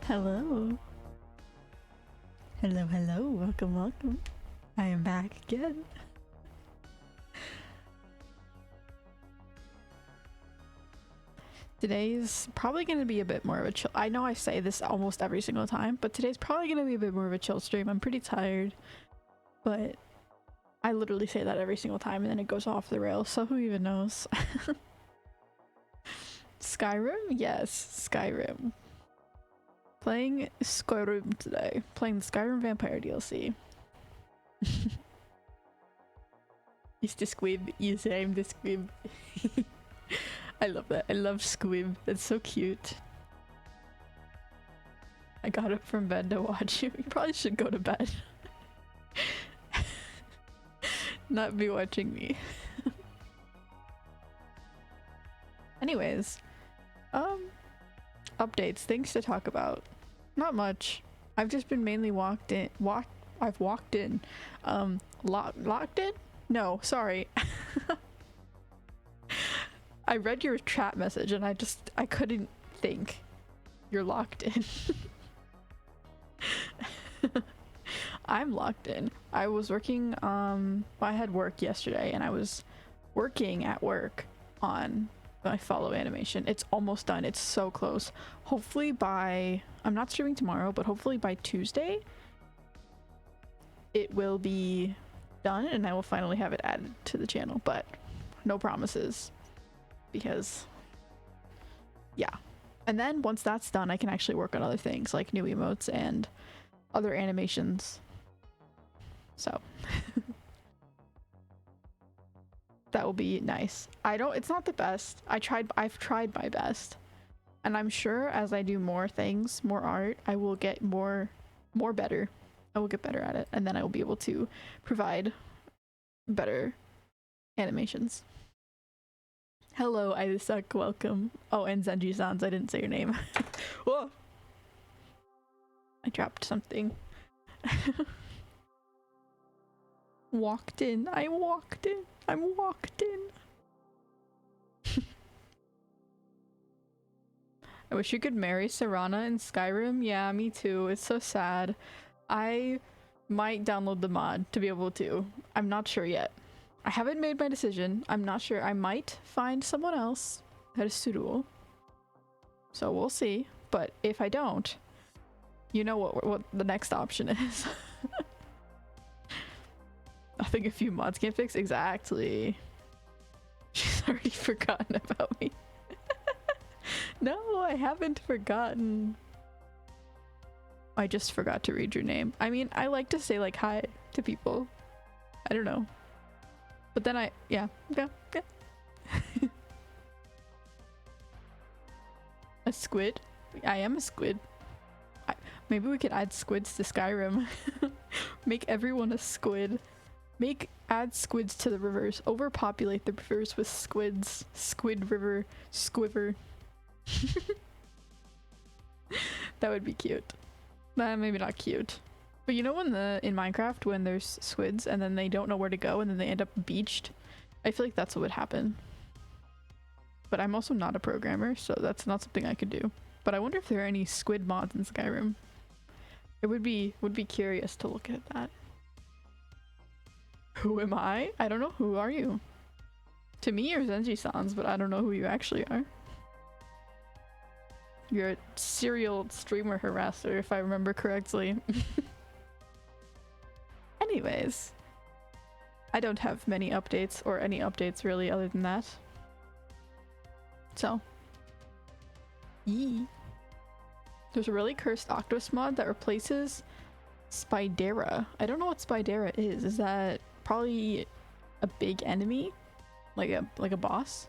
Hello. Hello. Welcome. I am back again. Today's probably going to be a bit more of a chill. I know I say this almost every single time, but today's probably going to be a bit more of a chill stream. I'm pretty tired, but I literally say that every single time and then it goes off the rails, so who even knows? Skyrim? Yes, Skyrim. Playing Skyrim today. Playing the Skyrim Vampire DLC. It's the squib. You say I'm the squib. I love that. I love squib. That's so cute. I got up from bed to watch you. You probably should go to bed. Not be watching me. Anyways. Updates. Things to talk about. Not much. I've just been mainly locked in. Locked in? No, sorry. I read your chat message and I couldn't think. You're locked in. I'm locked in. I was working, I had work yesterday and I was working at work on my follow animation. It's almost done. It's so close. Hopefully by, I'm not streaming tomorrow, but hopefully by Tuesday it will be done and I will finally have it added to the channel, but no promises because yeah. And then once that's done, I can actually work on other things like new emotes and other animations. So that will be nice. It's not the best. I've tried my best. And I'm sure as I do more things, more art, I will get more better. I will get better at it. And then I will be able to provide better animations. Hello, Isaac, welcome. Oh, and Zenji-sans, I didn't say your name. Whoa! I dropped something. Walked in. I'm walked in. I wish you could marry Serana in Skyrim. Yeah, me too. It's so sad. I might download the mod to be able to. I'm not sure yet. I haven't made my decision. I'm not sure. I might find someone else that is suitable. So we'll see. But if I don't, you know what the next option is. Nothing a few mods can't fix? Exactly. She's already forgotten about me. No, I haven't forgotten. I just forgot to read your name. I mean, I like to say like hi to people. I don't know. But then yeah. A squid? I am a squid. Maybe we could add squids to Skyrim. Make everyone a squid. Add squids to the rivers. Overpopulate the rivers with squids. Squid river. Squiver. That would be cute. Maybe not cute. But you know in Minecraft when there's squids and then they don't know where to go and then they end up beached I feel like that's what would happen. But I'm also not a programmer, so that's not something I could do. But I wonder if there are any squid mods in Skyrim. It would be curious to look at that. Who am I? I don't know. Who are you? To me, you're Zenji-sans, but I don't know who you actually are. You're a serial streamer harasser, if I remember correctly. Anyways, I don't have many updates, or any updates really, other than that. So, yee. There's a really cursed octopus mod that replaces Spidera. I don't know what Spidera is. Is that probably a big enemy? Like a boss?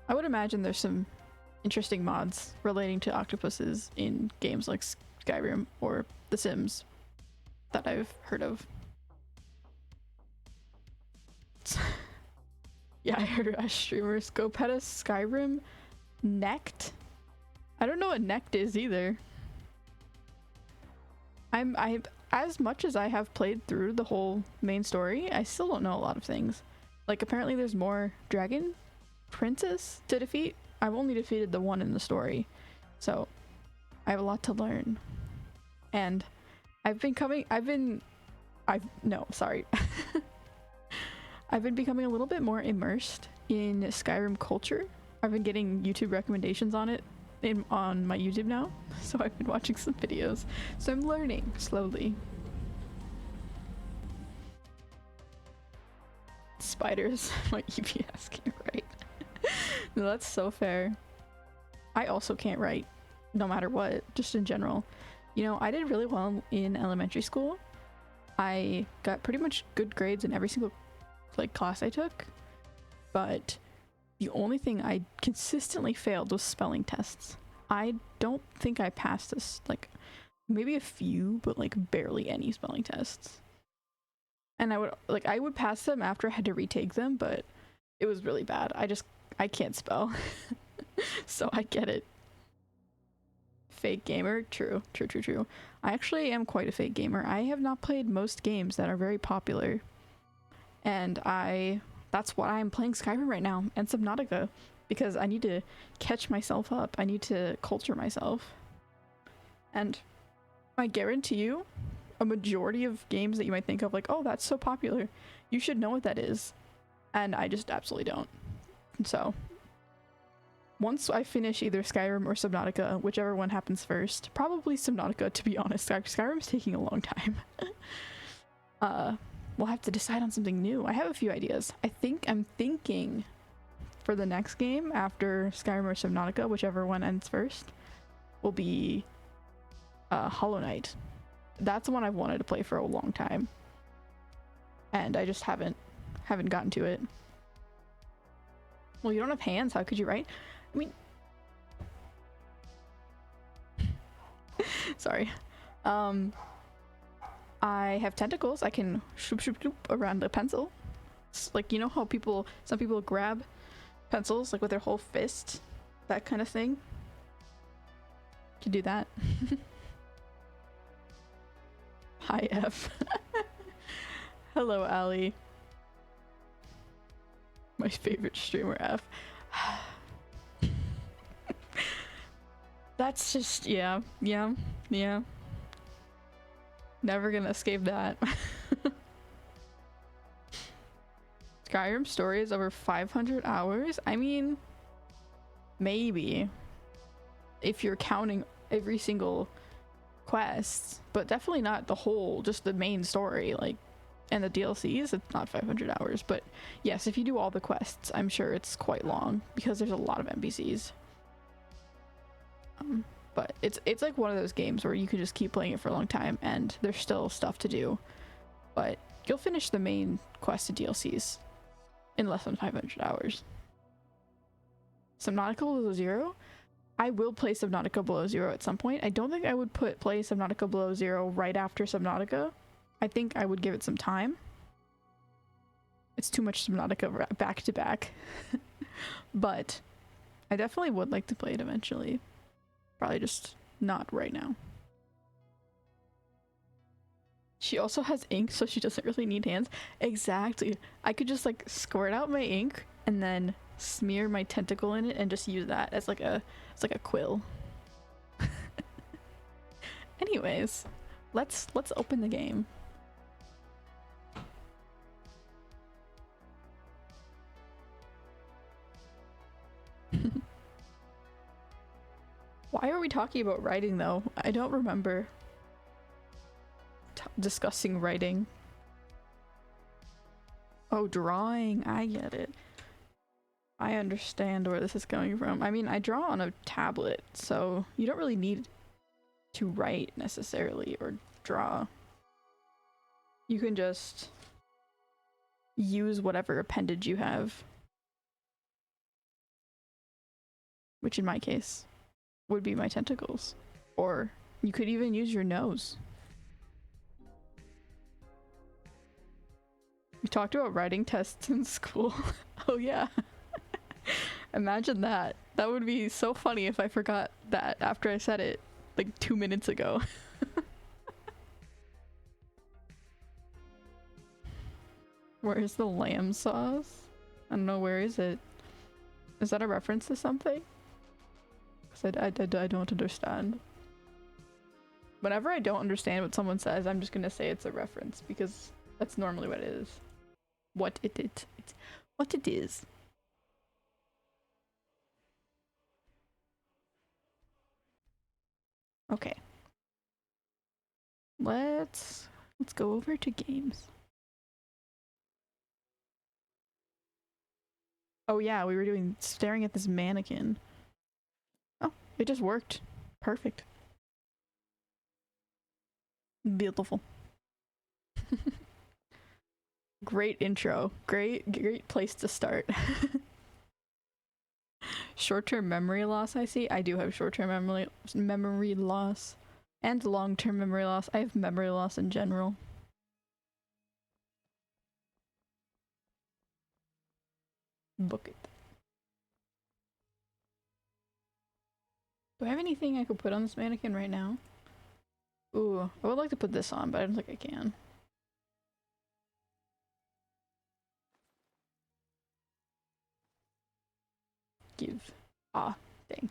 I would imagine there's some interesting mods relating to octopuses in games like Skyrim or The Sims that I've heard of. Yeah, I heard streamers go pet a Skyrim necked. I don't know what necked is either. I as much as I have played through the whole main story, I still don't know a lot of things. Like apparently there's more dragon princes to defeat. I've only defeated the one in the story, so I have a lot to learn. And I've been becoming a little bit more immersed in Skyrim culture. I've been getting YouTube recommendations on it on my YouTube now, so I've been watching some videos. So I'm learning slowly. Spiders, my EPS can't write. No, that's so fair. I also can't write, no matter what, just in general. You know, I did really well in elementary school. I got pretty much good grades in every single class I took, but the only thing I consistently failed was spelling tests. I don't think I passed this, maybe a few, but barely any spelling tests. And I would pass them after I had to retake them, but it was really bad. I can't spell. So I get it. Fake gamer? True. I actually am quite a fake gamer. I have not played most games that are very popular. And that's why I'm playing Skyrim right now and Subnautica, because I need to catch myself up. I need to culture myself. And I guarantee you, a majority of games that you might think of oh, that's so popular, you should know what that is. And I just absolutely don't. So, once I finish either Skyrim or Subnautica, whichever one happens first, probably Subnautica to be honest. Skyrim's taking a long time. We'll have to decide on something new. I have a few ideas. I'm thinking for the next game after Skyrim or Subnautica, whichever one ends first, will be Hollow Knight. That's the one I've wanted to play for a long time, and I just haven't gotten to it. Well, you don't have hands. How could you write? I mean, sorry. I have tentacles. I can shoop shoop shoop around a pencil. It's you know how some people grab pencils with their whole fist, that kind of thing. Can do that. Hi F. Hello Ali. My favorite streamer F. That's just yeah. Never gonna escape that. Skyrim story is over 500 hours? I mean, maybe. If you're counting every single quest, but definitely not the whole, just the main story, and the DLCs, it's not 500 hours. But yes, if you do all the quests, I'm sure it's quite long, because there's a lot of NPCs. But it's one of those games where you can just keep playing it for a long time and there's still stuff to do, but you'll finish the main quest and DLCs in less than 500 hours. Subnautica Below Zero? I will play Subnautica Below Zero at some point. I don't think I would play Subnautica Below Zero right after Subnautica. I think I would give it some time. It's too much Subnautica back to back. But I definitely would like to play it eventually. Probably just not right now. She also has ink, so she doesn't really need hands. Exactly. I could just like squirt out my ink and then smear my tentacle in it and just use that as like a quill. Anyways, let's open the game. Why are we talking about writing though? I don't remember discussing writing. Oh, drawing. I get it. I understand where this is coming from. I mean, I draw on a tablet, so you don't really need to write necessarily or draw. You can just use whatever appendage you have. Which in my case would be my tentacles. Or you could even use your nose. We talked about writing tests in school. Oh yeah. Imagine that. That would be so funny if I forgot that after I said it like 2 minutes ago. Where is the lamb sauce? I don't know, where is it? Is that a reference to something? Because I don't understand. Whenever I don't understand what someone says, I'm just gonna say it's a reference because that's normally what it is. What it is. Okay. Let's go over to games. Oh yeah, we were staring at this mannequin. Oh, it just worked. Perfect. Beautiful. Great intro. Great place to start. Short-term memory loss, I see. I do have short-term memory loss. And long-term memory loss. I have memory loss in general. Book it. Do I have anything I could put on this mannequin right now? Ooh, I would like to put this on, but I don't think I can. Give. Ah, dang.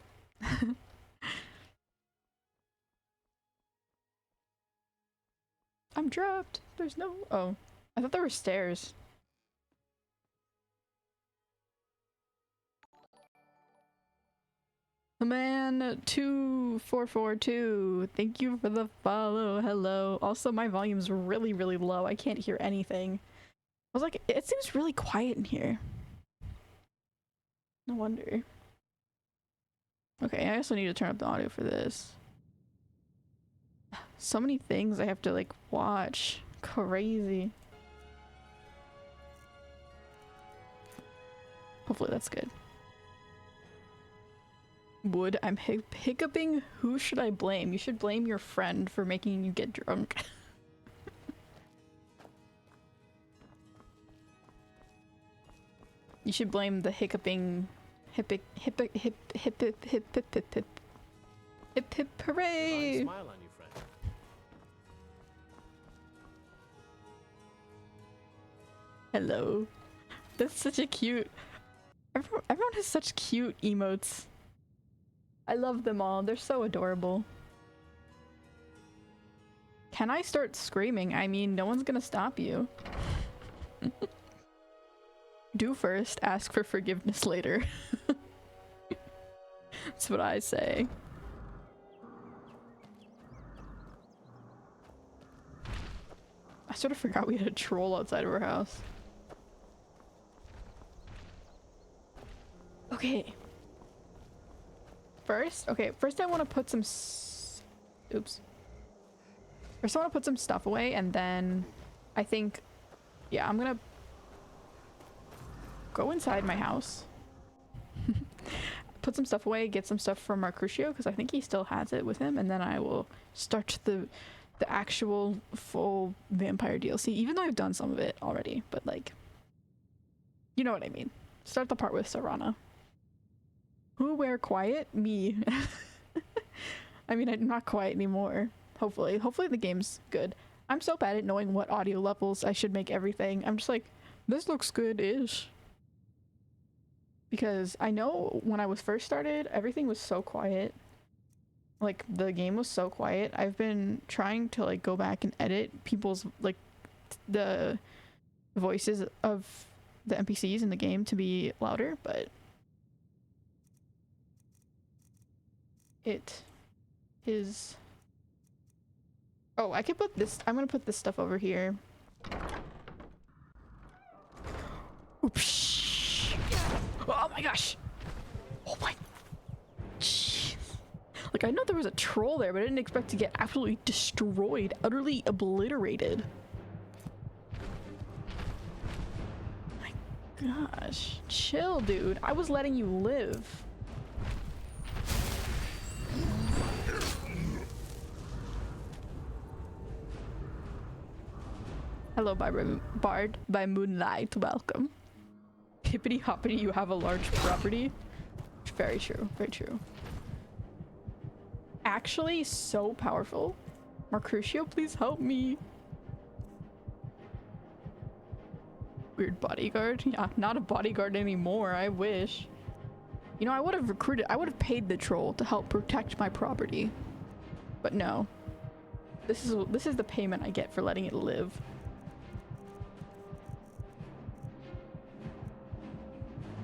I'm trapped. There's no. Oh, I thought there were stairs. Man 2442, thank you for the follow. Hello. Also, my volume's really low. I can't hear anything. I was like, it seems really quiet in here. No wonder. Okay, I also need to turn up the audio for this. So many things I have to like watch. Crazy. Hopefully that's good. Wood, I'm hiccuping. Who should I blame? You should blame your friend for making you get drunk. You should blame the hiccuping. Hip hooray! Smile on you, friend. Hello. That's such a cute. Everyone has such cute emotes. I love them all. They're so adorable. Can I start screaming? I mean, no one's gonna stop you. Do first, ask for forgiveness later. That's what I say. I sort of forgot we had a troll outside of our house. Okay. First I want to put some oops. First I want to put some stuff away, and then I think, yeah, I'm gonna go inside my house. Put some stuff away, get some stuff from Mercutio, because I think he still has it with him, and then I will start the actual full vampire DLC, even though I've done some of it already, but like, you know what I mean. Start the part with Serana. Who wear quiet? Me. I mean, I'm not quiet anymore. Hopefully the game's good. I'm so bad at knowing what audio levels I should make everything. I'm just like, this looks good-ish. Because I know when I was first started, everything was so quiet. Like, the game was so quiet. I've been trying to, like, go back and edit people's, like, the voices of the NPCs in the game to be louder, but it is... Oh, I could put this... I'm gonna put this stuff over here. Oops. Oh my gosh! Oh my... Jeez. Like, I know there was a troll there, but I didn't expect to get absolutely destroyed, utterly obliterated. My gosh. Chill, dude. I was letting you live. Hello, Bard by Moonlight. Welcome. Hippity hoppity, you have a large property. Very true. Very true. Actually, so powerful. Mercutio, please help me. Weird bodyguard. Yeah, not a bodyguard anymore. I wish. You know, I would have recruited. I would have paid the troll to help protect my property. But no. This is the payment I get for letting it live.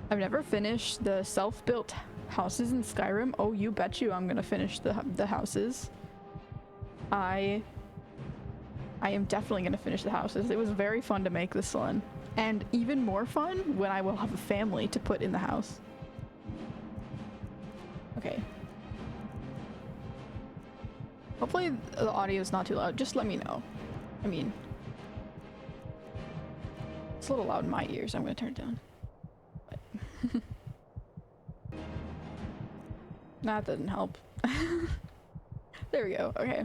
I've never finished the self-built houses in Skyrim. Oh, you bet you I'm gonna finish the houses. I am definitely gonna finish the houses. It was very fun to make this one. And even more fun when I will have a family to put in the house. Okay. Hopefully the audio is not too loud. Just let me know. I mean, it's a little loud in my ears. I'm gonna turn it down. That didn't help. There we go. Okay.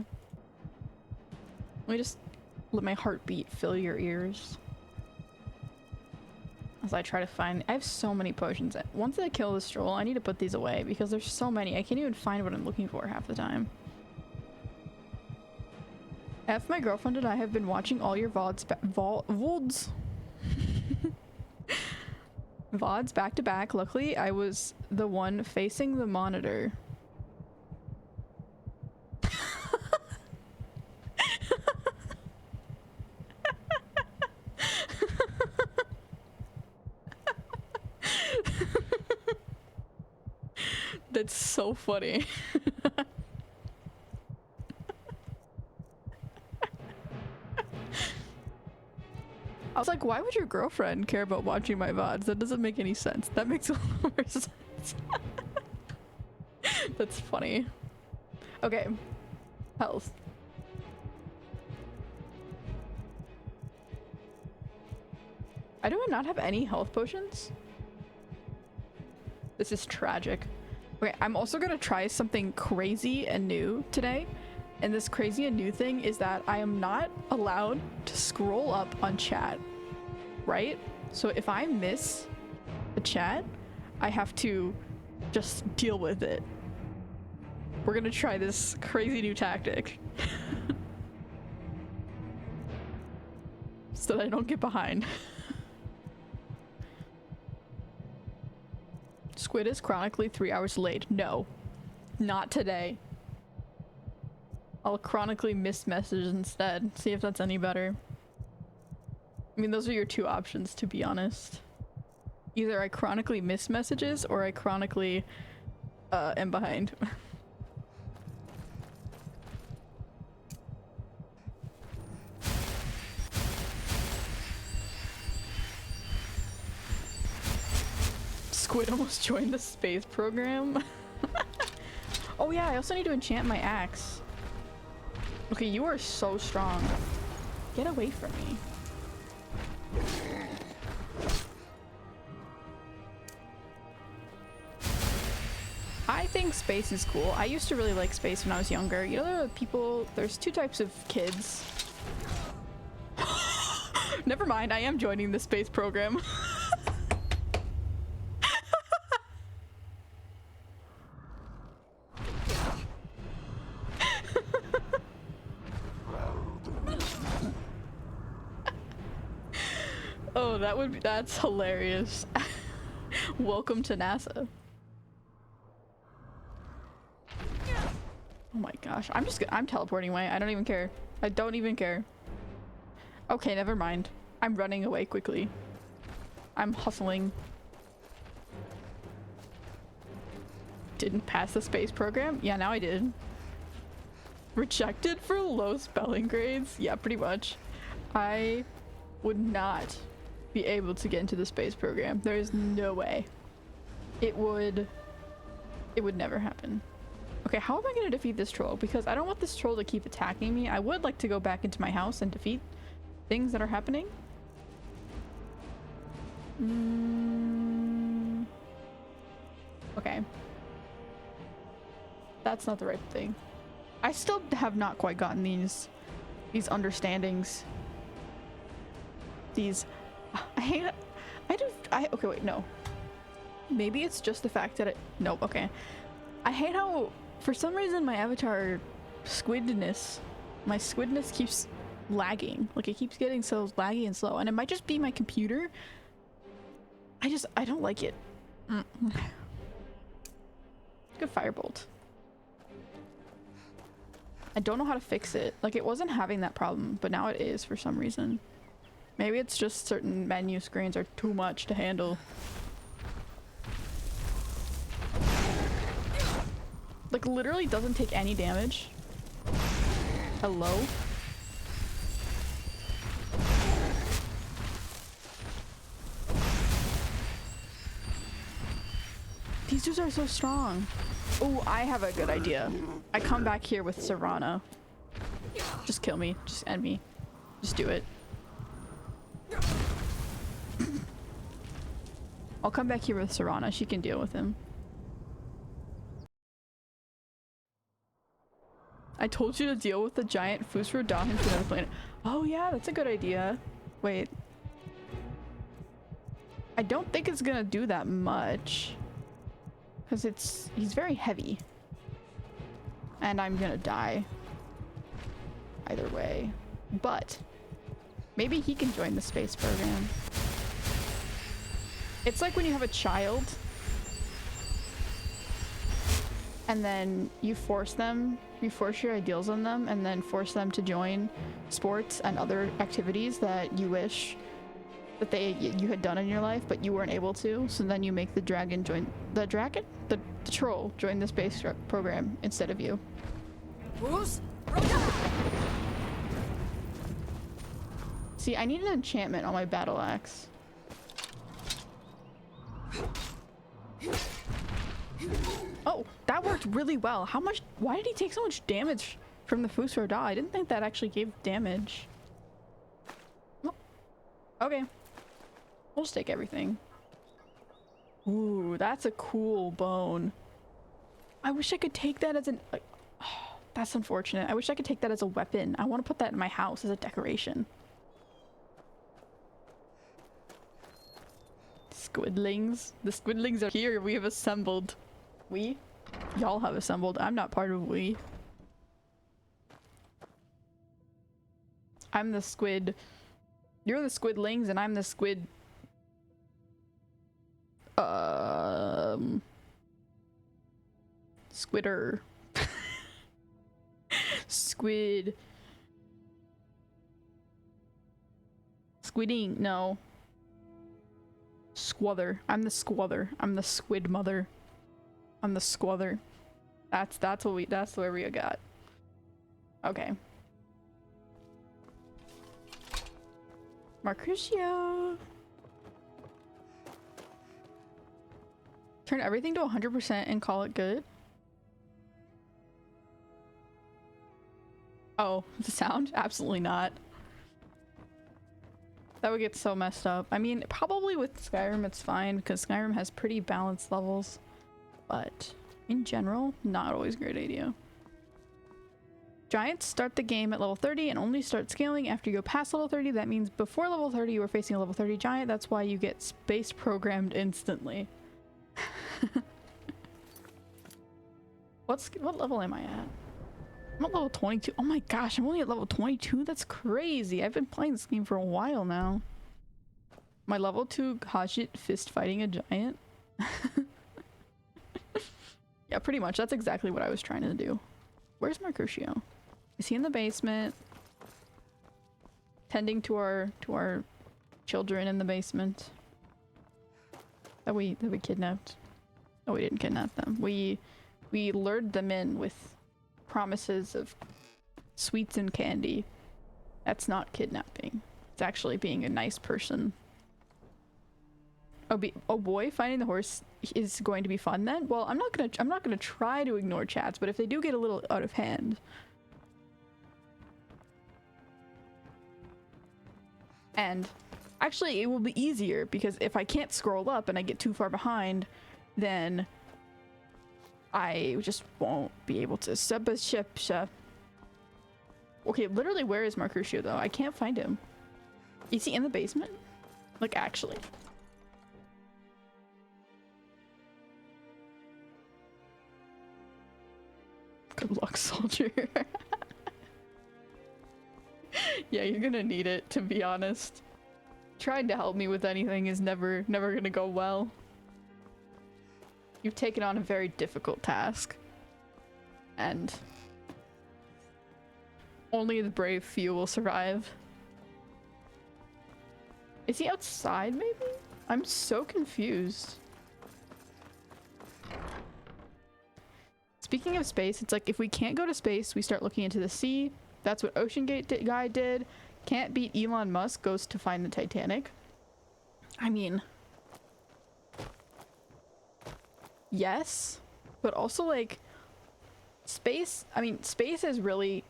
Let me just let my heartbeat fill your ears. As I try to find... I have so many potions. Once I kill this troll, I need to put these away because there's so many. I can't even find what I'm looking for half the time. F, my girlfriend and I have been watching all your VODs. VODs back to back. Luckily, I was the one facing the monitor. That's so funny. I was like, why would your girlfriend care about watching my VODs? That doesn't make any sense. That makes a lot more sense. That's funny. Okay. Health. I do not have any health potions. This is tragic. Okay, I'm also gonna try something crazy and new today. And this crazy and new thing is that I am not allowed to scroll up on chat, right? So if I miss the chat, I have to just deal with it. We're gonna try this crazy new tactic. So that I don't get behind. Squid is chronically 3 hours late. No, not today. I'll chronically miss messages instead. See if that's any better. I mean, those are your two options, to be honest. Either I chronically miss messages or I chronically am behind. Squid almost joined the space program. Oh yeah, I also need to enchant my axe. Okay, you are so strong. Get away from me. I think space is cool. I used to really like space when I was younger. You know, there's two types of kids. Never mind, I am joining the space program. Oh, that's hilarious. Welcome to NASA. Oh my gosh. I'm teleporting away. I don't even care. I don't even care. Okay, never mind. I'm running away quickly. I'm hustling. Didn't pass the space program? Yeah, now I did. Rejected for low spelling grades? Yeah, pretty much. I would not be able to get into the space program. There is no way. It would never happen. Okay, how am I gonna defeat this troll? Because I don't want this troll to keep attacking me. I would like to go back into my house and defeat things that are happening. Okay. That's not the right thing. I still have not quite gotten these understandings. I hate it. Okay, wait, no. Maybe it's just the fact that nope, okay. I hate how, for some reason, my avatar squidness, my squidness keeps lagging. Like, it keeps getting so laggy and slow. And it might just be my computer. I don't like it. Good firebolt. I don't know how to fix it. Like, it wasn't having that problem, but now it is for some reason. Maybe it's just certain menu screens are too much to handle. Like, literally doesn't take any damage. Hello? These dudes are so strong. Oh, I have a good idea. I come back here with Serana. Just kill me. Just end me. Just do it. I'll come back here with Serana. She can deal with him. I told you to deal with the giant Fusro Dahin from another planet. Oh yeah, that's a good idea. Wait. I don't think it's gonna do that much. Because he's very heavy. And I'm gonna die. Either way. But maybe he can join the space program. It's like when you have a child and then you force your ideals on them and then force them to join sports and other activities that you wish that you had done in your life, but you weren't able to. So then you make the troll join the space program instead of you. See, I need an enchantment on my battle axe. Oh, that worked really well. Why did he take so much damage from the Fusro Da? I didn't think that actually gave damage. Oh, okay. We'll just take everything. Ooh, that's a cool bone. I wish I could take that as an... oh, that's unfortunate. I wish I could take that as a weapon. I want to put that in my house as a decoration. Squidlings. The squidlings are here. We have assembled. We? Y'all have assembled. I'm not part of we. I'm the squid. You're the squidlings and I'm the squid. Squidder. Squid. Squidding. No. Squother. I'm the squother. I'm the squid mother. I'm the squother. That's where we got. Okay. Mercutio. Turn everything to 100% and call it good. Oh, the sound? Absolutely not. That would get so messed up. I mean, probably with Skyrim it's fine because Skyrim has pretty balanced levels. But in general, not always a great idea. Giants start the game at level 30 and only start scaling after you go past level 30. That means before level 30 you were facing a level 30 giant. That's why you get space programmed instantly. What level am I at? I'm at level 22. Oh my gosh, I'm only at level 22? That's crazy. I've been playing this game for a while now. My level 2 Hajit fist fighting a giant. Yeah, pretty much. That's exactly what I was trying to do. Where's Mercutio? Is he in the basement? Tending to our children in the basement that we kidnapped. Oh, we didn't kidnap them. We lured them in with promises of sweets and candy. That's not kidnapping. It's actually being a nice person. Oh boy, finding the horse is going to be fun then. Well, I'm not gonna try to ignore chats, but if they do get a little out of hand. And actually, it will be easier because if I can't scroll up and I get too far behind, then I just won't be able to sub a ship. Okay, literally, where is Mercutio though? I can't find him. Is he in the basement? Like, actually. Good luck, soldier. Yeah, you're gonna need it, to be honest. Trying to help me with anything is never gonna go well. You've taken on a very difficult task. And only the brave few will survive. Is he outside, maybe? I'm so confused. Speaking of space, it's like if we can't go to space, we start looking into the sea. That's what OceanGate guy did. Can't beat Elon Musk, goes to find the Titanic. I mean, yes, but also like space. I mean, space is really,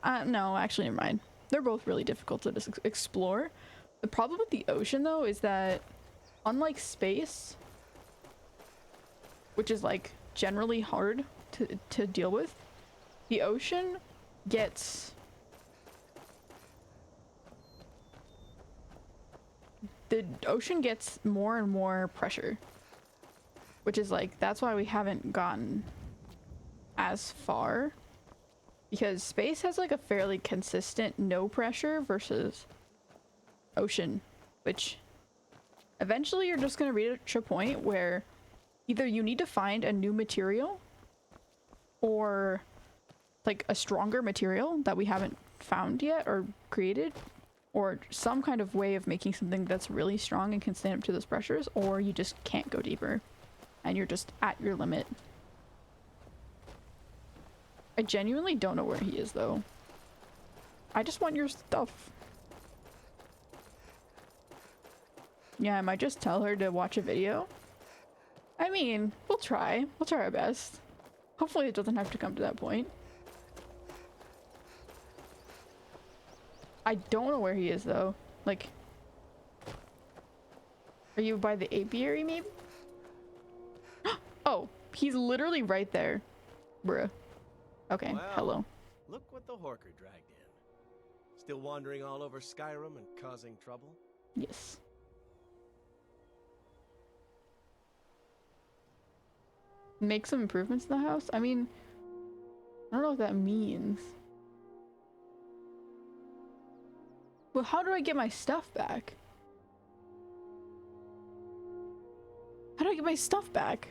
no, actually, never mind. They're both really difficult to explore. The problem with the ocean though is that unlike space, which is like generally hard to deal with, the ocean gets more and more pressure, which is like, that's why we haven't gotten as far, because space has like a fairly consistent no pressure versus ocean, which eventually you're just going to reach a point where either you need to find a new material or like a stronger material that we haven't found yet or created, or some kind of way of making something that's really strong and can stand up to those pressures, or you just can't go deeper and you're just at your limit. I genuinely don't know where he is though. I just want your stuff. Yeah, I might just tell her to watch a video. I mean, we'll try our best. Hopefully it doesn't have to come to that point. I don't know where he is though. Like, are you by the apiary maybe? Oh, he's literally right there. Bruh. Okay, wow. Hello. Look what the Horker dragged in. Still wandering all over Skyrim and causing trouble? Yes. Make some improvements in the house? I mean, I don't know what that means. Well, how do I get my stuff back? How do I get my stuff back?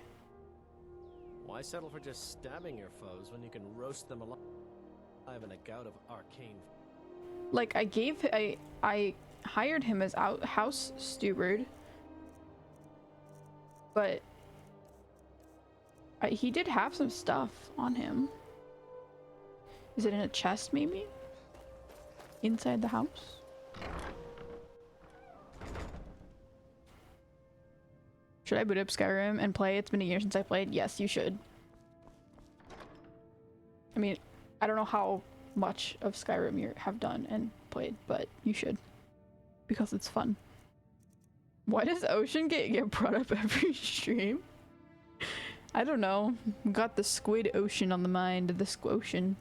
Why settle for just stabbing your foes when you can roast them alive in a gout of arcane? Like, I hired him as house steward, but he did have some stuff on him. Is it in a chest maybe? Inside the house? Should I boot up Skyrim and play? It's been a year since I played. Yes, you should. I mean, I don't know how much of Skyrim you have done and played, but you should. Because it's fun. Why does OceanGate get brought up every stream? I don't know. Got the squid ocean on the mind. The squocean.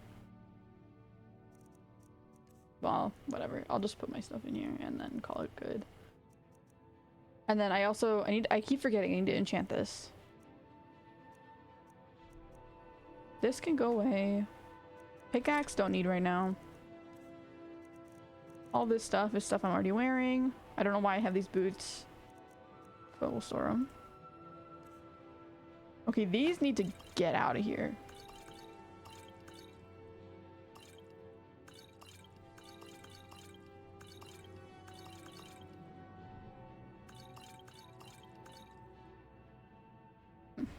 Well, whatever. I'll just put my stuff in here and then call it good. And then I keep forgetting I need to enchant this. This can go away. Pickaxe don't need right now. All this stuff is stuff I'm already wearing. I don't know why I have these boots, but we'll store them. Okay, these need to get out of here.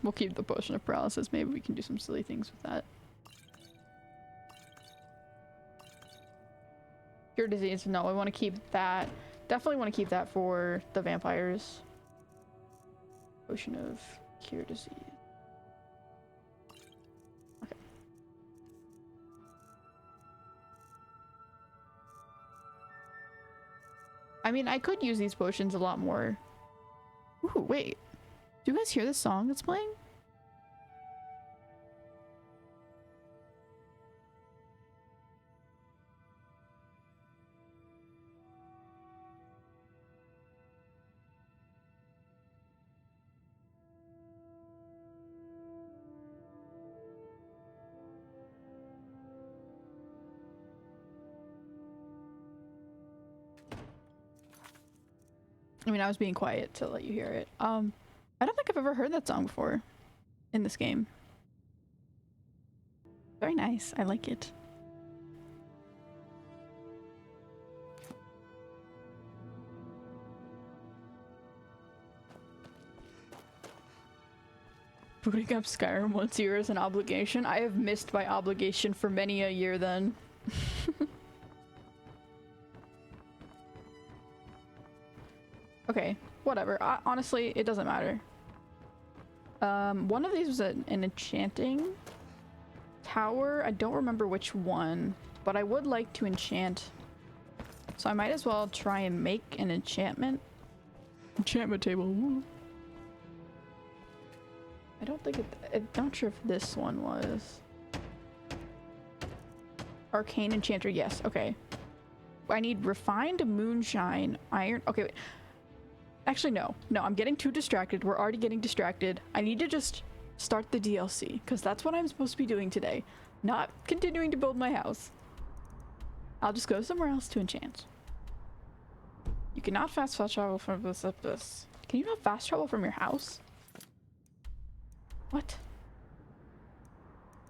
We'll keep the potion of paralysis. Maybe we can do some silly things with that. Cure disease. No, I want to keep that. Definitely want to keep that for the vampires. Potion of cure disease. Okay. I mean, I could use these potions a lot more. Ooh, wait. Do you guys hear this song that's playing? I mean, I was being quiet to let you hear it. I don't think I've ever heard that song before in this game. Very nice. I like it. Booting up Skyrim once a year is an obligation. I have missed my obligation for many a year then. Okay, whatever. Honestly, it doesn't matter. One of these was an enchanting tower. I don't remember which one, but I would like to enchant. So I might as well try and make an enchantment table. Woo. I don't think I'm not sure if this one was. Arcane enchanter, yes, okay. I need refined moonshine, iron. Okay, wait. Actually, no, I'm getting too distracted. We're already getting distracted. I need to just start the DLC, because that's what I'm supposed to be doing today. Not continuing to build my house. I'll just go somewhere else to enchant. You cannot fast travel from this up this. Can you not fast travel from your house? What?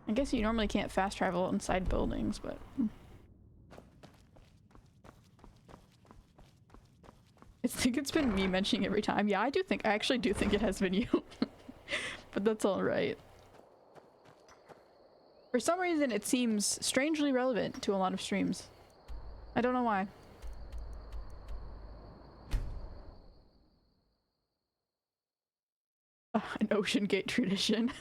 I guess you normally can't fast travel inside buildings, but... I think it's been me mentioning every time. Yeah, I actually do think it has been you. But that's alright. For some reason, it seems strangely relevant to a lot of streams. I don't know why. An Ocean Gate tradition.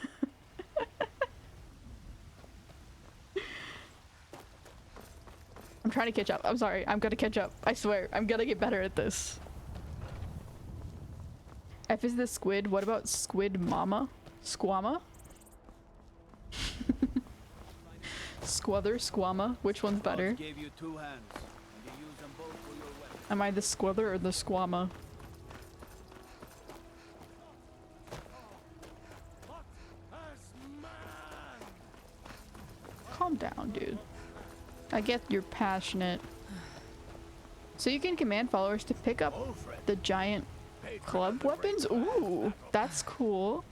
I'm trying to catch up. I'm sorry. I'm gonna catch up. I swear. I'm gonna get better at this. F is the squid. What about squid mama? Squama? Squother, squama. Which one's better? Am I the squother or the squama? Calm down, dude. I get you're passionate. So you can command followers to pick up the giant club weapons? Ooh, that's cool.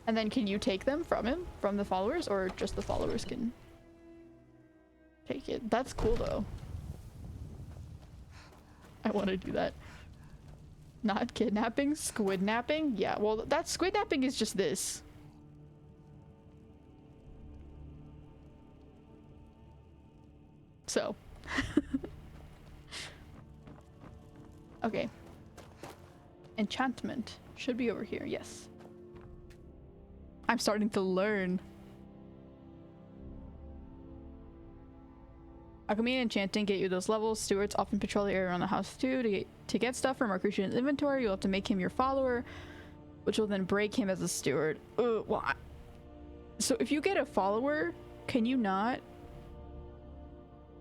And then can you take them from him? From the followers? Or just the followers can take it? That's cool though. I want to do that. Not kidnapping? Squidnapping? Yeah, well that squidnapping is just this. So. Okay. Enchantment should be over here, yes. I'm starting to learn. Alchemy and enchanting get you those levels. Stewards often patrol the area around the house too. To get stuff from our Christian's inventory, you'll have to make him your follower, which will then break him as a steward. So if you get a follower, can you not?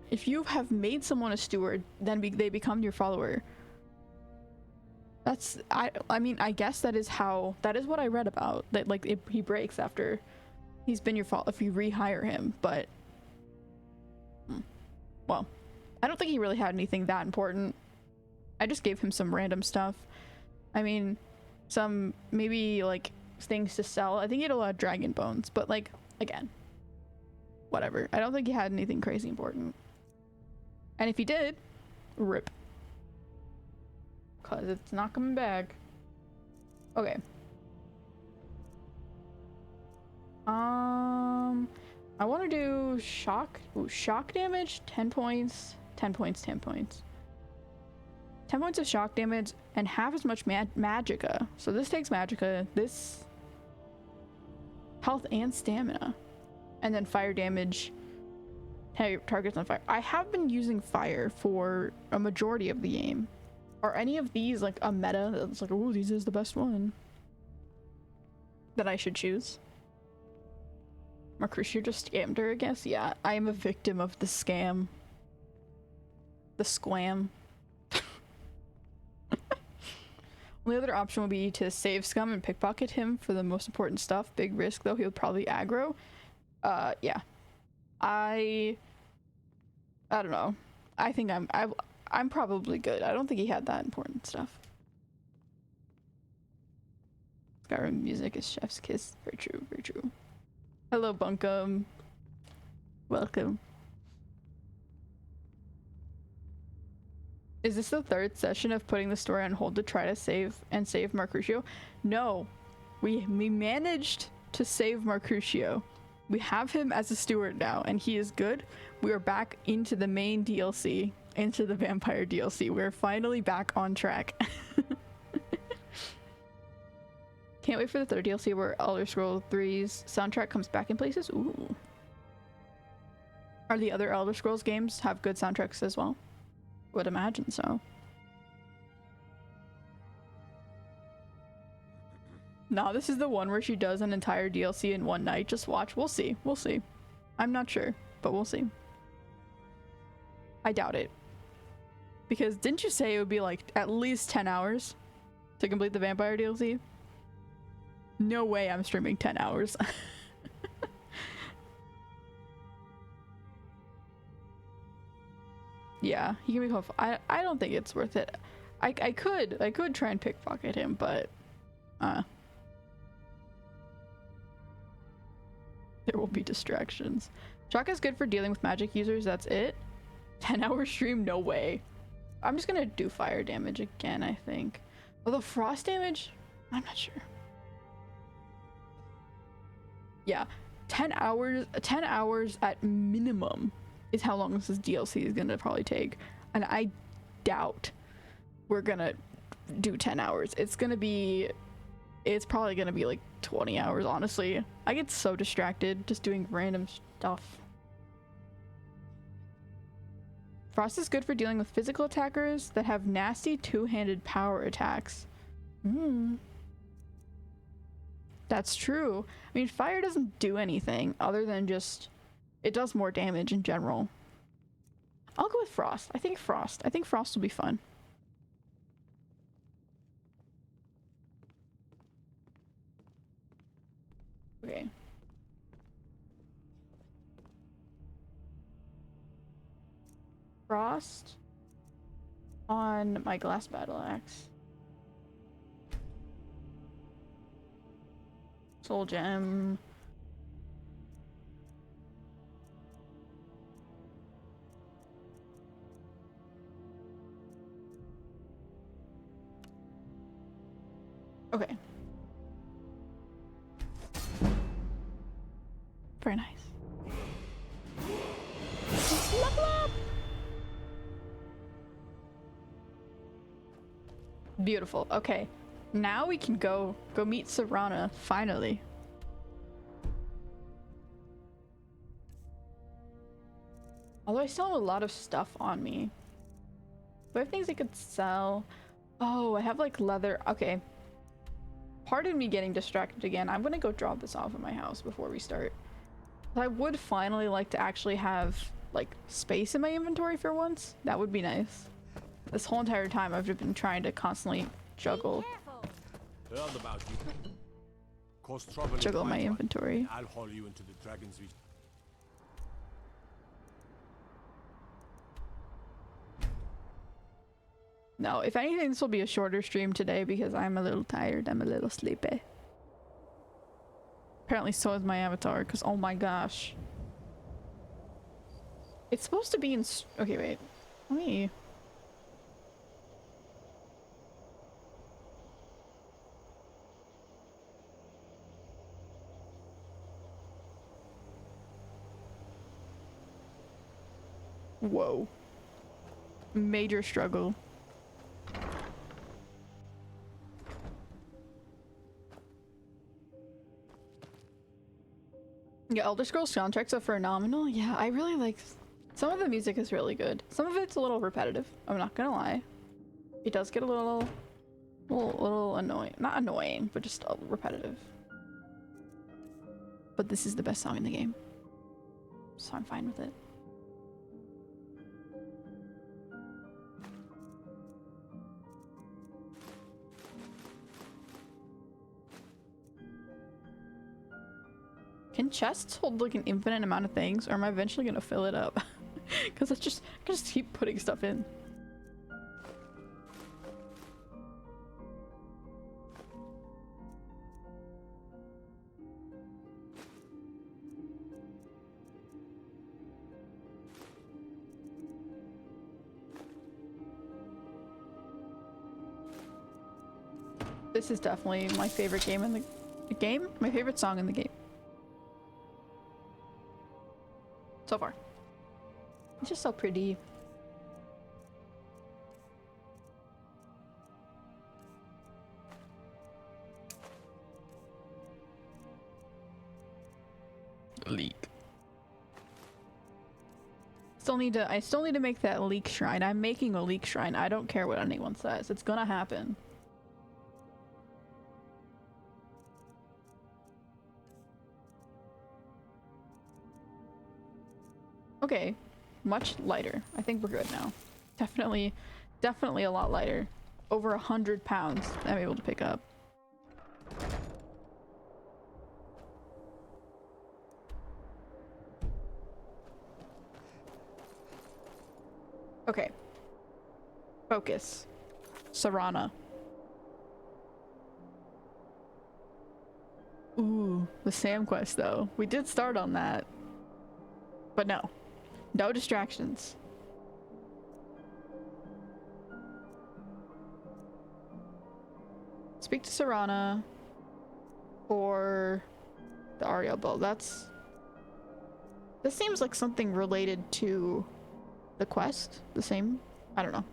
If you have made someone a steward, then they become your follower. That's I mean I guess that is what I read about, that like he breaks after he's been your fault if you rehire him, but well, I don't think he really had anything that important. I just gave him some random stuff. I mean, some maybe like things to sell. I think he had a lot of dragon bones, but like, again, whatever. I don't think he had anything crazy important. And if he did, rip. Cause it's not coming back. Okay. I want to do shock. Ooh, shock damage, 10 points, 10 points, 10 points. 10 points of shock damage and half as much magicka. So this takes magicka, this health and stamina. And then fire damage. Targets on fire. I have been using fire for a majority of the game. Are any of these like a meta that's like, oh, this is the best one that I should choose? Mercutio just scammed her, I guess. Yeah, I am a victim of the scam. The squam. Only other option would be to save Scum and pickpocket him for the most important stuff. Big risk though, he'll probably aggro. Yeah. I don't know. I think I'm probably good. I don't think he had that important stuff. Skyrim music is chef's kiss. Very true, very true. Hello, Bunkum. Welcome. Is this the third session of putting the story on hold to try to save Mercutio? No. We managed to save Mercutio. We have him as a steward now, and he is good. We are back into the main DLC, into the vampire DLC. We're finally back on track. Can't wait for the third DLC where Elder Scrolls 3's soundtrack comes back in places. Ooh. Are the other Elder Scrolls games have good soundtracks as well? Would imagine so. No, this is the one where she does an entire DLC in one night. Just watch. We'll see. We'll see. I'm not sure, but we'll see. I doubt it. Because didn't you say it would be like at least 10 hours to complete the vampire DLC? No way I'm streaming 10 hours. Yeah, he can be hopeful. I don't think it's worth it. I could try and pickpocket him, but there will be distractions. Shock is good for dealing with magic users, that's it. 10-hour stream, no way. I'm just gonna do fire damage again, I think. Although frost damage, I'm not sure. Yeah, 10 hours at minimum is how long this DLC is gonna probably take. And I doubt we're gonna do 10 hours. It's probably gonna be like 20 hours, honestly. I get so distracted just doing random stuff. Frost is good for dealing with physical attackers that have nasty two-handed power attacks. That's true. I mean, fire doesn't do anything other than just, it does more damage in general. I'll go with frost. I think frost will be fun. Okay. Frost on my glass battle axe. Soul gem. Okay. Very nice. Level up! Beautiful. Okay. Now we can go meet Serana, finally. Although I still have a lot of stuff on me. Do I have things I could sell? Oh, I have like leather. Okay. Pardon me getting distracted again. I'm gonna go drop this off at my house before we start. I would finally like to actually have like space in my inventory for once. That would be nice. This whole entire time I've just been trying to constantly juggle my inventory. I'll haul you into the Dragon's Reach. No, if anything, this will be a shorter stream today because I'm a little tired. I'm a little sleepy. Apparently so is my avatar, because oh my gosh. It's supposed to be in... Okay, wait. Let me... Whoa. Major struggle. Yeah, Elder Scrolls soundtracks are phenomenal. Yeah, I really like... Some of the music is really good. Some of it's a little repetitive. I'm not gonna lie. It does get a little annoying. Not annoying, but just repetitive. But this is the best song in the game. So I'm fine with it. Can chests hold like an infinite amount of things, or am I eventually gonna fill it up? Because I just keep putting stuff in. This is definitely my favorite game in the game. My favorite song in the game. So far. It's just so pretty. Leak. I still need to make that leak shrine. I'm making a leak shrine. I don't care what anyone says. It's gonna happen. Okay, much lighter. I think we're good now. Definitely a lot lighter. Over 100 pounds I'm able to pick up. Okay. Focus. Serana. Ooh, the Sam quest though. We did start on that. But no. No distractions. Speak to Serana for the Ariel Bow. This seems like something related to the quest. The same? I don't know.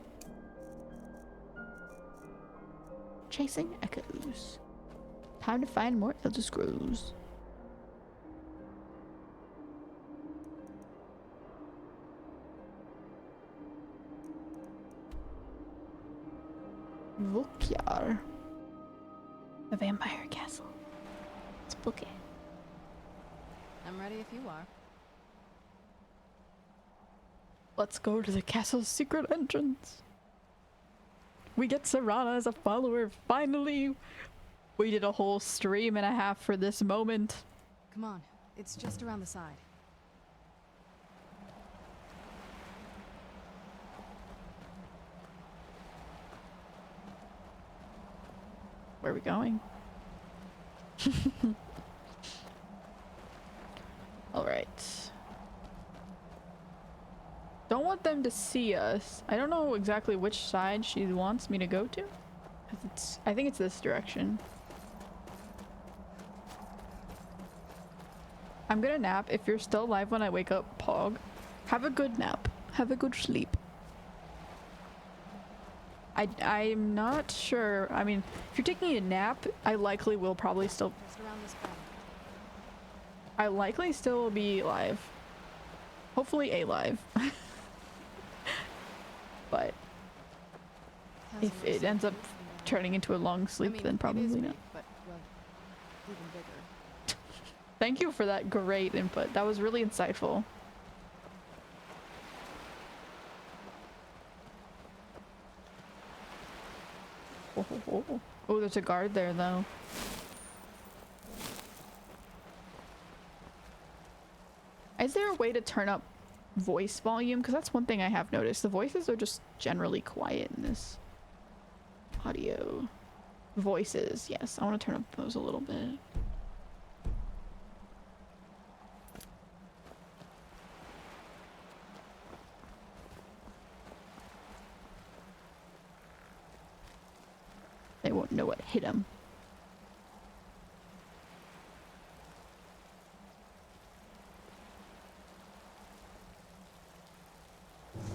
Chasing echoes. Time to find more Elder Scrolls. Vukyar. A vampire castle. Let's book it. I'm ready if you are. Let's go to the castle's secret entrance. We get Serana as a follower, finally! We did a whole stream and a half for this moment. Come on, it's just around the side. Where are we going? Alright. Don't want them to see us. I don't know exactly which side she wants me to go to. I think it's this direction. I'm gonna nap. If you're still alive when I wake up, Pog, have a good nap. Have a good sleep. I'm not sure. I mean, if you're taking a nap, I likely will probably still... Just around this corner. I likely still will be alive. Hopefully alive. But if it ends up turning into a long sleep, then probably not. But, well, even bigger. Thank you for that great input. That was really insightful. Oh, there's a guard there, though. Is there a way to turn up voice volume? Because that's one thing I have noticed. The voices are just generally quiet in this. Audio. Voices. Yes, I want to turn up those a little bit. They won't know what hit them.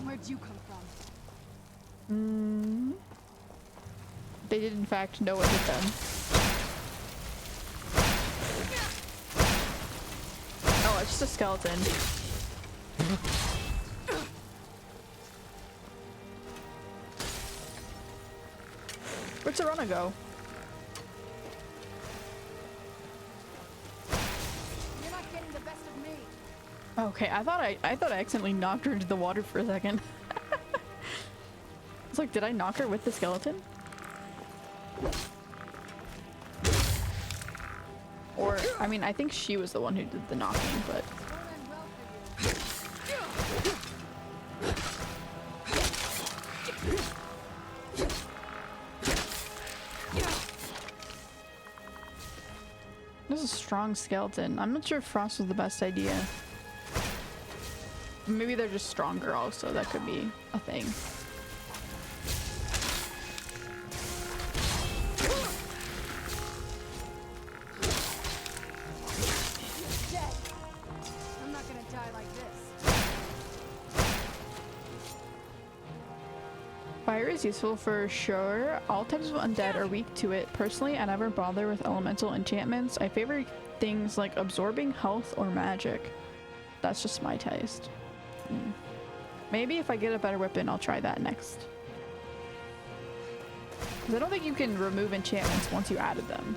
Where'd you come from? They did in fact know what hit them. Oh, it's just a skeleton. Where'd Serana go? You're not getting the best of me. Okay, I thought I accidentally knocked her into the water for a second. It's like, did I knock her with the skeleton? Or, I mean, I think she was the one who did the knocking, but... This is a strong skeleton. I'm not sure if frost was the best idea. Maybe they're just stronger also, that could be a thing. I'm not gonna die like this. Fire is useful for sure. All types of undead are weak to it. Personally, I never bother with elemental enchantments. I favor things like absorbing health or magic. That's just my taste. Maybe if I get a better weapon, I'll try that next. Because I don't think you can remove enchantments once you added them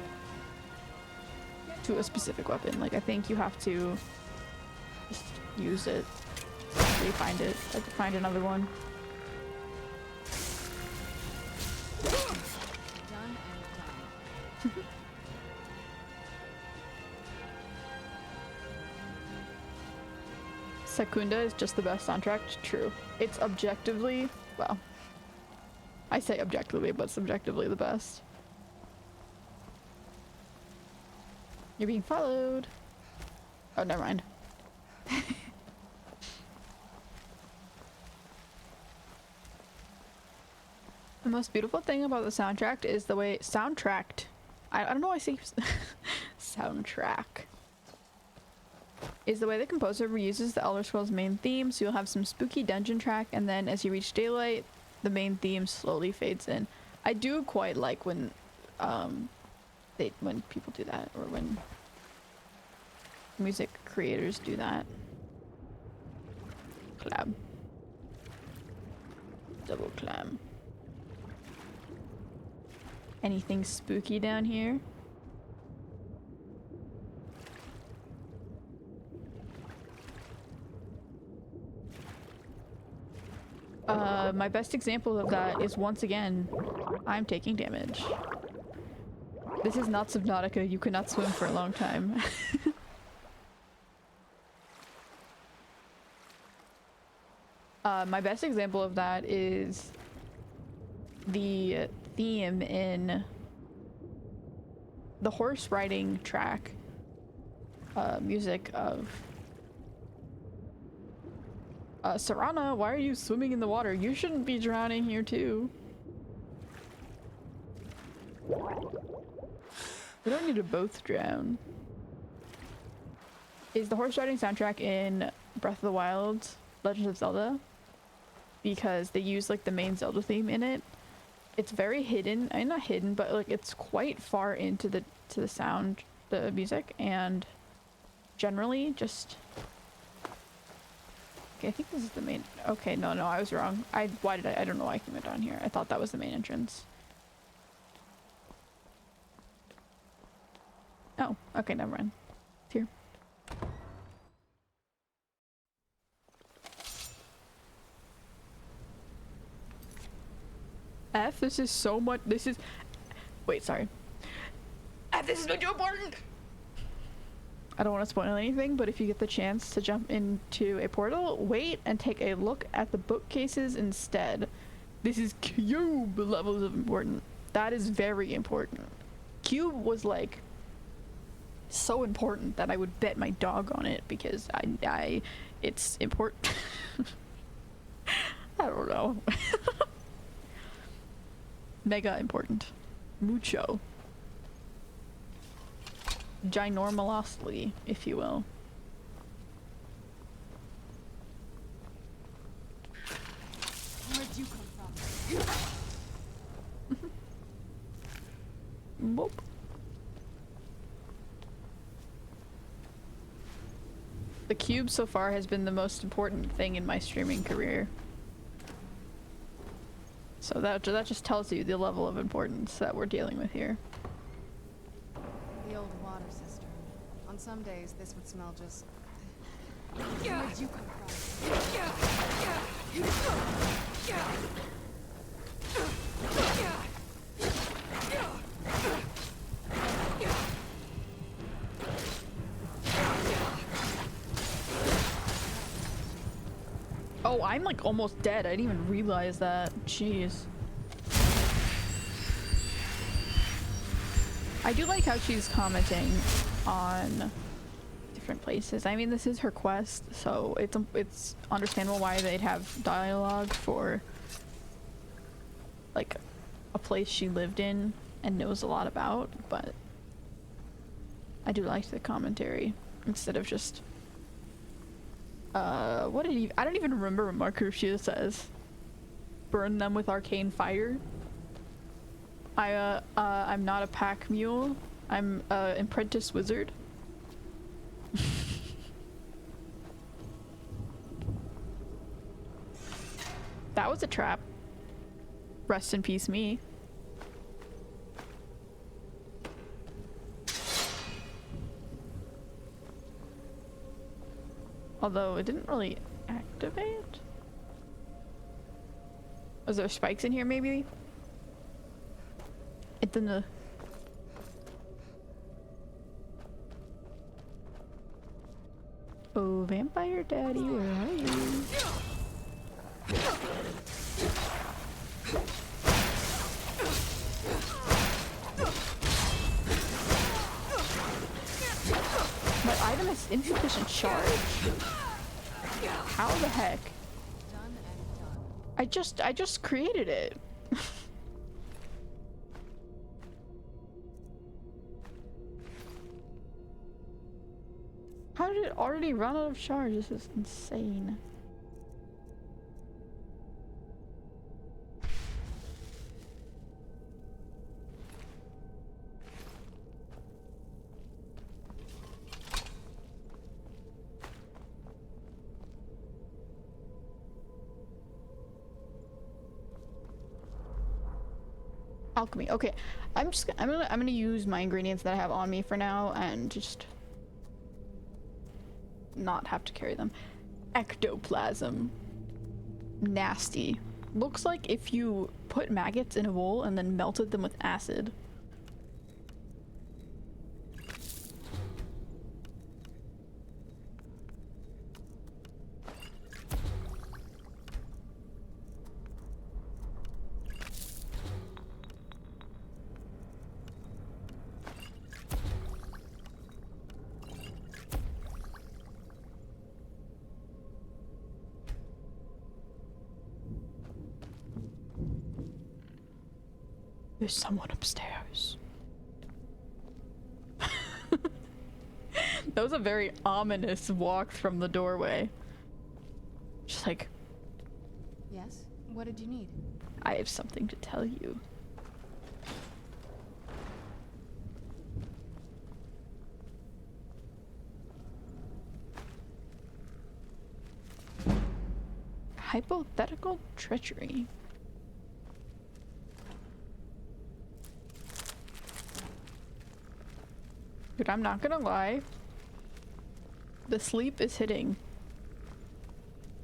to a specific weapon. Like, I think you have to just use it, refind it, like find another one. Done and done. Secunda is just the best soundtrack. True. It's objectively, well, I say objectively, but subjectively the best. You're being followed. Oh, never mind. The most beautiful thing about the soundtrack is the way soundtracked. I don't know why I say soundtrack. Is the way the composer reuses the Elder Scrolls main theme, so you'll have some spooky dungeon track, and then as you reach daylight, the main theme slowly fades in. I do quite like when when people do that, or when music creators do that. Clam. Double clam. Anything spooky down here? My best example of that is, once again, I'm taking damage. This is not Subnautica. You cannot swim for a long time. My best example of that is the theme in the horse riding track music of Serana. Why are you swimming in the water? You shouldn't be drowning here too. We don't need to both drown. Is the horse riding soundtrack in Breath of the Wild, Legend of Zelda? Because they use like the main Zelda theme in it. It's very hidden. I mean, not hidden, but like it's quite far into the sound, the music, and generally just. Okay, I think this is the main. Okay, no, I was wrong. I don't know why I came down here. I thought that was the main entrance. Oh, okay, never mind. It's here. F, this is so much. This is. Wait, sorry. F, this is way too important! I don't want to spoil anything, but if you get the chance to jump into a portal, wait and take a look at the bookcases instead. This is cube levels of important. That is very important. Cube was like so important that I would bet my dog on it because it's important. I don't know. Mega important. Mucho. Ginormously, if you will. Where'd you come from? Boop. The cube so far has been the most important thing in my streaming career. So that just tells you the level of importance that we're dealing with here. The old water cistern. On some days, this would smell just... Where'd you come Oh, I'm like almost dead. I didn't even realize that. Jeez. I do like how she's commenting on different places. I mean, this is her quest, so it's understandable why they'd have dialogue for like a place she lived in and knows a lot about, but I do like the commentary instead of just what did he? I don't even remember what Marker Shia says. Burn them with arcane fire. I'm not a pack mule. I'm an apprentice wizard. That was a trap. Rest in peace, me. Although it didn't really activate. Was there spikes in here maybe? It didn't. Oh, vampire daddy, where are you? My item has insufficient charge? How the heck? Done and done. I just created it. How did it already run out of charge? This is insane. Alchemy. Okay, I'm gonna use my ingredients that I have on me for now and just not have to carry them. Ectoplasm. Nasty. Looks like if you put maggots in a bowl and then melted them with acid. There's someone upstairs. That was a very ominous walk from the doorway. Just like, Yes? What did you need? I have something to tell you. Hypothetical treachery. Dude, I'm not gonna lie. The sleep is hitting.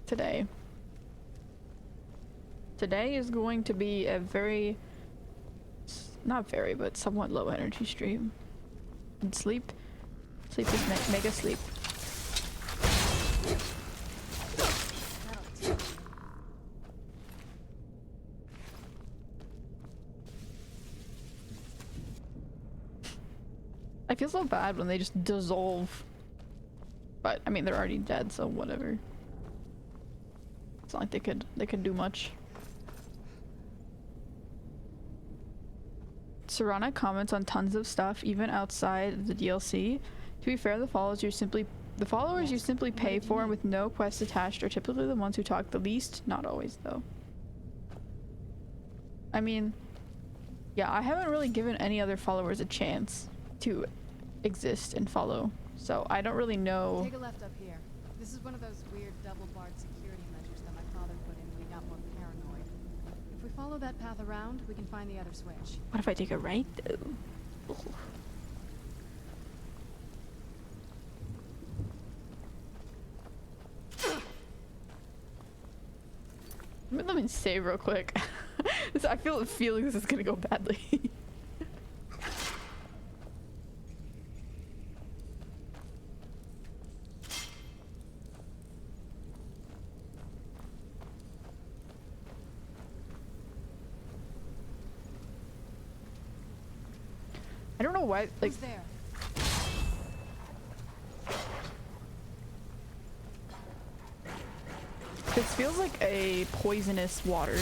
Today. Today is going to be a very, not very, but somewhat low energy stream. And sleep is mega sleep. That'll teach you. I feel so bad when they just dissolve. But I mean, they're already dead, so whatever. It's not like they could do much. Serana comments on tons of stuff, even outside the DLC. To be fair, the followers you simply pay for with no quests attached are typically the ones who talk the least. Not always, though. I mean, yeah, I haven't really given any other followers a chance to exist and follow, so I don't really know. Take a left up here. This is one of those weird double-barred security measures that my father put in when he got more paranoid. If we follow that path around, we can find the other switch. What if I take a right, though? Ugh. Let me save real quick. I feel a feeling this is gonna go badly. I don't know why, like. Who's there? This feels like a poisonous water.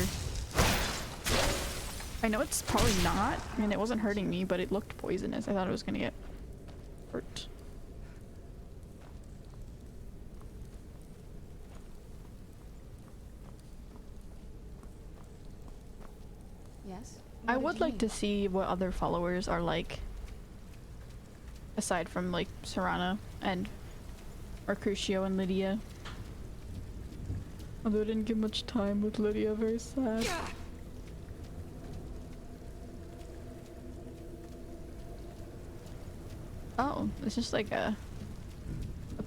I know it's probably not. I mean, it wasn't hurting me, but it looked poisonous. I thought it was gonna get hurt. Yes? I would like to see what other followers are like. Aside from, like, Serana and Mercutio and Lydia. Although I didn't get much time with Lydia, very sad. Oh, it's just like a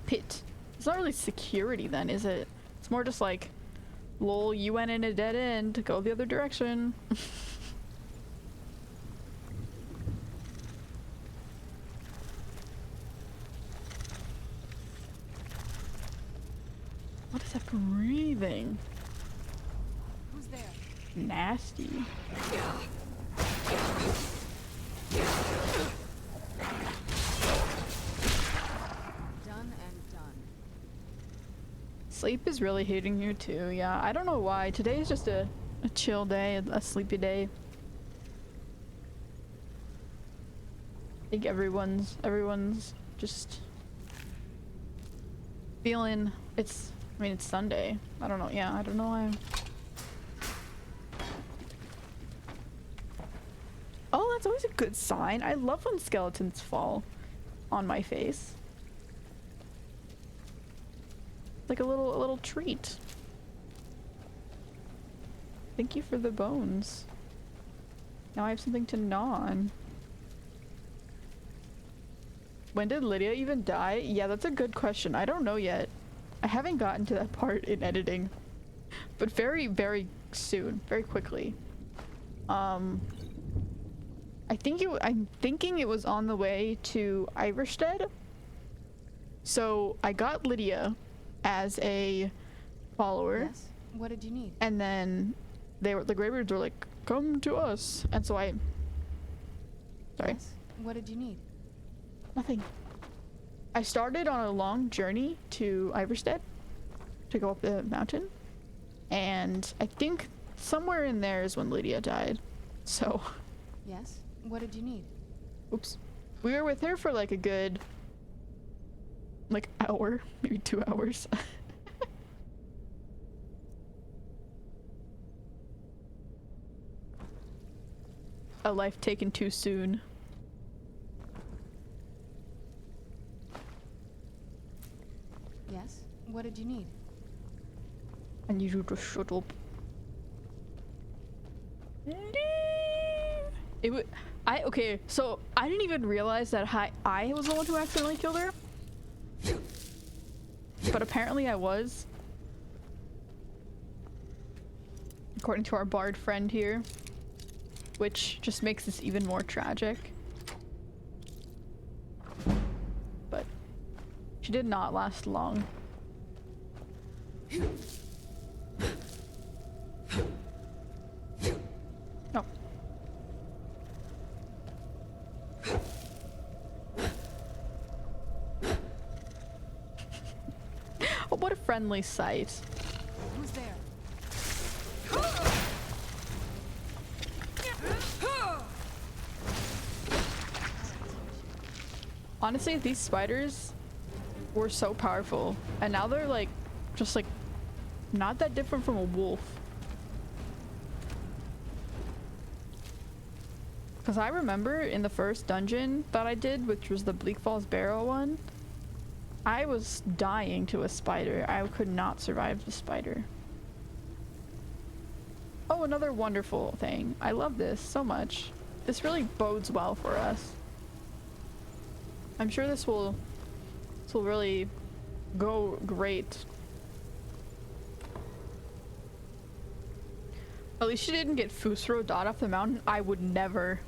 pit. It's not really security then, is it? It's more just like, lol, you went in a dead end, go the other direction. What is that breathing? Who's there? Nasty. Done and done. Sleep is really hitting you too, yeah. I don't know why. Today is just a chill day, a sleepy day. I think everyone's just feeling I mean, it's Sunday. I don't know. Yeah, I don't know why. Oh, that's always a good sign. I love when skeletons fall on my face. Like a little treat. Thank you for the bones. Now I have something to gnaw on. When did Lydia even die? Yeah, that's a good question. I don't know yet. I haven't gotten to that part in editing. But very, very soon. Very quickly. I'm thinking it was on the way to Iverstead. So I got Lydia as a follower. Yes? What did you need? And then the Greybeards were like, come to us. And so sorry. Yes? What did you need? Nothing. I started on a long journey to Iverstead to go up the mountain. And I think somewhere in there is when Lydia died. So. Yes? What did you need? Oops. We were with her for like a good, like, hour, maybe 2 hours. A life taken too soon. Yes? What did you need? I need you to shut up. Okay, so I didn't even realize that I was the one who accidentally killed her. But apparently I was. According to our bard friend here. Which just makes this even more tragic. But she did not last long. Oh. friendly sight. Who's there? Honestly, these spiders were so powerful, and now they're like, just like, not that different from a wolf. Because I remember in the first dungeon that I did, which was the Bleak Falls Barrow one, I was dying to a spider. I could not survive the spider. Oh, another wonderful thing. I love this so much. This really bodes well for us. I'm sure this will really go great. At least she didn't get Fusro Dot off the mountain. I would never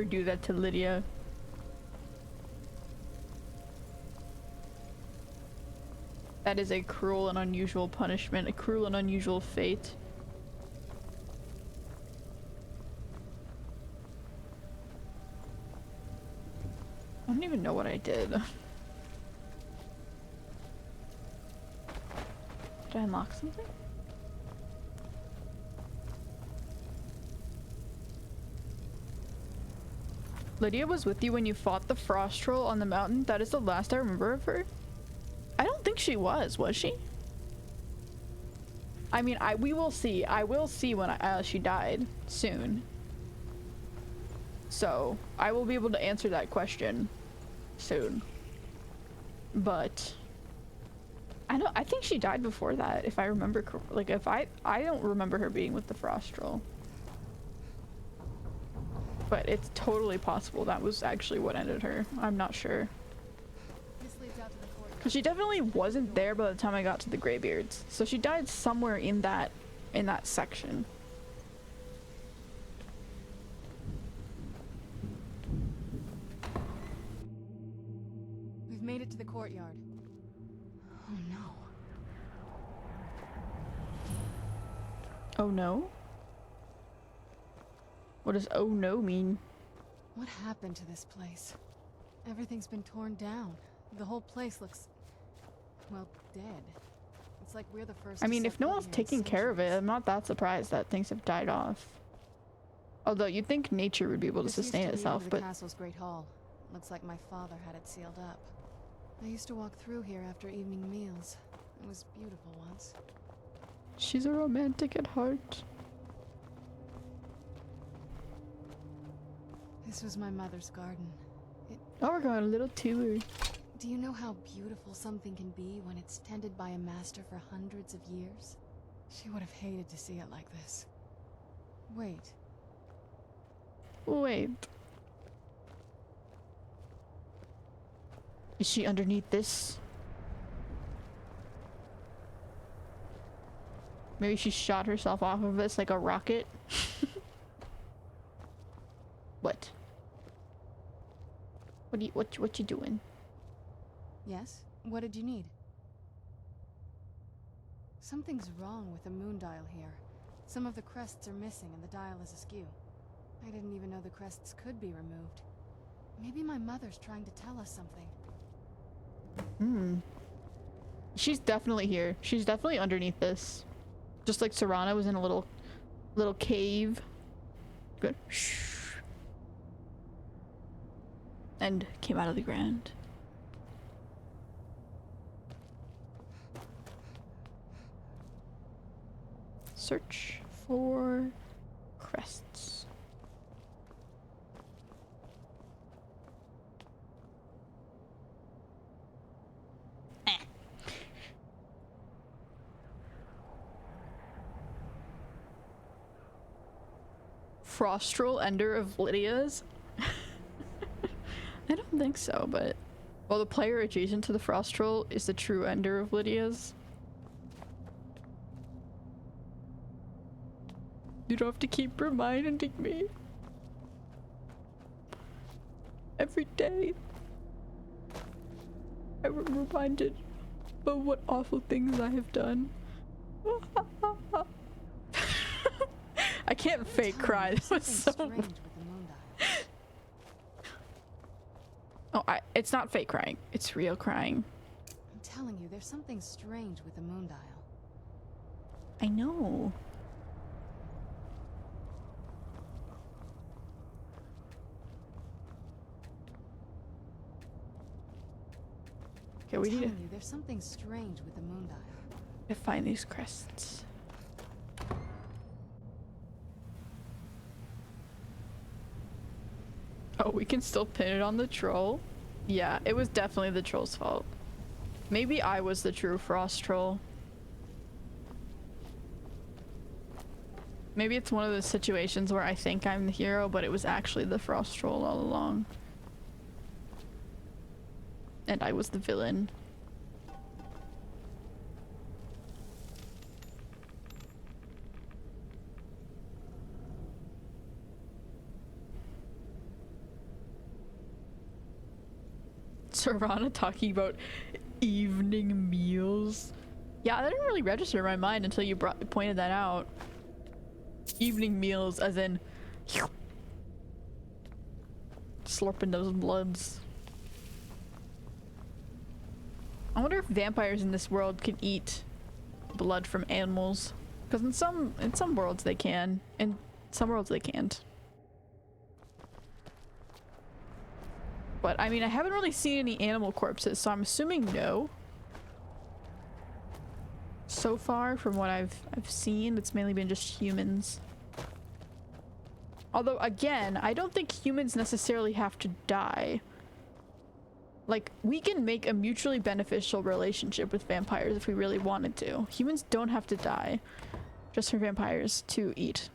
do that to Lydia. That is a cruel and unusual punishment, a cruel and unusual fate. I don't even know what I did. Did I unlock something? Lydia was with you when you fought the frost troll on the mountain. That is the last I remember of her. I don't think she was she? I mean, we will see. I will see when she died soon. So, I will be able to answer that question soon. But I think she died before that, if I remember like if I don't remember her being with the frost troll. But it's totally possible that was actually what ended her. I'm not sure. Because she definitely wasn't there by the time I got to the Greybeards. So she died somewhere in that section. We've made it to the courtyard. Oh no. Oh no? What does oh no mean? What happened to this place? Everything's been torn down. The whole place looks, well, dead. It's like we're the first. I mean, if no one's taking care of it, I'm not that surprised that things have died off. Although you'd think nature would be able to sustain itself, but... The castle's great hall. Looks like my father had it sealed up. I used to walk through here after evening meals. It was beautiful once. She's a romantic at heart. This was my mother's garden. Oh, we're going a little tour. Do you know how beautiful something can be when it's tended by a master for hundreds of years? She would have hated to see it like this. Wait. Is she underneath this? Maybe she shot herself off of this like a rocket? What? What you doing? Yes? What did you need? Something's wrong with the moon dial here. Some of the crests are missing and the dial is askew. I didn't even know the crests could be removed. Maybe my mother's trying to tell us something. She's definitely here. She's definitely underneath this. Just like Serana was in a little cave. Good. Shh. And came out of the ground. Search for crests. Frostral Ender of Lydia's? I don't think so, but... Well, the player adjacent to the Frost Troll is the true Ender of Lydia's. You don't have to keep reminding me. Every day. I'm reminded of what awful things I have done. I can't fake cry. That was so... Oh, it's not fake crying. It's real crying. I'm telling you, there's something strange with the moon dial. I know. Okay, we need Telling you, there's something strange with the moon dial. to find these crests. Oh, we can still pin it on the troll? Yeah, it was definitely the troll's fault. Maybe I was the true frost troll. Maybe it's one of those situations where I think I'm the hero, but it was actually the frost troll all along. And I was the villain. Serana talking about evening meals. Yeah, that didn't really register in my mind until you pointed that out. Evening meals as in slurping those bloods. I wonder if vampires in this world can eat blood from animals. Because in some worlds they can. In some worlds they can't. But I mean, I haven't really seen any animal corpses, so I'm assuming no. So far, from what I've seen, it's mainly been just humans. Although, again, I don't think humans necessarily have to die. Like, we can make a mutually beneficial relationship with vampires if we really wanted to. Humans don't have to die just for vampires to eat.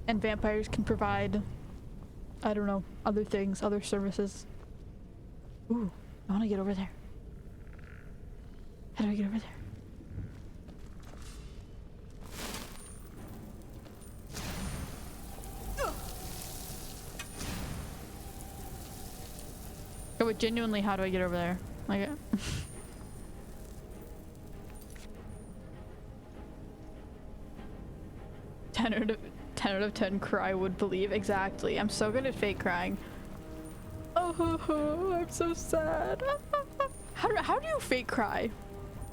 And vampires can provide, I don't know, other things, other services. Ooh, I want to get over there. How do I get over there? Oh, but genuinely, how do I get over there? Like, 10 out of 10 cry would believe. Exactly. I'm so good at fake crying. Oh, I'm so sad. How do you fake cry?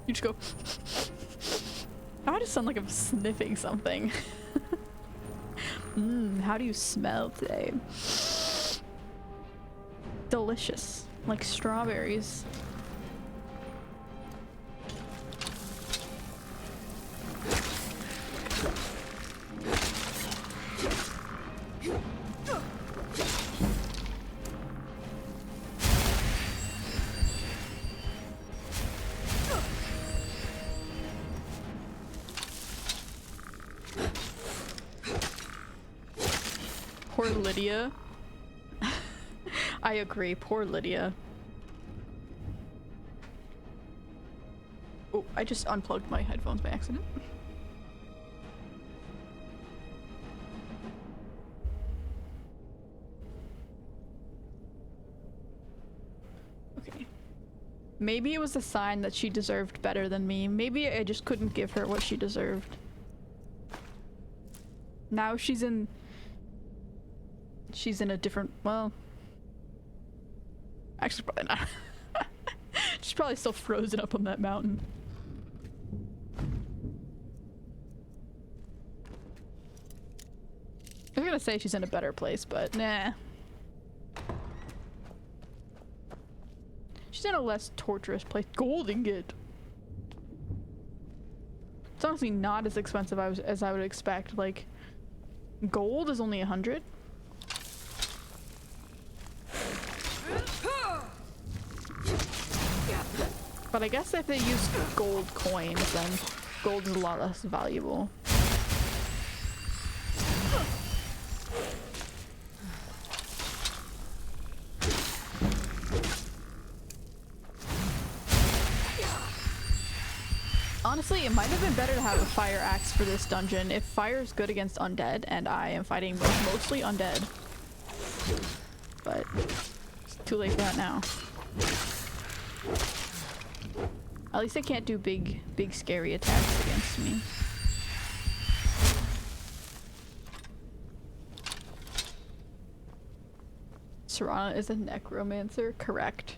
You just go. I just sound like I'm sniffing something. How do you smell today? Delicious. Like strawberries. Poor Lydia. I agree, poor Lydia. Oh, I just unplugged my headphones by accident. Okay. Maybe it was a sign that she deserved better than me. Maybe I just couldn't give her what she deserved. Now she's in a different, well, actually probably not. She's probably still frozen up on that mountain. I was gonna say she's in a better place, but nah. She's in a less torturous place. Gold ingot. It's honestly not as expensive as I would expect. Like, gold is only 100. But I guess if they use gold coins, then gold is a lot less valuable. Honestly, it might have been better to have a fire axe for this dungeon. If fire is good against undead, and I am fighting mostly undead. But it's too late for that now. At least I can't do big scary attacks against me. Serana is a necromancer, correct.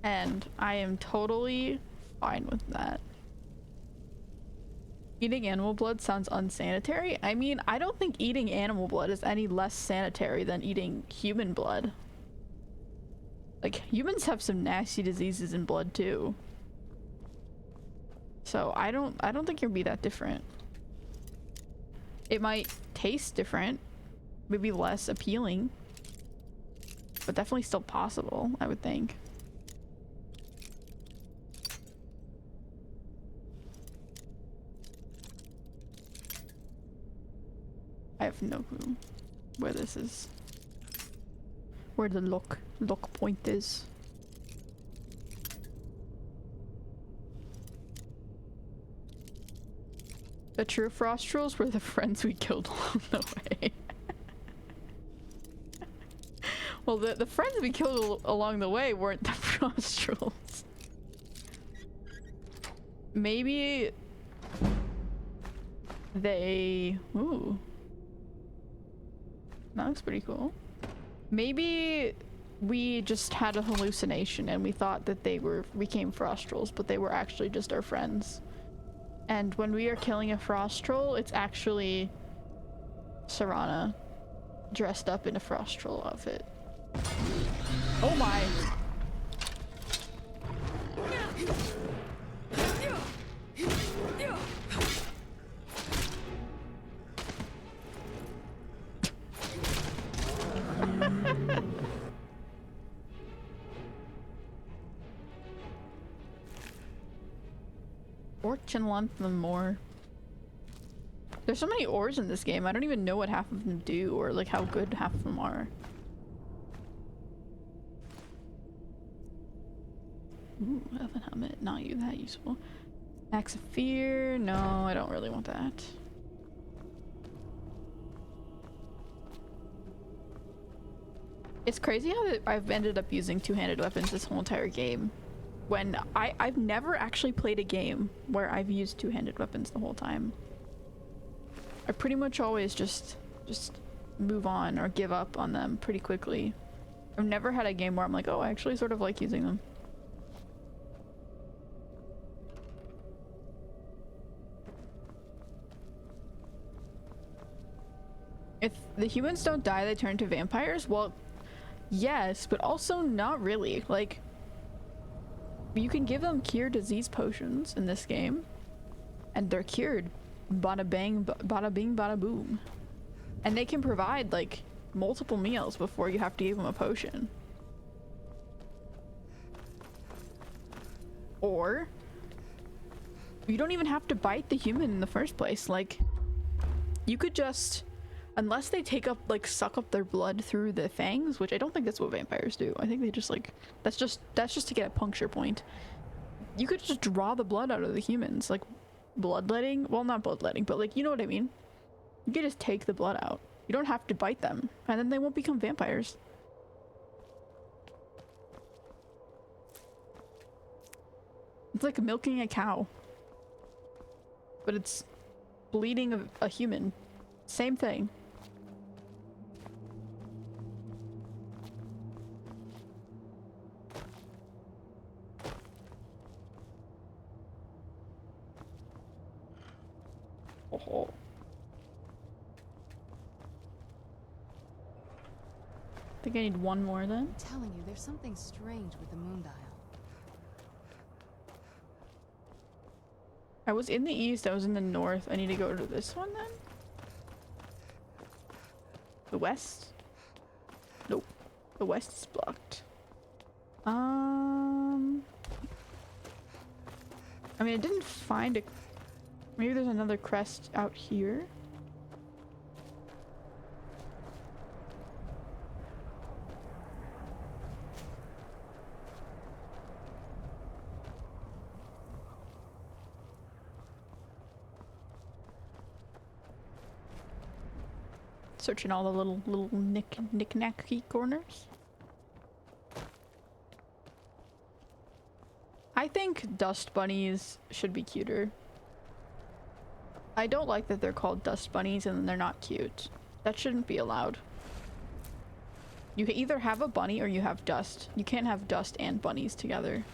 And I am totally fine with that. Eating animal blood sounds unsanitary. I mean, I don't think eating animal blood is any less sanitary than eating human blood. Like, humans have some nasty diseases in blood too. So I don't think you'll be that different. It might taste different, maybe less appealing, but definitely still possible, I would think. I have no clue where this is. Where the lock point is. The true frost trolls were the friends we killed along the way. Well, the friends we killed along the way weren't the frost trolls. Maybe they... Ooh. That looks pretty cool. Maybe we just had a hallucination and we thought that they became frost trolls, but they were actually just our friends. And when we are killing a frost troll, it's actually Serana dressed up in a frost troll outfit. Oh my! Fortune want them more. There's so many ores in this game, I don't even know what half of them do or like how good half of them are. Ooh, elven helmet, not you that useful. Axe of Fear, no, I don't really want that. It's crazy how I've ended up using two-handed weapons this whole entire game. When I've never actually played a game where I've used two-handed weapons the whole time. I pretty much always just move on or give up on them pretty quickly. I've never had a game where I'm like, oh, I actually sort of like using them. If the humans don't die, they turn to vampires? Well, yes, but also not really. Like, you can give them cure disease potions in this game, and they're cured. Bada bang, bada bing, bada boom. And they can provide, like, multiple meals before you have to give them a potion. Or, you don't even have to bite the human in the first place. Like, you could just... Unless they take up, like, suck up their blood through the fangs, which I don't think that's what vampires do. I think they just, like, that's just to get a puncture point. You could just draw the blood out of the humans, like, bloodletting? Well, not bloodletting, but, like, you know what I mean? You could just take the blood out. You don't have to bite them, and then they won't become vampires. It's like milking a cow. But it's bleeding a human. Same thing. Oh. I think I need one more then. I'm telling you, there's something strange with the moon dial. I was in the east, I was in the north. I need to go to this one then? The west? Nope. The west is blocked. I mean, I didn't find a... Maybe there's another crest out here? Searching all the little knick-knacky corners. I think dust bunnies should be cuter. I don't like that they're called dust bunnies and they're not cute. That shouldn't be allowed. You can either have a bunny or you have dust. You can't have dust and bunnies together.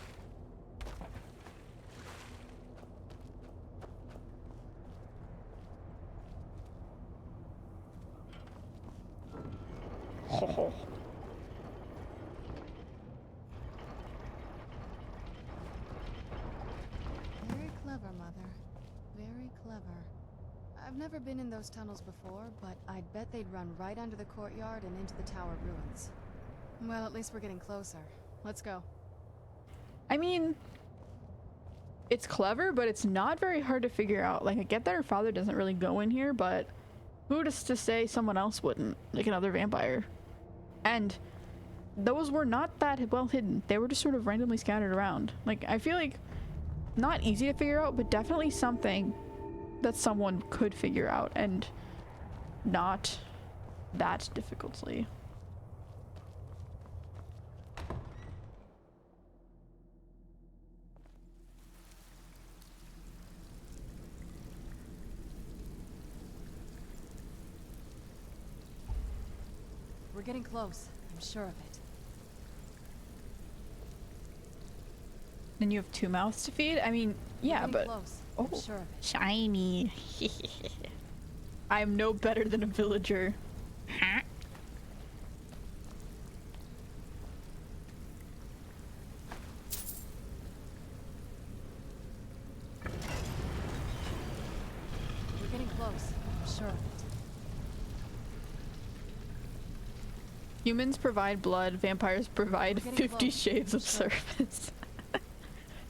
Ho. Very clever, Mother. Very clever. I've never been in those tunnels before, but I'd bet they'd run right under the courtyard and into the tower ruins. Well, at least we're getting closer. Let's go. I mean, it's clever, but it's not very hard to figure out. Like, I get that her father doesn't really go in here, but who's to say someone else wouldn't? Like another vampire. And those were not that well hidden. They were just sort of randomly scattered around. Like, I feel like not easy to figure out, but definitely something that someone could figure out, and not that difficultly. We're getting close. I'm sure of it. Then you have 2 mouths to feed? I mean, yeah, but... Close. Oh, I'm sure of it. shiny. I am no better than a villager. Huh? We're getting close. I'm sure of it. Humans provide blood, vampires provide We're getting 50 close. shades of Sure. surface.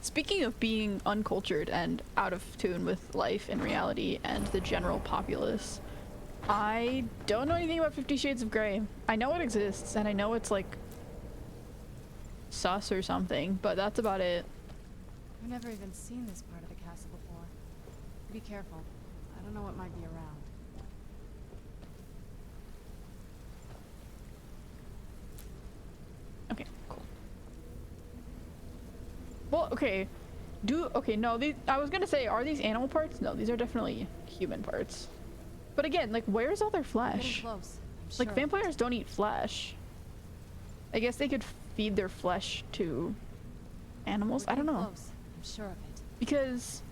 Speaking of being uncultured and out of tune with life and reality and the general populace, I don't know anything about 50 Shades of Grey. I know it exists, and I know it's like sus or something, but that's about it. I've never even seen this part of the castle before. Be careful. I don't know what might be around. Okay, cool. Well, okay. No, I was gonna say, are these animal parts? No, these are definitely human parts. But again, like, where's all their We're getting flesh? close. I'm sure Like, of it. vampires don't eat flesh. I guess they could feed their flesh to animals. We're I don't getting know. Close. I'm sure of it. Because,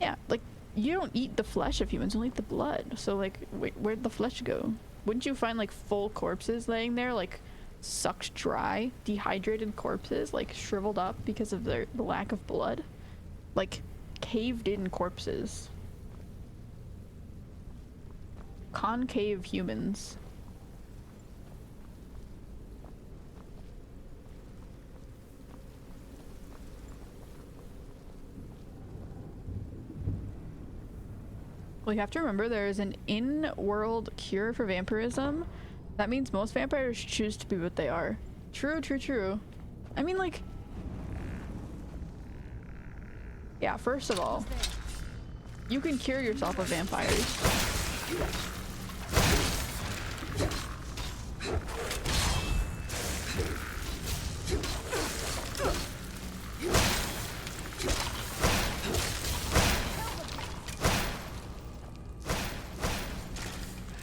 yeah, like, you don't eat the flesh of humans, you only eat the blood. So, like, where'd the flesh go? Wouldn't you find, like, full corpses laying there, like, sucked dry, dehydrated corpses, like, shriveled up because of the lack of blood? Like, caved in corpses. Concave humans. Well, you have to remember there is an in-world cure for vampirism. That means most vampires choose to be what they are. True, true, true. I mean, like... Yeah, first of all, you can cure yourself of vampires.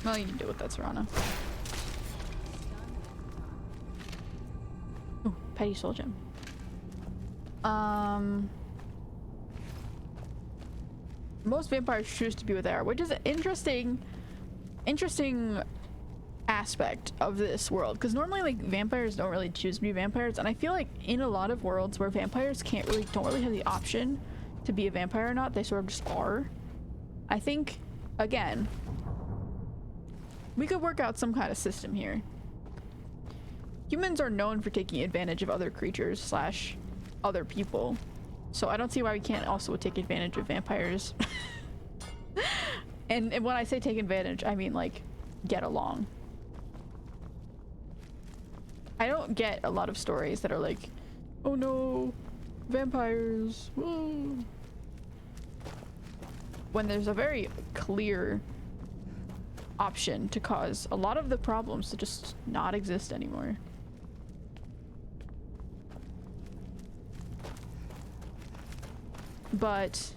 Well, you can do it with that Serana. Ooh, petty soul gem. Most vampires choose to be what they are, which is an interesting aspect of this world, because normally, like, vampires don't really choose to be vampires, and I feel like in a lot of worlds where vampires don't really have the option to be a vampire or not, they sort of just are. I think, again, we could work out some kind of system here. Humans are known for taking advantage of other creatures / other people. So I don't see why we can't also take advantage of vampires. and when I say take advantage, I mean, like, get along. I don't get a lot of stories that are like, oh no, vampires, woo. When there's a very clear option to cause a lot of the problems to just not exist anymore. But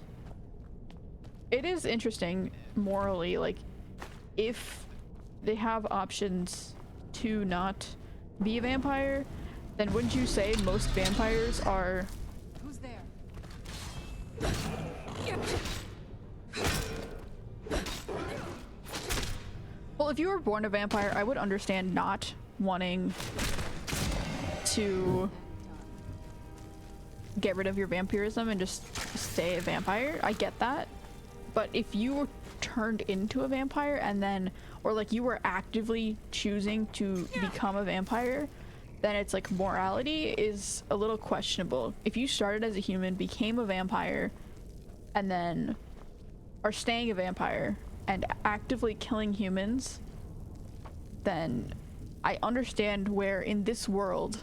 it is interesting morally, like, if they have options to not be a vampire, then wouldn't you say most vampires are... Who's there? Well, if you were born a vampire, I would understand not wanting to get rid of your vampirism and just stay a vampire. I get that. But if you were turned into a vampire and then, or like you were actively choosing to become a vampire, then it's like morality is a little questionable. If you started as a human, became a vampire, and then are staying a vampire and actively killing humans, then I understand where in this world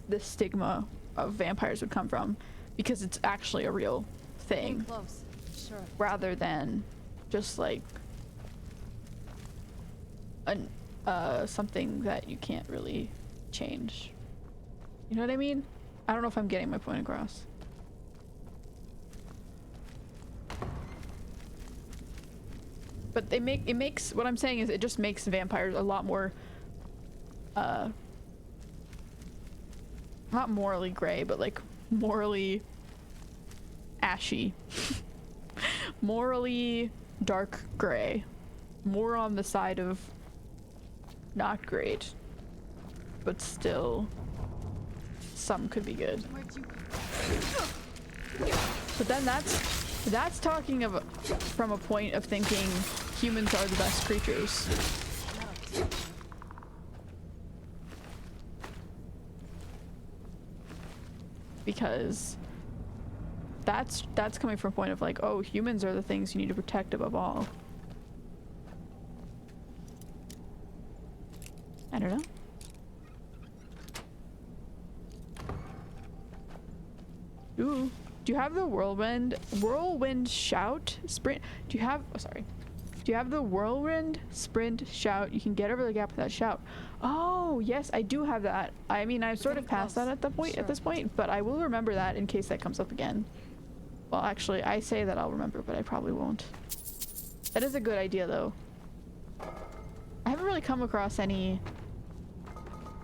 the stigma of vampires would come from, because it's actually a real thing. Close. Sure. Rather than just like something that you can't really change. You know what I mean? I don't know if I'm getting my point across. But it makes what I'm saying is it just makes vampires a lot more not morally gray, but like morally ashy. Morally dark gray. More on the side of not great, but still some could be good. But then that's talking of from a point of thinking humans are the best creatures. Because that's coming from a point of like, oh, humans are the things you need to protect above all. I don't know. Ooh, do you have the whirlwind shout sprint? Do you have, oh sorry. Do you have the whirlwind sprint shout? You can get over the gap with that shout. Oh, yes, I do have that. I mean, I've sort of passed that at this point, but I will remember that in case that comes up again. Well, actually, I say that I'll remember, but I probably won't. That is a good idea, though. I haven't really come across any...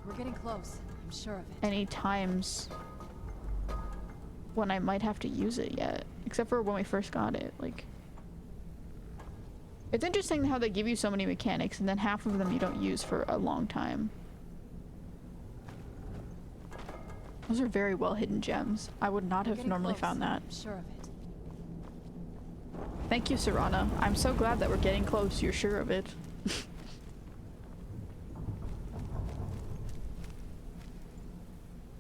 We're getting close. I'm sure of it. Any times when I might have to use it yet. Except for when we first got it, like... It's interesting how they give you so many mechanics, and then half of them you don't use for a long time. Those are very well hidden gems. I would not have normally found that. I'm sure of it. Thank you, Serana. I'm so glad that we're getting close. You're sure of it.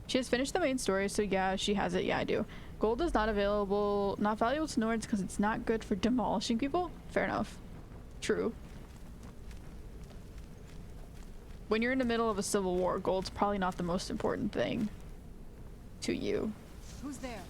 She has finished the main story, so yeah, she has it. Yeah, I do. Gold is not valuable to Nords because it's not good for demolishing people. Fair enough. True. When you're in the middle of a civil war, gold's probably not the most important thing to you. Who's there?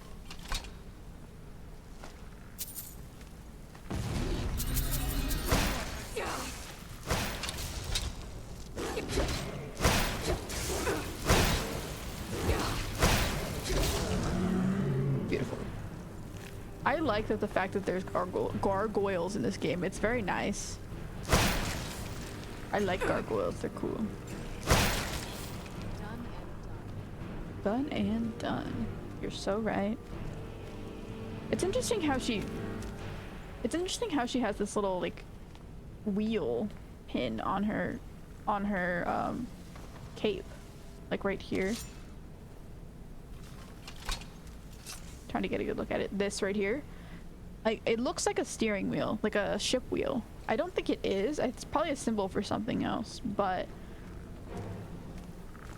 Beautiful. I like that the fact that there's gargoyles in this game. It's very nice. I like gargoyles. They're cool. Done and done. You're so right. It's interesting how she has this little like wheel pin on her cape, like right here. Trying to get a good look at it. This right here, like it looks like a steering wheel, like a ship wheel. I don't think it is. It's probably a symbol for something else, but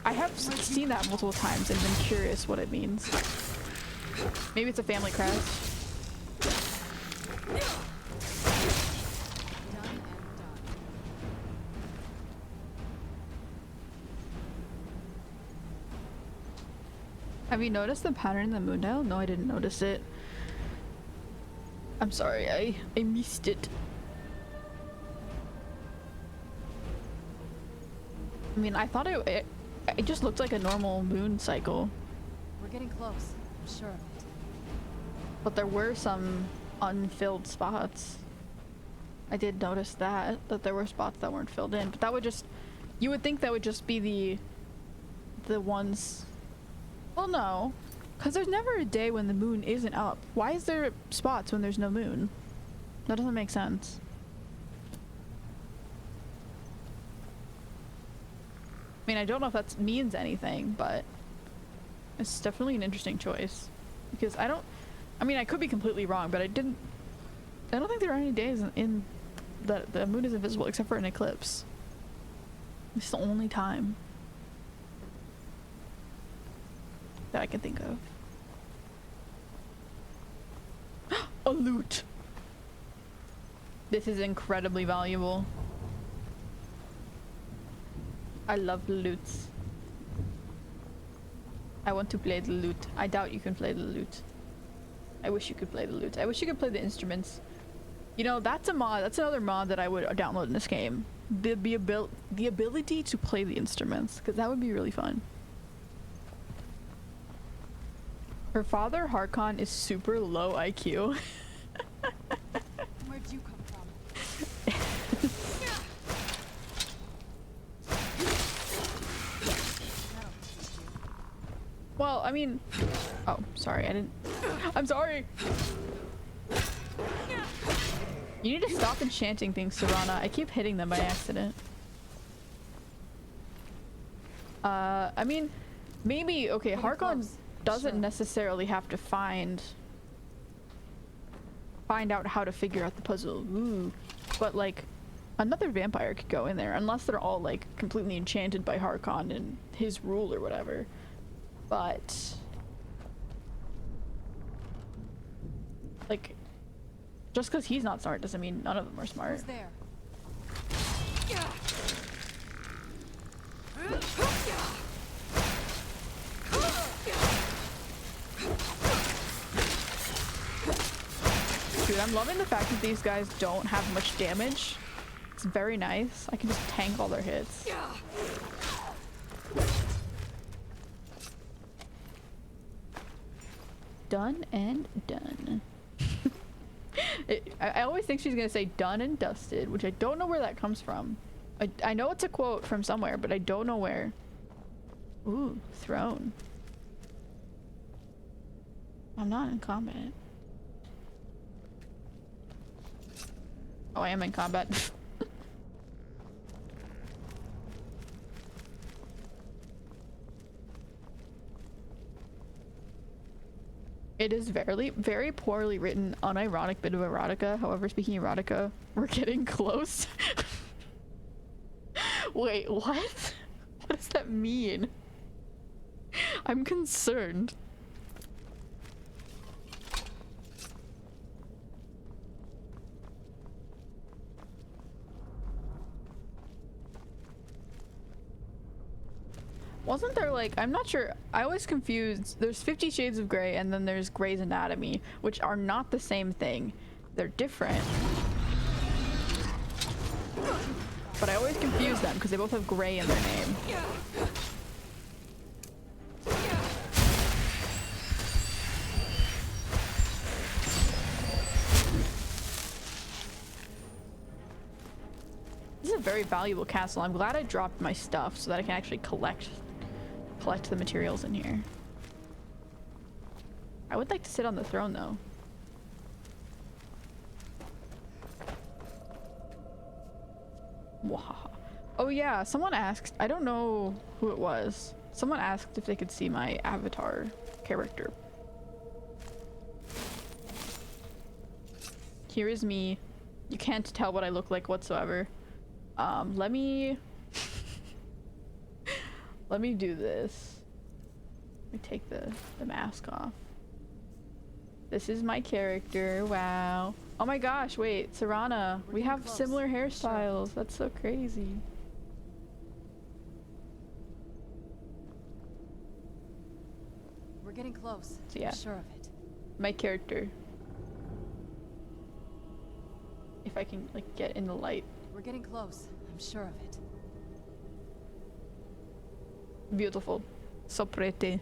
I have seen that multiple times and been curious what it means. Maybe it's a family crest. Have you noticed the pattern in the moon dial? No, I didn't notice it. I'm sorry, I missed it. I mean, I thought it just looked like a normal moon cycle. We're getting close. I'm sure of it. But there were some unfilled spots. I did notice that there were spots that weren't filled in, but that would just You would think that would just be the ones. Well, no, because there's never a day when the moon isn't up. Why is there spots when there's no moon? That doesn't make sense. I mean, I don't know if that means anything, but it's definitely an interesting choice. Because I mean, I could be completely wrong, but I don't think there are any days in that the moon is invisible except for an eclipse. It's the only time that I can think of. A loot! This is incredibly valuable. I love loots. I want to play the lute. I doubt you can play the lute. I wish you could play the lute. I wish you could play the instruments. You know, that's a mod. That's another mod that I would download in this game. The ability to play the instruments, because that would be really fun. Her father, Harkon, is super low IQ. Where'd you come from? Well, I mean... Oh, sorry, I didn't... I'm sorry! You need to stop enchanting things, Serana. I keep hitting them by accident. I mean, maybe... Okay, Harkon doesn't necessarily have to find out how to figure out the puzzle. Ooh. But, like, another vampire could go in there, unless they're all, like, completely enchanted by Harkon and his rule or whatever. But like, just because he's not smart doesn't mean none of them are smart. Who's there? Dude, I'm loving the fact that these guys don't have much damage. It's very nice. I can just tank all their hits. Done and done. I always think she's gonna say done and dusted, which I don't know where that comes from. I know it's a quote from somewhere, but I don't know where. Ooh, throne. I'm not in combat. Oh, I am in combat. It is very poorly written, unironic bit of erotica. However, speaking erotica, we're getting close. Wait, what? What does that mean? I'm concerned. Wasn't there like, I'm not sure, I always confused, there's 50 Shades of Grey and then there's Grey's Anatomy, which are not the same thing. They're different. But I always confuse them because they both have Grey in their name. This is a very valuable castle. I'm glad I dropped my stuff so that I can actually collect the materials in here. I would like to sit on the throne though. Wahaha. Oh yeah, someone asked, I don't know who it was. Someone asked if they could see my avatar character. Here is me. You can't tell what I look like whatsoever. Let me do this. Let me take the mask off. This is my character. Wow. Oh my gosh, wait, Serana. We have similar hairstyles. That's so crazy. We're getting close. So yeah. I'm sure of it. My character. If I can like get in the light. We're getting close. I'm sure of it. Beautiful. So pretty.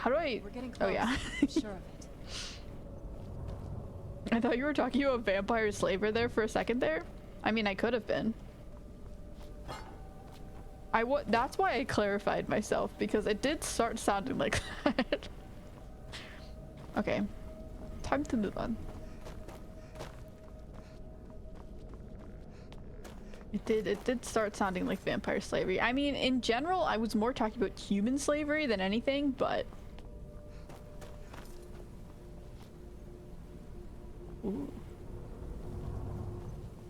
How do I? We're getting close. Oh yeah. I'm sure of it. I thought you were talking about vampire slaver there for a second there. I mean, I could have been. That's why I clarified myself, because it did start sounding like that. Okay. Time to move on. It did start sounding like vampire slavery. I mean, in general, I was more talking about human slavery than anything, but... Ooh.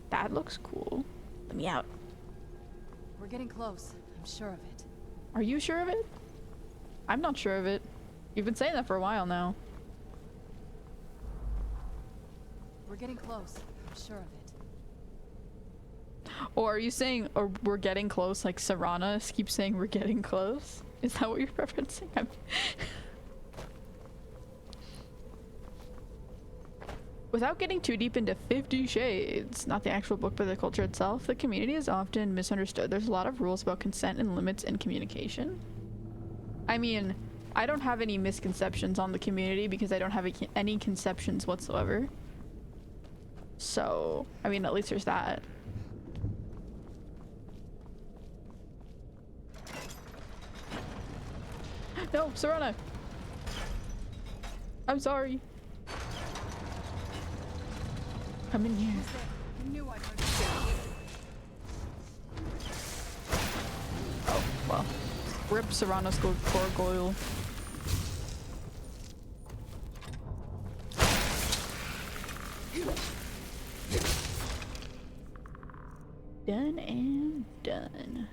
That looks cool. Let me out. We're getting close. I'm sure of it. Are you sure of it? I'm not sure of it. You've been saying that for a while now. We're getting close. I'm sure of it. Or are you saying, or we're getting close, like Serana keeps saying we're getting close? Is that what you're referencing? Without getting too deep into 50 Shades, not the actual book but the culture itself, the community is often misunderstood. There's a lot of rules about consent and limits in communication. I mean, I don't have any misconceptions on the community because I don't have any conceptions whatsoever. So, I mean, at least there's that. No, Serana! I'm sorry. Come in here. I knew I'd heard Oh, well. Rip Serana's gargoyle. Done and done.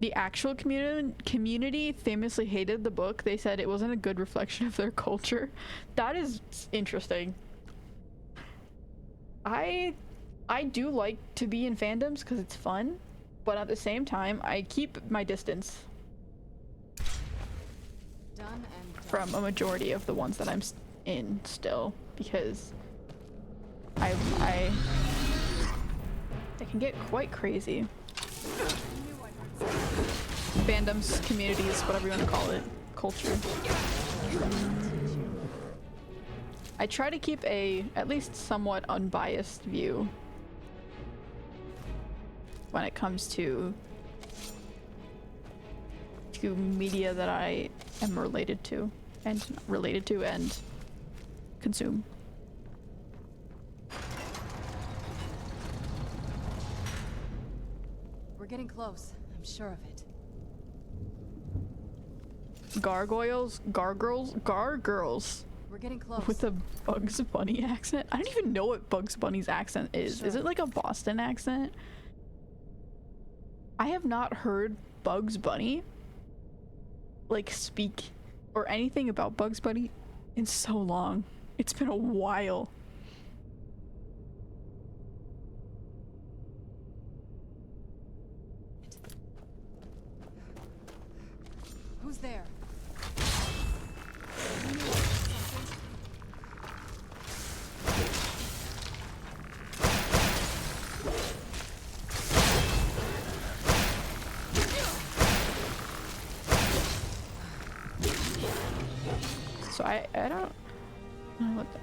The actual community famously hated the book. They said it wasn't a good reflection of their culture. That is interesting. I do like to be in fandoms because it's fun, but at the same time, I keep my distance from a majority of the ones that I'm in still, because they can get quite crazy. Fandoms, communities, whatever you want to call it, culture. I try to keep a at least somewhat unbiased view when it comes to media that I am related to and consume. We're getting close. I'm sure of it. Gargoyles. We're getting close. With a Bugs Bunny accent? I don't even know what Bugs Bunny's accent is. Is it like a Boston accent? I have not heard Bugs Bunny like speak or anything about Bugs Bunny in so long. It's been a while. Who's there? So I don't know what that...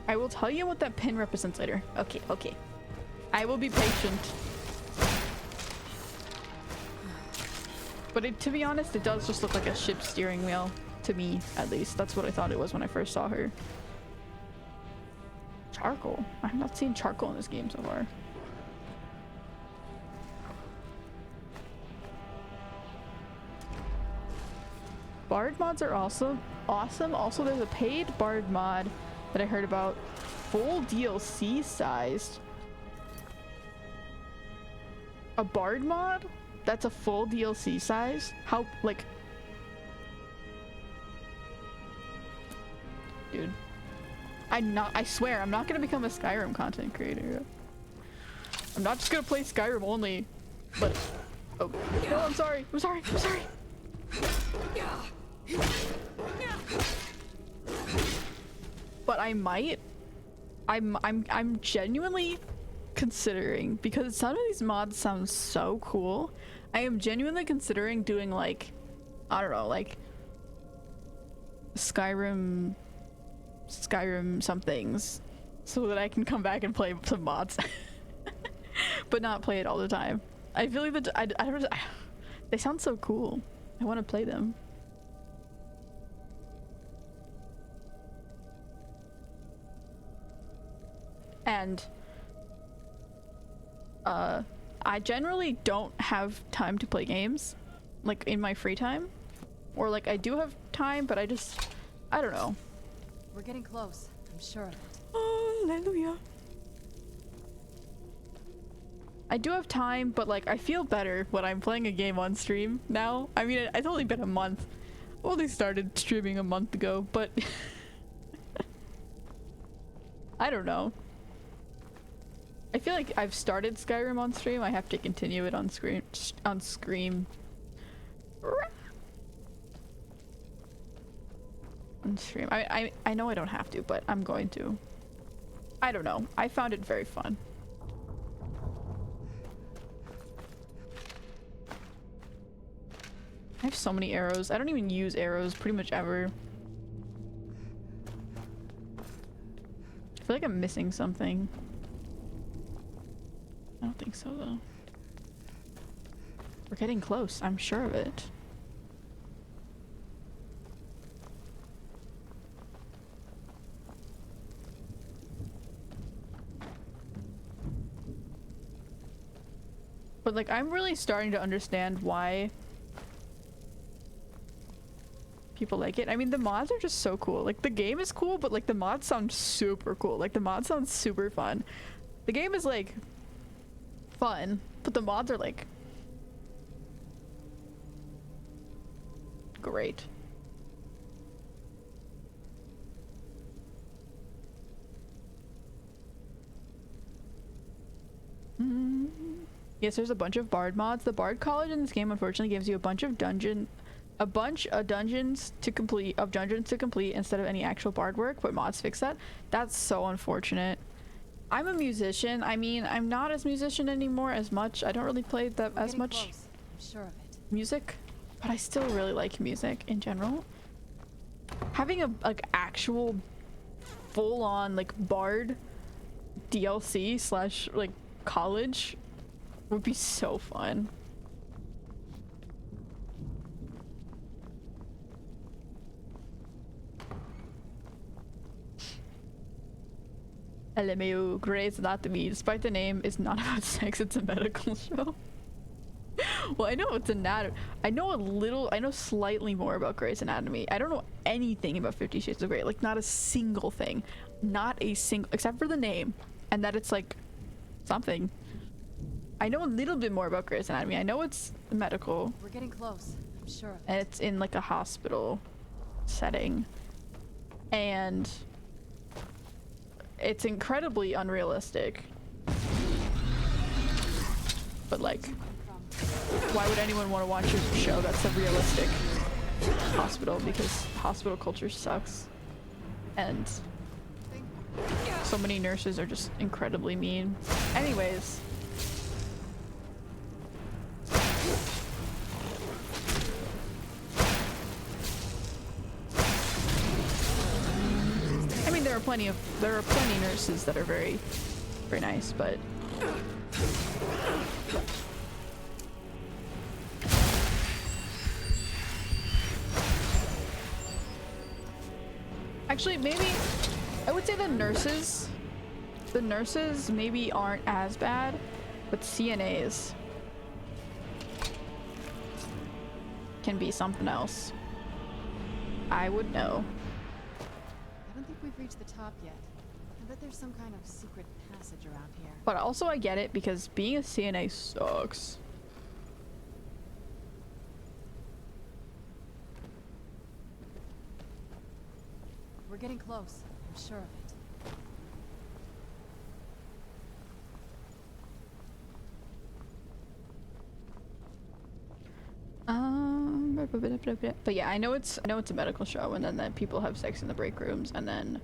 I will tell you what that pin represents later. Okay. I will be patient. But to be honest, it does just look like a ship steering wheel. To me, at least. That's what I thought it was when I first saw her. Charcoal? I have not seen charcoal in this game so far. Bard mods are also awesome. Also, there's a paid Bard mod that I heard about. Full DLC sized. A Bard mod? That's a full DLC size? How, like... Dude. I swear, I'm not gonna become a Skyrim content creator. I'm not just gonna play Skyrim only, but... Oh, no, I'm sorry. But I might. I'm genuinely considering, because some of these mods sound so cool, I am genuinely considering doing like, I don't know, like Skyrim some things so that I can come back and play some mods. But not play it all the time. I feel like that I don't, they sound so cool. I want to play them. And I generally don't have time to play games like in my free time, or like I do have time, but I don't know. We're getting close. I'm sure of it. Hallelujah. I do have time, but like I feel better when I'm playing a game on stream now. I mean, it's only been a month. I only started streaming a month ago, but I don't know. I feel like I've started Skyrim on stream. I have to continue it on screen. On stream. I know I don't have to, but I'm going to. I don't know. I found it very fun. I have so many arrows. I don't even use arrows pretty much ever. I feel like I'm missing something. I don't think so though. We're getting close, I'm sure of it. But like, I'm really starting to understand why people like it. I mean, the mods are just so cool. Like, the game is cool, but like the mods sound super cool. Like, the mods sound super fun. The game is like fun, but the mods are like great. Yes, there's a bunch of bard mods. The bard college in this game unfortunately gives you a bunch of dungeons to complete instead of any actual bard work, but mods fix that. That's so unfortunate. I'm a musician. I mean, I'm not as musician anymore as much. I don't really play that as much I'm sure of it. music, but I still really like music in general. Having a like actual full-on like bard DLC slash like college would be so fun. LMAO, Grey's Anatomy. Despite the name, is not about sex, it's a medical show. Well, I know it's anatomy. I know slightly more about Grey's Anatomy. I don't know anything about 50 Shades of Grey. Like, not a single thing. Not a single, except for the name. And that it's like something. I know a little bit more about Grey's Anatomy. I know it's medical. We're getting close. I'm sure of it. And it's in like a hospital setting. And it's incredibly unrealistic. But like, why would anyone want to watch a show that's a realistic hospital? Because hospital culture sucks. And so many nurses are just incredibly mean. Anyways. I mean, there are plenty nurses that are very, very nice, but actually, maybe I would say the nurses maybe aren't as bad, but CNAs can be something else. I would know. I don't think we've reached the top yet. I bet there's some kind of secret passage around here. But also I get it, because being a CNA sucks. We're getting close. I'm sure of it. But yeah, I know it's a medical show, and then people have sex in the break rooms, and then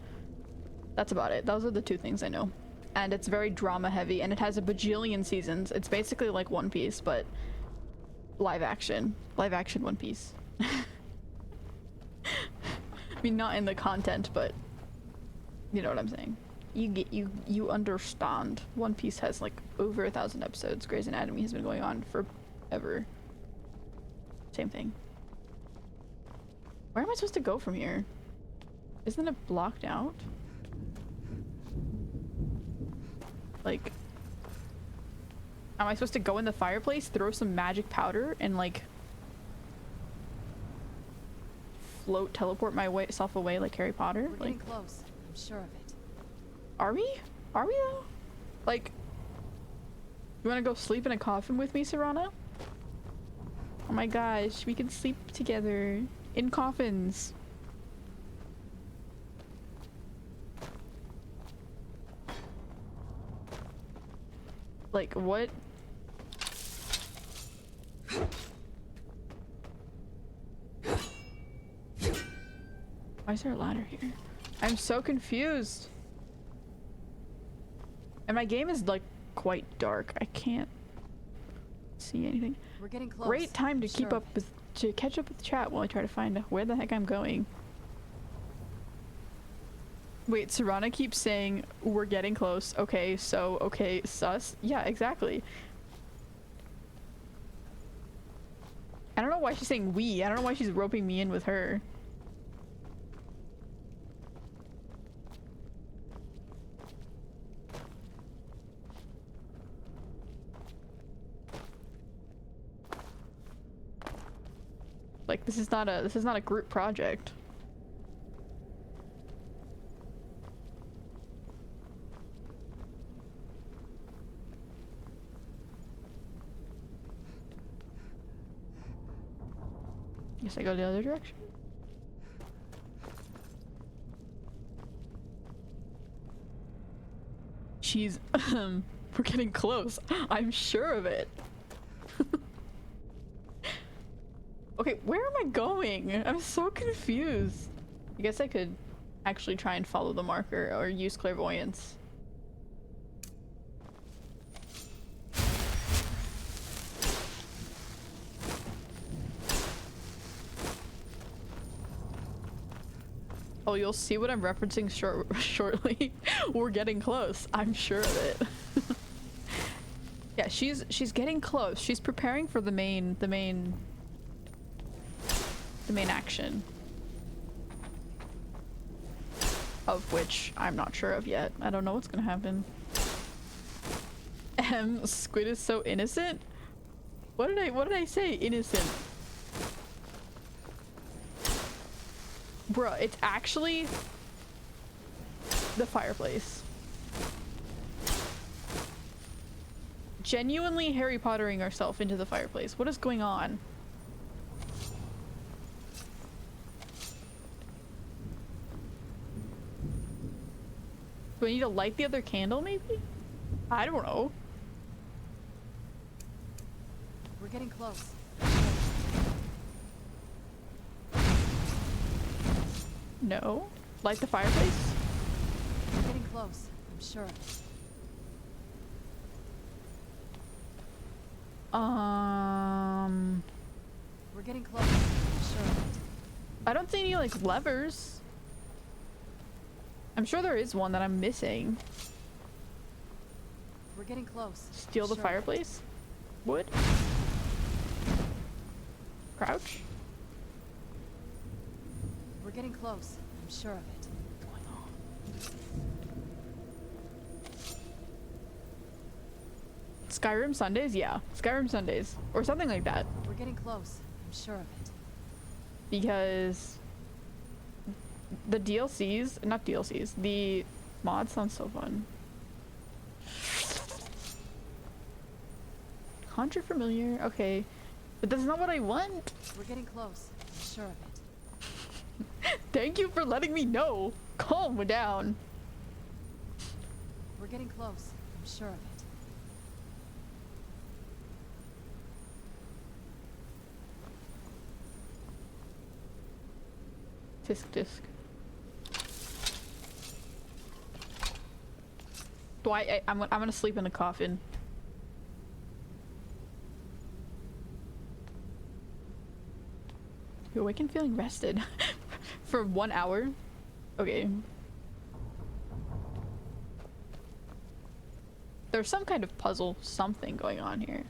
that's about it. Those are the two things I know. and it's very drama heavy, and it has a bajillion seasons. It's basically like One Piece, but live action One Piece. I mean, not in the content, but you know what I'm saying. You understand. One Piece has like over 1,000 episodes. Grey's Anatomy has been going on forever. Same thing. Where am I supposed to go from here? Isn't it blocked out? Like, am I supposed to go in the fireplace, throw some magic powder, and like teleport myself away like Harry Potter? We're getting close. I'm sure of it. Are we? Are we though? Like, you wanna go sleep in a coffin with me, Serana? Oh my gosh, we can sleep together in coffins. Like, what? Why is there a ladder here? I'm so confused. And my game is like quite dark. I can't see anything. We're getting close. Great time to catch up with chat while I try to find where the heck I'm going. Wait, Serana keeps saying we're getting close. Okay, so okay, sus. Yeah, exactly. I don't know why she's saying we. I don't know why she's roping me in with her. Like, this is not a group project. Guess I go the other direction. She's we're getting close. I'm sure of it. Okay, where am I going? I'm so confused. I guess I could actually try and follow the marker or use clairvoyance. Oh, you'll see what I'm referencing shortly. We're getting close. I'm sure of it. Yeah, she's getting close. She's preparing for the main action, of which I'm not sure of yet. I don't know what's gonna happen. Squid is so innocent. What did I say? Innocent. Bruh, it's actually the fireplace. Genuinely Harry Pottering ourselves into the fireplace. What is going on? Do I need to light the other candle, maybe? I don't know. We're getting close. No. Light the fireplace? We're getting close. I'm sure of it. We're getting close. I'm sure of it. I don't see any, like, levers. I'm sure there is one that I'm missing. We're getting close. Steal the Sure. fireplace? Wood? Crouch? We're getting close. I'm sure of it. What's going on? Skyrim Sundays? Yeah. Skyrim Sundays. Or something like that. We're getting close. I'm sure of it. Because the DLCs, not DLCs, the mods sound so fun. Conjure familiar, okay. But that's not what I want. We're getting close. I'm sure of it. Thank you for letting me know. Calm down. We're getting close. I'm sure of it. Tisk tisk. I'm gonna sleep in the coffin. You awaken feeling rested for 1 hour. Okay. There's some kind of puzzle, something going on here.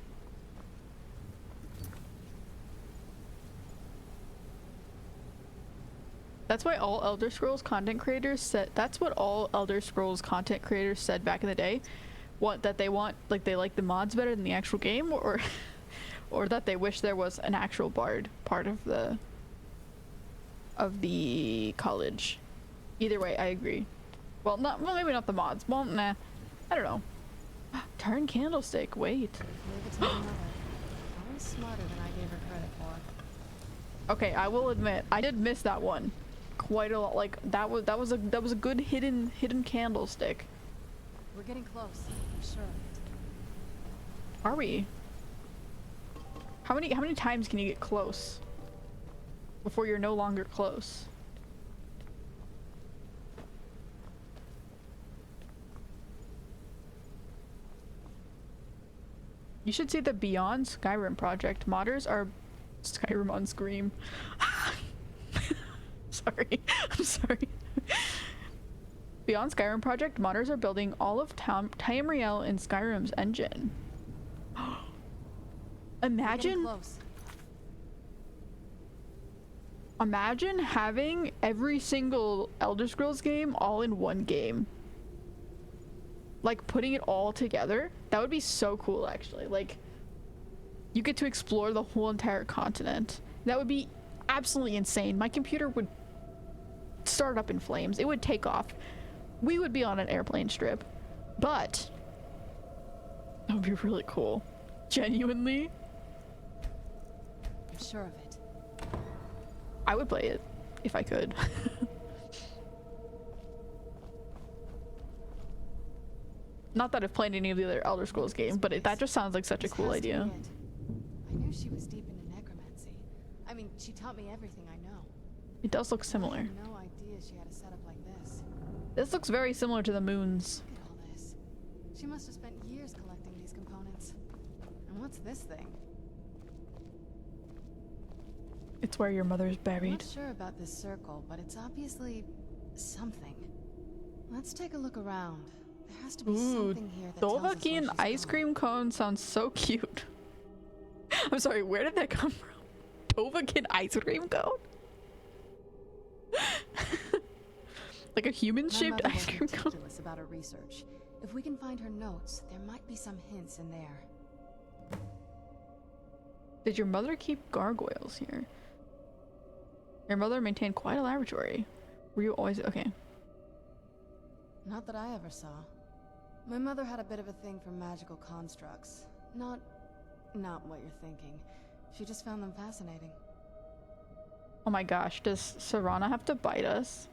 That's why all Elder Scrolls content creators said, that's what all Elder Scrolls content creators said back in the day. That they want, like, they like the mods better than the actual game, or or that they wish there was an actual bard part of the college. Either way, I agree. Well, maybe not the mods. Well, nah. I don't know. Turn candlestick, wait. Leave it to my mother. Always smarter than I gave her credit for. Okay, I will admit, I did miss that one. Quite a lot. Like, that was a good hidden candlestick. We're getting close, I'm sure of it. Are we? How many times can you get close before you're no longer close? You should see the Beyond Skyrim project. Modders are Skyrim on Scream. Sorry. I'm sorry. Beyond Skyrim project, modders are building all of Tamriel in Skyrim's engine. Imagine having every single Elder Scrolls game all in one game. Like, putting it all together. That would be so cool, actually. Like, you get to explore the whole entire continent. That would be absolutely insane. My computer would start up in flames. It would take off. We would be on an airplane strip. But that would be really cool. Genuinely. I'm sure of it. I would play it if I could. Not that I've played any of the other Elder Scrolls games, but that just sounds like such a cool idea. I knew she was deep into necromancy. I mean, she taught me everything I know. It does look similar. I had no idea she had a setup like this. This looks very similar to the moons. Look at all this. She must have spent years collecting these components. And what's this thing? It's where your mother's I'm buried. not sure about this circle, but it's obviously something. Let's take a look around. There has to be something here that tells us where Dovahkiin she's ice going. cream cone sounds so cute. I'm sorry, where did that come from? Dovahkiin ice cream cone? Like a human-shaped ice cream cone? Meticulous about her research. If we can find her notes, there might be some hints in there. Did your mother keep gargoyles here? Your mother maintained quite a laboratory. Were you always okay? Not that I ever saw. My mother had a bit of a thing for magical constructs. Not what you're thinking. She just found them fascinating. Oh my gosh, does Serana have to bite us?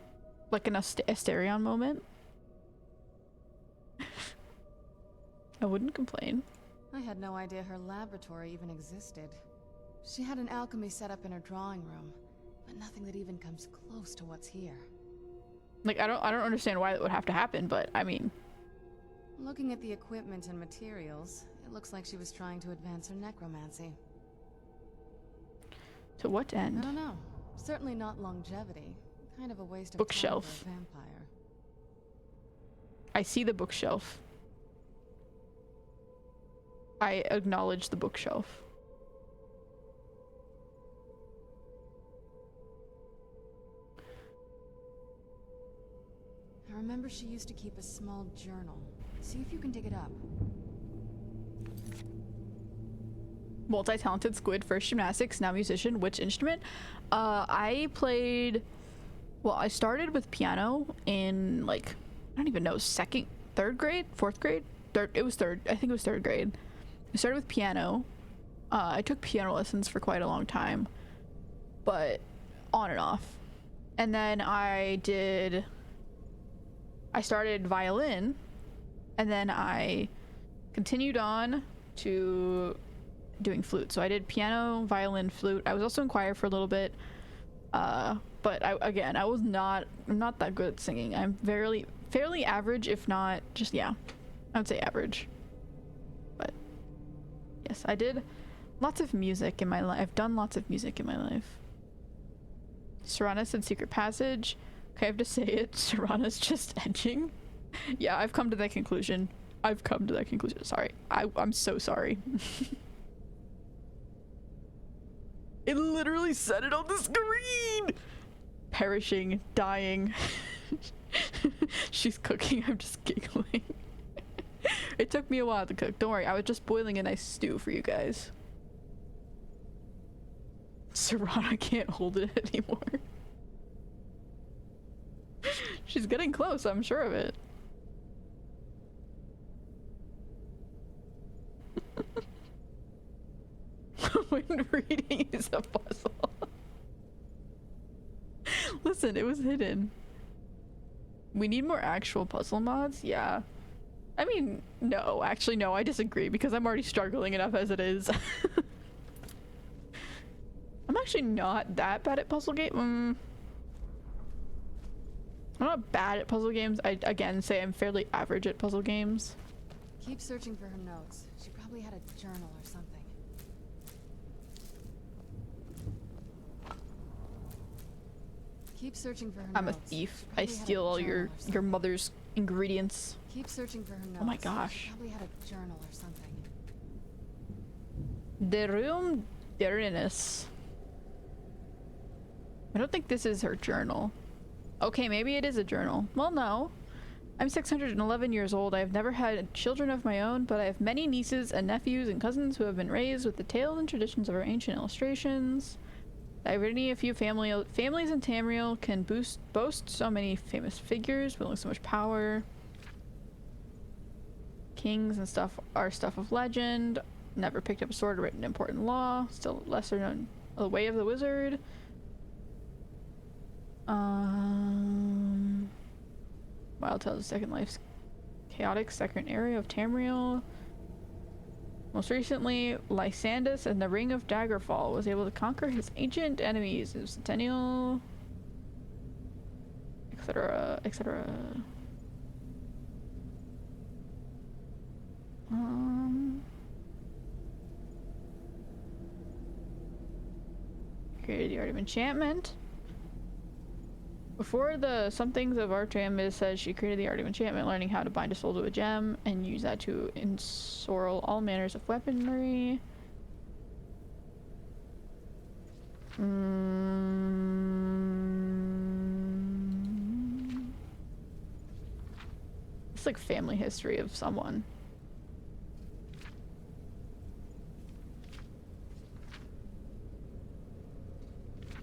Like an Asterion moment? I wouldn't complain. I had no idea her laboratory even existed. She had an alchemy set up in her drawing room, but nothing that even comes close to what's here. Like, I don't understand why that would have to happen, but I mean... Looking at the equipment and materials, it looks like she was trying to advance her necromancy. To what I end? don't know. Certainly not longevity. Kind of a waste of Bookshelf. time for a vampire. I see the bookshelf. I acknowledge the bookshelf. I remember she used to keep a small journal. See if you can dig it up. Multi-talented squid, first gymnastics, now musician. Which instrument? I played... Well, I started with piano in, like, I don't even know, third grade? Fourth grade? It was third. I think it was third grade. I started with piano. I took piano lessons for quite a long time, but on and off. And then I started violin, and then I continued on to doing flute. So I did piano, violin, flute. I was also in choir for a little bit. But I'm not that good at singing. I'm fairly average, if not just, yeah. I would say average. But yes, I did lots of music in my life. I've done lots of music in my life. Serana said secret passage. Okay, I have to say it. Serana's just edging. Yeah, I've come to that conclusion. Sorry. I'm so sorry. It literally said it on the screen! Perishing, dying. She's cooking, I'm just giggling. It took me a while to cook. Don't worry, I was just boiling a nice stew for you guys. Serana can't hold it anymore. She's getting close, I'm sure of it. When reading is a puzzle. Listen, it was hidden. We need more actual puzzle mods? Yeah. I mean, no. Actually, no. I disagree because I'm already struggling enough as it is. I'm actually not that bad at puzzle games. I'm not bad at puzzle games. I, again, say I'm fairly average at puzzle games. Keep searching for her notes. She probably had a journal or something. Keep searching for her I'm notes. a thief. She I probably had steal a all journal your or something. mother's ingredients. Keep searching for her notes. Oh my gosh. She probably had a journal or something. The room Derinus. I don't think this is her journal. Okay, maybe it is a journal. Well, no. I'm 611 years old. I have never had children of my own, but I have many nieces and nephews and cousins who have been raised with the tales and traditions of our ancient illustrations. I've already a few families in Tamriel can boast so many famous figures, wielding so much power. Kings and stuff are stuff of legend. Never picked up a sword or written important law. Still lesser known. The Way of the Wizard. Wild Tales of Second Life's chaotic second area of Tamriel. Most recently, Lysandus and the Ring of Daggerfall was able to conquer his ancient enemies of Centennial, etc., etc. Created the Art of Enchantment. Before the Some Things of Archam says she created the Art of Enchantment, learning how to bind a soul to a gem and use that to ensorcel all manners of weaponry. It's like family history of someone.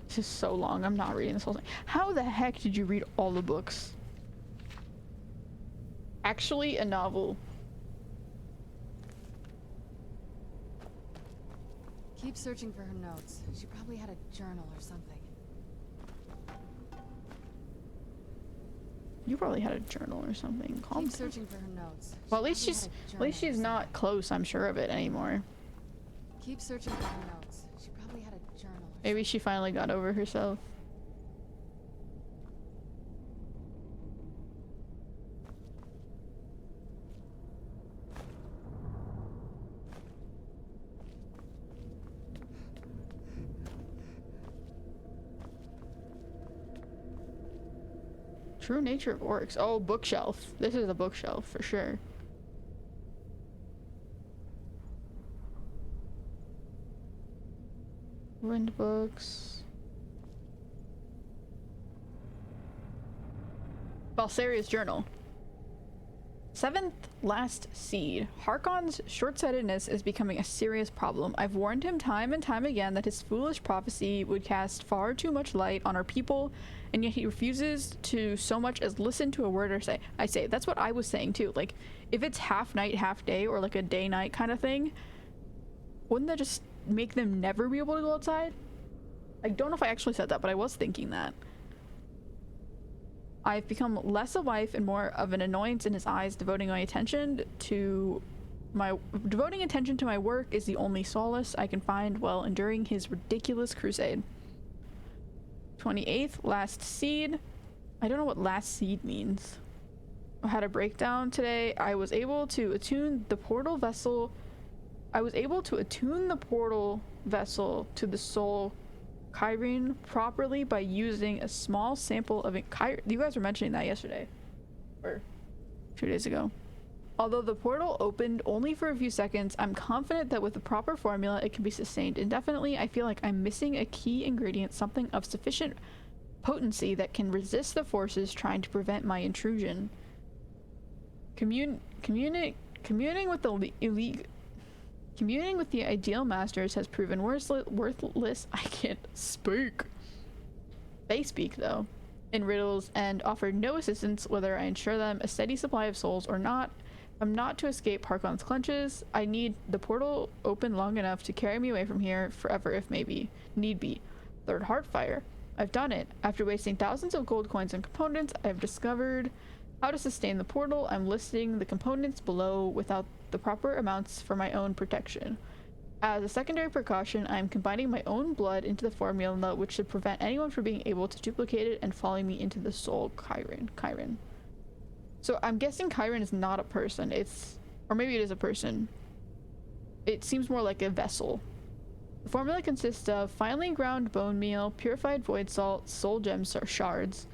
This is so long. I'm not reading this whole thing. How the heck did you read all the books? Actually, a novel. Keep searching for her notes. She probably had a journal or something. You probably had a journal or something. Calm Keep down. searching for her notes. Well, at She least probably she's had a at least journal or she's not something. close. I'm sure of it anymore. Keep searching for her notes. She probably had a journal or Maybe she finally got over herself. True nature of orcs. Oh, bookshelf. This is a bookshelf for sure. Wind books. Balsaria's journal. Seventh last seed. Harkon's short-sightedness is becoming a serious problem. I've warned him time and time again that his foolish prophecy would cast far too much light on our people, and yet he refuses to so much as listen to a word or say. I say, that's what I was saying too. Like, if it's half night, half day, or like a day-night kind of thing, wouldn't that just make them never be able to go outside? I don't know if I actually said that, but I was thinking that. I've become less a wife and more of an annoyance in his eyes. Devoting attention to my work is the only solace I can find while enduring his ridiculous crusade. 28th, last seed. I don't know what last seed means. had a breakdown today. I was able to attune the portal vessel. I was able to attune the portal vessel to the soul Skyrim properly by using a small sample of it. You guys were mentioning that yesterday, or 2 days ago. Although the portal opened only for a few seconds, I'm confident that with the proper formula, it can be sustained indefinitely. I feel like I'm missing a key ingredient, something of sufficient potency that can resist the forces trying to prevent my intrusion. Communing with the elite. Communing with the ideal masters has proven worthless. I can't speak. They speak, though, in riddles and offer no assistance whether I ensure them a steady supply of souls or not. I'm not to escape Harkon's clutches. I need the portal open long enough to carry me away from here forever if need be. Third Heartfire. I've done it. After wasting thousands of gold coins and components, I've discovered how to sustain the portal. I'm listing the components below without the proper amounts for my own protection. As a secondary precaution, I'm combining my own blood into the formula, which should prevent anyone from being able to duplicate it and following me into the soul Skyrim. So I'm guessing Skyrim is not a person. Or maybe it is a person. It seems more like a vessel. The formula consists of finely ground bone meal, purified void salt, soul gems or shards.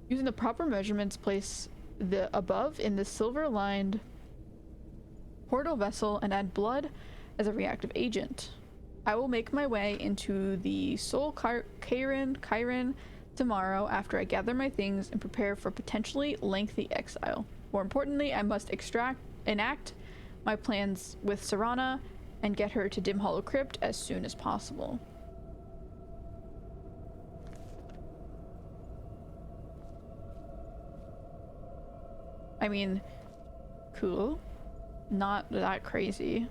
Using the proper measurements, place the above in the silver-lined portal vessel and add blood as a reactive agent. I will make my way into the soul Skyrim tomorrow after I gather my things and prepare for potentially lengthy exile. More importantly, I must enact my plans with Serana and get her to Dim Hollow Crypt as soon as possible. I mean, cool. Not that crazy.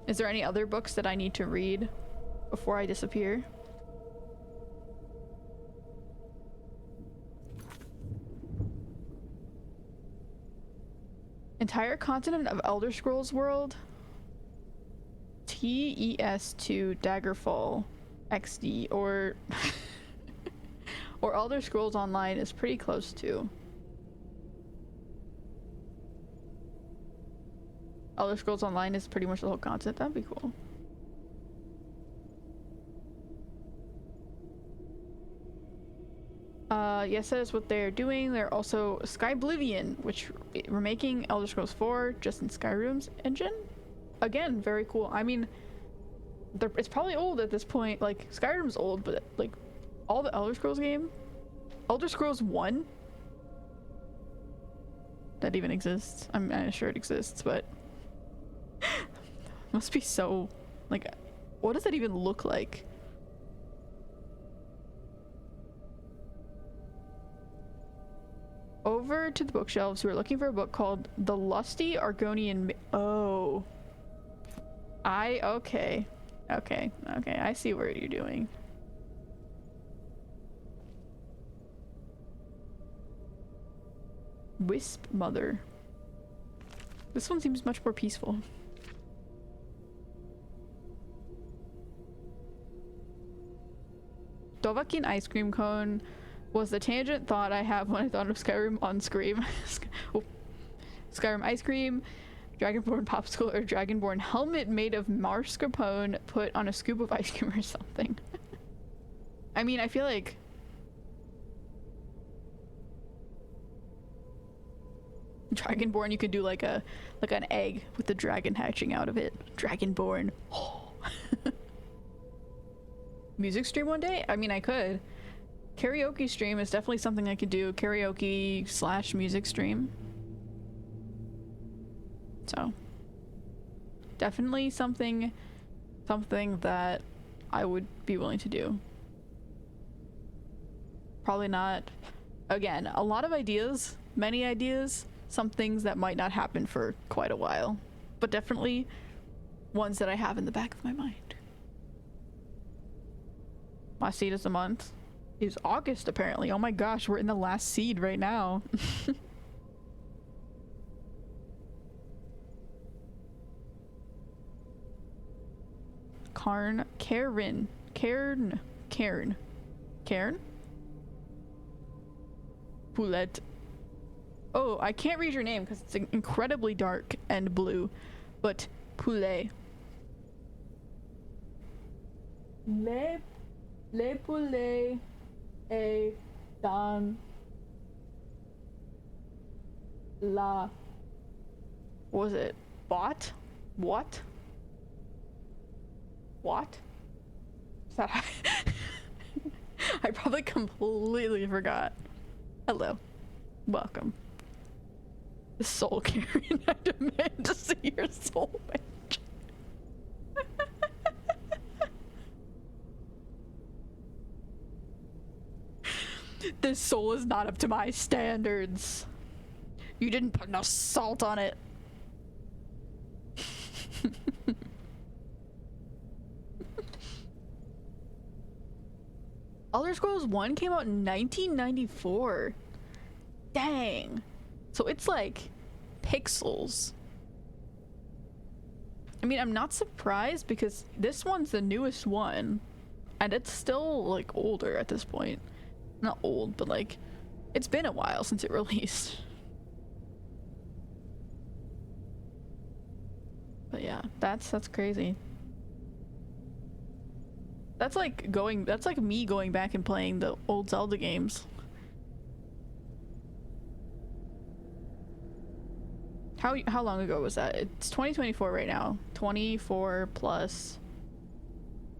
Is there any other books that I need to read before I disappear? Entire continent of Elder Scrolls World. TES2 Daggerfall XD or or Elder Scrolls Online is pretty close to. Elder Scrolls Online is pretty much the whole content. That'd be cool. Yes, that is what they're doing. They're also Skyblivion, which we're making Elder Scrolls 4 just in Skyrim's engine. Again, very cool. I mean, it's probably old at this point. Like, Skyrim's old, but like all the Elder Scrolls game, Elder Scrolls 1, that even exists. I'm sure it exists, but must be so, like, what does that even look like? Over to the bookshelves, we're looking for a book called The Lusty Argonian Oh. Okay, I see what you're doing. Wisp Mother. This one seems much more peaceful. Dovahkiin ice cream cone was the tangent thought I have when I thought of Skyrim on Scream. Oh. Skyrim ice cream, Dragonborn popsicle, or Dragonborn helmet made of mascarpone put on a scoop of ice cream or something. I mean, I feel like Dragonborn, you could do like an egg with the dragon hatching out of it. Dragonborn. Oh. Music stream one day? I mean, I could. Karaoke stream is definitely something I could do. Karaoke / music stream. So definitely something that I would be willing to do. Probably not, again, a lot of ideas, many ideas, some things that might not happen for quite a while, but definitely ones that I have in the back of my mind. My seed is a month. Is August, apparently. Oh my gosh, we're in the last seed right now. Cairn. Poulet. Oh, Oh, I can't read your name because it's incredibly dark and blue, but poulet. Le poulet est dans la... What was it? Bot? What? What? Is that... I probably completely forgot. Hello. Welcome. The soul carrier. I demand to see your soul match. This soul is not up to my standards. You didn't put enough salt on it. Elder Scrolls 1 came out in 1994. Dang. So it's like pixels. I mean, I'm not surprised because this one's the newest one. And it's still like older at this point. Not old, but like it's been a while since it released. But yeah, that's crazy. That's like me going back and playing the old Zelda games. How long ago was that? It's 2024 right now. 24 plus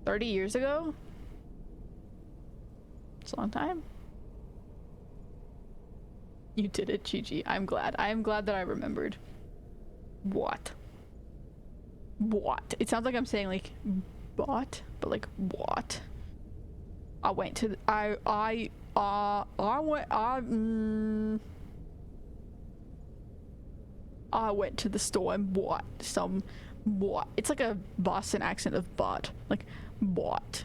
30 years ago? It's a long time. You did it, Chi-Chi. I'm glad. I am glad that I remembered. What? What? It sounds like I'm saying like what, but like what? I went to the, I went to the store and bought some what? It's like a Boston accent of bought. Like bought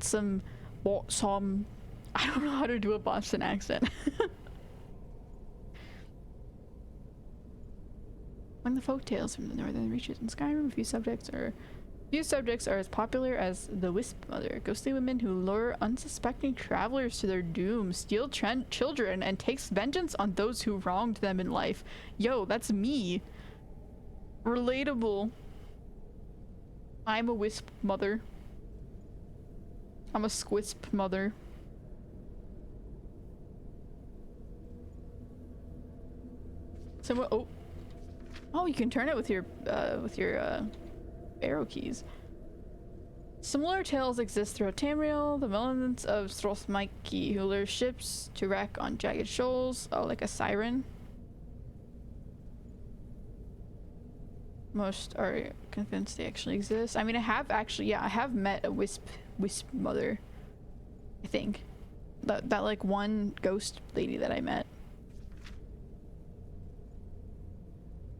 some I don't know how to do a Boston accent. Among the folktales from the northern reaches in Skyrim, few subjects are as popular as the Wisp Mother, ghostly women who lure unsuspecting travelers to their doom, steal children, and takes vengeance on those who wronged them in life. Yo, that's me. Relatable. I'm a Wisp Mother. I'm a Squisp Mother. Someone, oh, you can turn it with your arrow keys. Similar tales exist throughout Tamriel. The militants of Strothmikey who lure ships to wreck on jagged shoals. Oh, like a siren. Most are convinced they actually exist. I mean, I have met a wisp mother. I think that like one ghost lady that I met.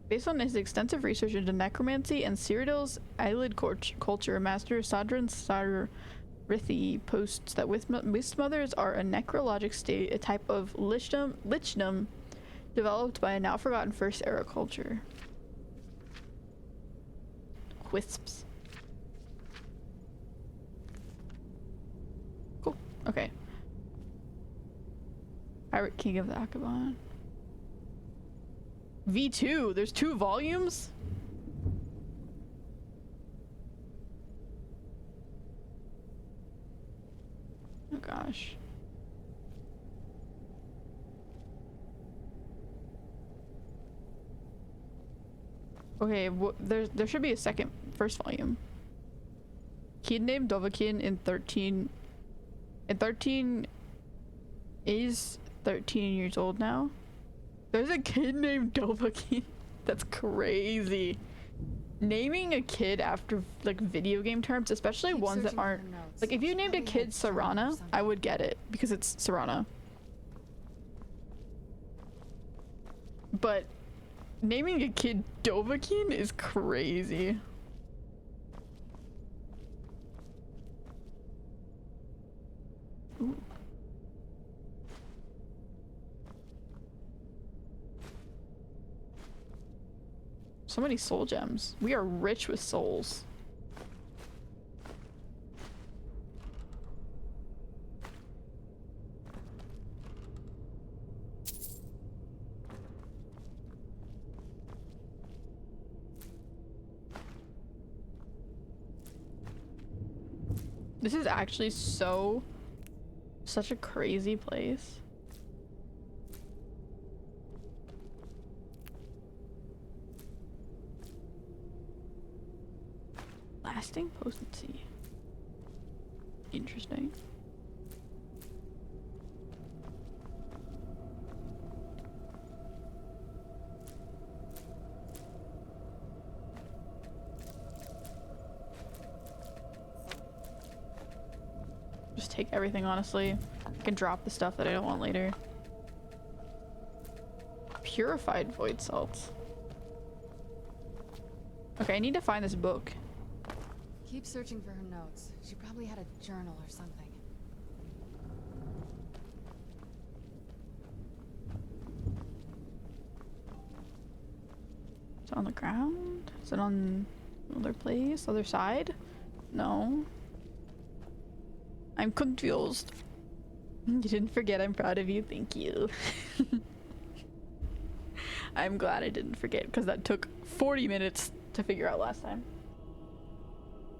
Based on his extensive research into necromancy and Cyrodiil's eyelid culture, Master Sadran Sarithi posts that Wisp Mothers are a necrologic state, a type of lichdom developed by a now forgotten First Era culture. Wisps. Cool. Okay. Pirate King of the Akabon. V2? There's 2 volumes? Oh gosh. Okay, there should be a first volume. Kid named Dovahkiin in 13 is 13 years old now. There's a kid named Dovahkiin. That's crazy. Naming a kid after like video game terms, especially ones that aren't like, if you named a kid Serana, I would get it because it's Serana. But naming a kid Dovahkiin is crazy. Ooh. So many soul gems. We are rich with souls. This is actually such a crazy place. Lasting potency. Interesting. Just take everything, honestly. I can drop the stuff that I don't want later. Purified void salts. Okay, I need to find this book. Keep searching for her notes. She probably had a journal or something. Is it on the ground? Is it on other place? Other side? No. I'm confused. You didn't forget. I'm proud of you. Thank you. I'm glad I didn't forget because that took 40 minutes to figure out last time.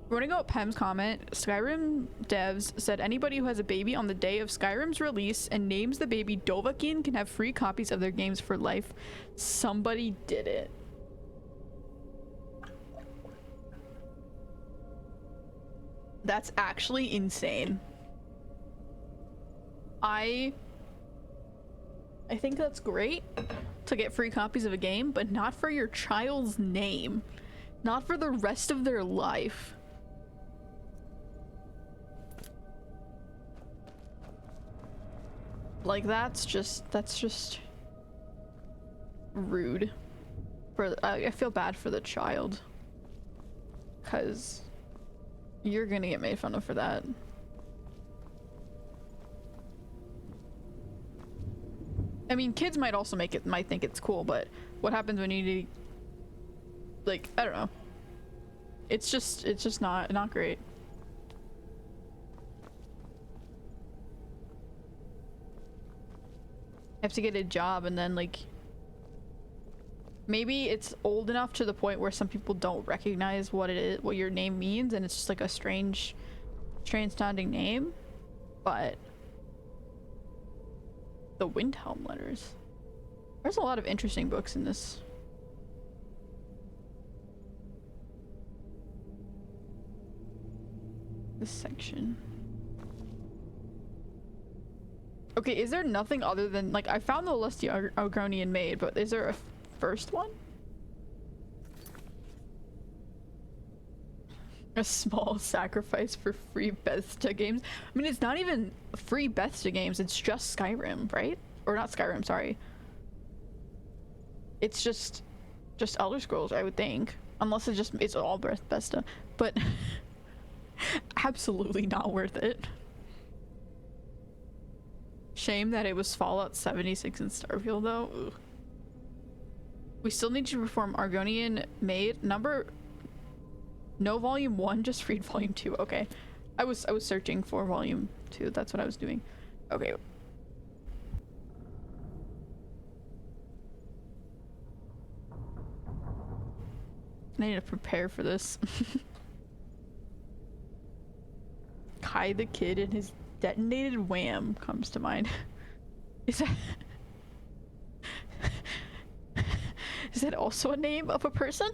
We're gonna go with Pem's comment. Skyrim devs said anybody who has a baby on the day of Skyrim's release and names the baby Dovahkiin can have free copies of their games for life. Somebody did it. That's actually insane. I think that's great to get free copies of a game, but not for your child's name. Not for the rest of their life. Like that's just rude. I feel bad for the child. 'Cause you're gonna get made fun of for that. I mean, kids might also might think it's cool, but what happens when you need, like, I don't know. It's just not great. I have to get a job and then like maybe it's old enough to the point where some people don't recognize what it is, what your name means, and it's just like a strange sounding name. But the Windhelm letters. There's a lot of interesting books in this. This section. Okay, is there nothing other than, like, I found the lusty Argonian maid, but is there a first one? A small sacrifice for free Bethesda games? I mean, it's not even free Bethesda games, it's just Skyrim, right? Or not Skyrim, sorry. It's just Elder Scrolls, I would think. Unless it's all Bethesda. But absolutely not worth it. Shame that it was Fallout 76 in Starfield though. Ugh. We still need to perform Argonian Maid. No volume 1, just read volume 2. Okay. I was searching for volume 2. That's what I was doing. Okay. I need to prepare for this. Kai the Kid and his detonated wham comes to mind. Is that also a name of a person?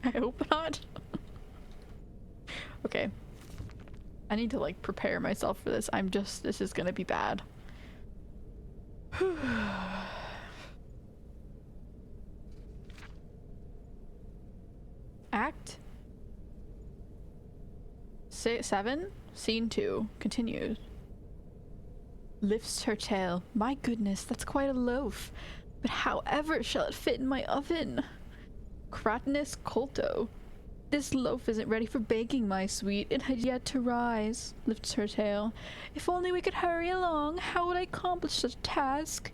I hope not. Okay. I need to like prepare myself for this. This is gonna be bad. Act 7, Scene 2, continues. Lifts her tail. My goodness, that's quite a loaf. But however shall it fit in my oven? Cratinus Colto. This loaf isn't ready for baking, my sweet. It had yet to rise. Lifts her tail. If only we could hurry along, how would I accomplish such a task?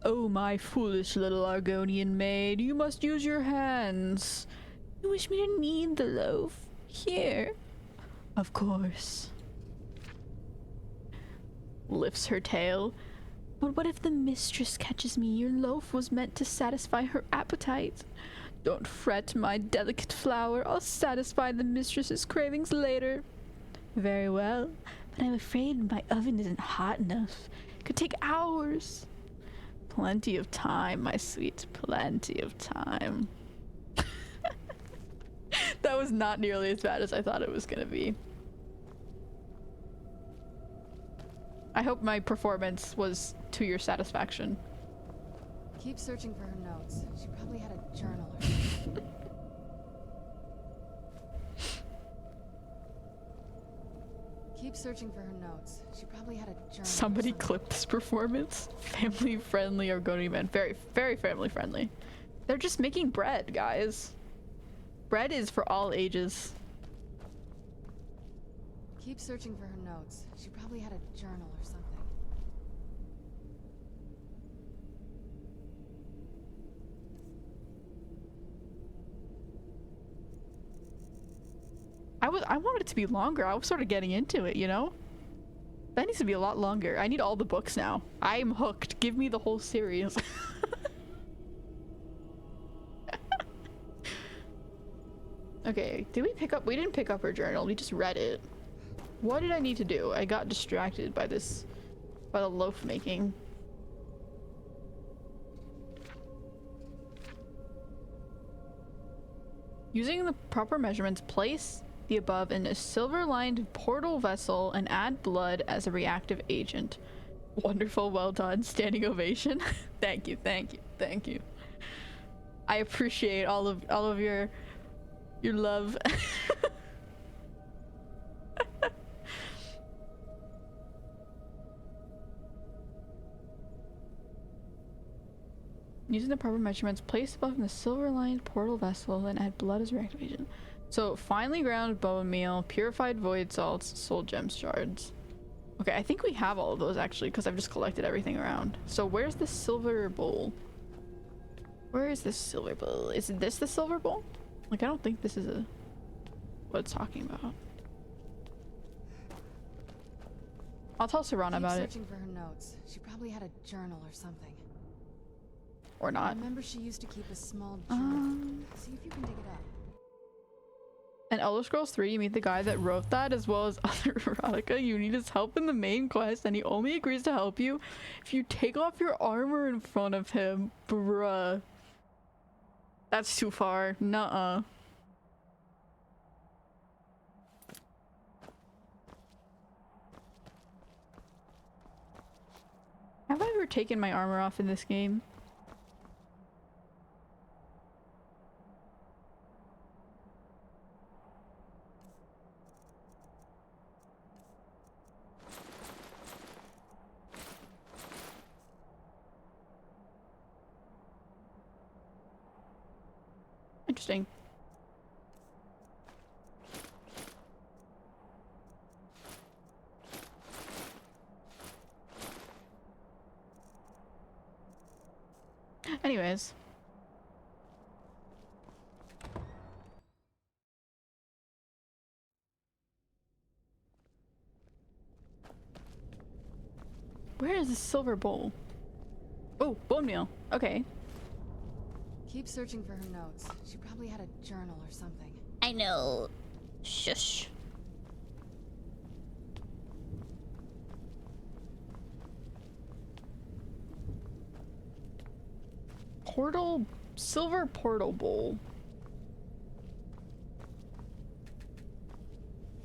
Oh, my foolish little Argonian maid, you must use your hands. You wish me to knead the loaf? Here. Of course. Lifts her tail. But what if the mistress catches me? Your loaf was meant to satisfy her appetite. Don't fret, my delicate flower. I'll satisfy the mistress's cravings later. Very well, but I'm afraid my oven isn't hot enough. Could take hours. Plenty of time, my sweet. Plenty of time. That was not nearly as bad as I thought it was gonna be. I hope my performance was to your satisfaction. Keep searching for her notes. She probably had a journal or something. Keep searching for her notes. She probably had a journal. Somebody clip this performance. Family friendly Argonian men. Very, very family friendly. They're just making bread, guys. Bread is for all ages. Keep searching for her notes. She probably had a journal or something. I wanted it to be longer. I was sort of getting into it, you know? That needs to be a lot longer. I need all the books now. I'm hooked. Give me the whole series. Okay, did we pick up? We didn't pick up her journal. We just read it. What did I need to do? I got distracted by this, by the loaf making. Using the proper measurements, place the above in a silver-lined portal vessel and add blood as a reactive agent. Wonderful, well done. Standing ovation. Thank you, thank you, thank you. I appreciate all of your love. Using the proper measurements, place above in the silver-lined portal vessel and add blood as reactive agent. So, finely ground bone meal, purified void salts, soul gem shards. Okay, I think we have all of those actually, because I've just collected everything around. So, where's the silver bowl? Where is this silver bowl? Is this the silver bowl? Like, I don't think this is what it's talking about. I'll tell Serana about it. Keep searching for her notes. She probably had a journal or something. Or I not. remember she used to keep a small journal. See if you can dig it up. In Elder Scrolls 3, you meet the guy that wrote that, as well as other erotica. You need his help in the main quest, and he only agrees to help you if you take off your armor in front of him. Bruh. That's too far. Nuh-uh. Have I ever taken my armor off in this game? Interesting. Anyways. Where is the silver bowl? Oh, bone meal. Okay. Keep searching for her notes. She probably had a journal or something. I know. Shush. Portal, silver portal bowl.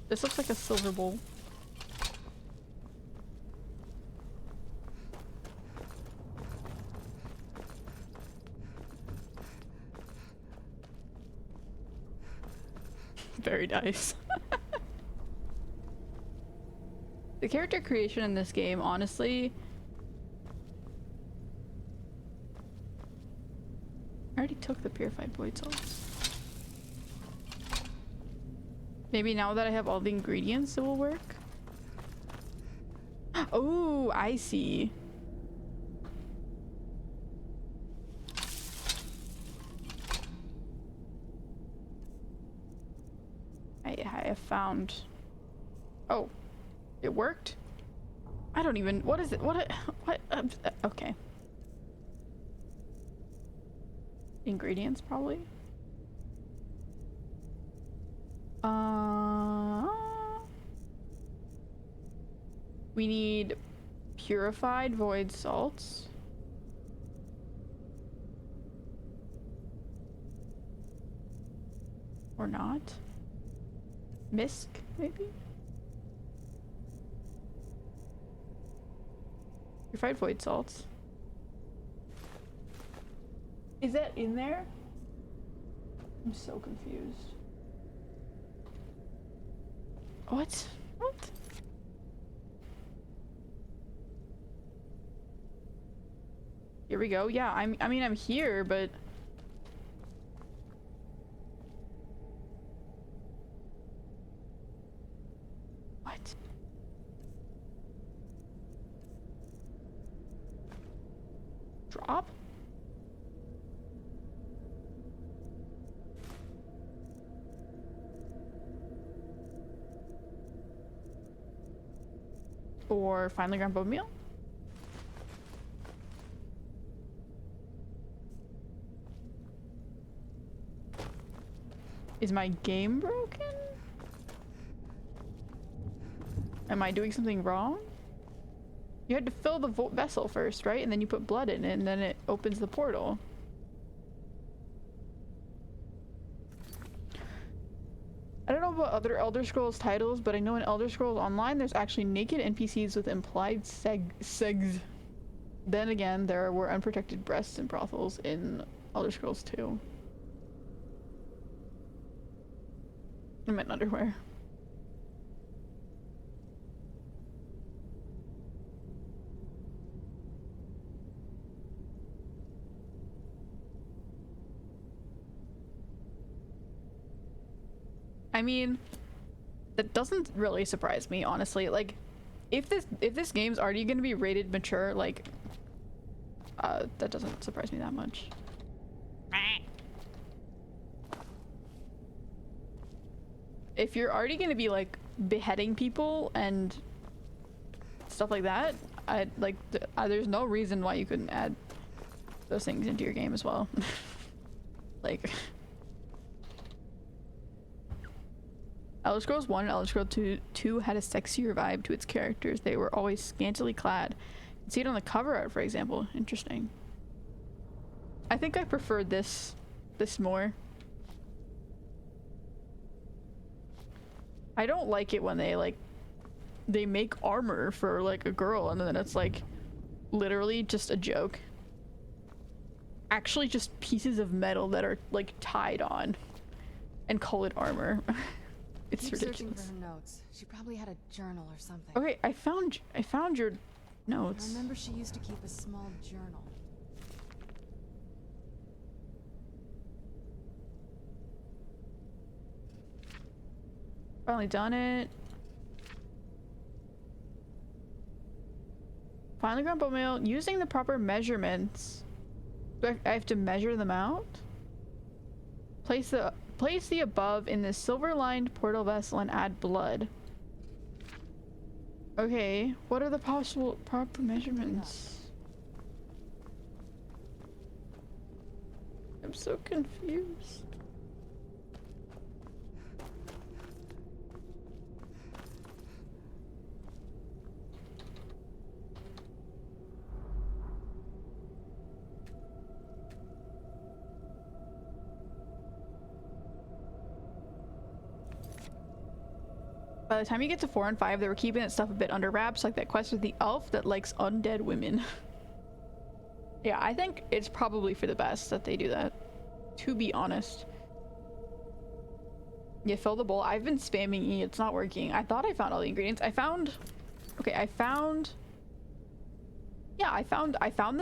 This looks like a silver bowl. Very nice. The character creation in this game, honestly, I already took the purified void salts. Maybe now that I have all the ingredients, it will work. Oh, I see. I have found. Oh, it worked? I don't even. What is it? What? Okay. Ingredients, probably. We need purified void salts. Or not. Misk, maybe? Purified void salts. Is that in there? I'm so confused. What? What? Here we go. Yeah, I mean, I'm here, but... What? Drop? Or finely ground bone meal? Is my game broken? Am I doing something wrong? You had to fill the vessel first, right? And then you put blood in it, and then it opens the portal. I don't know about other Elder Scrolls titles, but I know in Elder Scrolls Online there's actually naked NPCs with implied segs. Then again, there were unprotected breasts and brothels in Elder Scrolls 2. I meant underwear. I mean, that doesn't really surprise me, honestly. Like, if this game's already gonna be rated mature, like, that doesn't surprise me that much. If you're already gonna be like beheading people and stuff like that, there's no reason why you couldn't add those things into your game as well. Like, Elder Scrolls 1 and Elder Scrolls 2 had a sexier vibe to its characters. They were always scantily clad. You can see it on the cover art, for example. Interesting. I think I prefer this more. I don't like it when they make armor for like a girl and then it's like literally just a joke. Actually just pieces of metal that are like tied on and call it armor. It's Keep ridiculous. Searching for her notes. She probably had a journal or something. Okay, I found your notes. I remember she used to keep a small journal. Finally done it. Finally ground bone meal. Using the proper measurements. Do I have to measure them out? Place the above in the silver-lined portal vessel and add blood. Okay, what are the possible proper measurements? I'm so confused. By the time you get to 4 and 5, they were keeping that stuff a bit under wraps, like that quest with the elf that likes undead women. Yeah, I think it's probably for the best that they do that, to be honest. Yeah, fill the bowl. I've been spamming E, it's not working. I thought I found all the ingredients. I found the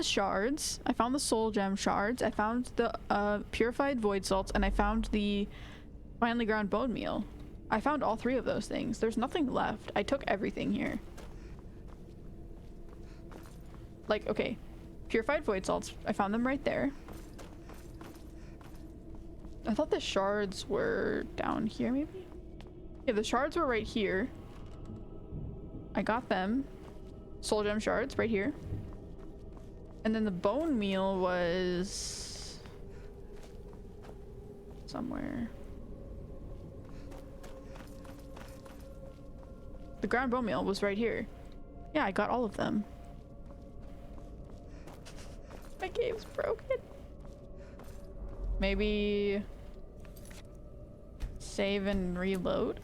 shards. I found the soul gem shards. I found the purified void salts, and I found the finely ground bone meal. I found all 3 of those things. There's nothing left. I took everything here. Like, okay. Purified void salts. I found them right there. I thought the shards were down here, maybe? Yeah, the shards were right here. I got them. Soul gem shards right here. And then the bone meal was... somewhere. The ground bone meal was right here. Yeah, I got all of them. My game's broken. Maybe save and reload.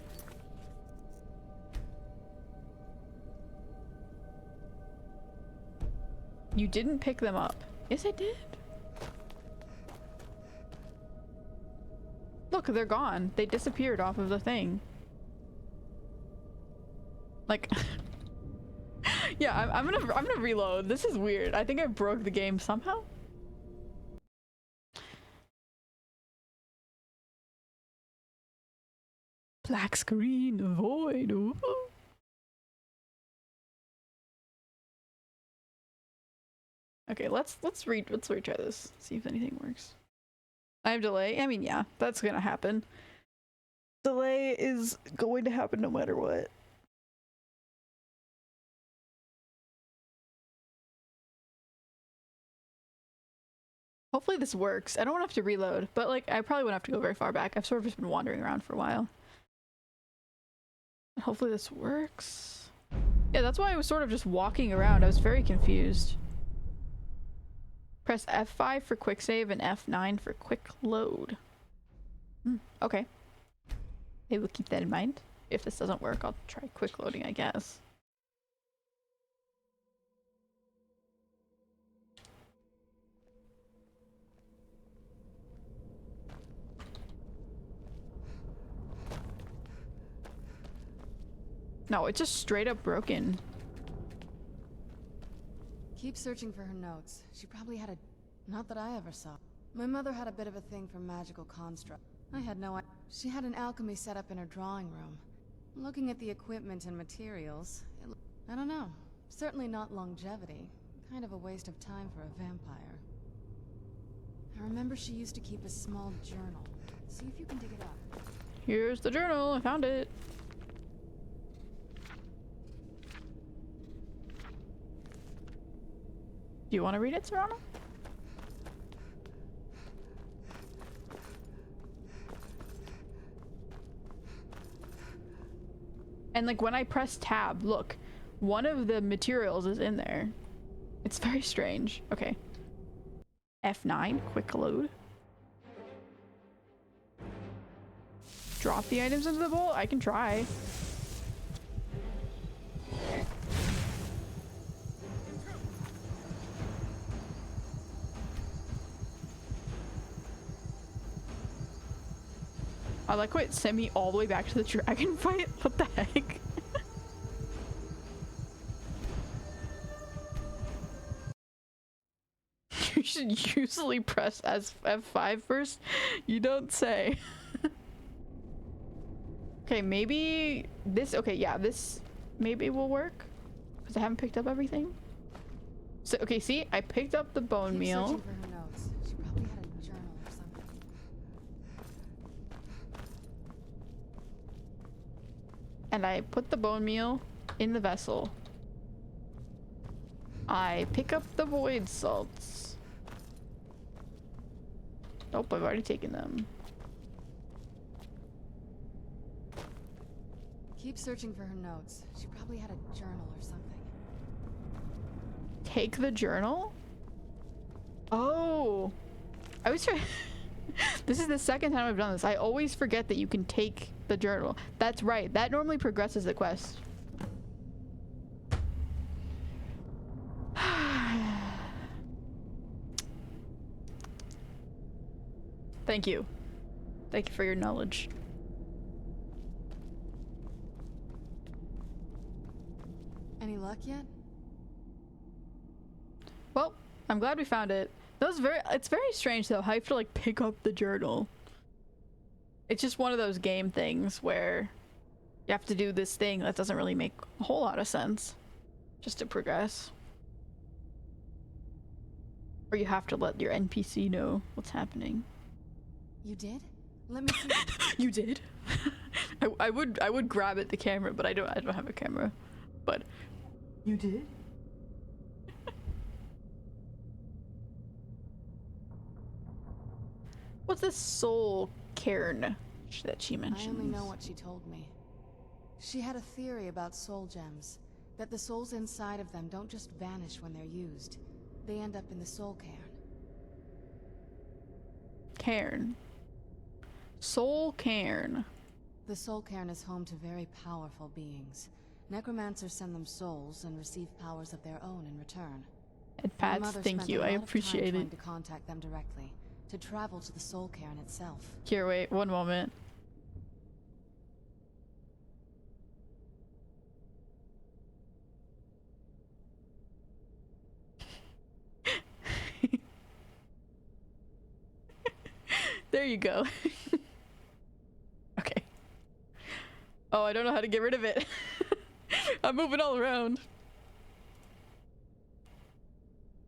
You didn't pick them up. Yes, I did. Look, they're gone. They disappeared off of the thing. Like, yeah, I'm gonna reload. This is weird. I think I broke the game somehow. Black screen, void. Ooh. Okay, let's retry this. See if anything works. I have delay. I mean, yeah, that's gonna happen. Delay is going to happen no matter what. Hopefully this works. I don't want to have to reload, but like I probably wouldn't have to go very far back. I've sort of just been wandering around for a while. Hopefully this works. Yeah, that's why I was sort of just walking around. I was very confused. Press F5 for quick save and F9 for quick load. Okay. Maybe we'll keep that in mind. If this doesn't work, I'll try quick loading, I guess. No, it's just straight up broken. Keep searching for her notes. She probably had a... Not that I ever saw. My mother had a bit of a thing for magical construct. I had no idea. She had an alchemy set up in her drawing room. Looking at the equipment and materials, I don't know. Certainly not longevity. Kind of a waste of time for a vampire. I remember she used to keep a small journal. See if you can dig it up. Here's the journal. I found it. Do you want to read it, Serana? And like when I press tab, look, one of the materials is in there. It's very strange. Okay. F9, quick load. Drop the items into the bowl? I can try. I like how it sent me all the way back to the dragon fight. What the heck? You should usually press F5 first. You don't say. Okay, maybe this. Okay, yeah, this maybe will work because I haven't picked up everything. So okay, see, I picked up the bone meal. Searching for her notes. She probably had a journal or something. And I put the bone meal in the vessel. I pick up the void salts. Nope, I've already taken them. Keep searching for her notes. She probably had a journal or something. Take the journal? Oh. I was trying. This is the second time I've done this. I always forget that you can take the journal. That's right. That normally progresses the quest. Thank you. Thank you for your knowledge. Any luck yet? Well, I'm glad we found it. It's very strange though how you have to like pick up the journal. It's just one of those game things where you have to do this thing that doesn't really make a whole lot of sense just to progress. Or you have to let your NPC know what's happening. You did? Let me see. You did? I would grab at the camera, but I don't have a camera. But you did? What's this soul cairn that she mentions? I only know what she told me. She had a theory about soul gems. That the souls inside of them don't just vanish when they're used. They end up in the soul cairn. Cairn. Soul cairn. The soul cairn is home to very powerful beings. Necromancers send them souls and receive powers of their own in return. And My Pats, mother thank spent you. a I lot of time appreciate trying it. to contact them directly, to travel to the soul cairn itself. Here, wait, one moment. There you go. Okay. Oh, I don't know how to get rid of it. I'm moving all around.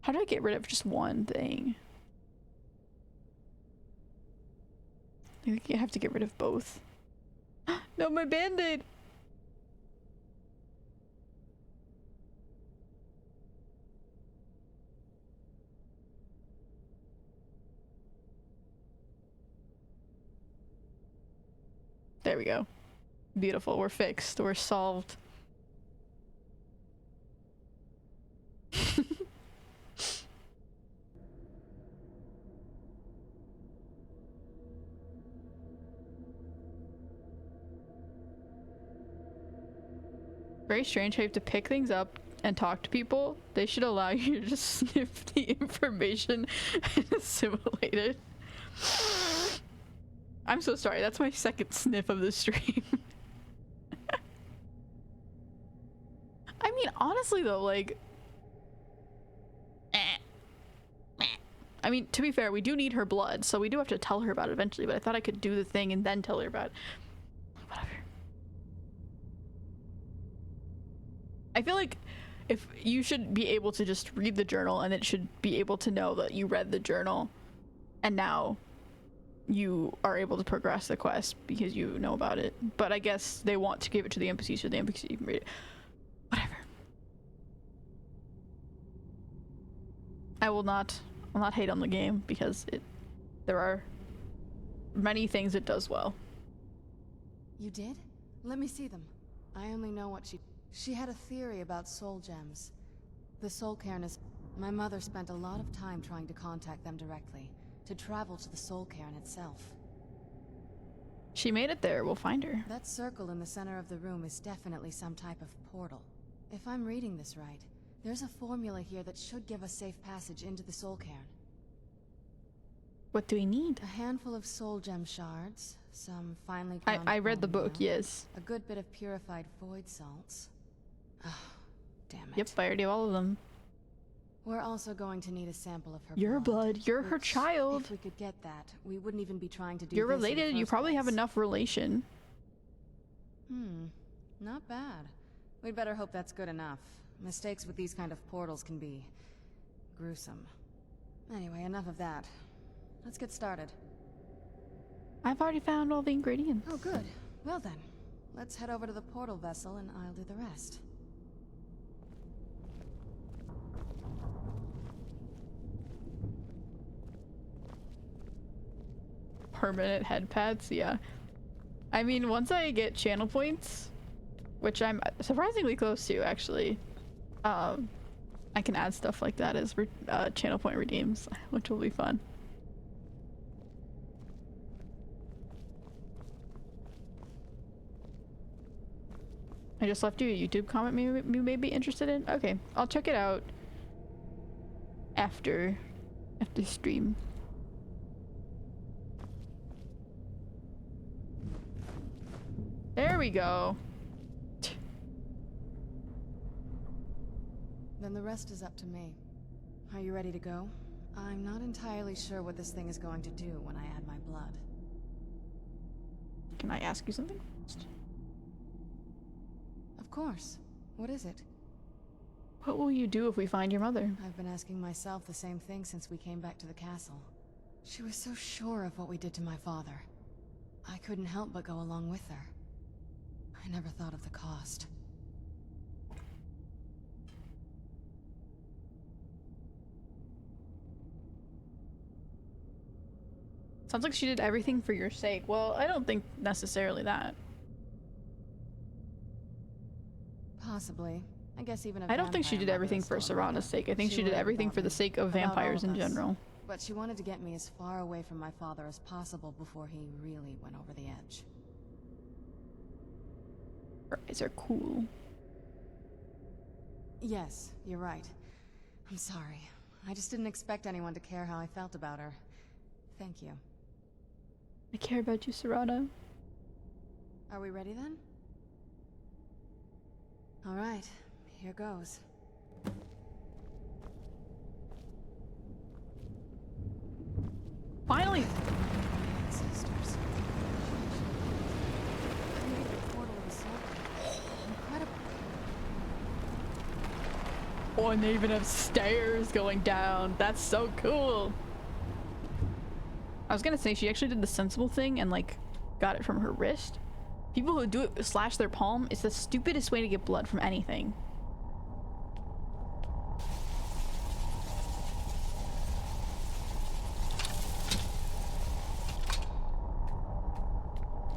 How do I get rid of just one thing? I think you have to get rid of both. No, my band-aid! There we go. Beautiful. We're fixed. We're solved. Very strange how you have to pick things up and talk to people. They should allow you to just sniff the information and assimilate it. I'm so sorry. That's my second sniff of the stream. I mean, honestly though, like... I mean, to be fair, we do need her blood, so we do have to tell her about it eventually, but I thought I could do the thing and then tell her about it. Whatever. I feel like if you should be able to just read the journal and it should be able to know that you read the journal and now you are able to progress the quest because you know about it. But I guess they want to give it to the NPC so the NPC can read it. Whatever. I will not hate on the game because there are many things it does well. You did? Let me see them. I only know what she had a theory about soul gems. The soul cairn is... My mother spent a lot of time trying to contact them directly, to travel to the soul cairn itself. She made it there. We'll find her. That circle in the center of the room is definitely some type of portal. If I'm reading this right, there's a formula here that should give us safe passage into the soul cairn. What do we need? A handful of soul gem shards, some finely ground I read the bone book, meal, yes. a good bit of purified void salts. Oh, damn it. Yep, I already have all of them. We're also going to need a sample of her Your blood, you're her which, child. If we could get that, we wouldn't even be trying to do You're this in the related, you first probably have place. enough relation. Not bad. We'd better hope that's good enough. Mistakes with these kind of portals can be... gruesome. Anyway, enough of that. Let's get started. I've already found all the ingredients. Oh, good. Well then, let's head over to the portal vessel and I'll do the rest. Permanent head pads, yeah. I mean, once I get channel points, which I'm surprisingly close to, actually, I can add stuff like that as channel point redeems, which will be fun. I just left you a YouTube comment you may be interested in. Okay, I'll check it out after stream. There we go. Then the rest is up to me. Are you ready to go? I'm not entirely sure what this thing is going to do when I add my blood. Can I ask you something first? Of course. What is it? What will you do if we find your mother? I've been asking myself the same thing since we came back to the castle. She was so sure of what we did to my father. I couldn't help but go along with her. I never thought of the cost. Sounds like she did everything for your sake. Well, I don't think necessarily that. Possibly. I guess even a I don't think she vampire did mother everything is for still a mother. Serana's sake. I think she did worried everything about for the me, sake of about all vampires of in us. general. But she wanted to get me as far away from my father as possible before he really went over the edge. Her eyes are cool. Yes, you're right. I'm sorry. I just didn't expect anyone to care how I felt about her. Thank you. I care about you, Serana. Are we ready then? All right, here goes. Finally! Ancestors. Created a portal of a soul. Incredible. Oh, and they even have stairs going down. That's so cool. I was gonna say she actually did the sensible thing and like got it from her wrist. People who do it slash their palm, it's the stupidest way to get blood from anything.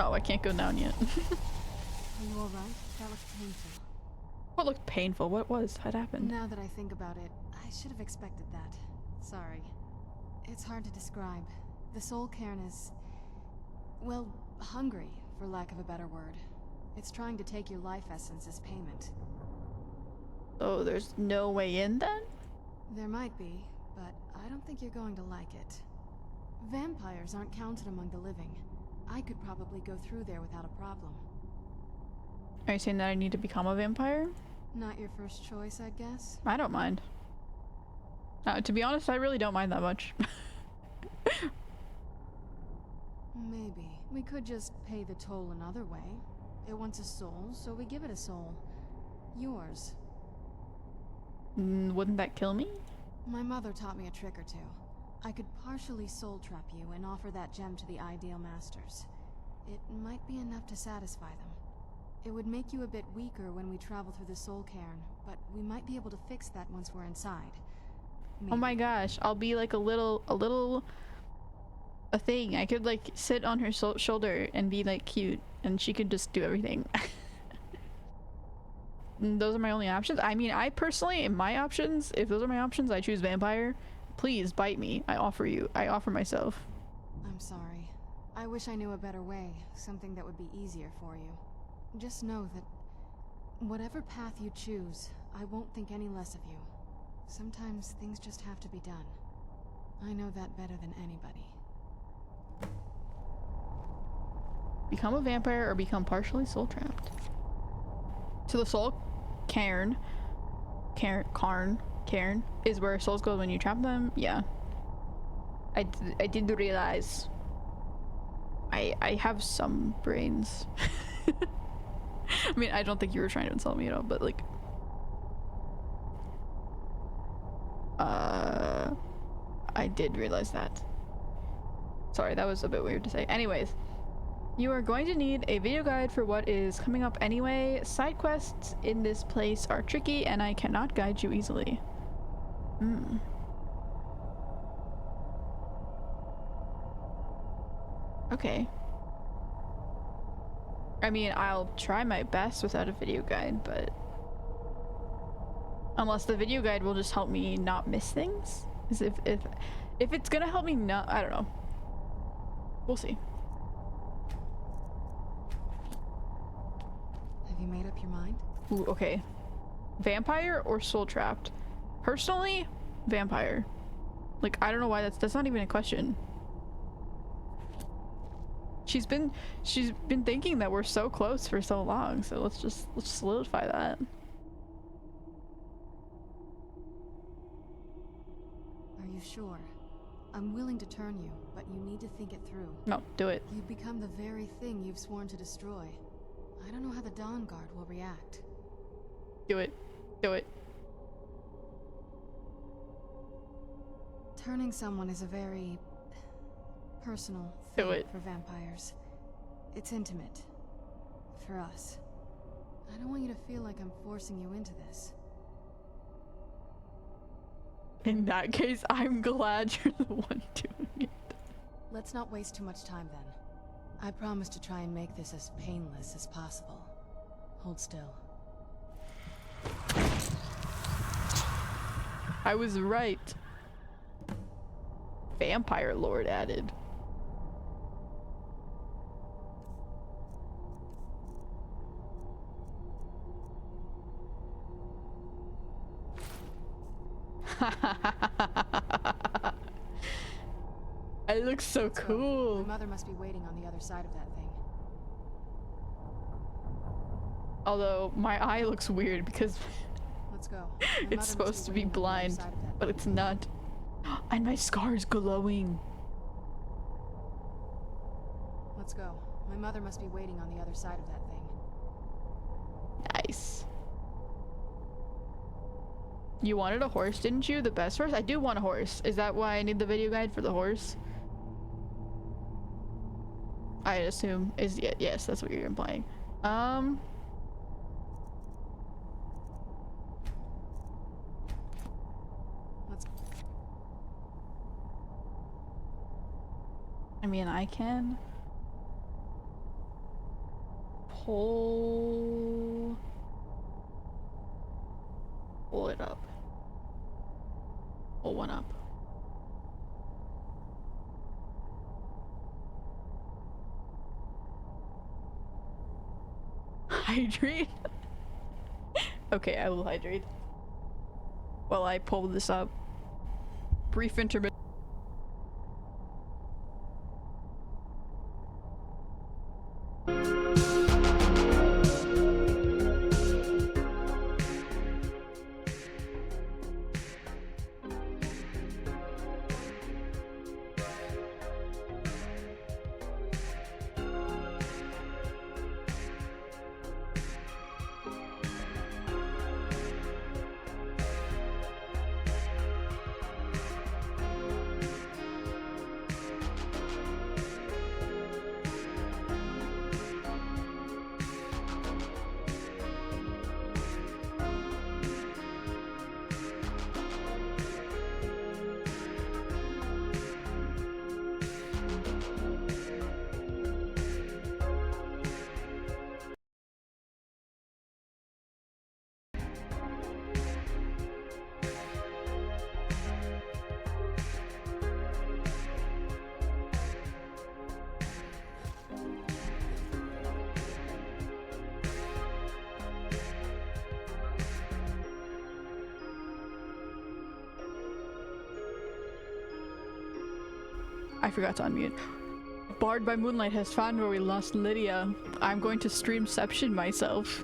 Oh, I can't go down yet. Are you alright? That looked painful. What looked painful? What had happened? Now that I think about it, I should have expected that. Sorry. It's hard to describe. The soul cairn is... well, hungry, for lack of a better word. It's trying to take your life essence as payment. Oh, there's no way in then? There might be, but I don't think you're going to like it. Vampires aren't counted among the living. I could probably go through there without a problem. Are you saying that I need to become a vampire? Not your first choice, I guess? I don't mind. To be honest, I really don't mind that much. Maybe. We could just pay the toll another way. It wants a soul, so we give it a soul. Yours. Wouldn't that kill me? My mother taught me a trick or two. I could partially soul trap you and offer that gem to the ideal masters. It might be enough to satisfy them. It would make you a bit weaker when we travel through the soul cairn, but we might be able to fix that once we're inside. Maybe. Oh my gosh, I'll be like a thing. I could like sit on her shoulder and be like cute, and she could just do everything. Those are my only options. I mean, I personally, in my options, if those are my options, I choose vampire. Please bite me. I offer myself. I'm sorry. I wish I knew a better way, something that would be easier for you. Just know that whatever path you choose, I won't think any less of you. Sometimes things just have to be done. I know that better than anybody. Become a vampire or become partially soul trapped. So the soul cairn is where souls go when you trap them. Yeah, I did realize I have some brains. I mean, I don't think you were trying to insult me at all, but like I did realize that. Sorry, that was a bit weird to say. Anyways, you are going to need a video guide for what is coming up anyway. Side quests in this place are tricky and I cannot guide you easily. Okay. I mean, I'll try my best without a video guide, but unless the video guide will just help me not miss things. As if it's gonna help me not, I don't know. We'll see. Have you made up your mind? Ooh, okay. Vampire or soul trapped? Personally, vampire. Like, I don't know why that's not even a question. She's been thinking that we're so close for so long, so let's solidify that. Are you sure? I'm willing to turn you, but you need to think it through. No, do it. You've become the very thing you've sworn to destroy. I don't know how the Dawn Guard will react. Do it. Do it. Turning someone is a very personal Do thing it. for vampires. It's intimate. For us. I don't want you to feel like I'm forcing you into this. In that case, I'm glad you're the one doing it. Let's not waste too much time then. I promise to try and make this as painless as possible. Hold still. I was right. Vampire Lord added. It looks so Let's go. cool. My mother must be waiting on the other side of that thing. Although my eye looks weird because Let's go. My mother it's must supposed to be waiting on the other blind, side of that but thing. it's not. And my scar is glowing. Let's go. My mother must be waiting on the other side of that thing. Nice. You wanted a horse, didn't you? The best horse? I do want a horse. Is that why I need the video guide for the horse? I assume is yes, that's what you're implying. Let's I mean, I can pull it up. Pull one up. Hydrate. Okay, I will hydrate. While I pull this up. Brief intermission. I forgot to unmute. Barred by Moonlight has found where we lost Lydia. I'm going to streamception myself.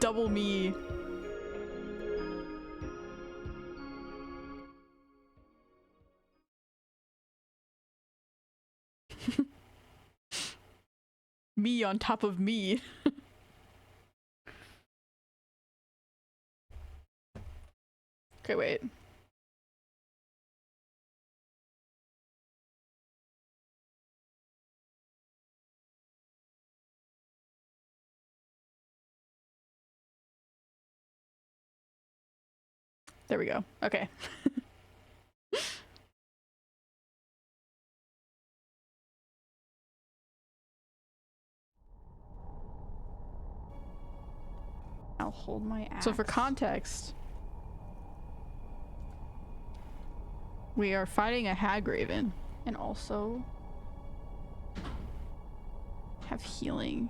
Double me. Me on top of me. Okay, wait. There we go. Okay. I'll hold my axe. So for context, we are fighting a hag raven and also have healing.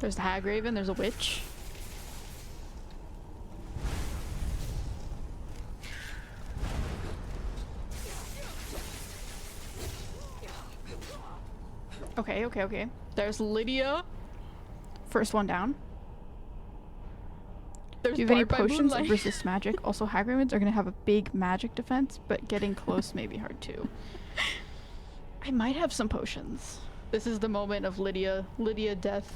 There's the hag raven, there's a witch. Okay, okay, okay. There's Lydia. First one down. There's Do you have any Barred by potions of Moonlight. resist magic? Also, hag ravens are gonna have a big magic defense, but getting close may be hard too. I might have some potions. This is the moment of Lydia. Lydia death.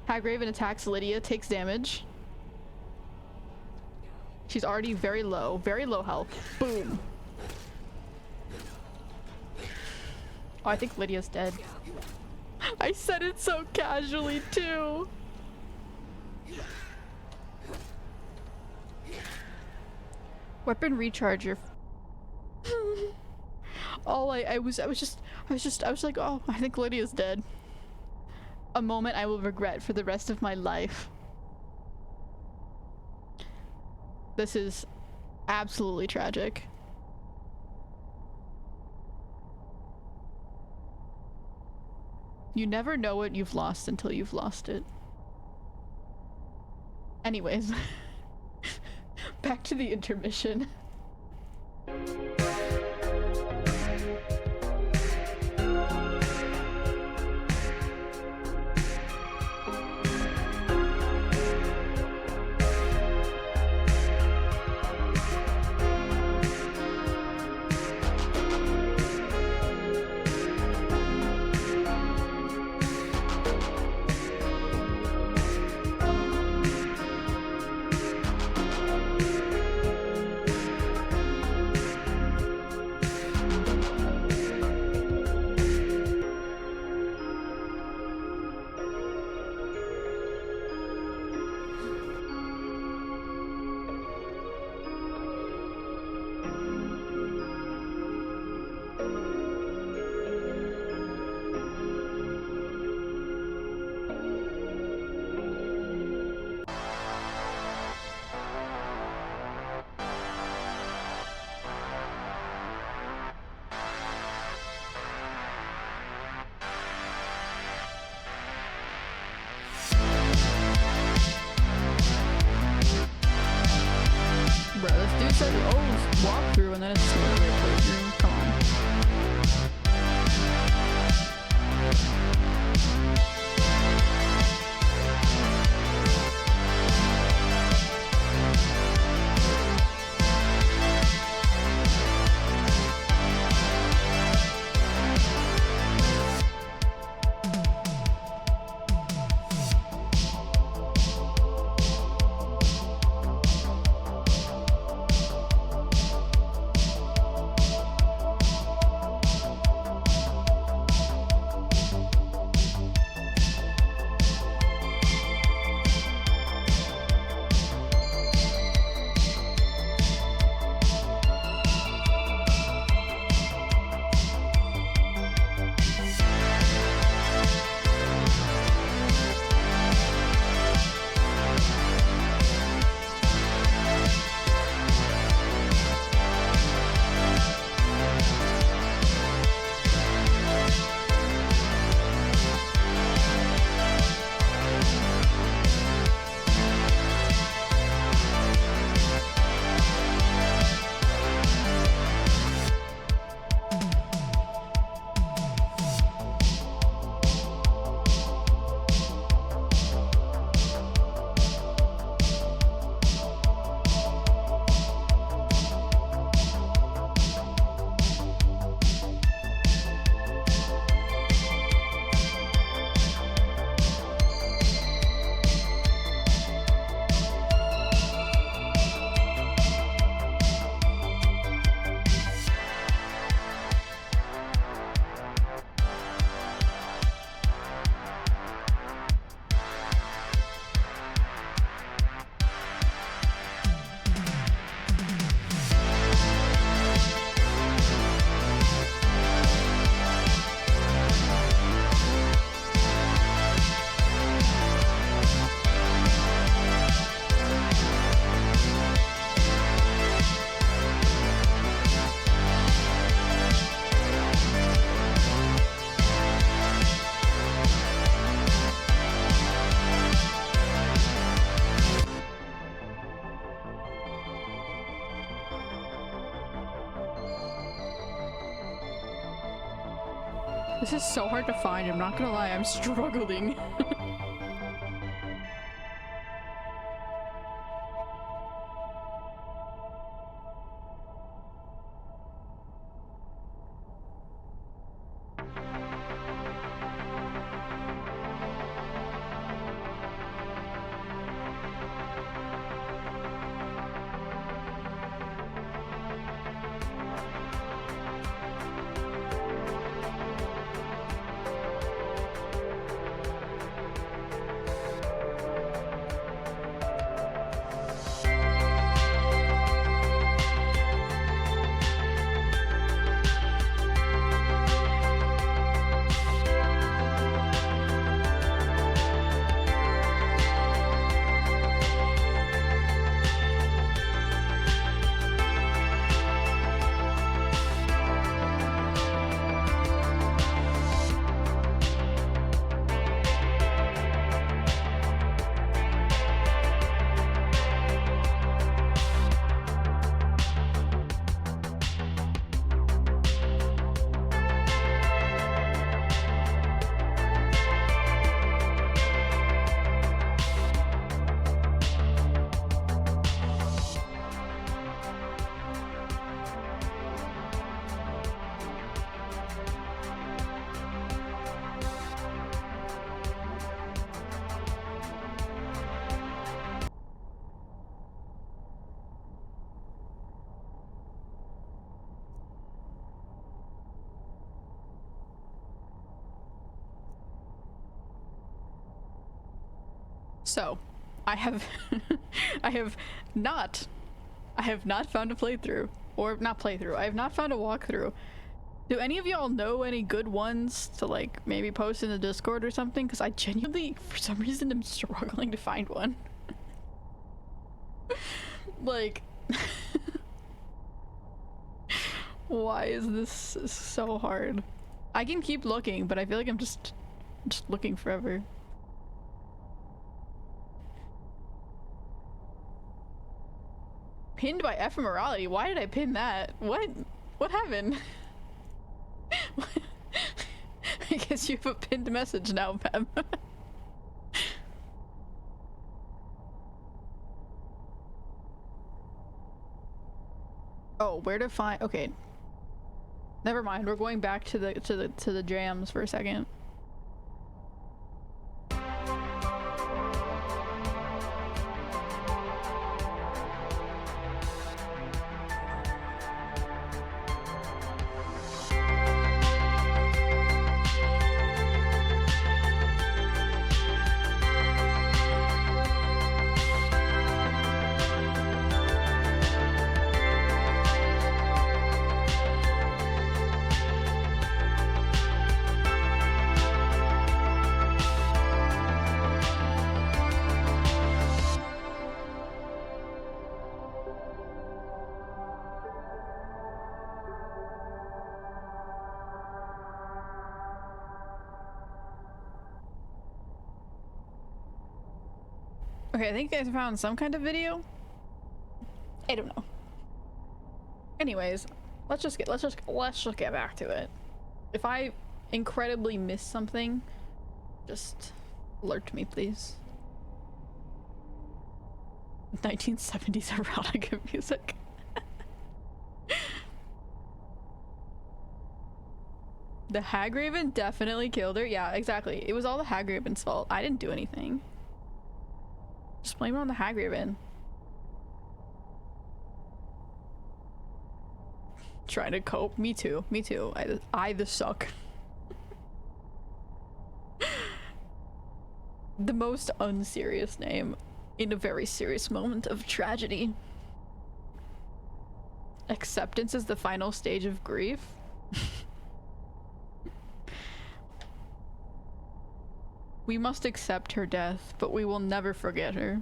Hag raven attacks Lydia, takes damage. She's already very low health. Boom. Oh, I think Lydia's dead. I said it so casually too. Weapon recharge your. I was like, oh, I think Lydia's dead. A moment I will regret for the rest of my life. This is absolutely tragic. You never know what you've lost until you've lost it. Anyways, back to the intermission. Bro, this dude said, oh, walkthrough, and then it's literally a playthrough. Come on. This is so hard to find, I'm not gonna lie, I'm struggling. So, I have not found a playthrough. Or not playthrough. I have not found a walkthrough. Do any of y'all know any good ones to like maybe post in the Discord or something? Because I genuinely, for some reason, am struggling to find one. Like, why is this so hard? I can keep looking, but I feel like I'm just looking forever. Pinned by ephemerality? Why did I pin that? What happened? I guess you have a pinned message now, Pam. Oh, where to find? Okay, never mind. We're going back to the jams for a second. Okay, I think I found some kind of video. I don't know. Anyways, let's just get back to it. If I incredibly miss something, just alert me, please. 1970s erotica music. The Hagraven definitely killed her. Yeah, exactly. It was all the Hagraven's fault. I didn't do anything. Just blame it on the Hagraven. Trying to cope. Me too. Me too. I the suck. The most unserious name in a very serious moment of tragedy. Acceptance is the final stage of grief. We must accept her death, but we will never forget her.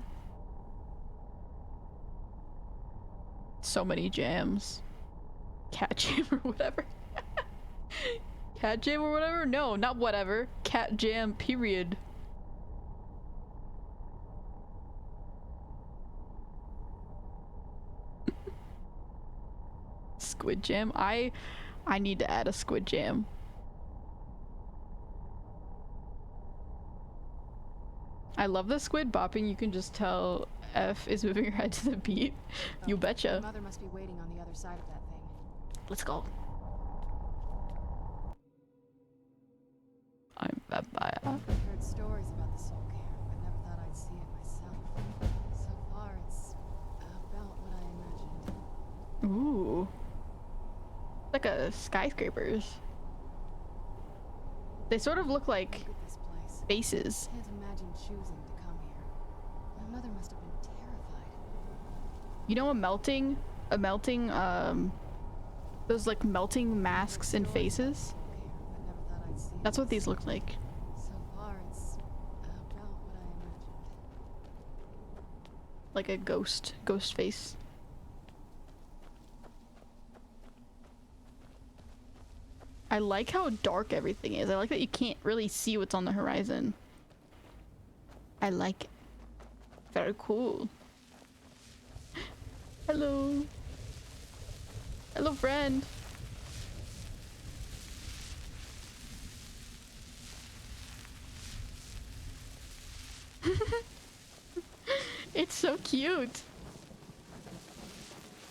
So many jams. Cat jam or whatever. Cat jam or whatever? No, not whatever. Cat jam, period. Squid jam? I need to add a squid jam. I love the squid bopping. You can just tell F is moving her head to the beat. You betcha. Mother must be waiting on the other side of that thing. Let's go. I've heard stories about the soul care, but never thought I'd see it myself. So far, it's about what I imagined. Ooh. Like a skyscrapers. They sort of look like Look at this place. faces. Can't imagine choosing to come here. My mother must have been terrified. You know, those like melting masks and faces? Soul care, but never thought I'd see it That's what these myself. look like. So far, it's about what I imagined. Like a ghost face. I like how dark everything is. I like that you can't really see what's on the horizon. I like it. Very cool. Hello. Hello, friend. It's so cute.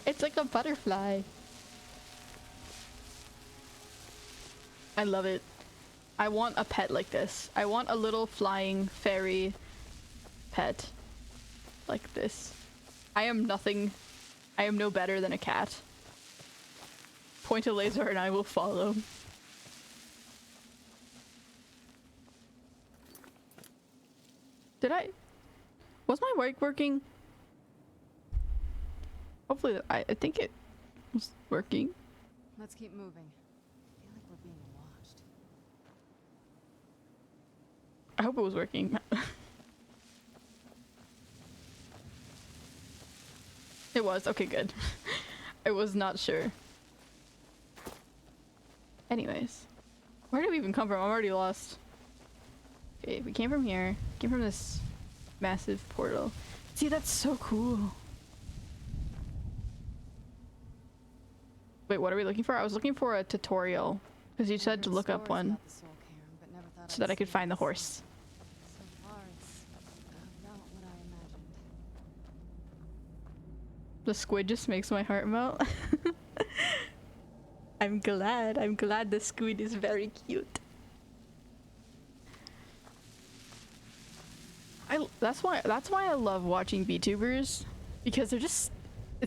It's like a butterfly. I love it. I want a pet like this. I want a little flying fairy pet like this. I am nothing. I am no better than a cat. Point a laser and I will follow. Did I? Was my mic working? Hopefully, I think it was working. Let's keep moving. I feel like we're being watched. I hope it was working. It was. Okay, good. I was not sure. Anyways. Where did we even come from? I'm already lost. Okay, we came from here. Came from this massive portal. See, that's so cool. Wait, what are we looking for? I was looking for a tutorial. Because you said to look up one. So that I could find the horse. So far, it's about what I imagined. The squid just makes my heart melt. I'm glad the squid is very cute. That's why I love watching VTubers, because it's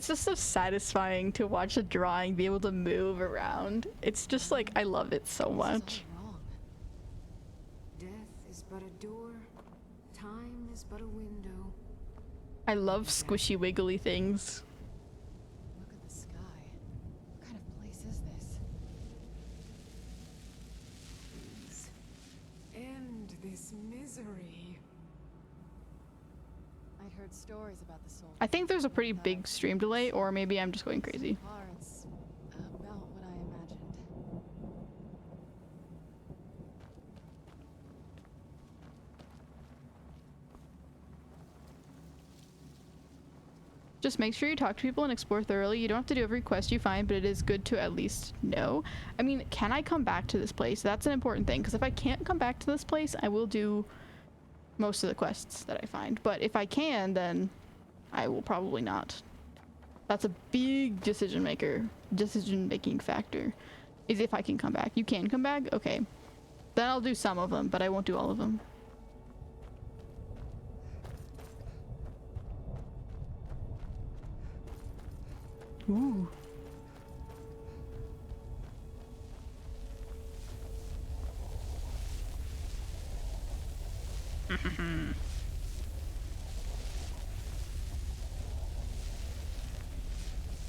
just so satisfying to watch a drawing be able to move around. It's just like, I love it so much. Wrong. Death is but a door, time is but a window. I love squishy wiggly things. Look at the sky. What kind of place is this? Please, end this misery. I'd heard stories about the soul. I think there's a pretty big stream delay, or maybe I'm just going crazy. So far, it's about what I imagined. Just make sure you talk to people and explore thoroughly. You don't have to do every quest you find, but it is good to at least know. I mean, can I come back to this place? That's an important thing, because if I can't come back to this place, I will do most of the quests that I find. But if I can, then I will probably not. That's a big decision-making factor, is if I can come back. You can come back? Okay. Then I'll do some of them, but I won't do all of them. Ooh.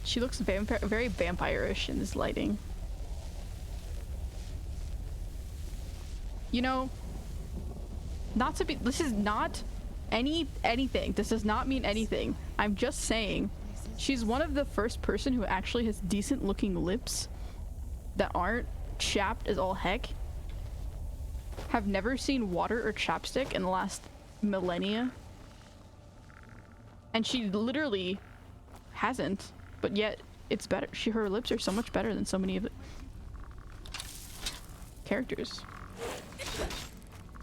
She looks very vampire-ish in this lighting. You know, not to be, this is not anything. This does not mean anything. I'm just saying, she's one of the first person who actually has decent looking lips that aren't chapped as all heck. Have never seen water or chapstick in the last millennia. And she literally hasn't, but yet it's better. Her lips are so much better than so many of the characters.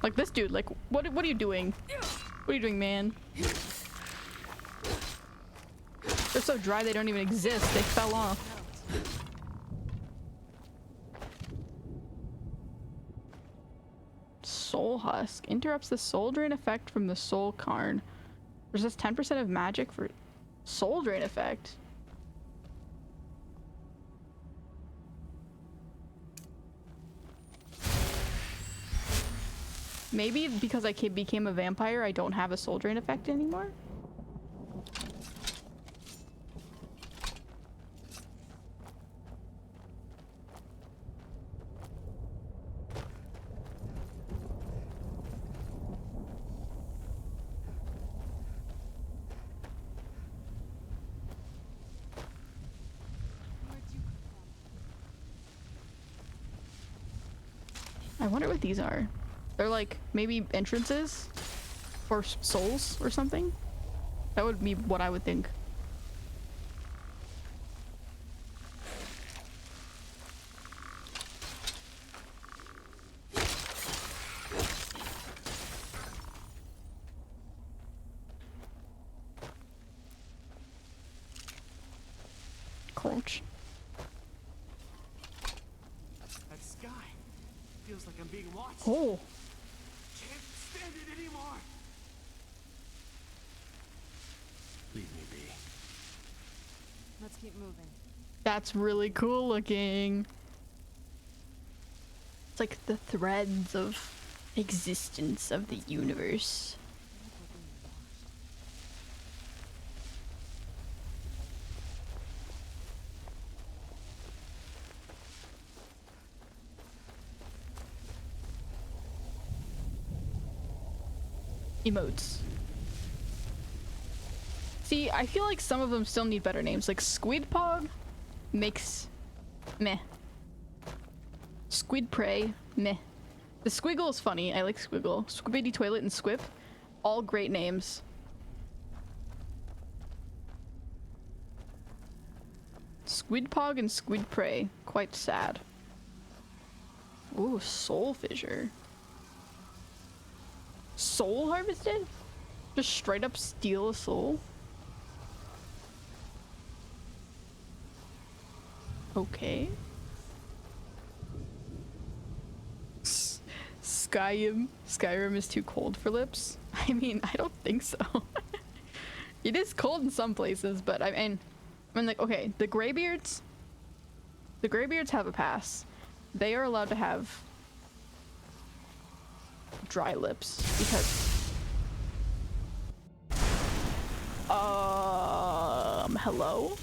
Like this dude, like what are you doing? What are you doing, man? They're so dry they don't even exist. They fell off. Soul Husk. Interrupts the soul drain effect from the soul Karn. Resists 10% of magic for soul drain effect. Maybe because I became a vampire, I don't have a soul drain effect anymore? I wonder what these are. They're like maybe entrances or souls or something. That would be what I would think. Crunch. That sky feels like I'm being watched. Oh. Can't stand it anymore. Leave me be. Let's keep moving. That's really cool looking. It's like the threads of existence of the universe. emotes. See, I feel like some of them still need better names. Like Squidpog makes meh. Squid Prey, meh. The Squiggle is funny. I like Squiggle. Squibbity Toilet and Squip, all great names. Squidpog and Squid Prey, quite sad. Ooh, Soul Fissure. Soul harvested? Just straight up steal a soul? Okay. Skyrim is too cold for lips? I mean, I don't think so. It is cold in some places, but I mean like, okay, the Greybeards have a pass. They are allowed to have dry lips because hello?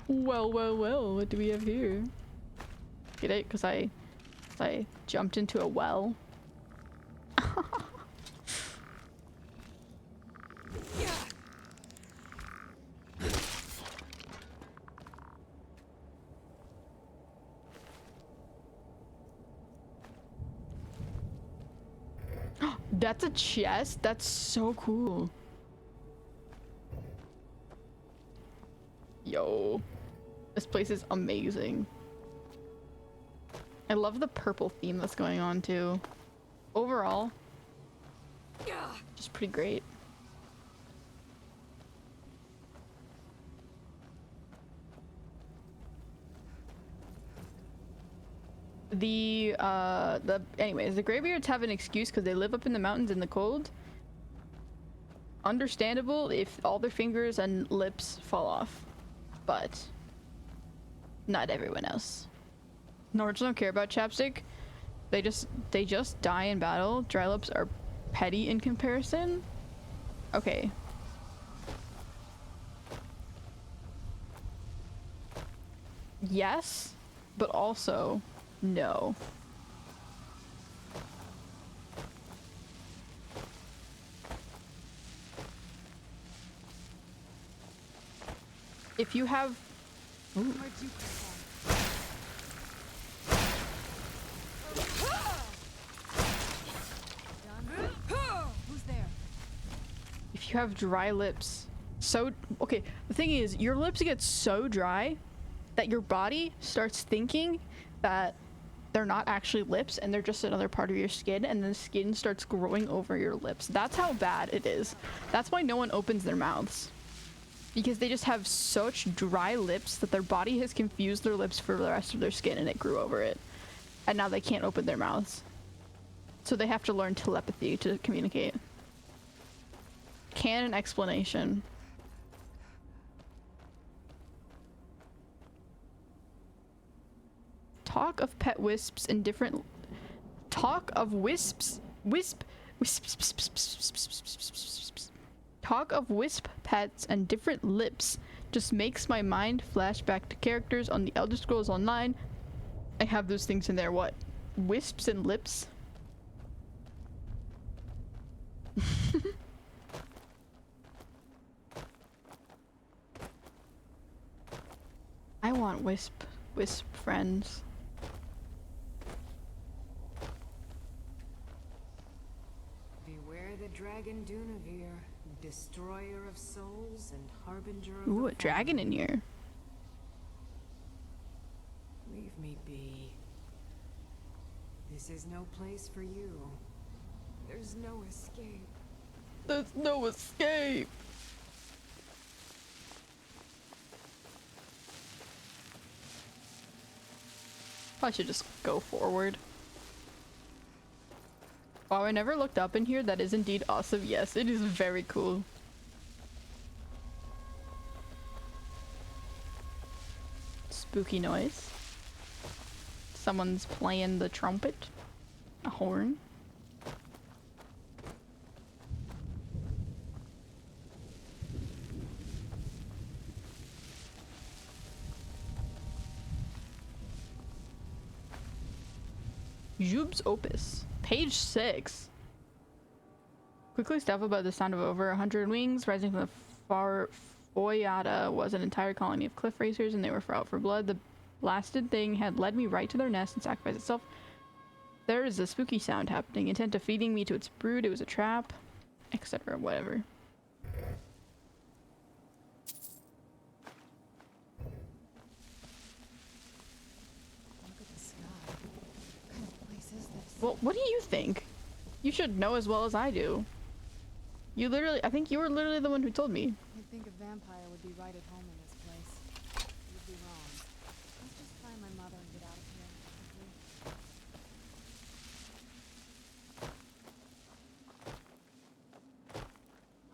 Well, what do we have here? Get it? Because I jumped into a well. That's a chest? That's so cool. Yo. This place is amazing. I love the purple theme that's going on too. Overall, just pretty great. Anyways, the Greybeards have an excuse because they live up in the mountains in the cold. Understandable if all their fingers and lips fall off, but not everyone else. Nords don't care about chapstick. They just die in battle. Dry lips are petty in comparison. Okay. Yes, but also no. If you have... Ooh. Who's there? If you have dry lips, okay, the thing is, your lips get so dry that your body starts thinking that they're not actually lips and they're just another part of your skin, and then the skin starts growing over your lips. That's how bad it is. That's why no one opens their mouths. Because they just have such dry lips that their body has confused their lips for the rest of their skin and it grew over it. And now they can't open their mouths. So they have to learn telepathy to communicate. Canon explanation. Talk of pet wisps and different... Talk of wisps... Talk of wisp pets and different lips just makes my mind flash back to characters on the Elder Scrolls Online. I have those things in there. What? Wisps and lips? I want wisp friends. Beware the dragon Dunavir, destroyer of souls and harbinger of Ooh, the a dragon in here. Leave me be. This is no place for you. There's no escape. There's no escape. I should just go forward. Wow, I never looked up in here. That is indeed awesome. Yes, it is very cool. Spooky noise. Someone's playing the trumpet. A horn. Jub's Opus. Page 6. Quickly step above the sound of over 100 wings rising from the far Foyada was an entire colony of cliff racers, and they were out for blood. The blasted thing had led me right to their nest and sacrificed itself. There is a spooky sound happening, intent of feeding me to its brood. It was a trap, etc. Whatever. Look at the sky. What kind of place is this? Well, what do you think? You should know as well as I do. You literally, I think you were literally the one who told me. You'd think a vampire would be right at home in this place. You'd be wrong. Let's just find my mother and get out of here quickly.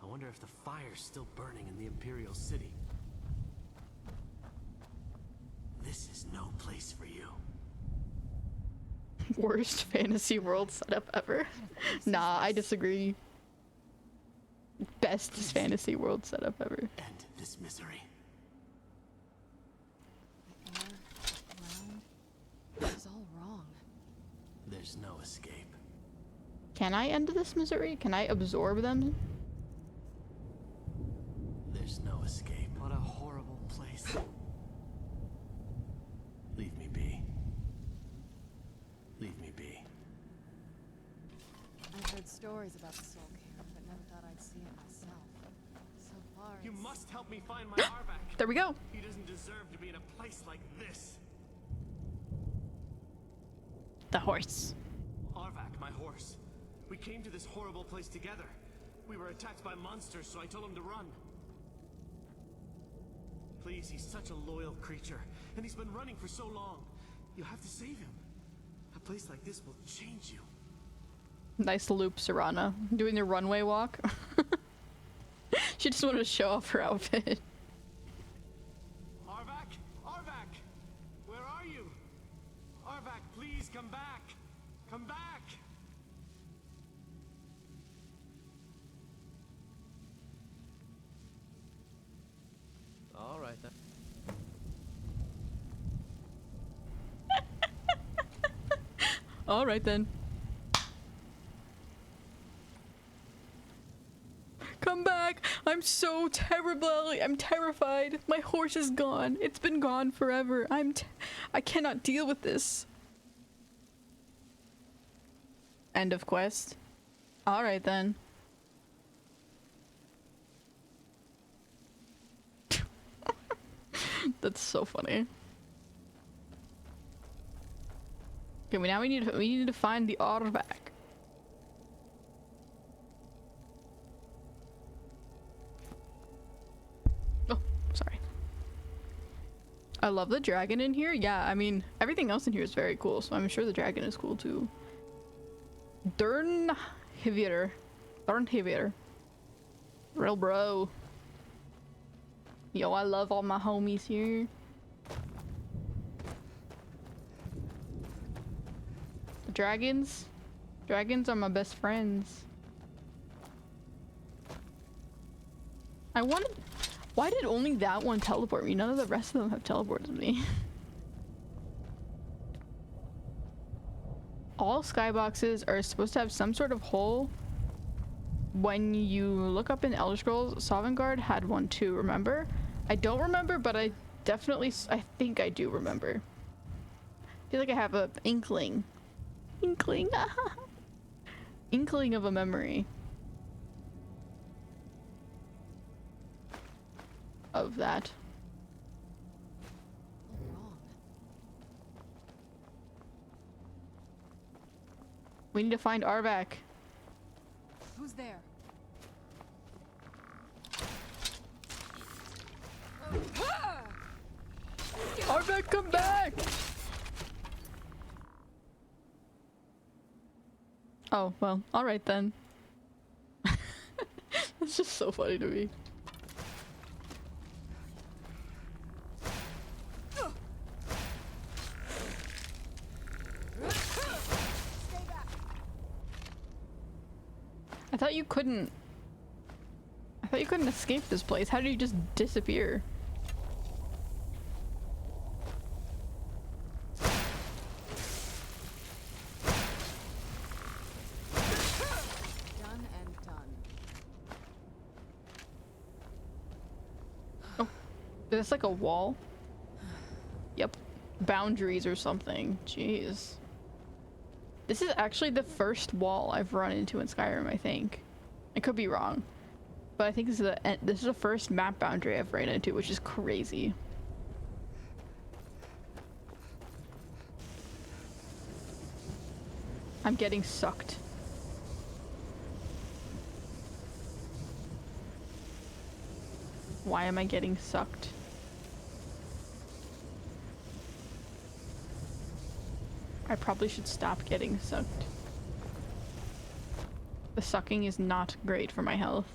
I wonder if the fire's still burning in the Imperial City. This is no place for you. Worst fantasy world setup ever. Nah, I disagree. Best fantasy world setup ever. End this misery. The air, the ground, this is all wrong. There's no escape. Can I end this misery? Can I absorb them? There's no escape. What a horrible place. Leave me be. Leave me be. I've heard stories about the Soul Camp, but never thought I'd see it myself. So far, You it's- must help me find my Arvak. There we go. He doesn't deserve to be in a place like this. The horse. Arvak, my horse. We came to this horrible place together. We were attacked by monsters, so I told him to run. Please, he's such a loyal creature, and he's been running for so long. You have to save him. A place like this will change you. Nice loop, Serana. Doing the runway walk. She just wanted to show off her outfit. Arvak? Arvak! Where are you? Arvak, please come back! Come back! All right then. All right then. Come back! I'm so terrible. I'm terrified. My horse is gone. It's been gone forever. I cannot deal with this. End of quest. All right then. That's so funny. Okay, now we need to find the Arvak. Oh, sorry. I love the dragon in here. Yeah, I mean, everything else in here is very cool, so I'm sure the dragon is cool too. Durnhivir. Real bro. Yo, I love all my homies here. The dragons? Dragons are my best friends. I wanted... Why did only that one teleport me? None of the rest of them have teleported me. All skyboxes are supposed to have some sort of hole. When you look up in Elder Scrolls, Sovngarde had one too, remember? I don't remember, but I definitely... I think I do remember. I feel like I have a inkling. Inkling? Inkling of a memory. Of that. all wrong. We need to find Arvak. Who's there? Arvak, come back! Oh, well, alright then. That's just so funny to me. I thought you couldn't escape this place. How did you just disappear? Is this like a wall? Yep. Boundaries or something. Jeez. This is actually the first wall I've run into in Skyrim, I think. I could be wrong. But I think this is the first map boundary I've ran into, which is crazy. I'm getting sucked. Why am I getting sucked? I probably should stop getting sucked. The sucking is not great for my health.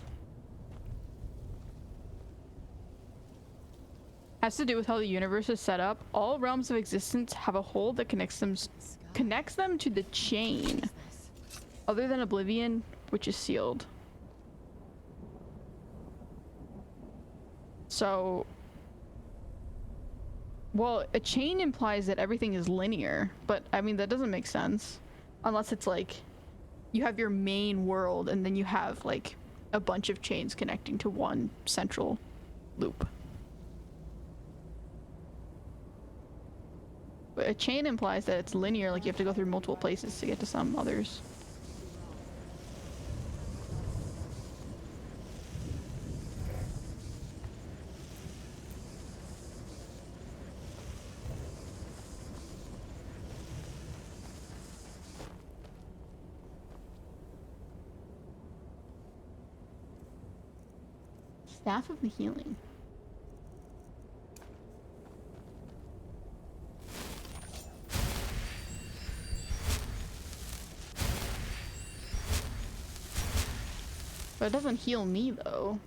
Has to do with how the universe is set up. All realms of existence have a hole that connects them to the chain. Other than Oblivion, which is sealed. So, well, a chain implies that everything is linear, but I mean, that doesn't make sense. Unless it's like, you have your main world and then you have like a bunch of chains connecting to one central loop. But a chain implies that it's linear, like you have to go through multiple places to get to some others. Staff of the Healing. But it doesn't heal me though.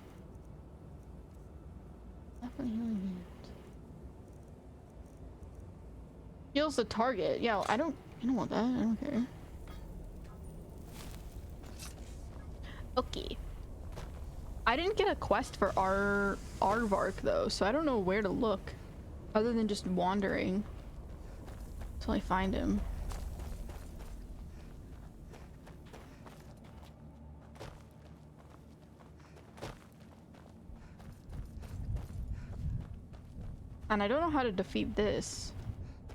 Staff of the Healing Hand. Heals the target. Yeah, I don't want that. I don't care. Okay. I didn't get a quest for Aardvark though, so I don't know where to look other than just wandering until I find him. And I don't know how to defeat this.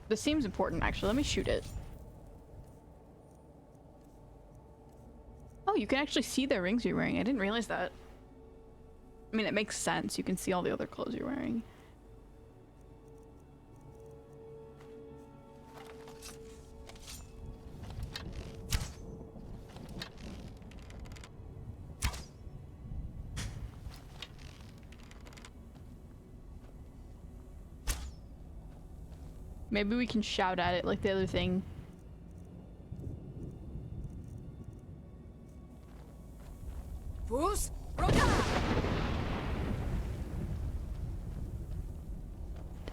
This seems important actually. Let me shoot it. Oh, you can actually see the rings you're wearing. I didn't realize that. I mean, it makes sense. You can see all the other clothes you're wearing. Maybe we can shout at it like the other thing. Fus?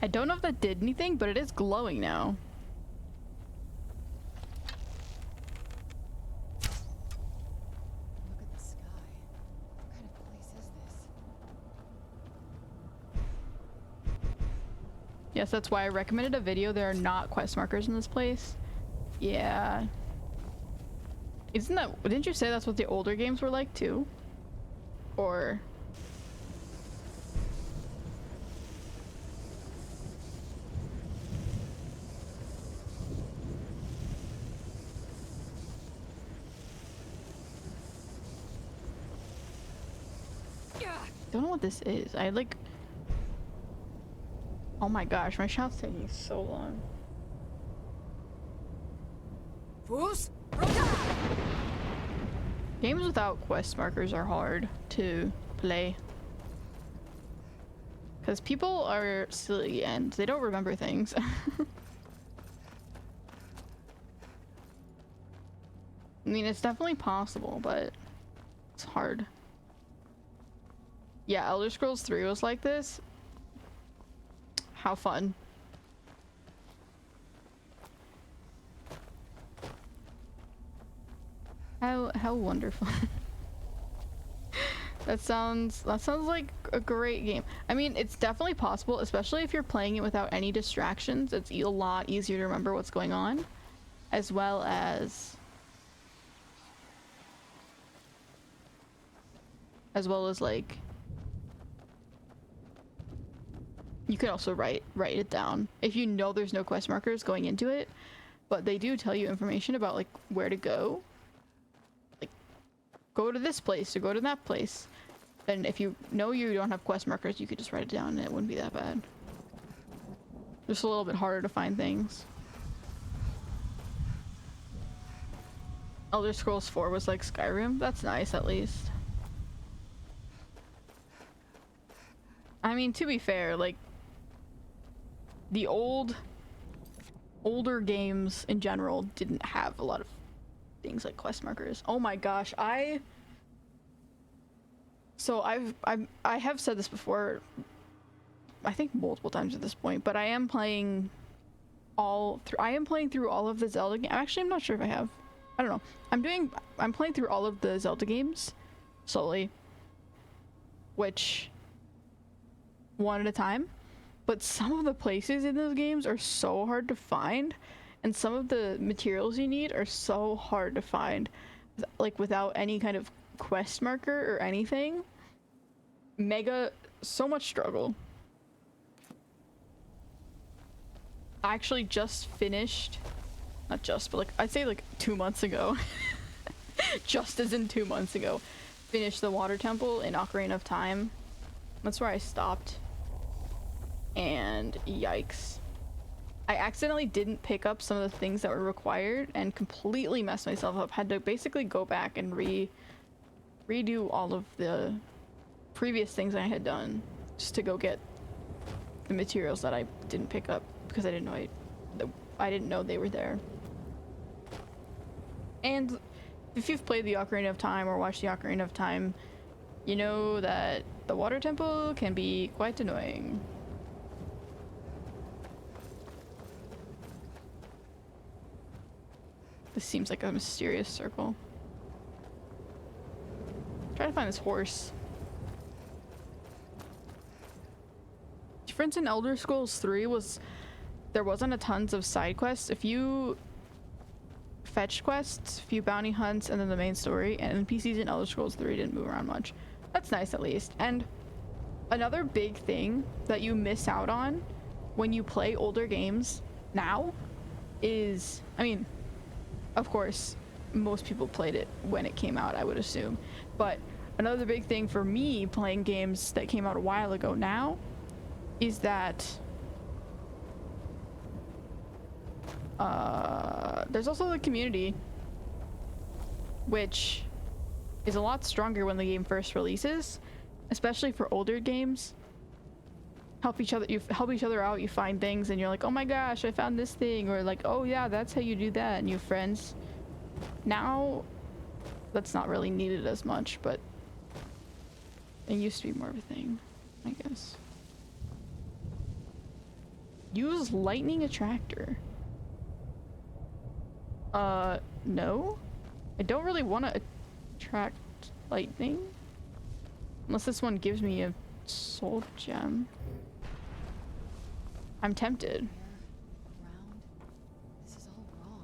I don't know if that did anything, but it is glowing now. Look at the sky. What kind of place is this? Yes, that's why I recommended a video. There are not quest markers in this place. Yeah. Isn't that... Didn't you say that's what the older games were like too? Or... don't know what this is. I like... Oh my gosh, my shot's taking so long. Fus? Games without quest markers are hard to play. Because people are silly and they don't remember things. I mean, it's definitely possible, but it's hard. Yeah, Elder Scrolls 3 was like this. How fun. How wonderful. That sounds like a great game. I mean, it's definitely possible, especially if you're playing it without any distractions. It's a lot easier to remember what's going on, as well as like You could also write it down if you know there's no quest markers going into it, but they do tell you information about like where to go. Like go to this place or go to that place. And if you know you don't have quest markers, you could just write it down and it wouldn't be that bad. Just a little bit harder to find things. Elder Scrolls 4 was like Skyrim. That's nice, at least. I mean, to be fair, like the older games in general didn't have a lot of things like quest markers. Oh my gosh, I have said this before, I think multiple times at this point, but I am playing through all of the Zelda games. Actually, I'm not sure if I have. I don't know. I'm playing through all of the Zelda games slowly, which one at a time. But some of the places in those games are so hard to find, and some of the materials you need are so hard to find, like without any kind of quest marker or anything. So much struggle. I actually just finished, not just, but like I'd say like 2 months ago, just as in 2 months ago, finished the water temple in Ocarina of Time. That's where I stopped. And yikes. I accidentally didn't pick up some of the things that were required and completely messed myself up. Had to basically go back and redo all of the previous things I had done just to go get the materials that I didn't pick up because I didn't know they were there. And if you've played the Ocarina of Time or watched the Ocarina of Time, you know that the water temple can be quite annoying. This seems like a mysterious circle. Try to find this horse. Difference in Elder Scrolls 3 was there wasn't a tons of side quests. A few fetch quests, a few bounty hunts, and then the main story. And NPCs in Elder Scrolls 3 didn't move around much. That's nice, at least. And another big thing that you miss out on when you play older games now is, I mean, of course, most people played it when it came out, I would assume. But another big thing for me playing games that came out a while ago now is that there's also the community, which is a lot stronger when the game first releases, especially for older games. You help each other out, you find things and you're like, oh my gosh, I found this thing, or like, oh yeah, that's how you do that, and you have friends. Now that's not really needed as much, but it used to be more of a thing, I guess. Use lightning attractor. No. I don't really want to attract lightning. Unless this one gives me a soul gem. I'm tempted. Around. This is all wrong.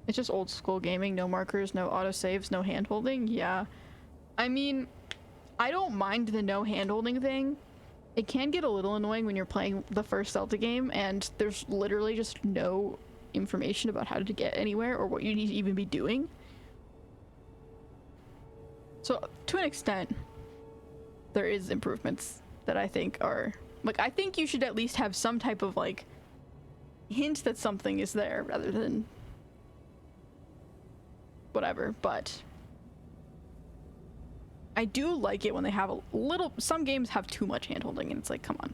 It's just old school gaming, no markers, no autosaves, no hand-holding. Yeah. I mean, I don't mind the no hand-holding thing. It can get a little annoying when you're playing the first Zelda game and there's literally just no information about how to get anywhere or what you need to even be doing. So, to an extent, there is improvements that I think are... Like, I think you should at least have some type of, like, hint that something is there rather than... whatever, but... I do like it when they have a little... Some games have too much hand-holding, and it's like, come on.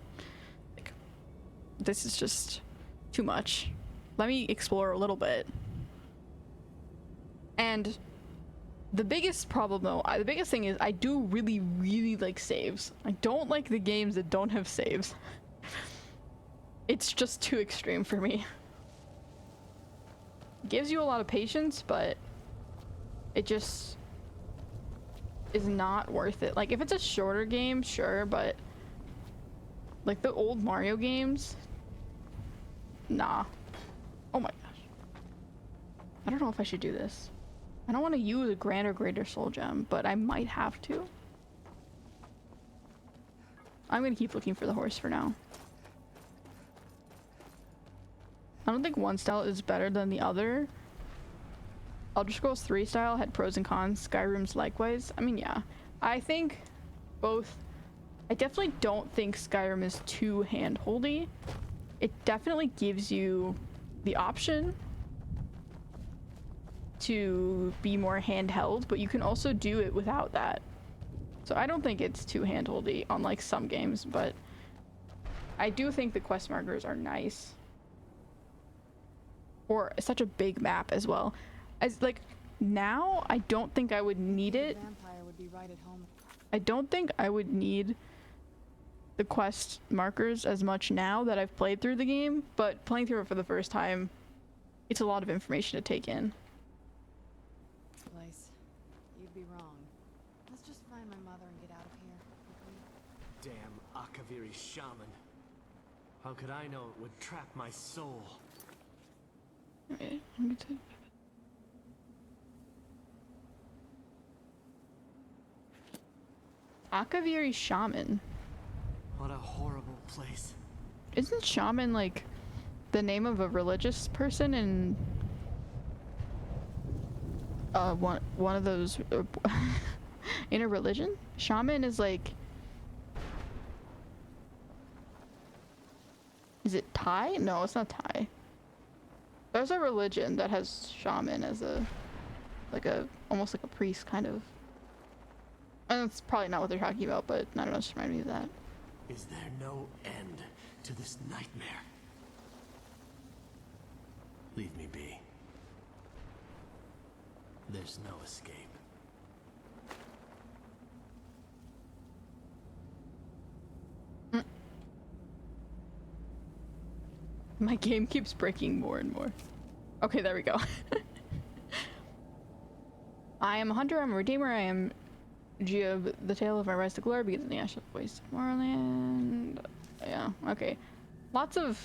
Like, this is just too much. Let me explore a little bit. And the biggest problem, though, the biggest thing is I do really, really like saves. I don't like the games that don't have saves. It's just too extreme for me. It gives you a lot of patience, but it just... is not worth it. Like, if it's a shorter game, sure, but like the old Mario games, nah. Oh my gosh. I don't know if I should do this. I don't want to use a Grand or Greater Soul Gem, but I might have to. I'm gonna keep looking for the horse for now. I don't think one style is better than the other. Elder Scrolls 3 style had pros and cons. Skyrim's likewise. I mean, yeah. I think both. I definitely don't think Skyrim is too hand-holdy. It definitely gives you the option to be more handheld, but you can also do it without that. So I don't think it's too hand-holdy, unlike some games, but I do think the quest markers are nice. Or such a big map as well. As like now, I don't think I would need it. Vampire would be right at home. I don't think I would need the quest markers as much now that I've played through the game, but playing through it for the first time, it's a lot of information to take in. This place. You'd be wrong. Let's just find my mother and get out of here. Damn Akaviri shaman. How could I know it would trap my soul? Okay, I'm going to... Akaviri shaman. What a horrible place. Isn't shaman like the name of a religious person in one of those in a religion? Shaman is like, is it Thai? No, it's not Thai. There's a religion that has shaman as a almost like a priest kind of. And that's probably not what they're talking about, but I don't know, it just reminded me of that. Is there no end to this nightmare? Leave me be. There's no escape. My game keeps breaking more and more. Okay, there we go. I am a hunter, I'm a redeemer, I am Geo, the tale of my rise to glory begins in the ash of waste of Moorland. Yeah, okay. Lots of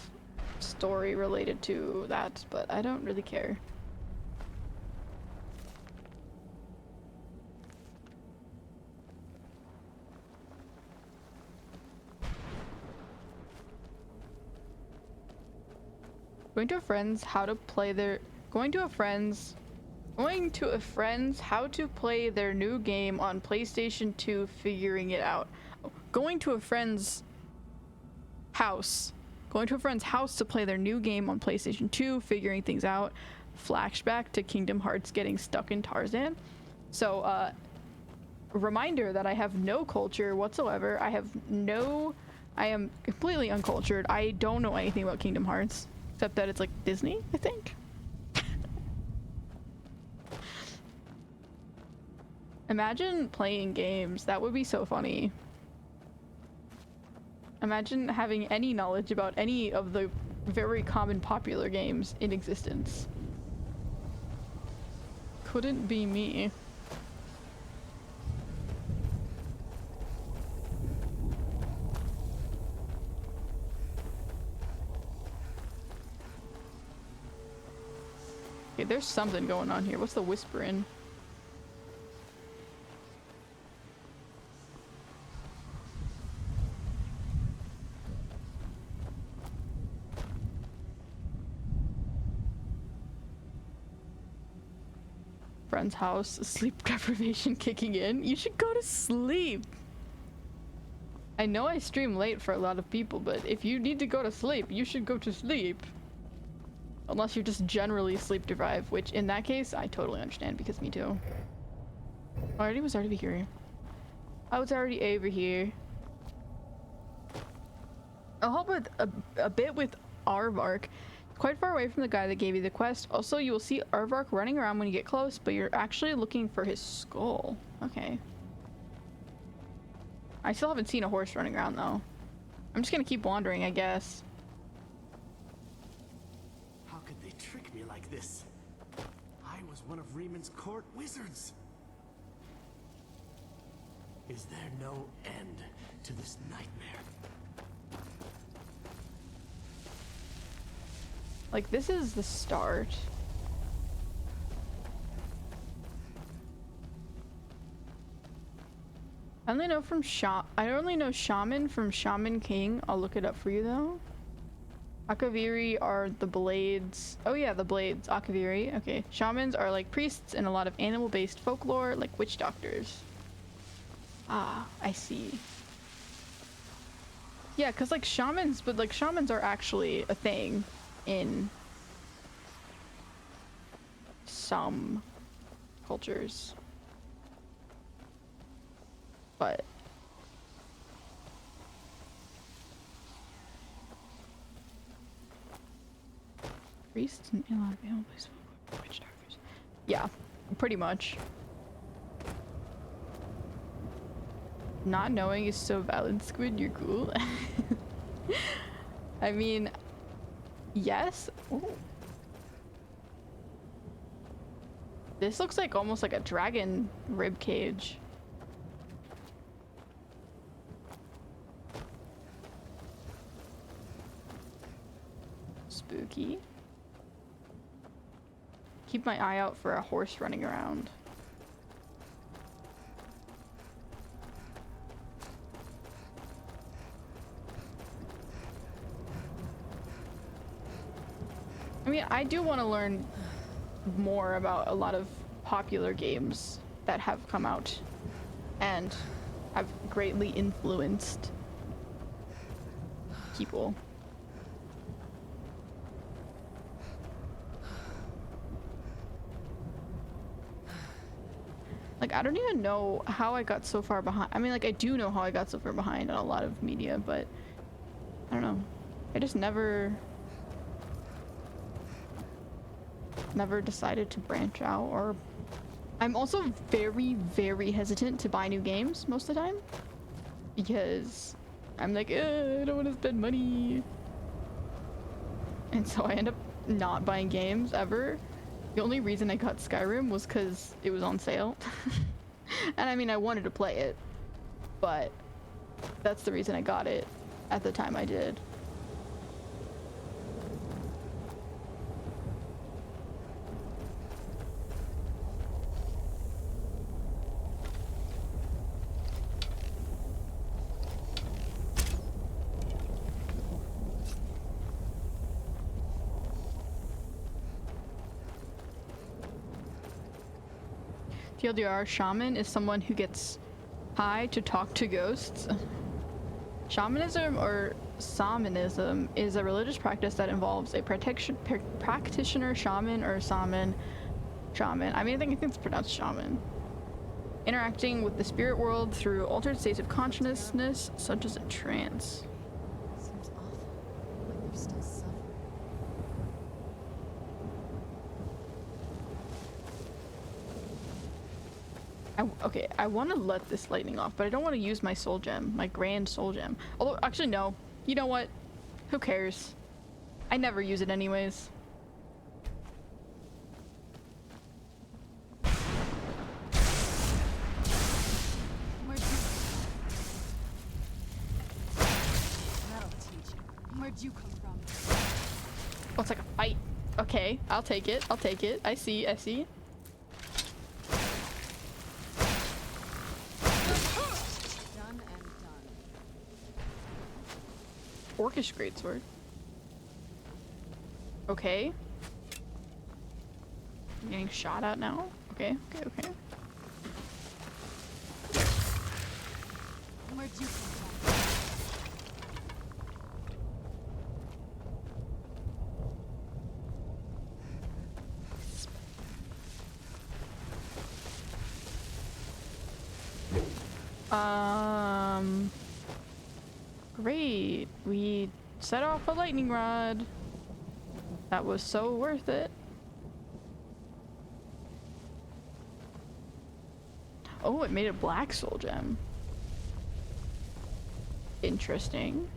story related to that, but I don't really care. Going to a friend's how to play their how to play their new game on PlayStation 2, figuring it out. Going to a friend's house to play their new game on PlayStation 2, figuring things out. Flashback to Kingdom Hearts getting stuck in Tarzan. So, reminder that I have no culture whatsoever. I am completely uncultured. I don't know anything about Kingdom Hearts, except that it's like Disney, I think. Imagine playing games. That would be so funny. Imagine having any knowledge about any of the very common popular games in existence. Couldn't be me. Okay, there's something going on here. What's the whispering? Friend's house, sleep deprivation kicking in. You should go to sleep. I know I stream late for a lot of people, but if you need to go to sleep, you should go to sleep. Unless you're just generally sleep deprived, which in that case, I totally understand because me too. I was already here. I was already over here. I'll help with a bit with Aardvark. Quite far away from the guy that gave you the quest. Also, you will see Aardvark running around when you get close, but you're actually looking for his skull. Okay. I still haven't seen a horse running around though. I'm just gonna keep wandering, I guess. How could they trick me like this? I was one of Reeman's court wizards. Is there no end to this nightmare? Like, this is the start. I only know Shaman from Shaman King. I'll look it up for you though. Akaviri are the blades. Oh yeah, the blades. Akaviri. Okay. Shamans are like priests in a lot of animal-based folklore, like witch doctors. Ah, I see. Yeah, because like shamans, but like shamans are actually a thing in some cultures. But priests and a lot of animal-based folklore, witch doctors. Yeah, pretty much. Not knowing is so valid, Squid. You're cool. I mean, yes. Ooh. This looks like almost like a dragon rib cage. Spooky. Keep my eye out for a horse running around. I mean, I do want to learn more about a lot of popular games that have come out and have greatly influenced people. Like, I don't even know how I got so far behind. I mean, like, I do know how I got so far behind on a lot of media, but I don't know. I just never decided to branch out. Or I'm also very, very hesitant to buy new games most of the time because I'm like, I don't want to spend money, and so I end up not buying games ever. The only reason I got Skyrim was because it was on sale. And I mean, I wanted to play it, but that's the reason I got it at the time I did. TLDR, shaman is someone who gets high to talk to ghosts. Shamanism or shamanism is a religious practice that involves a practitioner, shaman, or shaman. I mean, I think it's pronounced shaman. Interacting with the spirit world through altered states of consciousness, such as a trance. Seems awful. Like they're still suffering. Okay, I want to let this lightning off, but I don't want to use my soul gem, my grand soul gem. Although, actually, no. You know what? Who cares? I never use it anyways. Where'd you... That'll teach you. Where'd you come from? Oh, it's like a fight. Okay, I'll take it. I'll take it. I see. I see. Done and done. Orcish greatsword. Okay. I'm getting shot at now. Okay, okay, okay. Where'd you come from? Great. We set off a lightning rod. That was so worth it. Oh, it made a black soul gem. Interesting.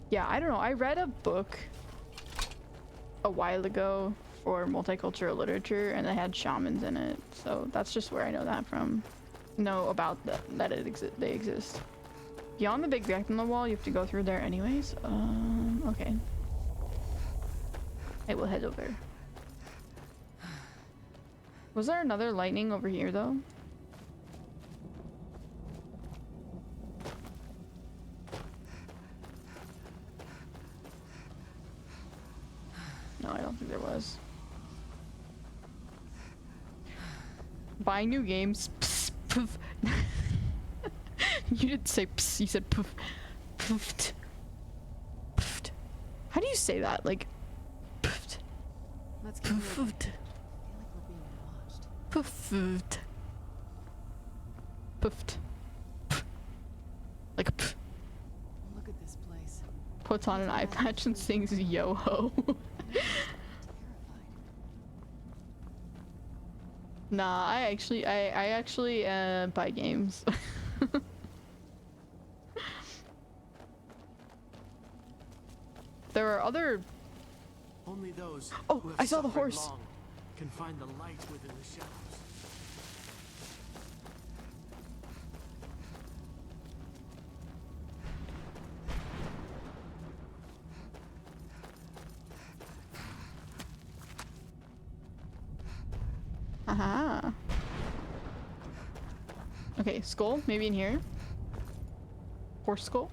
Yeah, I don't know. I read a book a while ago for multicultural literature, and they had shamans in it, so that's just where I know that from. Know about that they exist. Beyond the big crack in the wall, you have to go through there anyways. Okay. I will head over. Was there another lightning over here though? No, I don't think there was. Buying new games. Psst, poof. You didn't say psst, you said poof. Poofed. Poofed. How do you say that? Like, poofed. Let's get moving. Poofed. I feel like we're being watched. Poofed. Poofed. Pff. Like a pff. Look at this place. Puts on an eye patch and sings yo ho. Terrified. Nah, I actually buy games. There are other. Only those Oh, who have I saw the suffered horse. long can find the light within the shadows. Aha. Okay, skull, maybe in here. Horse skull.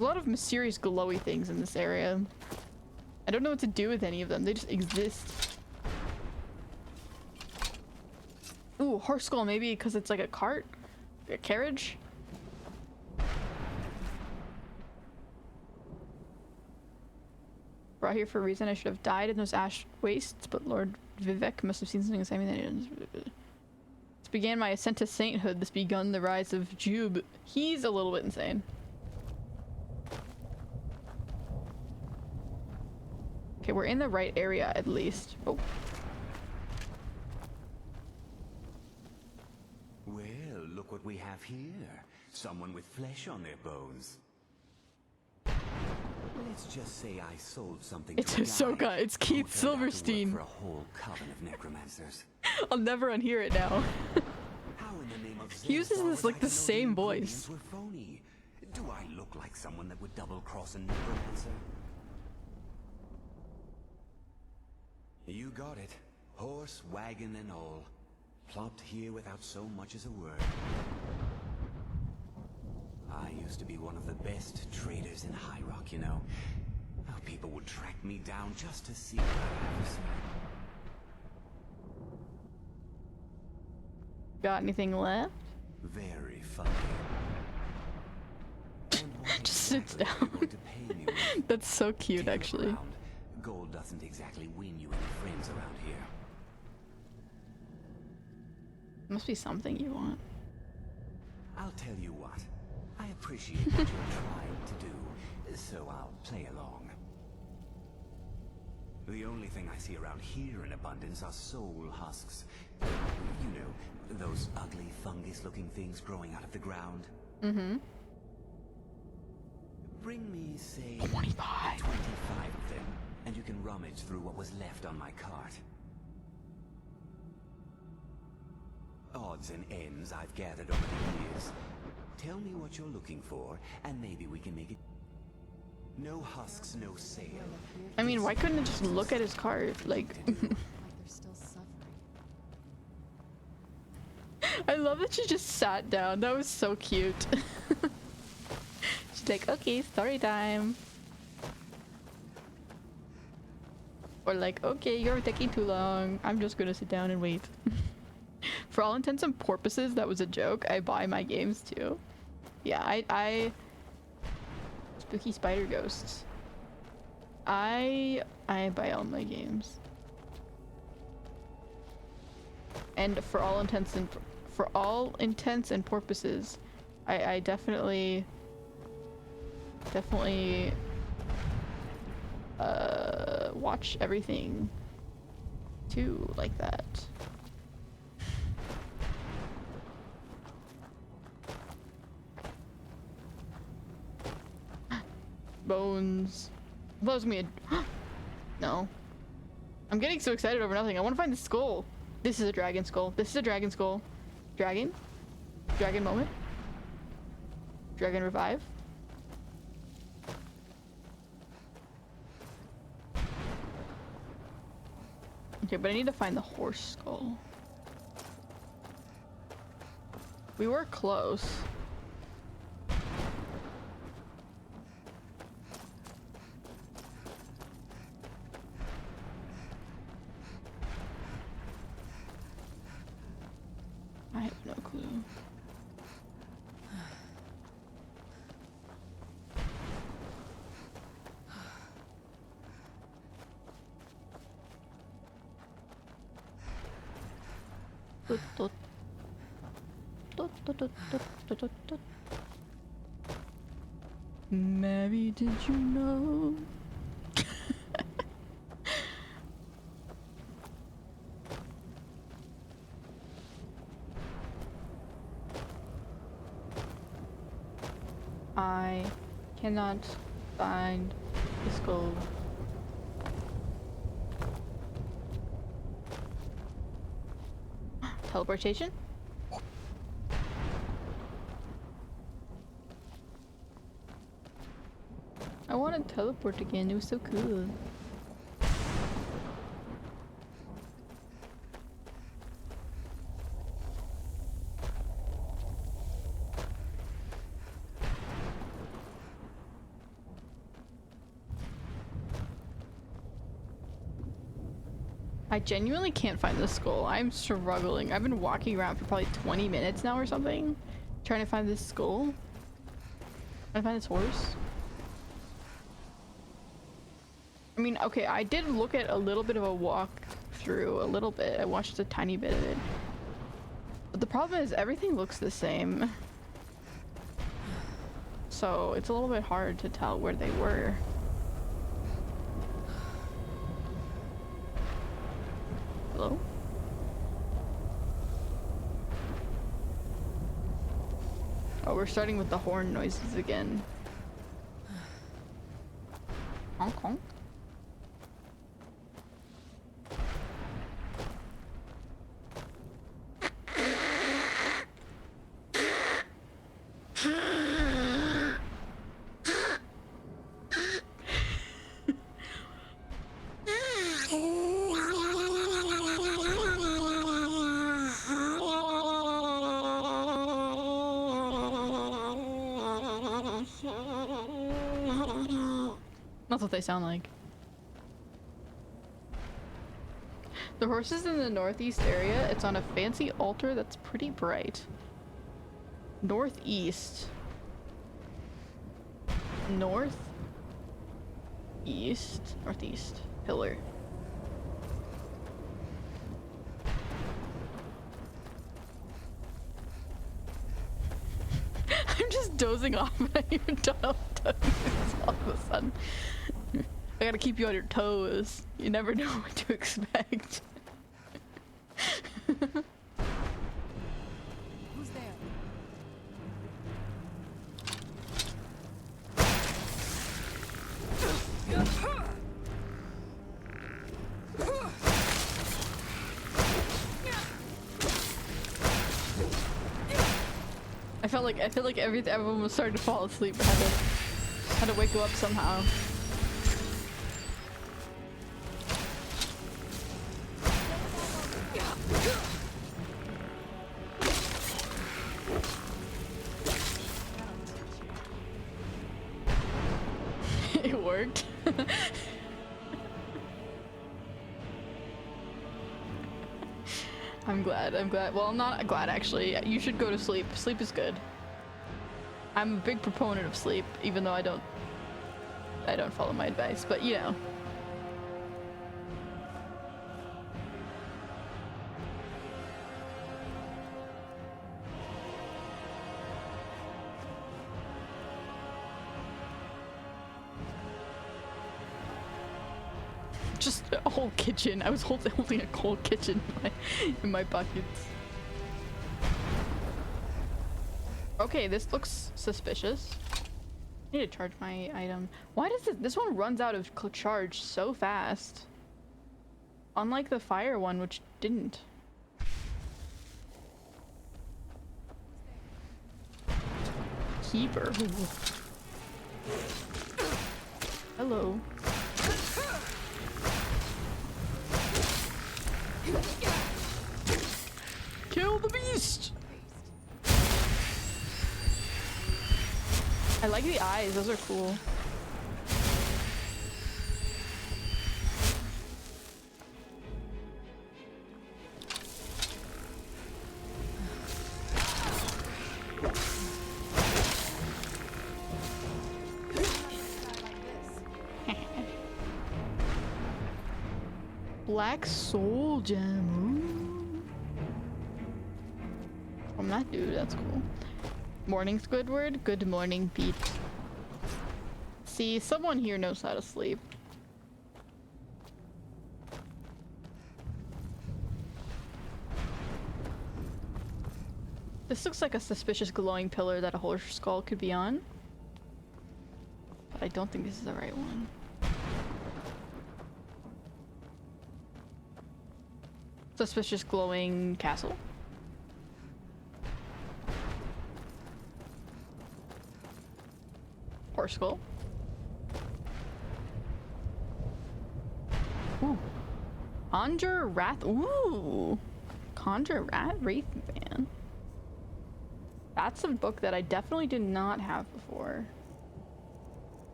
A lot of mysterious glowy things in this area. I don't know what to do with any of them. They just exist. Ooh, horse skull, maybe because it's like a cart? A carriage? Brought here for a reason. I should have died in those ash wastes, but Lord Vivek must have seen something inside me that I didn't. This began my ascent to sainthood. This begun the rise of Jube. He's a little bit insane. Okay, we're in the right area at least. Oh. Well, look what we have here. Someone with flesh on their bones. Let's just say I sold something It's to a Ahsoka. guy It's who Keith turned out to work Silverstein. for a whole coven of necromancers. I'll never unhear it now. How in the name of He uses Xanathar this was like I the to know same ingredients voice. were phony? Do I look like someone that would double-cross a necromancer? You got it. Horse, wagon, and all. Plopped here without so much as a word. I used to be one of the best traders in High Rock, you know. How people would track me down just to see what I had to say. Got anything left? Very funny. And what Just sits exactly are you down. going to pay me with? That's so cute, Take a look actually. around. Gold doesn't exactly win you any friends around here. Must be something you want. I'll tell you what. I appreciate what you're trying to do, so I'll play along. The only thing I see around here in abundance are soul husks. You know, those ugly fungus-looking things growing out of the ground. Mm-hmm. Bring me, say, 25. 25 of them, and you can rummage through what was left on my cart. Odds and ends I've gathered over the years. Tell me what you're looking for, and maybe we can make it. No husks, no sale. I mean, why couldn't it just look at his card? Like, Like they're still suffering. I love that she just sat down. That was so cute. She's like, okay, story time. Or like, okay, you're taking too long. I'm just gonna sit down and wait. For all intents and purposes, that was a joke. I buy my games too. Yeah, I spooky spider ghosts. I buy all my games. And for all intents and purposes, I definitely watch everything too, like that. Bones. Blows me a no. I'm getting so excited over nothing. I want to find the skull. This is a dragon skull. This is a dragon skull. Dragon? Dragon moment? Dragon revive? Okay, but I need to find the horse skull. We were close. I have no clue. Mary, did you know? I cannot find the skull. Teleportation? I want to teleport again, it was so cool. I genuinely can't find the skull. I'm struggling. I've been walking around for probably 20 minutes now or something, trying to find this skull. Trying to find this horse. I mean, okay, I did look at a little bit of a walk through, a little bit. I watched a tiny bit of it. But the problem is everything looks the same. So it's a little bit hard to tell where they were. Hello? Oh, we're starting with the horn noises again. Honk honk. That's what they sound like. The horse is in the northeast area. It's on a fancy altar that's pretty bright. Northeast. Northeast pillar. I'm just dozing off and I even don't know what all of a sudden. I gotta keep you on your toes. You never know what to expect. Who's there? I feel like everyone was starting to fall asleep. I had to wake you up somehow. It worked. I'm glad. Well, I'm not glad actually. You should go to sleep. Sleep is good. I'm a big proponent of sleep, even though I don't follow my advice, but you know. Just a whole kitchen. I was holding a cold kitchen in my pockets. Okay, this looks suspicious. I need to charge my item. Why does this one runs out of charge so fast? Unlike the fire one, which didn't. Keeper. Hello. Kill the beast! I like the eyes, those are cool. Black soul gem. From that dude, that's cool. Morning, Squidward. Good morning, Pete. See, someone here knows how to sleep. This looks like a suspicious glowing pillar that a horse skull could be on. But I don't think this is the right one. Suspicious glowing castle. Horse skull. Ooh. Conjure Wrath. Ooh. Conjure Wraith Man. That's a book that I definitely did not have before.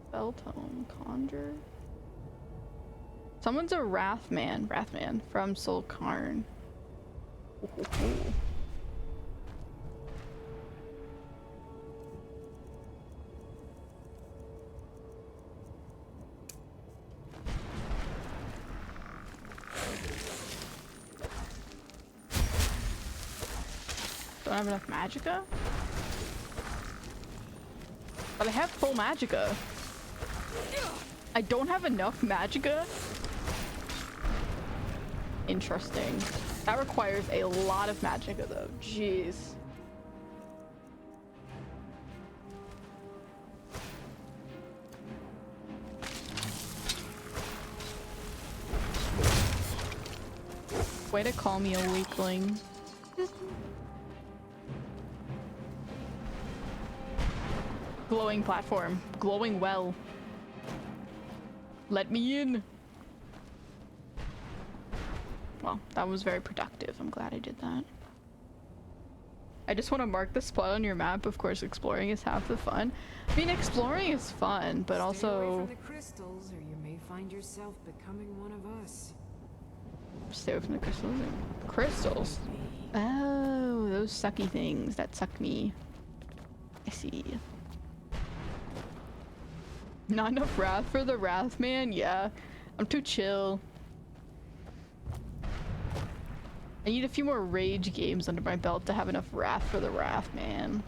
Spelltome. Conjure. Someone's a Wrathman from Soul Karn. Ooh. Don't have enough magicka? But I have full magicka. I don't have enough magicka? Interesting. That requires a lot of magicka though. Jeez. Way to call me a weakling. Glowing platform. Glowing well. Let me in. Well, that was very productive. I'm glad I did that. I just want to mark the spot on your map. Of course, exploring is half the fun. I mean, exploring is fun, but Stay also... away from the crystals, or you may find yourself becoming one of us. Stay away from the crystals. Crystals? Oh, those sucky things that suck me. I see. Not enough wrath for the Wrath Man? Yeah. I'm too chill. I need a few more rage games under my belt to have enough wrath for the Wrath Man.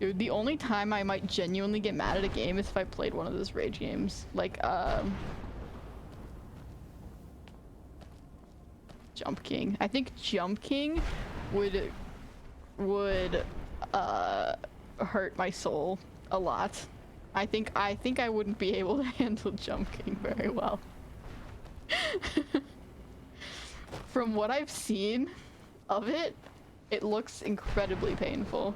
Dude, the only time I might genuinely get mad at a game is if I played one of those rage games. Like, Jump King. I think Jump King would hurt my soul a lot. I think I wouldn't be able to handle Jump King very well. From what I've seen of it, it looks incredibly painful.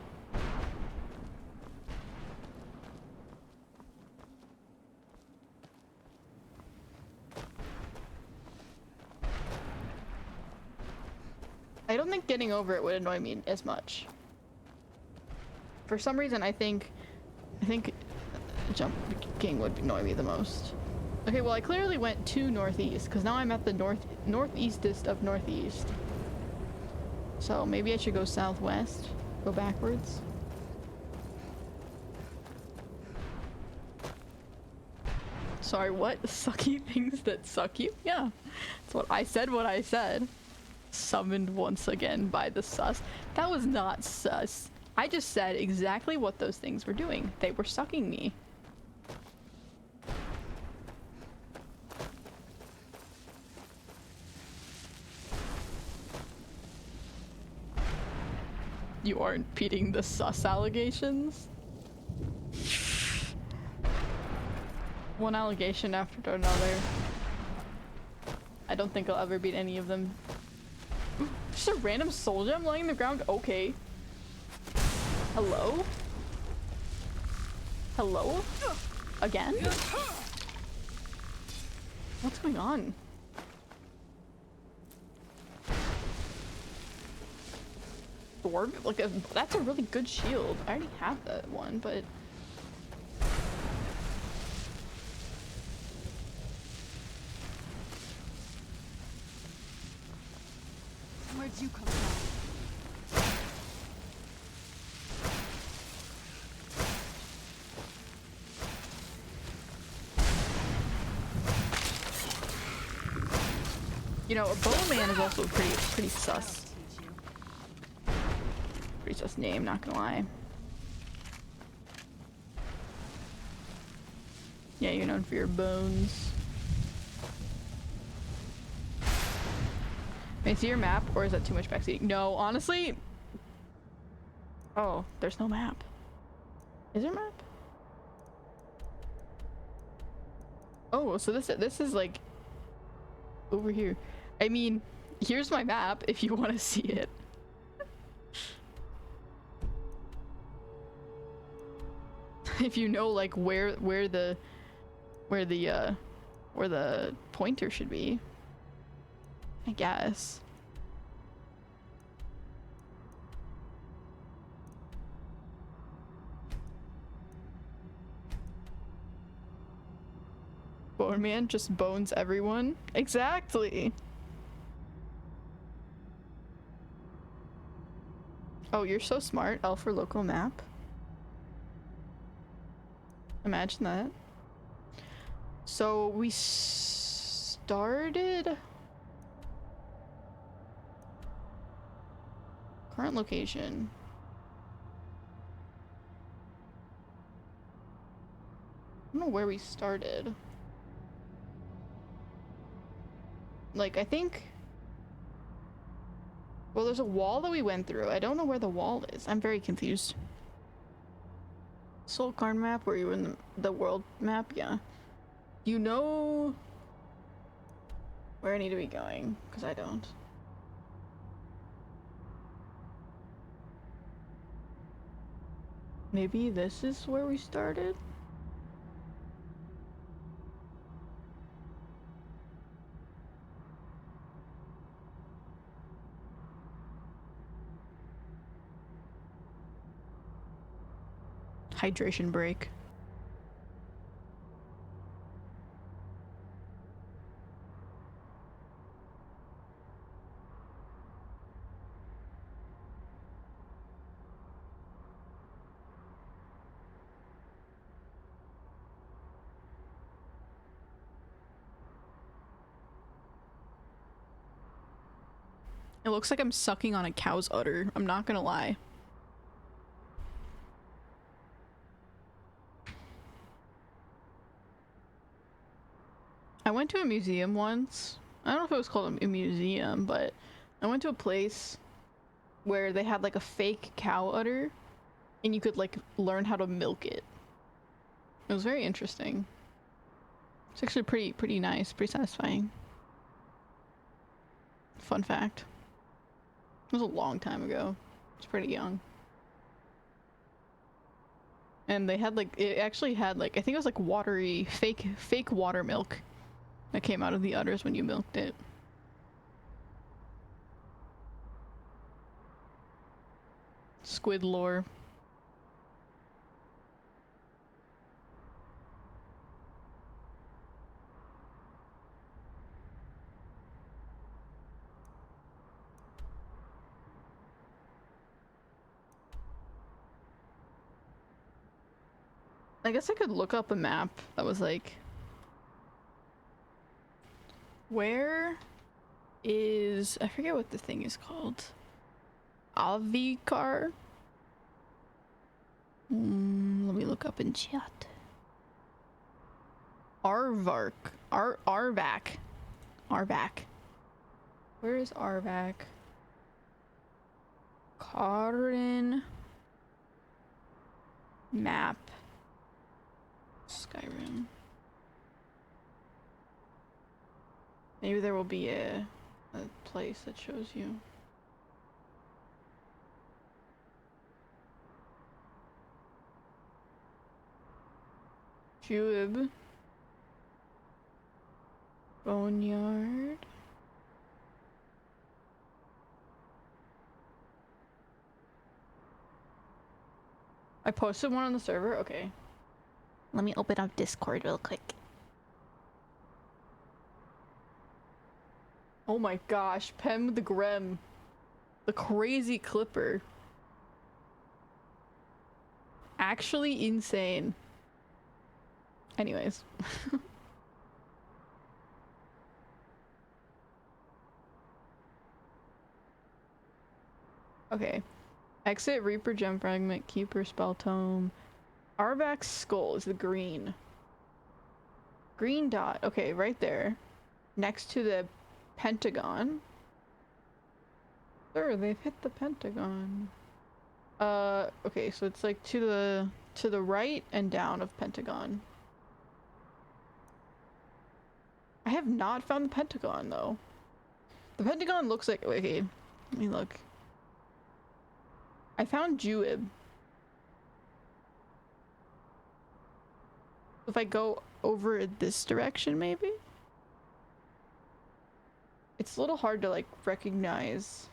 I don't think getting over it would annoy me as much. For some reason, I think Jump King would annoy me the most. Okay, well I clearly went to northeast because now I'm at the northeastest of northeast. So maybe I should go southwest, go backwards. Sorry, what? Sucky things that suck you? Yeah, that's what I said. What I said. Summoned once again by the sus. That was not sus. I just said exactly what those things were doing. They were sucking me. You aren't repeating the sus allegations? One allegation after another. I don't think I'll ever beat any of them. Just a random soul gem lying on the ground? Okay. Hello? Hello? Again? What's going on? Dwarf? Like, that's a really good shield. I already have that one, but... Where'd you come from? You know, a bowman is also pretty sus. Pretty sus name, not gonna lie. Yeah, you're known for your bones. Can I see your map, or is that too much backseating? No, honestly. Oh, there's no map. Is there a map? Oh, so this is like over here. I mean, here's my map if you want to see it. If you know like where the pointer should be, I guess. Bone man just bones everyone. Exactly. Oh, you're so smart. L for local map. Imagine that. So we started current location. I don't know where we started. Like, I think... Well, there's a wall that we went through. I don't know where the wall is. I'm very confused. Soul card map, where you were in the world map? Yeah. You know where I need to be going, because I don't. Maybe this is where we started? Hydration break. It looks like I'm sucking on a cow's udder. I'm not gonna lie. I went to a museum once. I don't know if it was called a museum, but I went to a place where they had like a fake cow udder and you could like learn how to milk it. It was very interesting. It's actually pretty nice, pretty satisfying. Fun fact. It was a long time ago. I was pretty young. And they had like, it actually had like, I think it was like watery, fake water milk that came out of the udders when you milked it. Squid lore. I guess I could look up a map that was like, where is, I forget what the thing is called. Avikar? Let me look up in chat. Arvark. Arvak. Arvak. Where is Arvak? Karin. Map. Skyrim. Maybe there will be a place that shows you. Jube. Boneyard. I posted one on the server? Okay. Let me open up Discord real quick. Oh my gosh, Pem the Grem. The crazy clipper. Actually insane. Anyways. Okay. Exit, Reaper, Gem Fragment, Keeper, Spell Tome. Arbak's skull is the green. Green dot. Okay, right there. Next to the Pentagon. Sir, they've hit the Pentagon. Okay, so it's like to the right and down of Pentagon. I have not found the Pentagon though. The Pentagon looks like, okay, let me look. I found Juib. If I go over this direction maybe? It's a little hard to like recognize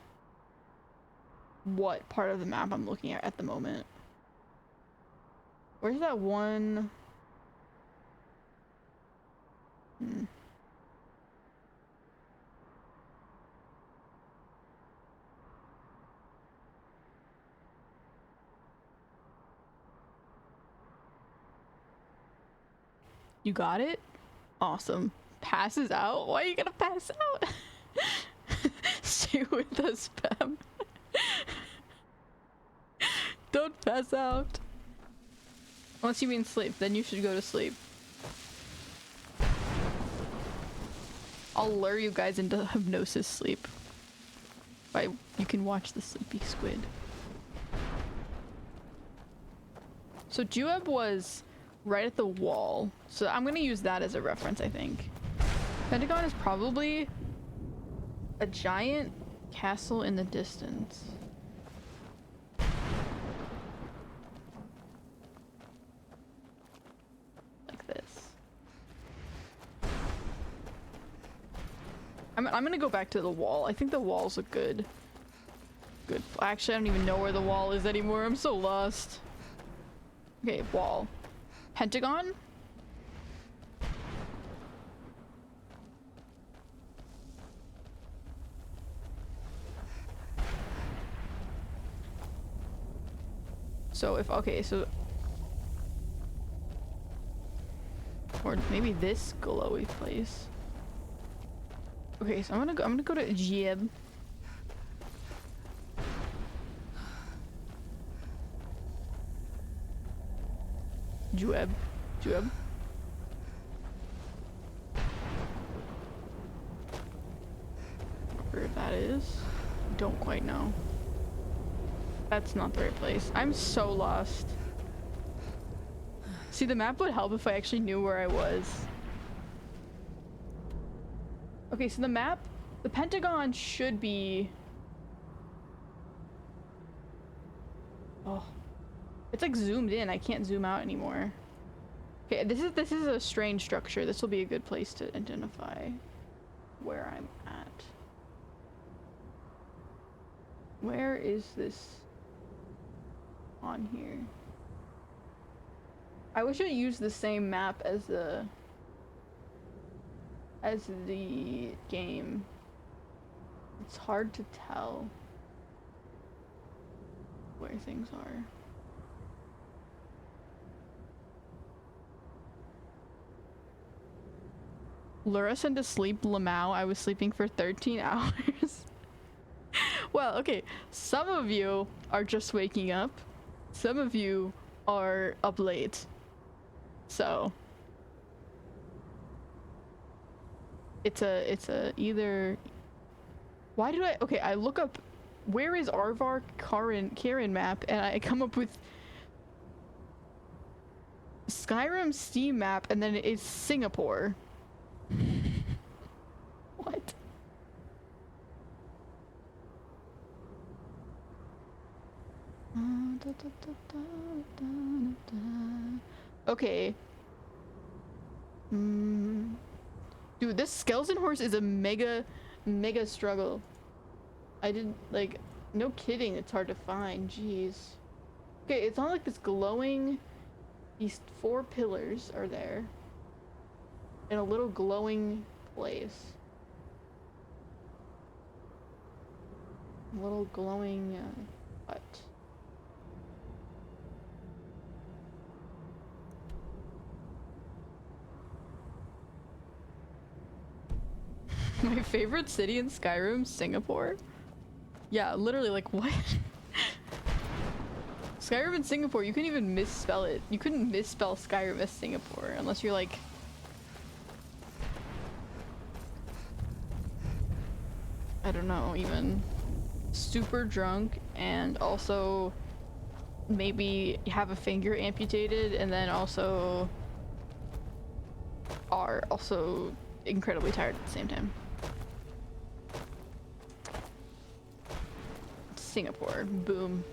what part of the map I'm looking at the moment. Where's that one? You got it? Awesome. Passes out? Why are you gonna pass out? Stay with us, Pam. Don't pass out. Unless you mean sleep, then you should go to sleep. I'll lure you guys into hypnosis sleep. You can watch the sleepy squid. So Jueb was right at the wall. So I'm gonna use that as a reference, I think. Pentagon is probably a giant castle in the distance. Like this. I'm gonna go back to the wall. I think the wall's a good. Actually, I don't even know where the wall is anymore. I'm so lost. Okay, wall. Pentagon? So if, okay, so... Or maybe this glowy place. Okay, so I'm gonna go to Jib. Jueb. Where that is? Don't quite know. That's not the right place. I'm so lost. See, the map would help if I actually knew where I was. Okay, so the map, the Pentagon should be... Oh. It's like zoomed in. I can't zoom out anymore. Okay, this is a strange structure. This will be a good place to identify where I'm at. Where is this on here? I wish I used the same map as the game. It's hard to tell where things are. Lure us into sleep, Lamau. I was sleeping for 13 hours. Well, okay. Some of you are just waking up. Some of you are up late. So it's a either. Why did I? Okay, I look up where is Arvar Karen map, and I come up with Skyrim Steam map, and then it's Singapore. What? Okay. Dude, this skeleton horse is a mega struggle. I didn't, like, no kidding, it's hard to find. Jeez. Okay, it's not like this glowing. These 4 pillars are there in a little glowing place. A little glowing hut. My favorite city in Skyrim, Singapore. Yeah, literally, like, what? Skyrim and Singapore, you couldn't even misspell it. You couldn't misspell Skyrim as Singapore unless you're like... I don't know, even super drunk and also maybe have a finger amputated and then also are also incredibly tired at the same time. Singapore, boom.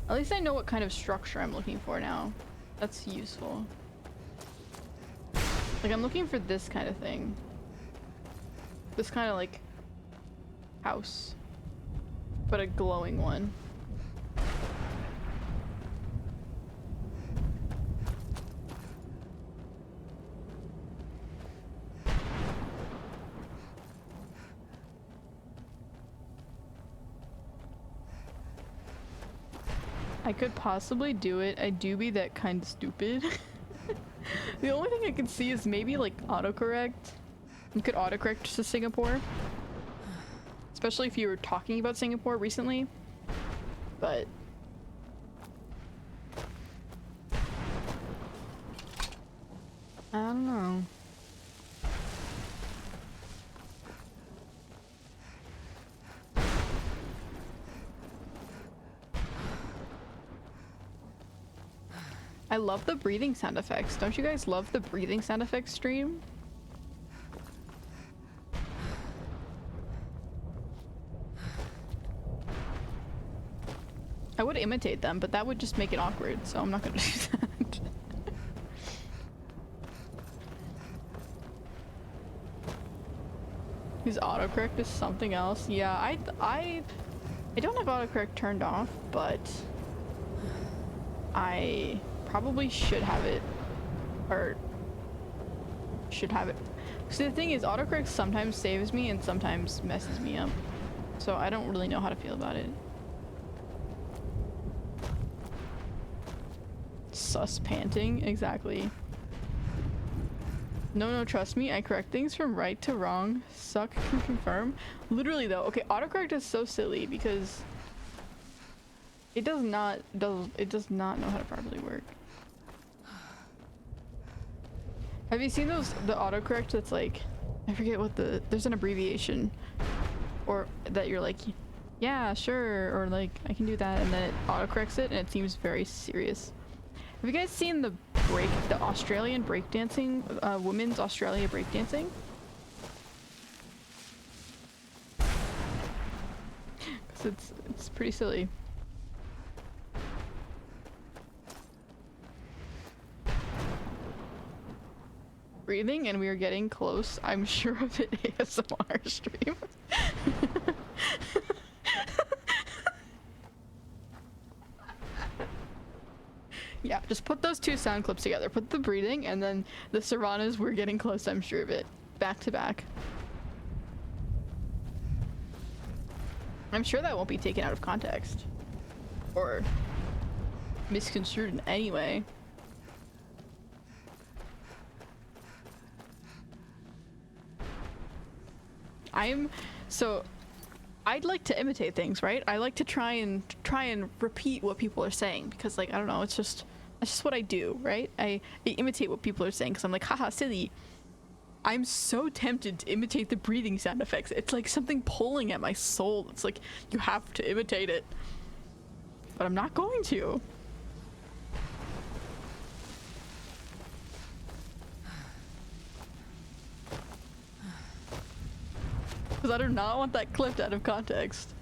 At least I know what kind of structure I'm looking for now. That's useful. Like, I'm looking for this kind of thing. This kind of, like, house. But a glowing one. I could possibly do it. I do be that kind of stupid. The only thing I can see is maybe like autocorrect. You could autocorrect to Singapore. Especially if you were talking about Singapore recently. But I don't know. I love the breathing sound effects. Don't you guys love the breathing sound effects stream? I would imitate them, but that would just make it awkward, so I'm not gonna do that. His autocorrect is something else. Yeah, I don't have autocorrect turned off, but I probably should have it, or should have it. So the thing is, autocorrect sometimes saves me and sometimes messes me up. So I don't really know how to feel about it. Sus panting, exactly. No, trust me, I correct things from right to wrong. Suck can confirm. Literally though, okay, autocorrect is so silly because it does not know how to properly work. Have you seen the autocorrect that's like, I forget what there's an abbreviation, or that you're like, yeah, sure, or like, I can do that, and then it autocorrects it and it seems very serious. Have you guys seen the Australian breakdancing, women's Australia breakdancing? Cause it's pretty silly. Breathing, and we are getting close, I'm sure, of an ASMR stream. Yeah, just put those 2 sound clips together. Put the breathing and then the Serana's we're getting close, I'm sure of it. Back to back. I'm sure that won't be taken out of context. Or misconstrued in any way. So I'd like to imitate things, right? I like to try and repeat what people are saying because, like, I don't know, that's just what I do, right? I imitate what people are saying because I'm like, haha, silly. I'm so tempted to imitate the breathing sound effects. It's like something pulling at my soul. It's like, you have to imitate it. But I'm not going to. Because I do not want that clipped out of context.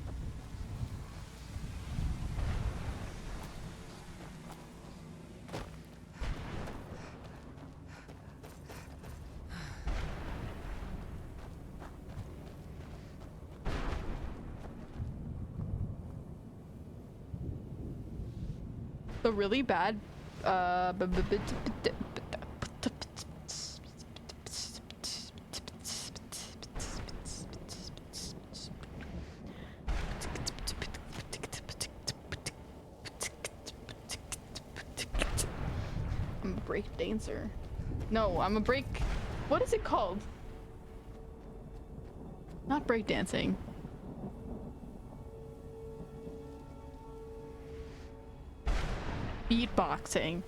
The really bad I'm a break dancer. No, I'm a break. What is it called? Not break dancing. Beatboxing.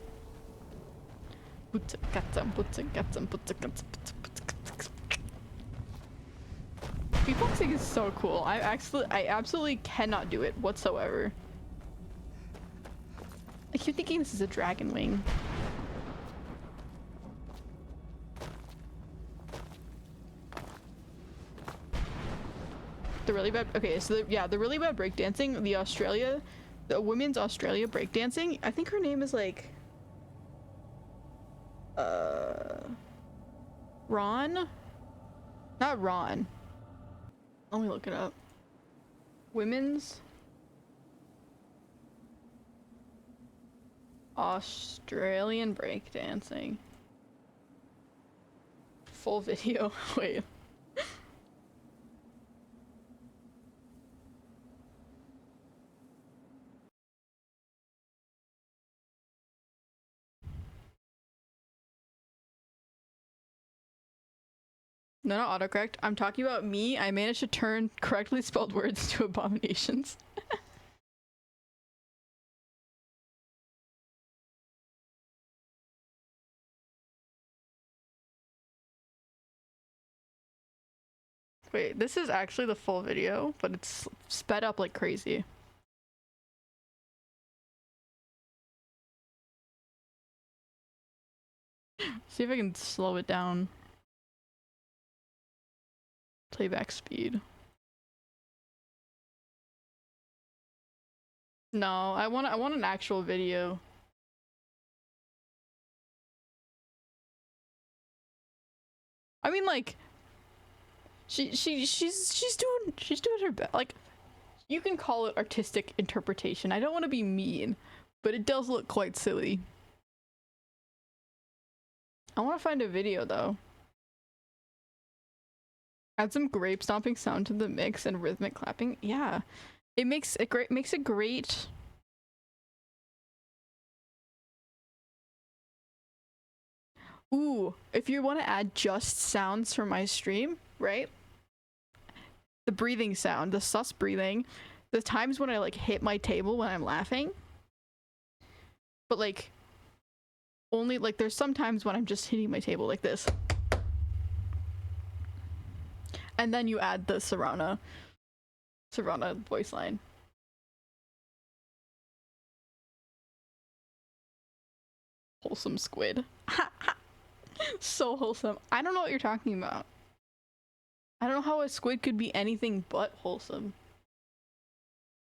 Beatboxing is so cool. I absolutely cannot do it whatsoever. I keep thinking this is a dragon wing. The really bad. Okay, so the really bad breakdancing. The women's Australia breakdancing. I think her name is like. Ron? Not Ron. Let me look it up. Women's Australian breakdancing. Full video. Wait. No, not autocorrect. I'm talking about me. I managed to turn correctly spelled words to abominations. Wait, this is actually the full video, but it's sped up like crazy. See if I can slow it down. Playback speed. No, I want an actual video. I mean, like, she's doing her best. Like, you can call it artistic interpretation. I don't want to be mean, but it does look quite silly. I want to find a video though. Add some grape stomping sound to the mix and rhythmic clapping. Yeah, it makes it great. Ooh, if you want to add just sounds from my stream, right? The breathing sound, the sus breathing, the times when I like hit my table when I'm laughing. But like, only like there's some times when I'm just hitting my table like this. And then you add the Serana voice line. Wholesome squid. So wholesome. I don't know what you're talking about. I don't know how a squid could be anything but wholesome.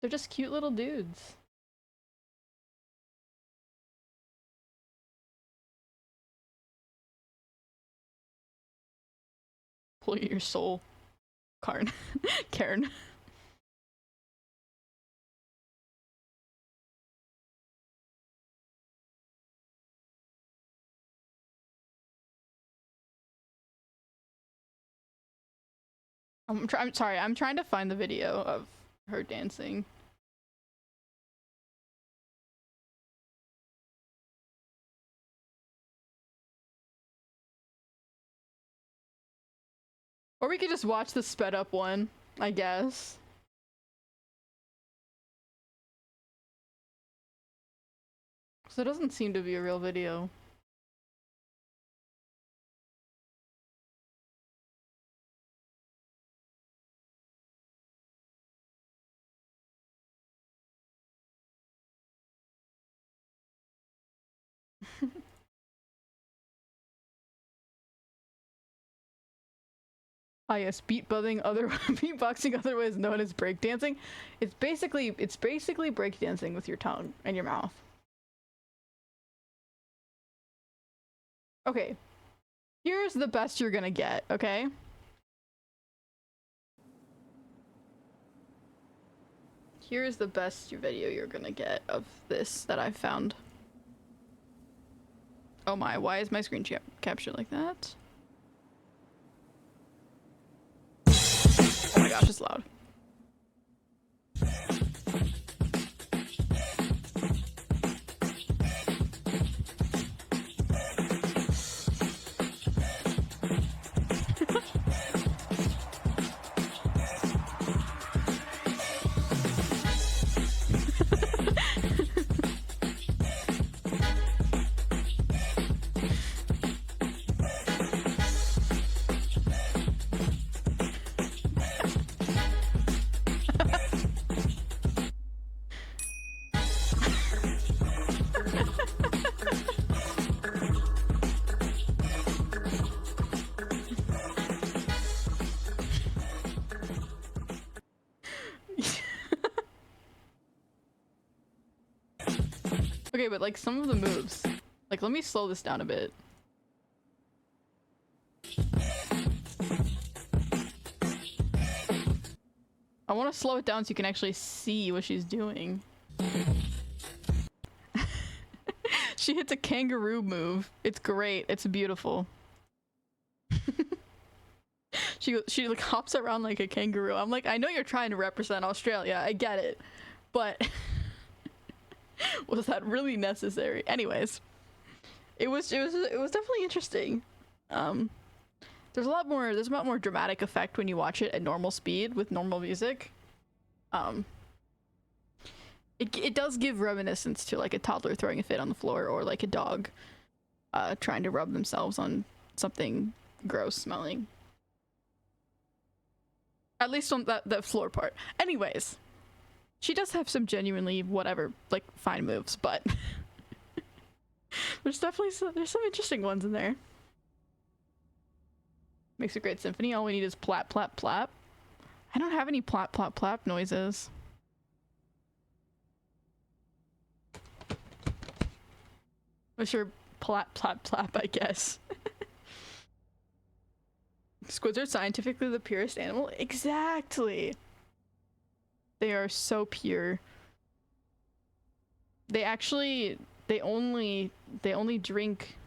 They're just cute little dudes. Pull your soul, Karen. Karen. I'm sorry, I'm trying to find the video of her dancing. Or we could just watch the sped up one, I guess. So it doesn't seem to be a real video. Ah yes, beatboxing, otherwise known as breakdancing. It's basically breakdancing with your tongue and your mouth. Okay, here's the best you're gonna get, okay? Here is the best video you're gonna get of this that I've found. Oh my, why is my screen capture like that? Oh my gosh, it's loud. Okay, but like some of the moves, like let me slow this down a bit. I want to slow it down so you can actually see what she's doing. She hits a kangaroo move. It's great. It's beautiful. She like hops around like a kangaroo. I'm like, I know you're trying to represent Australia. I get it. But was that really necessary? Anyways, it was definitely interesting. There's a lot more dramatic effect when you watch it at normal speed with normal music. It does give reminiscence to like a toddler throwing a fit on the floor, or like a dog trying to rub themselves on something gross smelling. At least on that floor part. Anyways, she does have some genuinely whatever, like, fine moves, but there's some interesting ones in there. Makes a great symphony. All we need is plap, plap, plap. I don't have any plap, plap, plap noises. I'm sure plap, plap, plap, I guess. Squids are scientifically the purest animal? Exactly! They are so pure. They only drink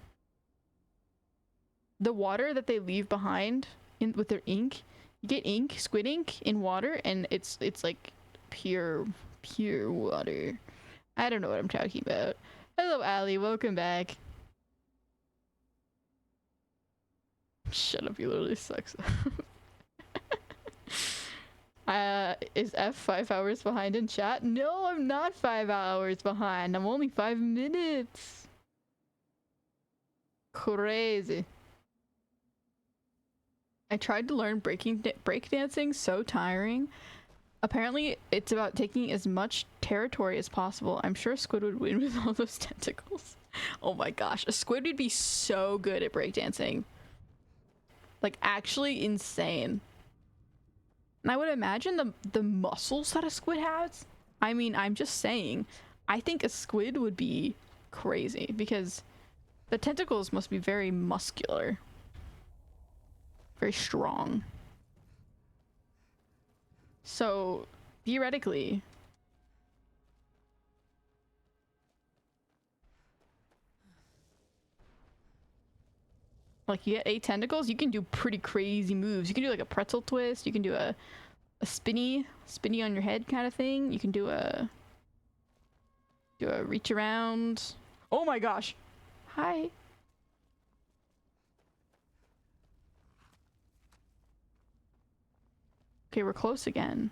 the water that they leave behind with their ink. You get ink, squid ink in water, and it's like pure water. I don't know what I'm talking about. Hello, Allie, welcome back. Shut up, you literally sucks. Is F 5 hours behind in chat? No, I'm not 5 hours behind. I'm only 5 minutes. Crazy. I tried to learn breakdancing, so tiring. Apparently, it's about taking as much territory as possible. I'm sure a squid would win with all those tentacles. Oh my gosh, a squid would be so good at breakdancing. Like, actually insane. And I would imagine the muscles that a squid has. I mean, I'm just saying. I think a squid would be crazy because the tentacles must be very muscular. Very strong. So, theoretically, like, you get 8 tentacles, you can do pretty crazy moves. You can do like a pretzel twist, you can do a spinny on your head kind of thing. You can do a reach around. Oh my gosh. Hi. Okay, we're close again.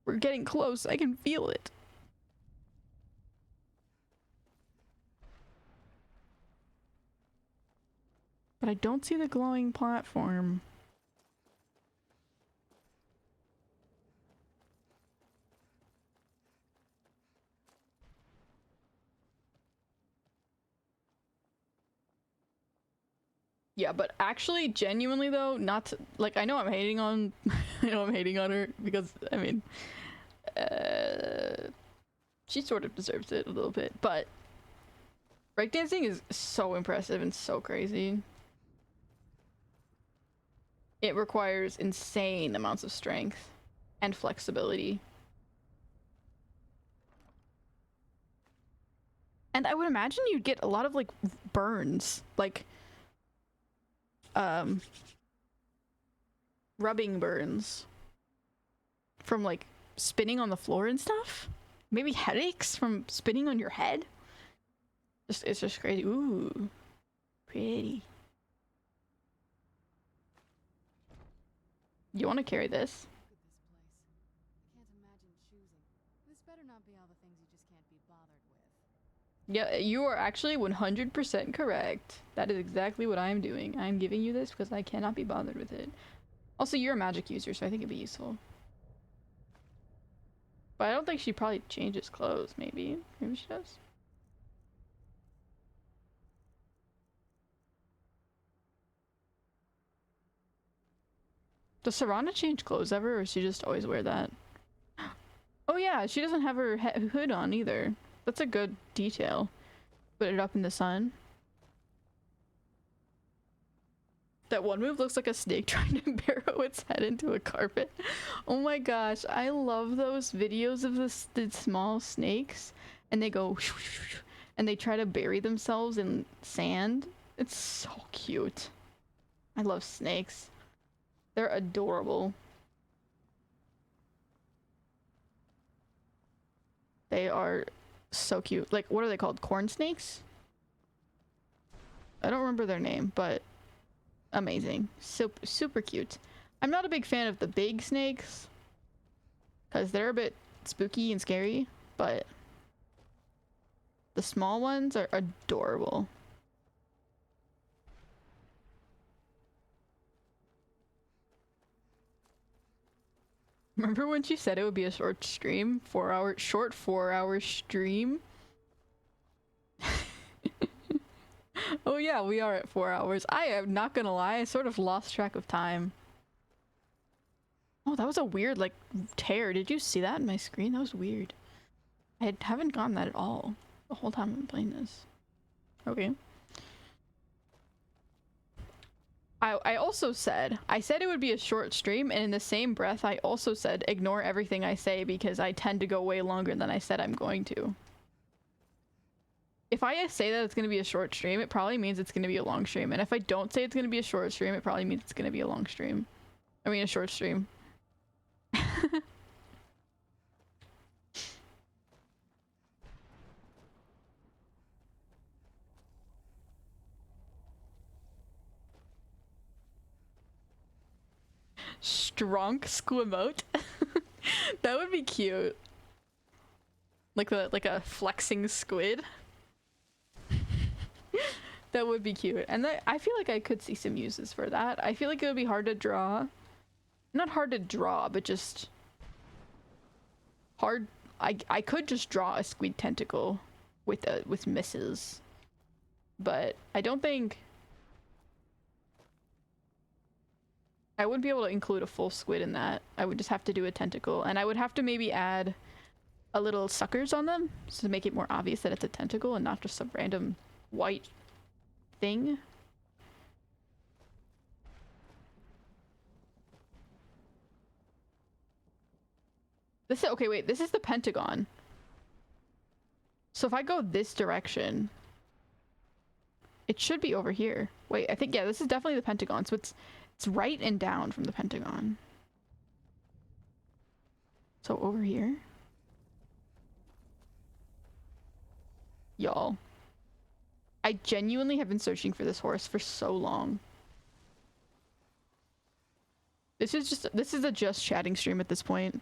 We're getting close. I can feel it. But I don't see the glowing platform. Yeah, but actually, genuinely though, not to, like, I know I'm hating on, I know I'm hating on her because, I mean, she sort of deserves it a little bit, but breakdancing is so impressive and so crazy. It requires insane amounts of strength and flexibility. And I would imagine you'd get a lot of like burns, like rubbing burns from like spinning on the floor and stuff. Maybe headaches from spinning on your head. It's just crazy. Ooh, pretty. You want to carry this? Look at this place. I can't imagine choosing. This better not be all the things you just can't be bothered with. Yeah, you are actually 100% correct. That is exactly what I am doing. I am giving you this because I cannot be bothered with it. Also, you're a magic user, so I think it'd be useful. But I don't think she probably changes clothes, maybe. Maybe she does. Does Serana change clothes ever, or does she just always wear that? Oh yeah, she doesn't have her hood on either. That's a good detail. Put it up in the sun. That one move looks like a snake trying to burrow its head into a carpet. Oh my gosh, I love those videos of the small snakes, and they go and they try to bury themselves in sand. It's so cute. I love snakes. They're adorable. They are so cute. Like, what are they called? Corn snakes? I don't remember their name, but amazing. Super cute. I'm not a big fan of the big snakes because they're a bit spooky and scary, but the small ones are adorable. Remember when she said it would be a short stream? 4 hour, short 4 hour stream? Oh yeah, we are at 4 hours. I am not gonna lie, I sort of lost track of time. Oh, that was a weird, like, tear. Did you see that in my screen? That was weird. I haven't gotten that at all the whole time I'm playing this. Okay. I also said, I said it would be a short stream, and in the same breath, I also said, ignore everything I say because I tend to go way longer than I said I'm going to. If I say that it's going to be a short stream, it probably means it's going to be a long stream. And if I don't say it's going to be a short stream, it probably means it's going to be a long stream. I mean, a short stream. Strong squimote? That would be cute. Like a flexing squid. That would be cute. And I feel like I could see some uses for that. I feel like it would be hard to draw. Not hard to draw, but just hard. I could just draw a squid tentacle with misses. But I don't think I wouldn't be able to include a full squid in that. I would just have to do a tentacle, and I would have to maybe add a little suckers on them to make it more obvious that it's a tentacle and not just some random white thing. This is okay, wait, this is the pentagon. So if I go this direction, it should be over here. Wait, I think, yeah, this is definitely the pentagon. So it's right and down from the pentagon. So over here. Y'all. I genuinely have been searching for this horse for so long. This is a just chatting stream at this point.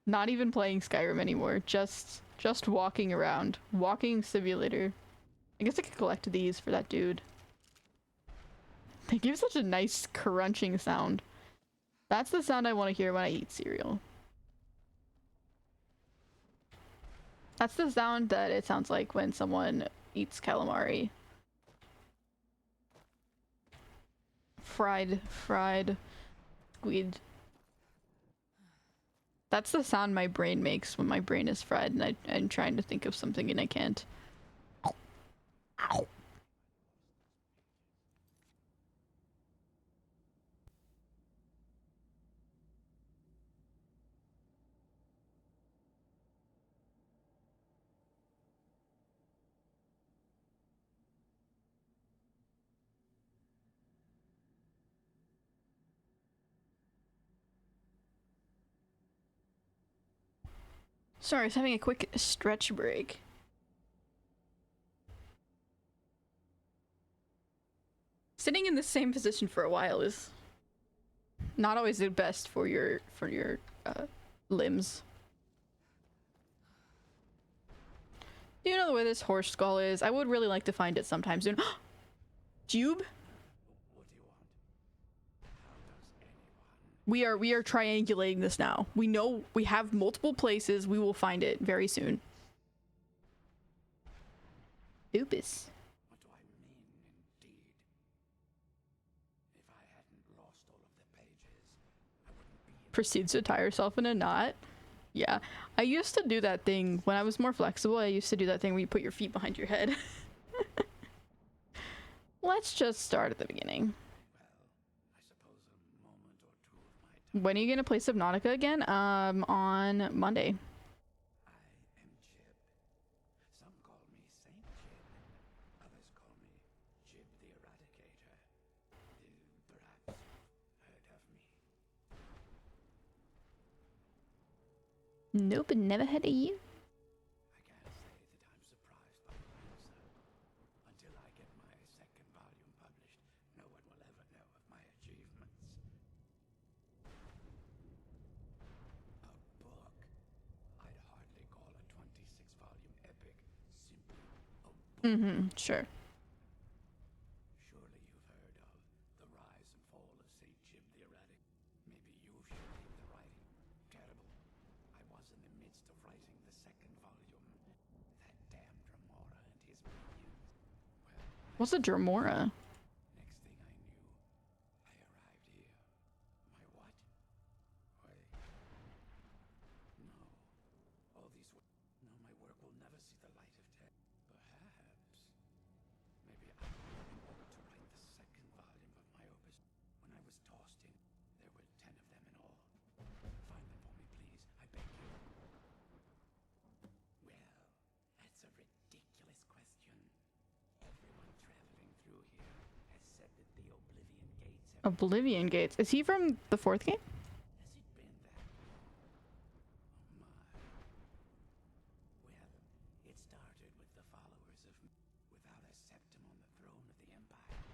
Not even playing Skyrim anymore, just walking around. Walking simulator. I guess I could collect these for that dude. They give such a nice crunching sound. That's the sound I want to hear when I eat cereal. That's the sound that it sounds like when someone eats calamari. Fried squid. That's the sound my brain makes when my brain is fried and I'm trying to think of something and I can't. Sorry, I was having a quick stretch break. Sitting in the same position for a while is not always the best for your limbs. Do you know where this horse skull is? I would really like to find it sometime soon. Jube? We are triangulating this now. We know we have multiple places. We will find it very soon. Oopus. What do I mean, indeed? If I hadn't lost all of the pages, I wouldn't be here. Proceeds to tie herself in a knot. Yeah, I used to do that thing when I was more flexible. I used to do that thing where you put your feet behind your head. Let's just start at the beginning. Well, I suppose a moment or two of my time. When are you gonna play Subnautica again? On Monday. I am Jib. Some call me Saint Jib. Others call me Jib the Eradicator. You perhaps heard of me. Nope, never heard of you. I can't say that I'm surprised by the answer. Until I get my second volume published, no one will ever know of my achievements. A book? I'd hardly call a 26-volume epic simply a book. Sure. Surely you've heard of the rise and fall of Saint Jib the Erratic. Maybe you've surely the writing. Terrible. I was in the midst of writing the second volume. That damn Dremora and his minions. Well, What's a Dremora? next thing I knew, I arrived here. My what? Wait. No. All these no, my work will never see the light of day. Perhaps. Maybe I really ought to write the second volume of my opus. When I was tossed in, there were 10 of them in all. Find them for me, please. I beg you. Well, that's a ridiculous question. Everyone traveling through here has said that the Oblivion Gates have... Oblivion Gates. Is he from the 4th game? Has it been that long? Oh my. Well, it started with the followers of without a septum on the throne of the Empire.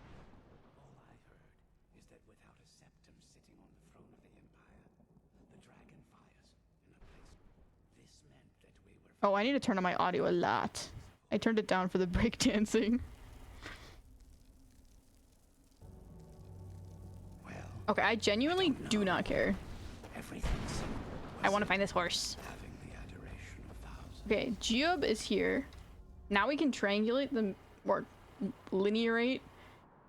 All I heard is that without a septum sitting on the throne of the Empire, the dragon fires in a place. This meant that we were... Oh, I need to turn on my audio a lot. I turned it down for the breakdancing. Well, Okay, I genuinely do not care. everything seemed I want to find this horse. having the adoration of thousands. Okay, Geob is here. Now we can triangulate the or linearate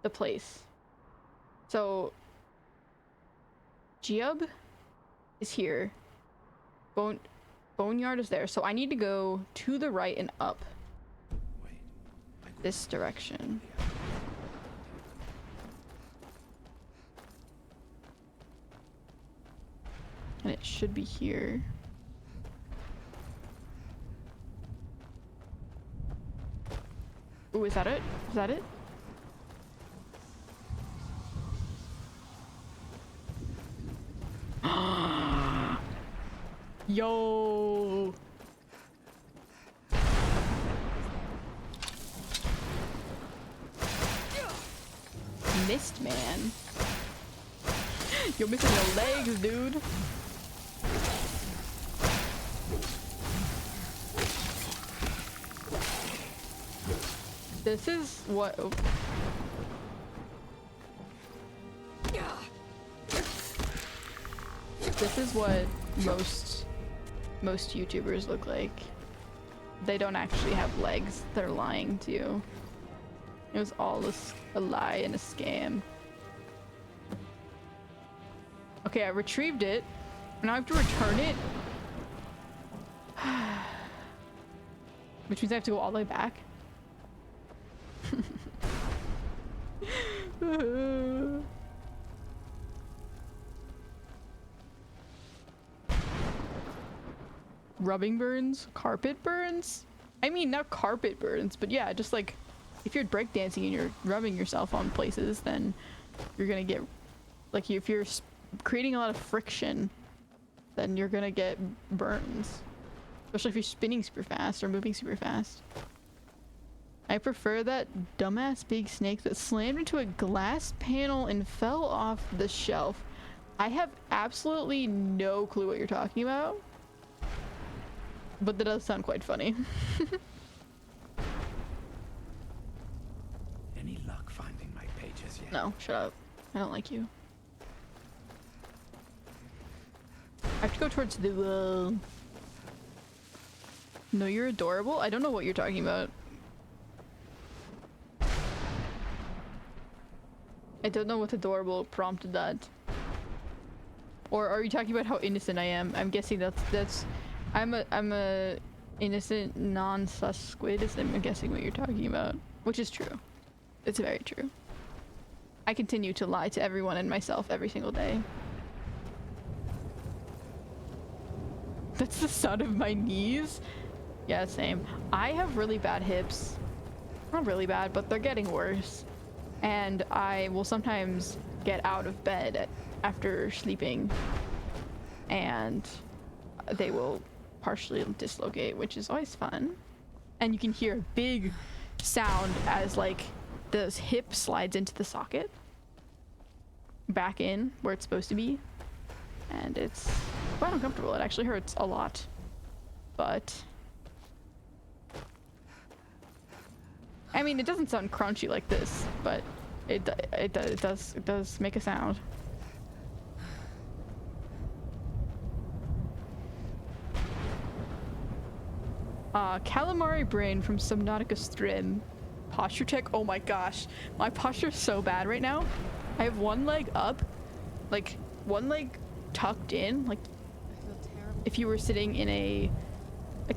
the place. So Geob is here. Boneyard is there. So I need to go to the right and up Wait, I could this direction. And it should be here. Ooh, is that it? Is that it? Yo! Missed, man. You're missing your legs, dude. This is what... oh. This is what most YouTubers look like. They don't actually have legs. They're lying to you. It was all a lie and a scam. Okay, I retrieved it. Now I have to return it. Which means I have to go all the way back. Rubbing burns? Carpet burns? I mean, not carpet burns, but yeah, just like if you're breakdancing and you're rubbing yourself on places, then you're gonna get, like, if you're creating a lot of friction, then you're gonna get burns. Especially if you're spinning super fast or moving super fast. I prefer that dumbass big snake that slammed into a glass panel and fell off the shelf. I have absolutely no clue what you're talking about. But that does sound quite funny. Any luck finding my pages yet? No, shut up. I don't like you. I have to go towards the wall. No, you're adorable? I don't know what you're talking about. I don't know what adorable prompted that. Or are you talking about how innocent I am? I'm guessing that's I'm a innocent non-sus squid is I'm guessing what you're talking about. Which is true. It's very true. I continue to lie to everyone and myself every single day. That's the sound of my knees? Yeah, same. I have really bad hips. Not really bad, but they're getting worse. And I will sometimes get out of bed after sleeping and they will partially dislocate, which is always fun. And you can hear a big sound as like the hip slides into the socket back in where it's supposed to be, and it's quite uncomfortable. It actually hurts a lot, but I mean, it doesn't sound crunchy like this, but it does make a sound. Calamari brain from Subnautica Stream. Posture check. Oh my gosh, my posture's so bad right now. I have one leg up, like one leg tucked in, like if you were sitting in a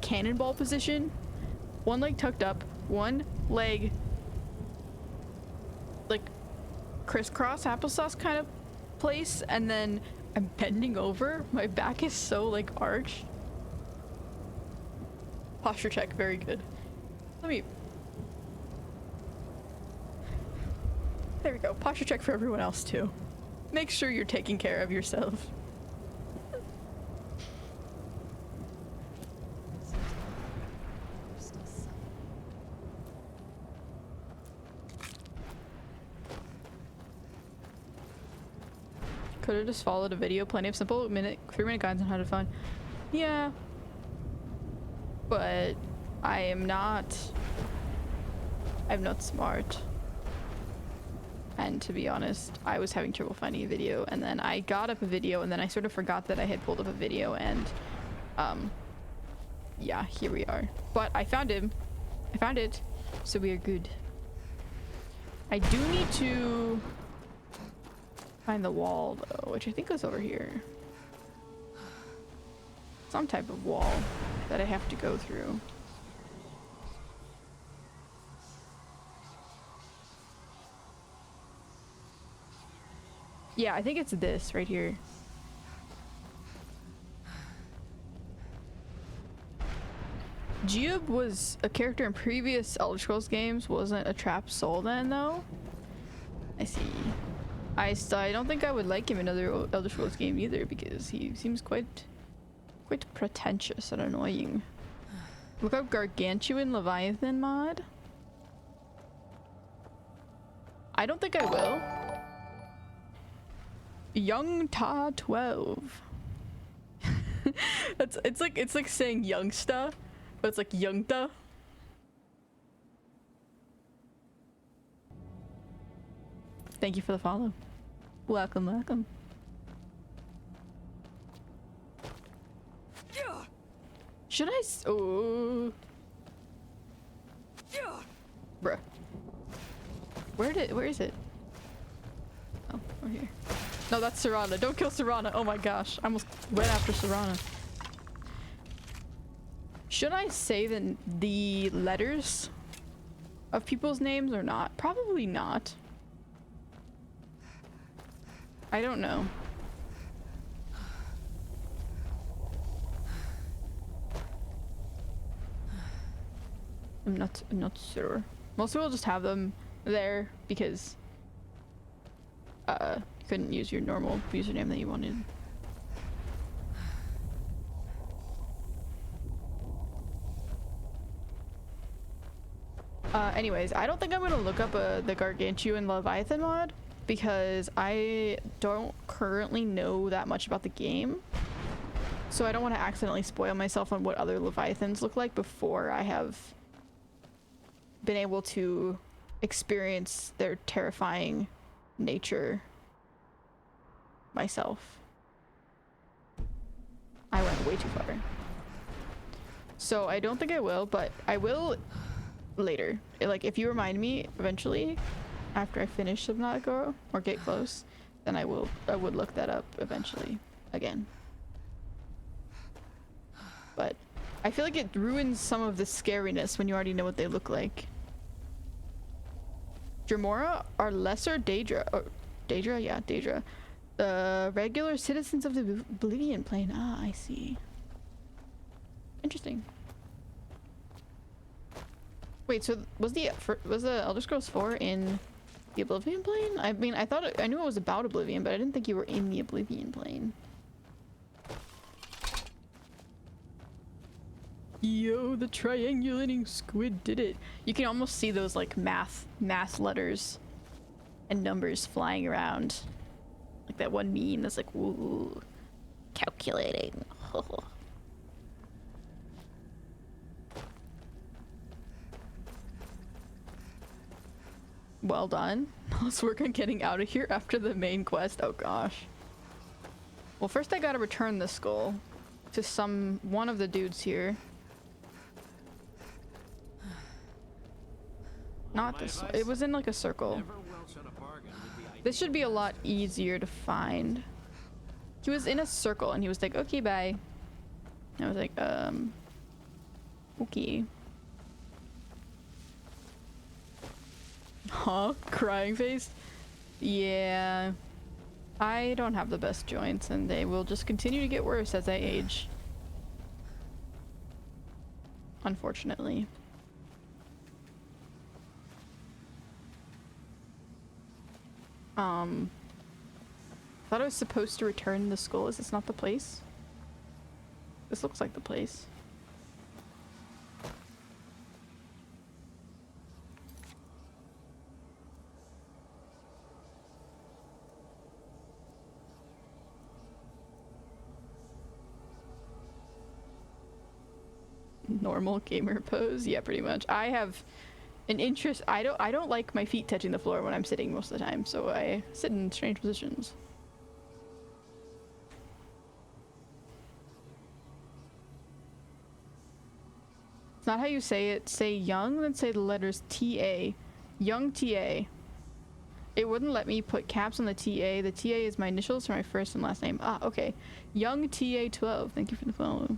cannonball position. One leg tucked up, one leg like crisscross applesauce kind of place, and then I'm bending over. My back is so like arched. Posture check, very good. Let me... There we go. Posture check for everyone else too. Make sure you're taking care of yourself. Could have just followed a video. Plenty of simple 3-minute guides on how to find. Yeah. But I'm not smart. And to be honest, I was having trouble finding a video, and then I got up a video, and then I sort of forgot that I had pulled up a video, and yeah, here we are. But I found him. I found it. So we are good. I do need to find the wall though, which I think is over here. Some type of wall that I have to go through. Yeah, I think it's this right here. Geob was a character in previous Elder Scrolls games, wasn't a trapped soul then though. I see. I don't think I would like him in another Elder Scrolls game either, because he seems quite pretentious and annoying. Look up Gargantuan Leviathan mod. I don't think I will. Young Ta 12. It's like saying youngsta, but it's like youngta. Thank you for the follow. Welcome, welcome. Should I oh. Bruh. Where is it? Oh, over here. No, that's Serana. Don't kill Serana. Oh my gosh. I almost went after Serana. Should I say the letters of people's names or not? Probably not. I don't know. I'm not sure. Mostly we'll just have them there because you couldn't use your normal username that you wanted. Anyways, I don't think I'm gonna look up the Gargantuan Leviathan mod because I don't currently know that much about the game. So I don't want to accidentally spoil myself on what other Leviathans look like before I have been able to experience their terrifying nature myself. I went way too far. So I don't think I will, but I will later. Like, if you remind me eventually, after I finish Subnautica or get close, then I would look that up eventually again. But I feel like it ruins some of the scariness when you already know what they look like. Dremora are lesser Daedra. Or Daedra? Yeah, Daedra. The regular citizens of the Oblivion Plane. Ah, I see. Interesting. Wait, so was the Elder Scrolls 4 in the Oblivion Plane? I mean, I knew it was about Oblivion, but I didn't think you were in the Oblivion Plane. Yo, the triangulating squid did it. You can almost see those like math letters and numbers flying around. Like that one meme that's like, woo, calculating. Well done. Let's work on getting out of here after the main quest. Oh gosh. Well, first I gotta return the skull to one of the dudes here. Not this. It was in like a circle. This should be a lot easier to find. He was in a circle and he was like, okay, bye. And I was like, okay. Huh? Crying face? Yeah. I don't have the best joints and they will just continue to get worse as I age. Unfortunately. Thought I was supposed to return the skull. Is this not the place? This looks like the place. Normal gamer pose? Yeah, pretty much. I have an interest. I don't like my feet touching the floor when I'm sitting most of the time, so I sit in strange positions. It's not how you say it. Say young, then say the letters TA. Young TA. It wouldn't let me put caps on the TA. The TA is my initials for my first and last name. Ah, okay. Young TA12. Thank you for the follow.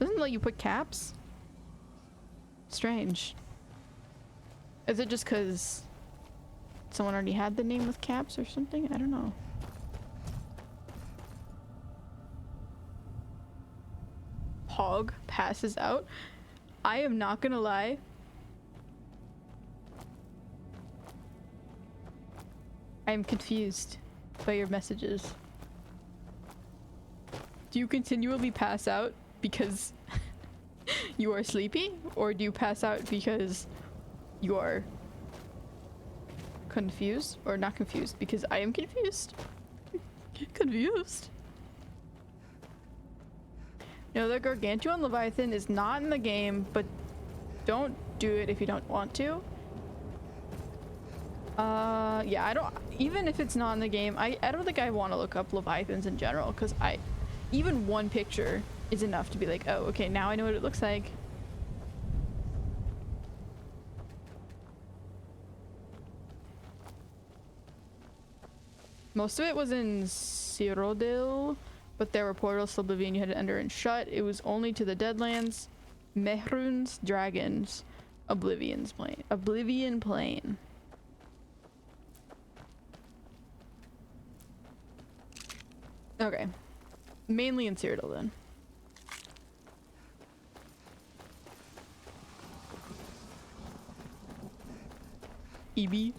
Doesn't let you put caps? Strange. Is it just because someone already had the name with caps or something? I don't know. Hog passes out. I am not gonna lie. I am confused by your messages. Do you continually pass out because you are sleepy, or do you pass out because you are confused? Or not confused, because I am confused. Confused. No, the Gargantuan Leviathan is not in the game, but don't do it if you don't want to. Yeah, I don't, even if it's not in the game, I don't think I want to look up Leviathans in general, because even one picture is enough to be like, oh, okay, now I know what it looks like. Most of it was in Cyrodiil, but there were portals to Oblivion you had to enter and shut. It was only to the Deadlands, Mehrunes, Dragons, Oblivion Plane. Okay. Mainly in Cyrodiil then. EB.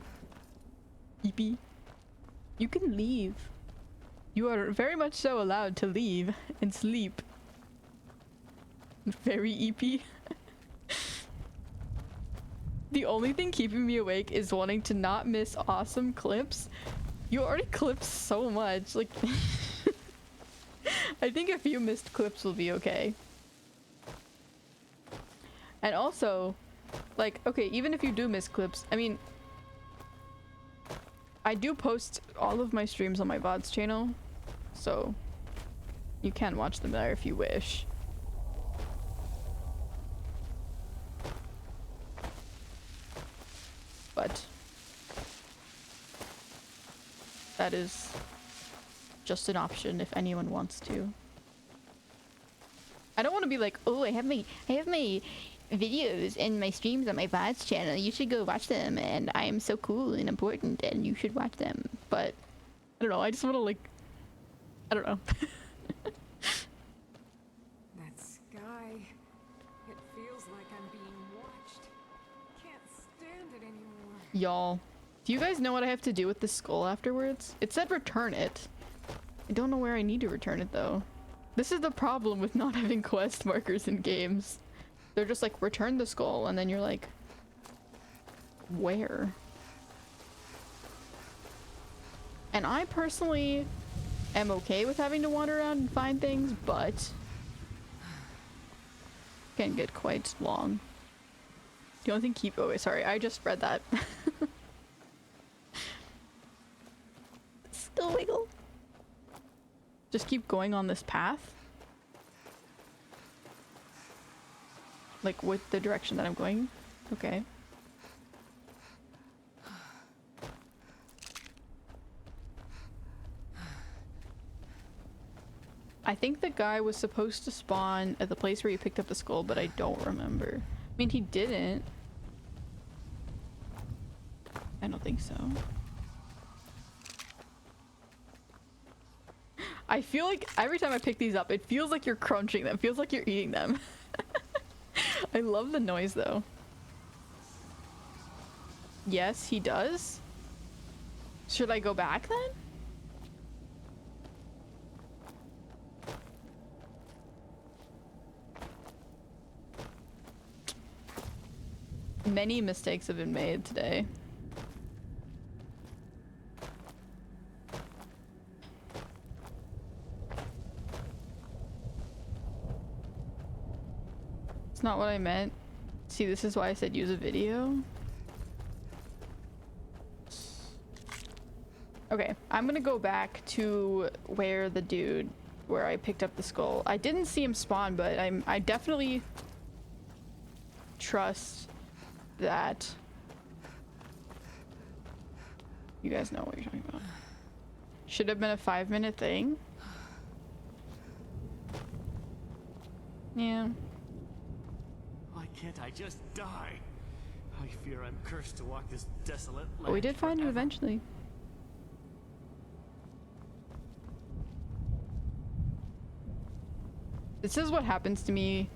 You can leave. You are very much so allowed to leave and sleep. Very EP. The only thing keeping me awake is wanting to not miss awesome clips. You already clipped so much. Like, I think a few missed clips will be okay. And also, like, okay, even if you do miss clips, I mean, I do post all of my streams on my VODs channel, so you can watch them there if you wish. But that is just an option if anyone wants to. I don't want to be like, oh, I have my videos and my streams on my VODs channel. You should go watch them, and I am so cool and important, and you should watch them. But I don't know. I just want to like, I don't know. That sky. It feels like I'm being watched. Can't stand it anymore. Y'all, do you guys know what I have to do with the skull afterwards? It said return it. I don't know where I need to return it though. This is the problem with not having quest markers in games. They're just like, return the skull, and then you're like, where? And I personally am okay with having to wander around and find things, but it can get quite long. The only thing keep— oh wait, sorry, I just read that. Still wiggle. Just keep going on this path. Like with the direction that I'm going. Okay. I think the guy was supposed to spawn at the place where you picked up the skull, but I don't remember. I mean, he didn't. I don't think so. I feel like every time I pick these up, it feels like you're crunching them. It feels like you're eating them. I love the noise though. Yes, he does. Should I go back then? Many mistakes have been made today. It's not what I meant. See, this is why I said use a video. Okay, I'm gonna go back to where the dude, where I picked up the skull. I didn't see him spawn, but I definitely trust that you guys know what you're talking about. Should have been a 5-minute thing. Yeah. Why can't I just die? I fear I'm cursed to walk this desolate land. But we did find him forever. eventually. This is what happens to me.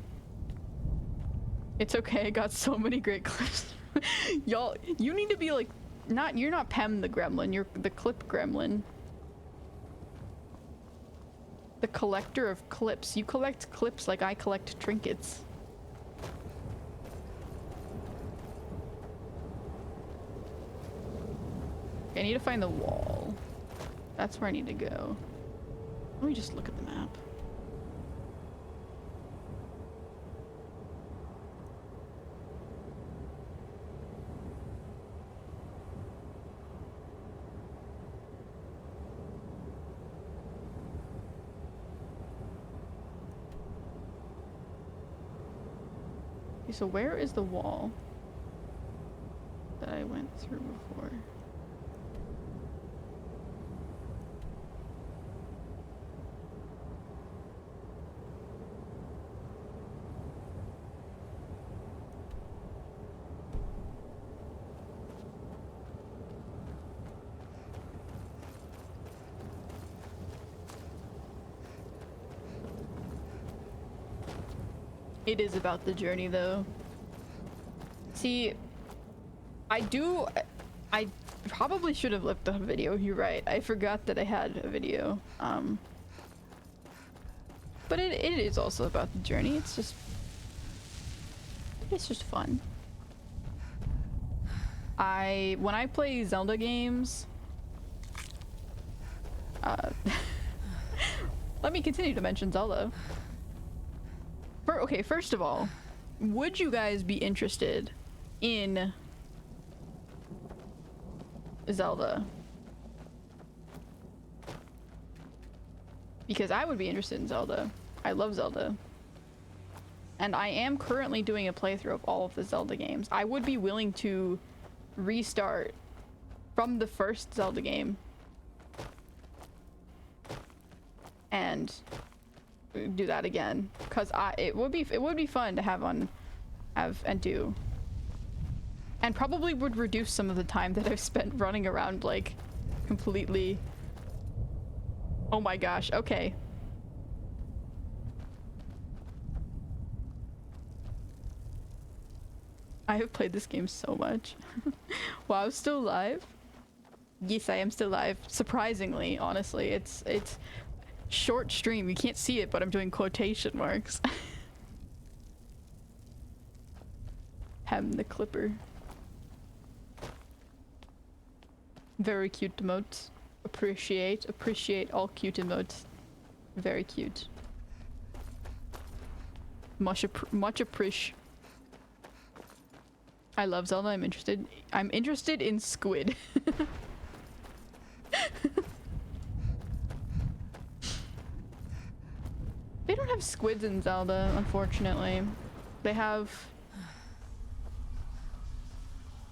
It's okay, I got so many great clips. Y'all, you need to be like, you're not Pem the gremlin, you're the clip gremlin. The collector of clips. You collect clips like I collect trinkets. I need to find the wall. That's where I need to go. Let me just look at the map. Okay, so where is the wall that I went through before? It is about the journey though. See, I Probably should have left the video, you're right. I forgot that I had a video. But it is also about the journey. It's just fun. When I play Zelda games, let me continue to mention Zelda. Okay, first of all, would you guys be interested in Zelda? Because I would be interested in Zelda. I love Zelda. And I am currently doing a playthrough of all of the Zelda games. I would be willing to restart from the first Zelda game and do that again, because it would be fun to have and do, and probably would reduce some of the time that I've spent running around like completely. Oh my gosh, okay. I have played this game so much. Wow, still live? Yes, I am still live. Surprisingly, honestly. It's short stream. You can't see it, but I'm doing quotation marks. Hem the Clipper. Very cute emotes. Appreciate all cute emotes. Very cute. Much appreciate. I love Zelda. I'm interested in squid. They don't have squids in Zelda, unfortunately. They have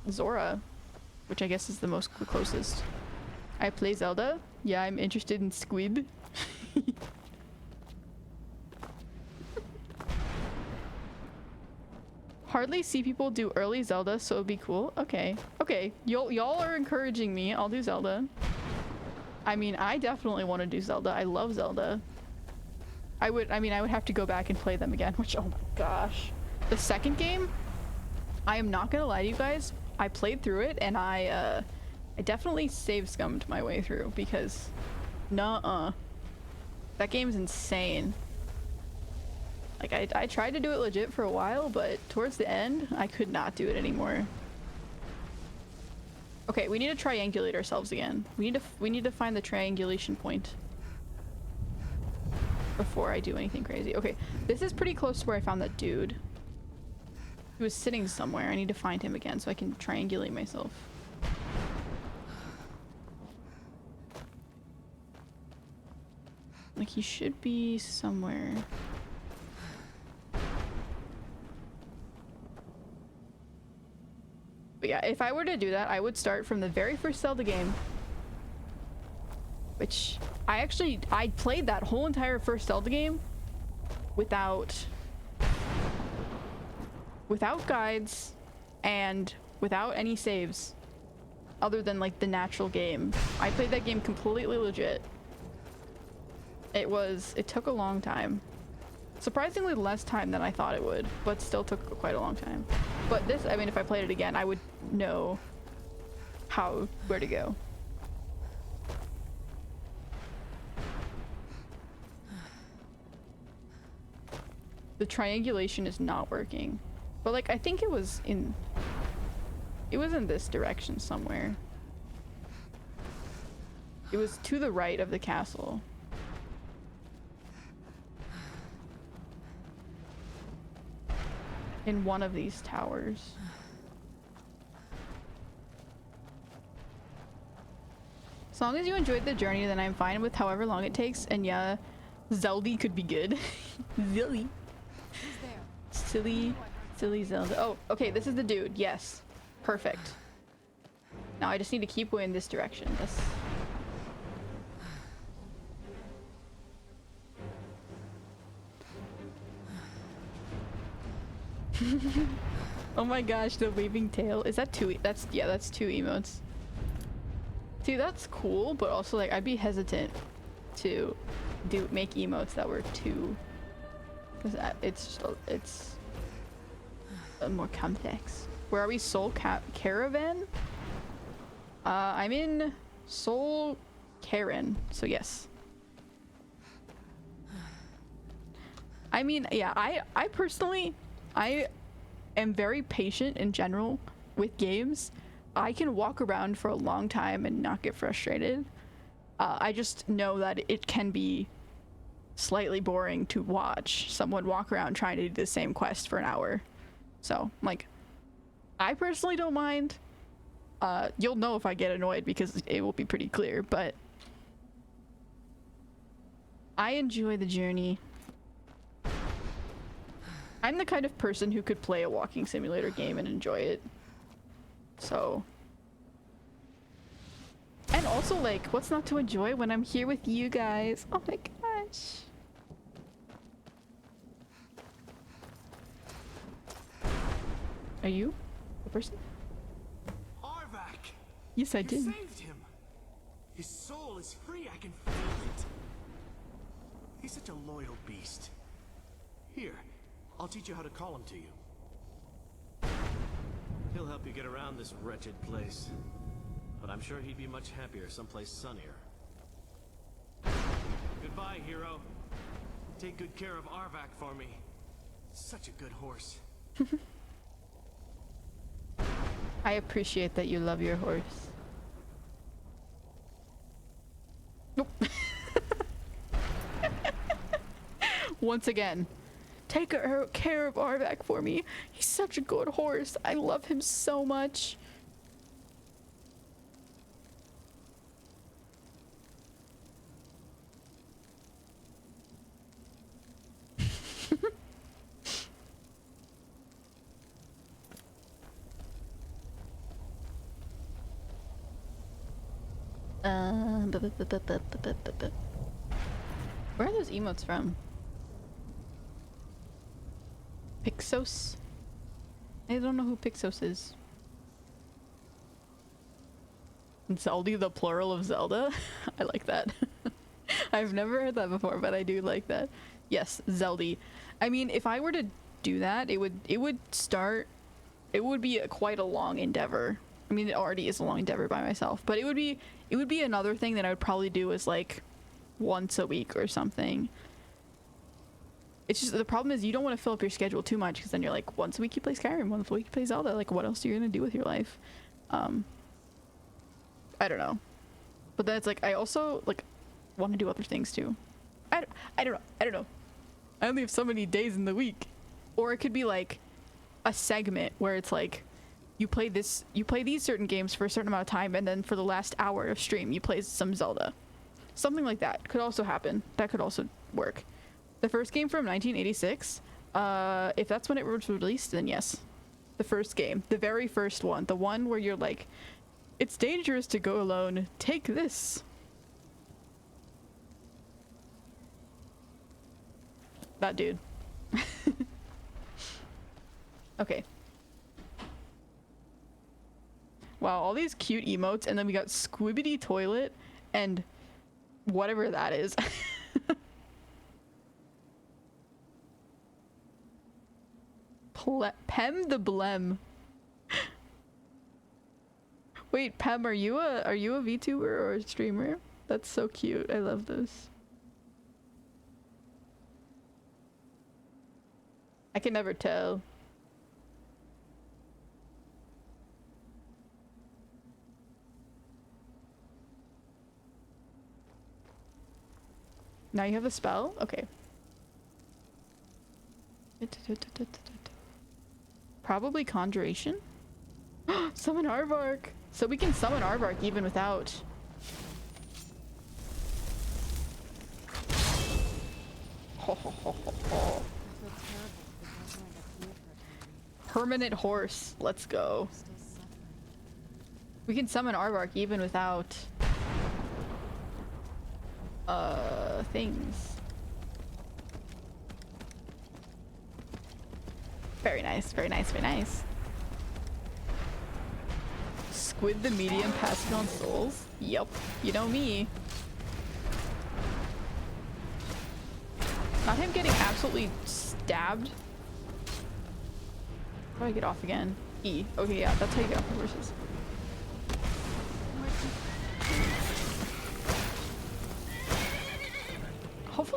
Zora, which I guess is the most closest. I play Zelda. Yeah, I'm interested in squid. Hardly see people do early Zelda, so it'd be cool. Okay. Okay. Y'all are encouraging me. I'll do Zelda. I mean, I definitely want to do Zelda. I love Zelda. I would have to go back and play them again, which, oh my gosh. The second game, I am not gonna lie to you guys. I played through it and I definitely save scummed my way through because nuh-uh. That game's insane. Like, I tried to do it legit for a while, but towards the end, I could not do it anymore. Okay, we need to triangulate ourselves again. We need to find the triangulation point before I do anything crazy. Okay, this is pretty close to where I found that dude. He was sitting somewhere. I need to find him again so I can triangulate myself. Like, he should be somewhere. But yeah, if I were to do that, I would start from the very first Zelda game. Which, I played that whole entire first Zelda game without guides and without any saves other than like the natural game. I played that game completely legit. It took a long time. Surprisingly less time than I thought it would, but still took quite a long time. But this, I mean, if I played it again, I would know where to go. The triangulation is not working. But like, I think it was in this direction somewhere. It was to the right of the castle. In one of these towers. As long as you enjoyed the journey, then I'm fine with however long it takes. And yeah, Zelda could be good. Zilly. Silly Zelda. Oh, okay, this is the dude. Yes. Perfect. Now I just need to keep going in this direction. That's... Oh my gosh, the waving tail. Is that two? That's two emotes. See, that's cool, but also like I'd be hesitant to make emotes that were two, because it's more complex. Where are we? Soul Caravan? I'm in Soul Karen, so yes. I mean, yeah, I personally, I am very patient in general with games. I can walk around for a long time and not get frustrated. I just know that it can be slightly boring to watch someone walk around trying to do the same quest for an hour. So, like, I personally don't mind. You'll know if I get annoyed because it will be pretty clear, but I enjoy the journey. I'm the kind of person who could play a walking simulator game and enjoy it. So. And also, like, what's not to enjoy when I'm here with you guys? Oh my gosh. Are you the person? Arvak! Yes, I You did. saved him! His soul is free, I can feel it! He's such a loyal beast. Here, I'll teach you how to call him to you. He'll help you get around this wretched place. But I'm sure he'd be much happier someplace sunnier. Goodbye, hero. Take good care of Arvak for me. Such a good horse. I appreciate that you love your horse. Nope. Once again, take care of Arvak for me. He's such a good horse. I love him so much. Where are those emotes from? Pixos? I don't know who Pixos is. Zelda, the plural of Zelda? I like that. I've never heard that before, but I do like that. Yes, Zelda. I mean, if I were to do that, it would be quite a long endeavor. I mean, it already is a long endeavor by myself, but it would be another thing that I would probably do is like once a week or something. It's just the problem is you don't want to fill up your schedule too much because then you're like, once a week you play Skyrim, once a week you play Zelda. Like, what else are you gonna do with your life? I don't know. But then it's like I also like want to do other things too. I don't know. I only have so many days in the week. Or it could be like a segment where it's like you play these certain games for a certain amount of time, and then for the last hour of stream you play some Zelda. Something like that could also happen. That could also work. The first game from 1986, if that's when it was released, then yes. The first game. The very first one. The one where you're like, it's dangerous to go alone. Take this. That dude. Okay. Wow, all these cute emotes, and then we got Squibbity Toilet and whatever that is. Pem the Blem. Wait, Pem, are you a VTuber or a streamer? That's so cute. I love this. I can never tell. Now you have a spell? Okay. Probably Conjuration? Summon Aardvark! So we can summon Aardvark even without... Ho, ho, ho, ho, ho. Permanent horse. Let's go. We can summon Aardvark even without... things. Very nice, very nice, very nice. Squid the medium passing on souls? Yup, you know me. Not him getting absolutely stabbed. How do I get off again? E. Okay, yeah, that's how you get off the horses. Where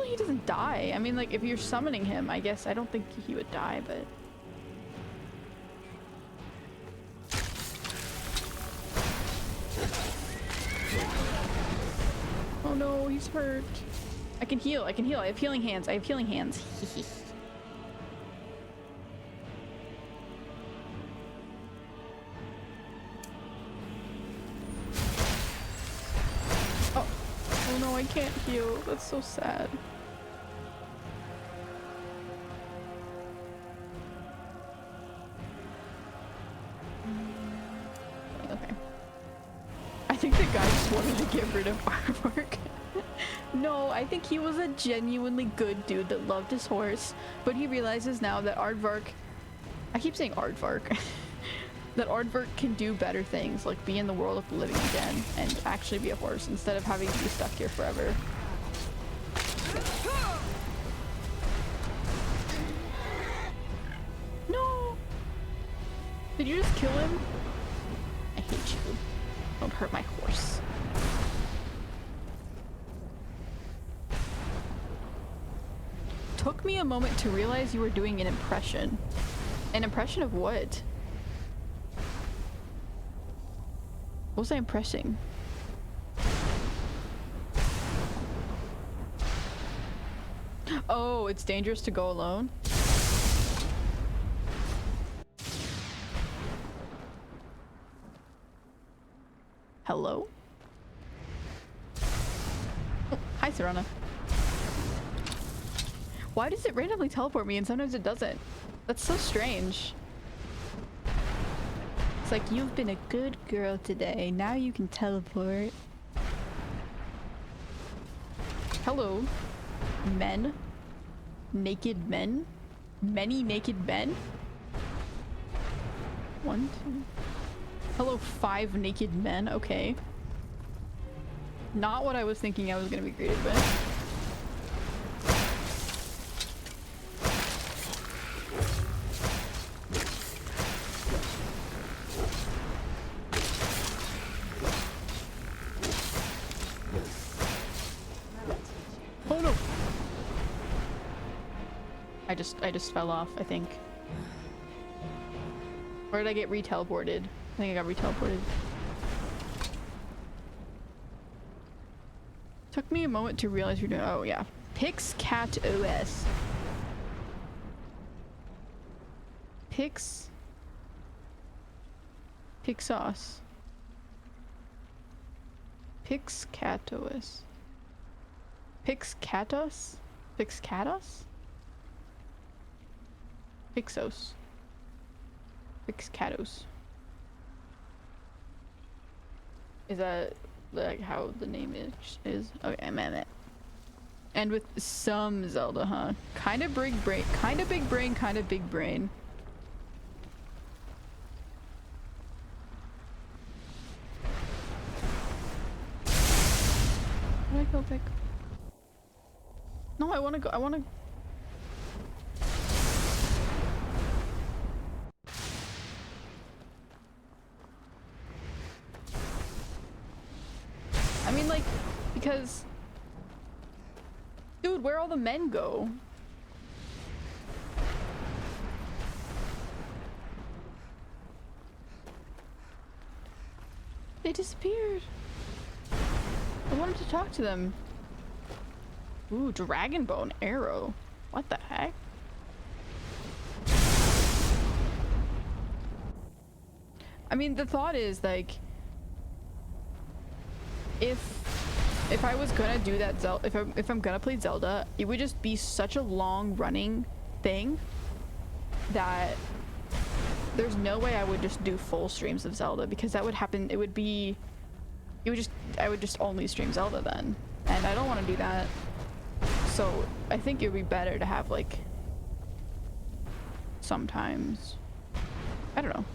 Hopefully he doesn't die. I mean, like, if you're summoning him, I guess I don't think he would die, but... Oh no, he's hurt. I can heal, I can heal. I have healing hands. I have healing hands. Oh no, I can't heal. That's so sad. Okay. I think the guy just wanted to get rid of Aardvark. No, I think he was a genuinely good dude that loved his horse, but he realizes now that Aardvark... I keep saying Aardvark. That Aardvark can do better things, like be in the world of the living again and actually be a horse instead of having to be stuck here forever. No! Did you just kill him? I hate you. Don't hurt my horse. Took me a moment to realize you were doing an impression. An impression of what? What was I impressing? Oh, it's dangerous to go alone? Hello? Oh, hi, Serana. Why does it randomly teleport me and sometimes it doesn't? That's so strange. It's like, you've been a good girl today. Now you can teleport. Hello, men. Naked men. Many naked men. 1, 2. Hello, 5 naked men. Okay. Not what I was thinking I was gonna be greeted with. I just fell off, I think. Or did I get re-teleported? I think I got re-teleported. Took me a moment to realize you're doing— oh yeah. Pix Cat OS. Pixos. Pix Cat OS. Pixcatos? Pixcatos? Pixos. Pixcatos. Is that like how the name is? Okay, man. And with some Zelda, huh? Kinda big brain, kinda big brain, kinda big brain. What do I go pick? No, I wanna go, I mean, like, because... Dude, where all the men go? They disappeared. I wanted to talk to them. Ooh, dragon bone arrow. What the heck? I mean, the thought is, like... If I was gonna do that if I'm gonna play Zelda, it would just be such a long running thing that there's no way I would just do full streams of Zelda, because that would happen. I would just only stream Zelda then, and I don't want to do that. So I think it would be better to have, like, sometimes, I don't know.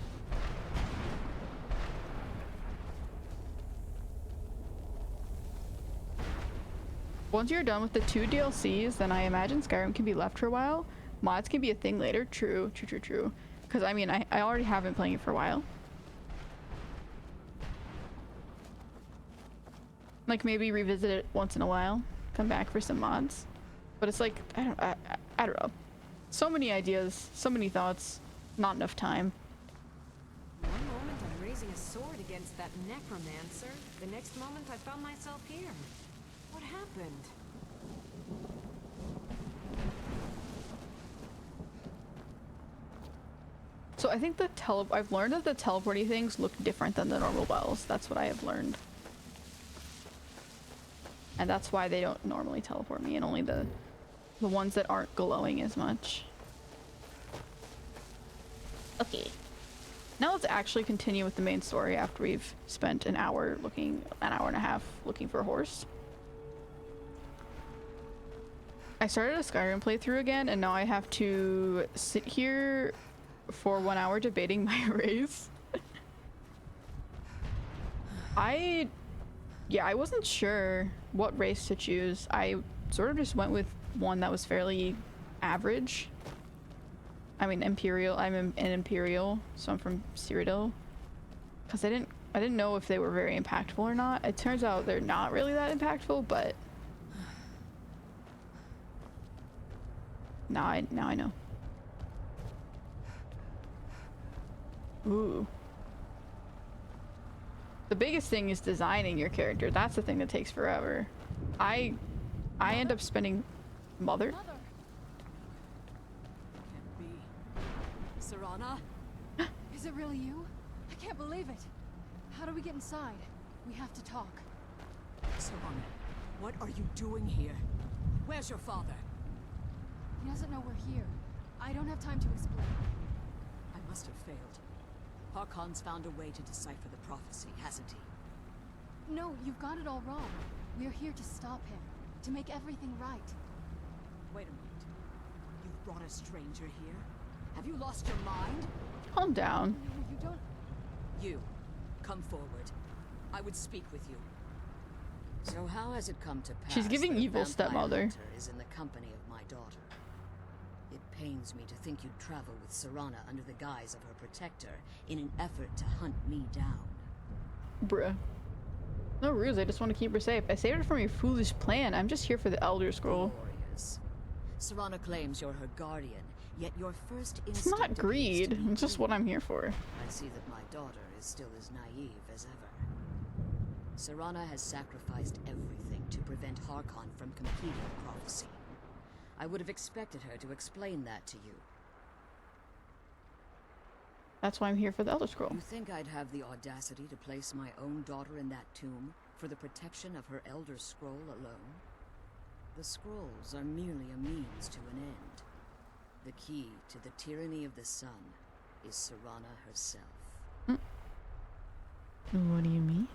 Once you're done with the 2 DLCs, then I imagine Skyrim can be left for a while. Mods can be a thing later. True. Because, I mean, I already have been playing it for a while. Like, maybe revisit it once in a while. Come back for some mods. But it's like, I don't know. So many ideas, so many thoughts, not enough time. One moment I'm raising a sword against that necromancer. The next moment I found myself here. What happened? So I think I've learned that the teleporty things look different than the normal wells. That's what I have learned. And that's why they don't normally teleport me, and only the ones that aren't glowing as much. Okay. Now let's actually continue with the main story after we've spent an hour and a half looking for a horse. I started a Skyrim playthrough again, and now I have to sit here for 1 hour debating my race. I wasn't sure what race to choose. I sort of just went with one that was fairly average. I mean, Imperial. I'm an Imperial, so I'm from Cyrodiil. Because I didn't know if they were very impactful or not. It turns out they're not really that impactful, but now I know. Ooh. The biggest thing is designing your character. That's the thing that takes forever. I end up spending Mother? Can't be. Serana? Is it really you? I can't believe it. How do we get inside? We have to talk. Serana, what are you doing here? Where's your father? He doesn't know we're here. I don't have time to explain. I must have failed. Harkon's found a way to decipher the prophecy, hasn't he? No, you've got it all wrong. We're here to stop him. To make everything right. Wait a minute. You've brought a stranger here? Have you lost your mind? Calm down. No, you don't... You, come forward. I would speak with you. So how has it come to pass She's giving that a evil vampire stepmother. hunter is in the company of my daughter? It pains me to think you'd travel with Serana under the guise of her protector in an effort to hunt me down. Bruh. No ruse, I just want to keep her safe. I saved her from your foolish plan. I'm just here for the Elder Scroll. Glorious. Serana claims you're her guardian, yet your first instinct It's not appears to greed. be It's just what I'm here for. I see that my daughter is still as naive as ever. Serana has sacrificed everything to prevent Harkon from completing prophecy. I would have expected her to explain that to you. That's why I'm here for the Elder Scroll. You think I'd have the audacity to place my own daughter in that tomb for the protection of her Elder Scroll alone? The scrolls are merely a means to an end. The key to the tyranny of the sun is Serana herself. What do you mean?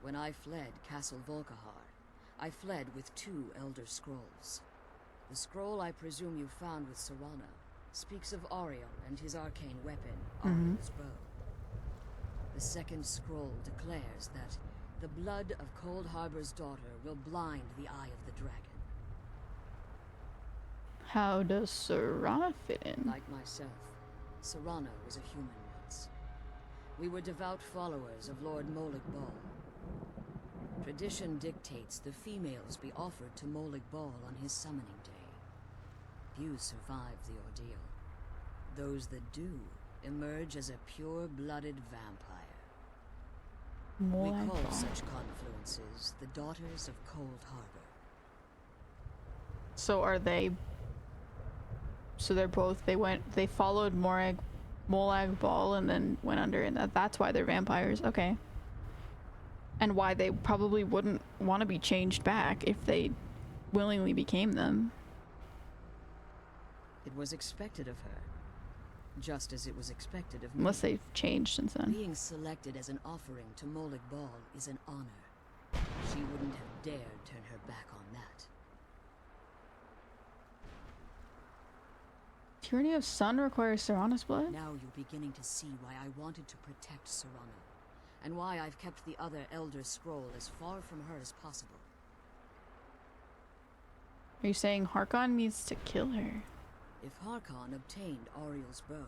When I fled Castle Volkihar, I fled with 2 Elder Scrolls. The scroll I presume you found with Serana speaks of Ariel and his arcane weapon, Ariel's bow. The second scroll declares that the blood of Cold Harbor's daughter will blind the eye of the dragon. How does Serana fit in? Like myself, Serana was a human once. We were devout followers of Lord Molig Bal. Tradition dictates the females be offered to Molig Bal on his summoning day. Few survive the ordeal. Those that do emerge as a pure-blooded vampire. We call such confluences the Daughters of Cold Harbor. So are they... So they're both... They followed Molag Bal and then went under, and that's why they're vampires. Okay. And why they probably wouldn't want to be changed back if they willingly became them. It was expected of her, just as it was expected of me. Unless they've changed since then. Being selected as an offering to Molig Bal is an honor. She wouldn't have dared turn her back on that. Tyranny of Sun requires Serana's blood? Now you're beginning to see why I wanted to protect Serana, and why I've kept the other Elder Scroll as far from her as possible. Are you saying Harkon needs to kill her? If Harkon obtained Ariel's bow,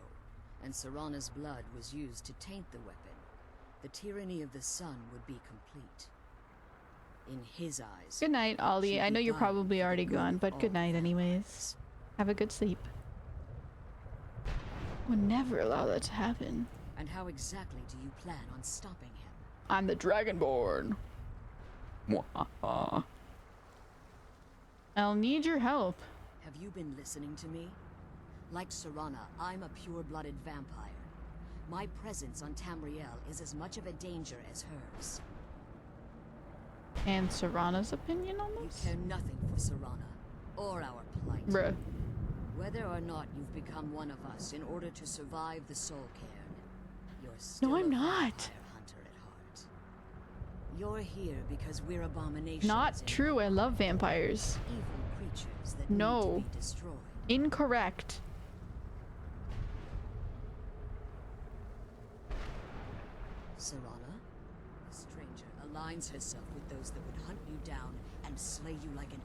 and Serana's blood was used to taint the weapon, the tyranny of the sun would be complete. In his eyes. Good night, Ollie. she'd I be know you're dying probably for the already good gone, of but good all night anyways. vampires. Have a good sleep. Would never allow that to happen. And how exactly do you plan on stopping him? I'm the Dragonborn. Mwahaha. I'll need your help. Have you been listening to me? Like Serana, I'm a pure-blooded vampire. My presence on Tamriel is as much of a danger as hers. And Serana's opinion on You this? care nothing for Serana, or our plight. Bruh. Whether or not you've become one of us in order to survive the Soul Cairn, you're still No, I'm a not. vampire hunter at heart. You're here because we're abominations. Not in true. I love vampires. evil creatures that No. need to be destroyed. Incorrect. Serana, the stranger, aligns herself with those that would hunt you down and slay you like an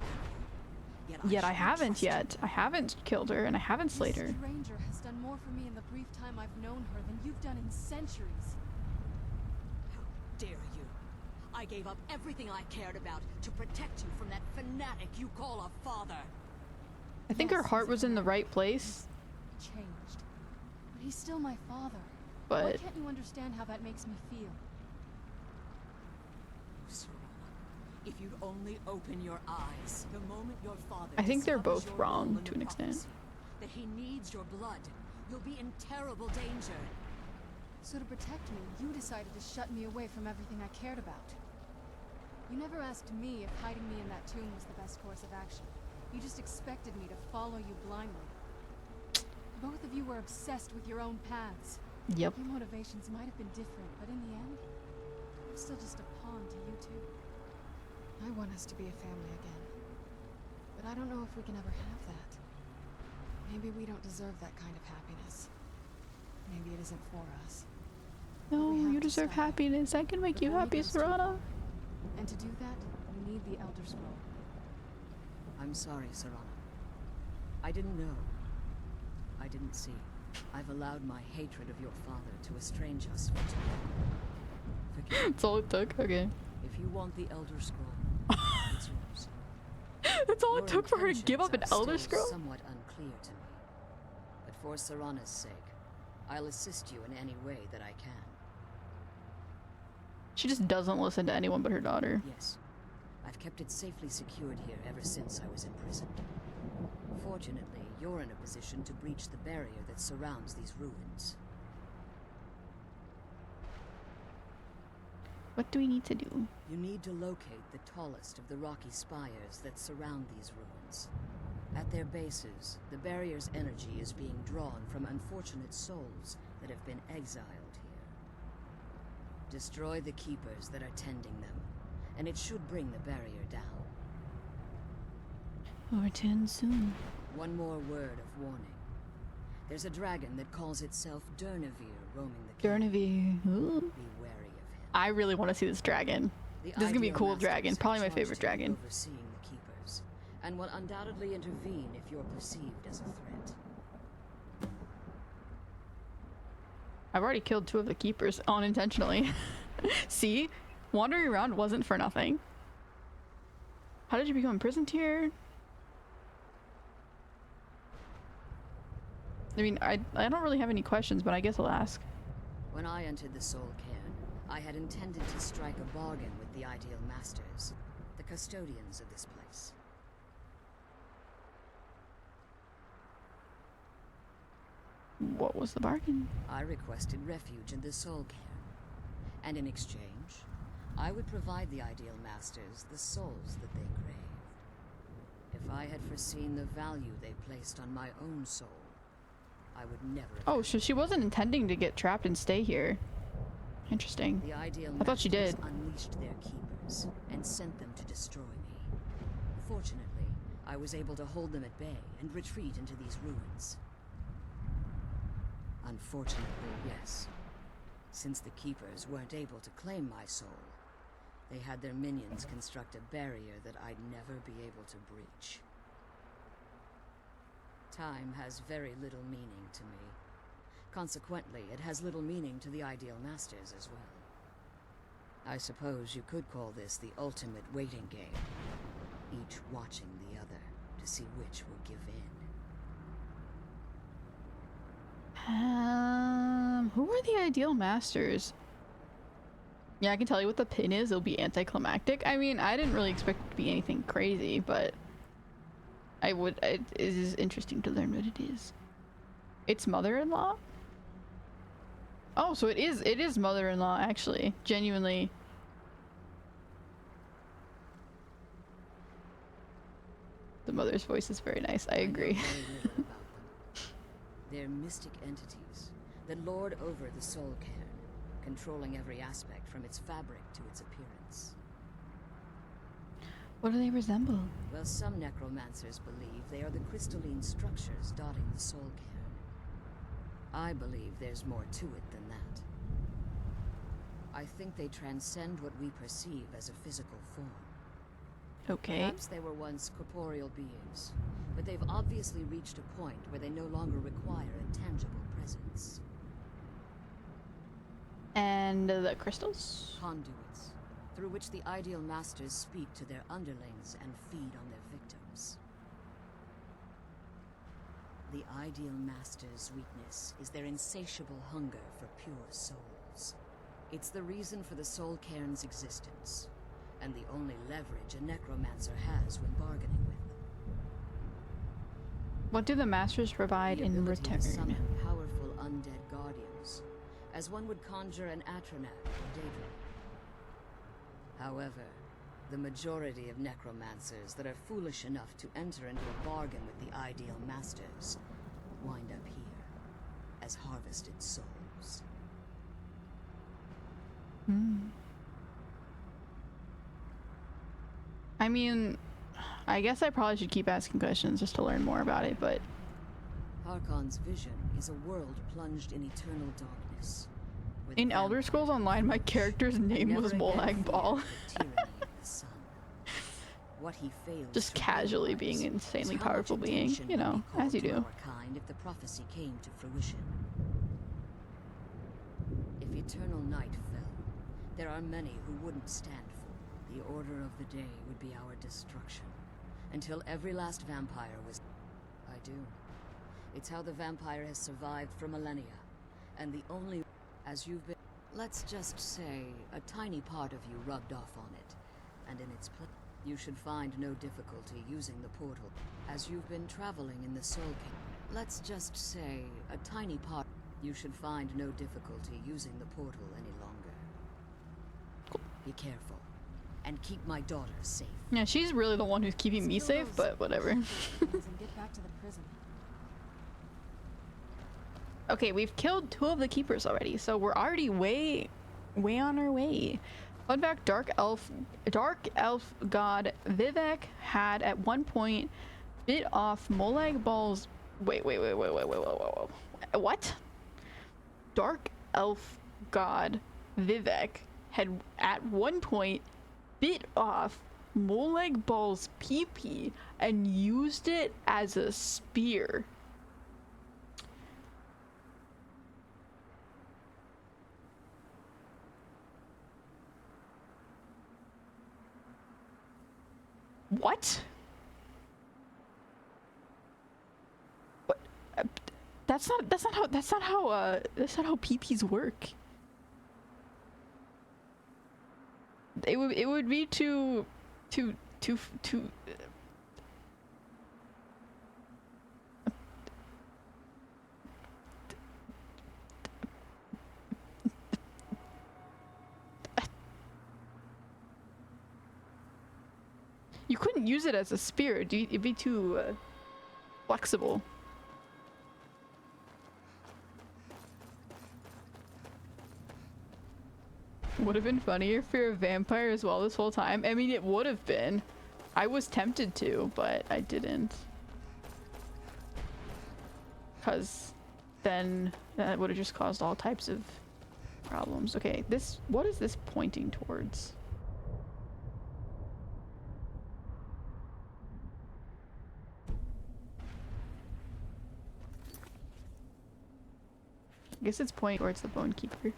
animal. Yet I shouldn't haven't trust you. yet. I haven't killed her and I haven't slayed her. This stranger has done more for me in the brief time I've known her than you've done in centuries. How dare you? I gave up everything I cared about to protect you from that fanatic you call a father. I think her Yes, heart he's was in the a right place, Changed. But he's still my father. Why but can't you understand how that makes me feel? Serana, if you'd only open your eyes, the moment your father I think they're discovers both your wrong role in to the an extent. prophecy, that he needs your blood, you'll be in terrible danger. So to protect me, you decided to shut me away from everything I cared about. You never asked me if hiding me in that tomb was the best course of action. You just expected me to follow you blindly. Both of you were obsessed with your own paths. yep. Your motivations might have been different, but in the end, I'm still just a pawn to you two. I want us to be a family again. But I don't know if we can ever have that. Maybe we don't deserve that kind of happiness. Maybe it isn't for us. No, We have you to deserve stop. happiness. I can make you Before he happy, goes too Serana. far. And to do that, we need the Elder Scroll. I'm sorry, Serana. I didn't know. I didn't see. I've allowed my hatred of your father to estrange us for too long. Forgive me. That's all it took. Okay. If you want the Elder Scroll, it's yours. That's all Your it took for her to give up an intentions are Elder still Scroll? somewhat unclear to me. But for Serana's sake, I'll assist you in any way that I can. She just doesn't listen to anyone but her daughter. Yes. I've kept it safely secured here ever since I was imprisoned. Fortunately, you're in a position to breach the barrier that surrounds these ruins. What do we need to do? You need to locate the tallest of the rocky spires that surround these ruins. At their bases, the barrier's energy is being drawn from unfortunate souls that have been exiled here. Destroy the keepers that are tending them, and it should bring the barrier down. Overturned soon. One more word of warning. There's a dragon that calls itself Durnevere roaming the cave. Durnevere. Ooh. Be wary of him. I really want to see this dragon. The This is gonna be a Ideal cool Masters dragon. have Probably my charged favorite you dragon. with overseeing the keepers, and will undoubtedly intervene if you're perceived as a threat. I've already killed 2 of the keepers unintentionally. See? Wandering around wasn't for nothing. How did you become imprisoned here? I mean, I don't really have any questions, but I guess I'll ask. When I entered the Soul Cairn, I had intended to strike a bargain with the Ideal Masters, the custodians of this place. What was the bargain? I requested refuge in the Soul Cairn, and in exchange, I would provide the Ideal Masters the souls that they craved. If I had foreseen the value they placed on my own soul, I would never have Oh, so she wasn't intending to get trapped and stay here. Interesting. The Ideal I thought she Masters did. unleashed their keepers and sent them to destroy me. Fortunately, I was able to hold them at bay and retreat into these ruins. Unfortunately, yes. Since the keepers weren't able to claim my soul, they had their minions construct a barrier that I'd never be able to breach. Time has very little meaning to me. Consequently, it has little meaning to the Ideal Masters as well. I suppose you could call this the ultimate waiting game. Each watching the other to see which will give in. Who are the ideal masters? Yeah, I can tell you what the pin is. It'll be anticlimactic. I mean, I didn't really expect it to be anything crazy, but it is interesting to learn what it is. It's mother-in-law? Oh, so it is mother-in-law, actually. Genuinely. The mother's voice is very nice. I agree. Know very little about them. They're mystic entities that lord over the soul cairn, controlling every aspect from its fabric to its appearance. What do they resemble? Well, some necromancers believe they are the crystalline structures dotting the soul cairn. I believe there's more to it than that. I think they transcend what we perceive as a physical form. Okay. Perhaps they were once corporeal beings, but they've obviously reached a point where they no longer require a tangible presence. And the crystals? Conduits, through which the ideal masters speak to their underlings and feed on their victims. The ideal master's weakness is their insatiable hunger for pure souls. It's the reason for the soul cairn's existence, and the only leverage a necromancer has when bargaining with them. What do the masters provide The in ability to return? summon powerful undead guardians, as one would conjure an Atronak or Daedra. However, the majority of necromancers that are foolish enough to enter into a bargain with the ideal masters wind up here as harvested souls. I mean, I guess I probably should keep asking questions just to learn more about it, but Harkon's vision is a world plunged in eternal darkness. where the in Elder Scrolls vampires Online, my flourish character's and name never was again Molag fear Ball. the tyranny of the sun. What he fails Just to casually realize being an is insanely how much powerful being, attention you would be know, called as you to do. our kind if the prophecy came to fruition. If eternal night fell, there are many who wouldn't stand for it. The order of the day would be our destruction, until every last vampire was... I do. It's how the vampire has survived for millennia, and the only... As you've been... Let's just say a tiny part of you rubbed off on it, and in its place, you should find no difficulty using the portal. As you've been traveling in the Soul King, let's just say a tiny part... You should find no difficulty using the portal any longer. Be careful, and keep my daughter safe. Yeah, she's really the one who's keeping me safe, but whatever. And get back to the prison. Okay, we've killed 2 of the keepers already, so we're already way on our way. Fun fact, Dark Elf god Vivek had at one point bit off Molag Ball's... Wait. What? Dark Elf god Vivek had at one point bit off Molag Ball's pee-pee and used it as a spear. What? What? That's not how PPs work. It would be too You couldn't use it as a spear. It'd be too flexible. Would have been funnier if you're a vampire as well this whole time. I mean, it would have been. I was tempted to, but I didn't. Because then that would have just caused all types of problems. Okay, what is this pointing towards? I guess it's pointing towards the Bone Keeper.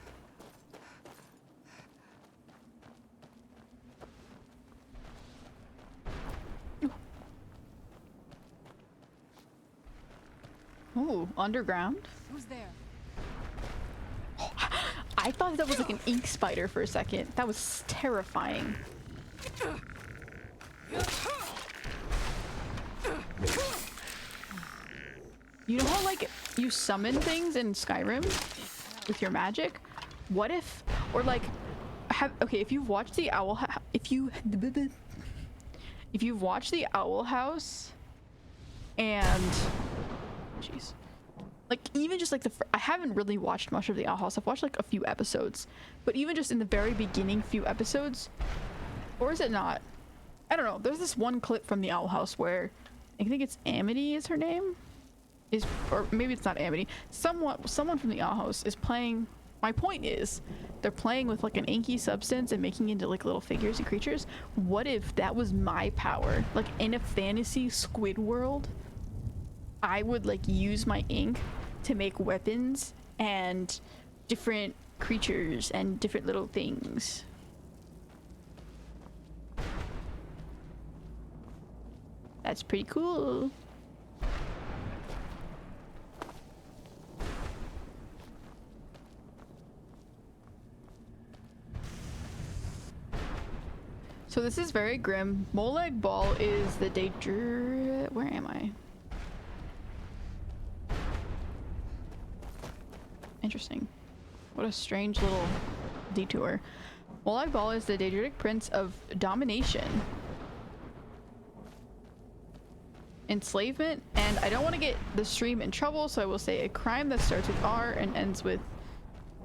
underground? Who's there? I thought that was like an ink spider for a second. That was terrifying. You know how like you summon things in Skyrim with your magic? What if, or like, okay, if you've watched the if you've watched the Owl House, and jeez, like even just like I haven't really watched much of the Owl House. I've watched like a few episodes, but even just in the very beginning few episodes, or is it not? I don't know. There's this one clip from the Owl House where I think it's Amity is her name, or maybe it's not Amity. Someone from the Owl House is playing. My point is, they're playing with like an inky substance and making into like little figures and creatures. What if that was my power? Like in a fantasy squid world, I would like use my ink to make weapons and different creatures and different little things. That's pretty cool. So this is very grim. Molag Bal is the danger. Where am I? Interesting. What a strange little detour. Molag Bal is the Daedric Prince of Domination, enslavement, and I don't want to get the stream in trouble, so I will say a crime that starts with R and ends with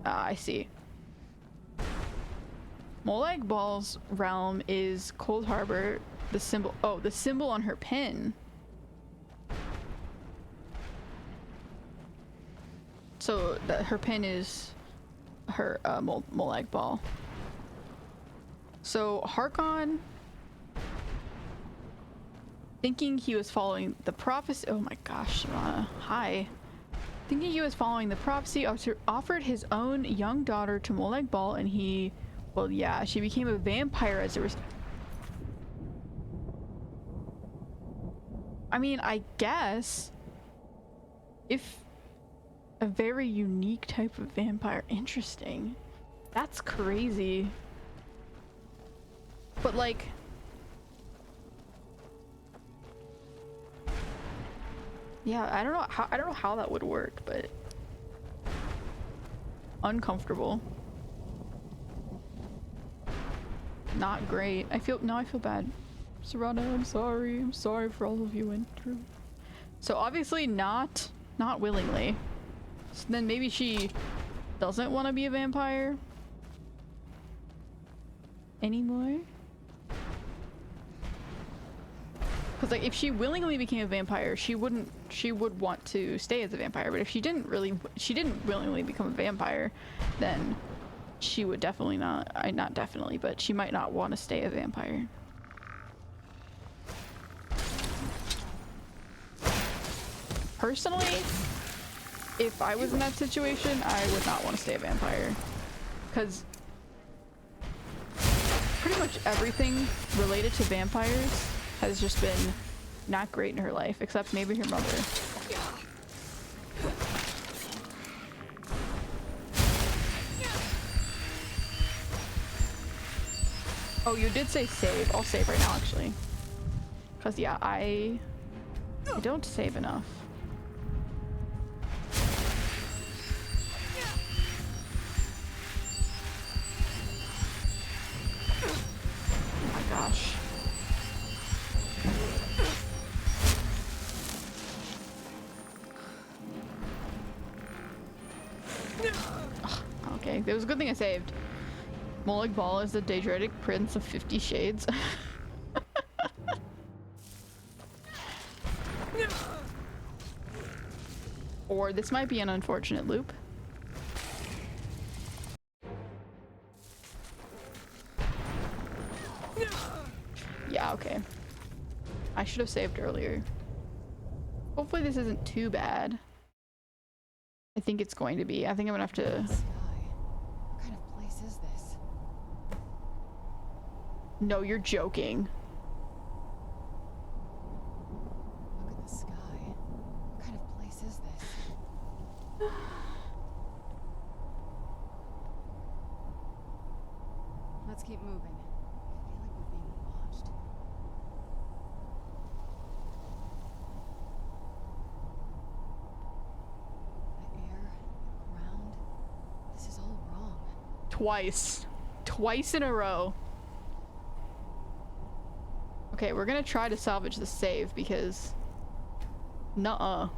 I see. Molag Bal's realm is Cold Harbor. The symbol, oh, the symbol on her pin. So that her pin is her Molag Bal. So Harkon, thinking he was following the prophecy. Oh my gosh, Serana. Hi. Thinking he was following the prophecy, offered his own young daughter to Molag Bal, and he, well, yeah, she became a vampire as a result. I mean, I guess if a very unique type of vampire. Interesting. That's crazy. But like, yeah, I don't know how that would work, but uncomfortable. Not great. I feel bad. Serana, I'm sorry. I'm sorry for all of you went through. So obviously not willingly. So then maybe she doesn't want to be a vampire anymore. Because like if she willingly became a vampire, she would want to stay as a vampire. But if she didn't willingly become a vampire, then she would definitely not definitely, but she might not want to stay a vampire. Personally, if I was in that situation, I would not want to stay a vampire. Because pretty much everything related to vampires has just been not great in her life, except maybe her mother. Oh, you did say save. I'll save right now, actually. Because, yeah, I don't save enough. Oh my gosh. Ugh, okay, it was a good thing I saved. Molag Bal is the Daedric Prince of 50 Shades. Or this might be an unfortunate loop. Yeah, okay. I should have saved earlier. Hopefully this isn't too bad. I think it's going to be. I think I'm gonna have to... Sky. What kind of place is this? No, you're joking. Look at the sky. What kind of place is this? Let's keep moving. I feel like we're being watched. The air, the ground. This is all wrong. Twice. Twice in a row. Okay, we're gonna try to salvage the save because... Nuh-uh.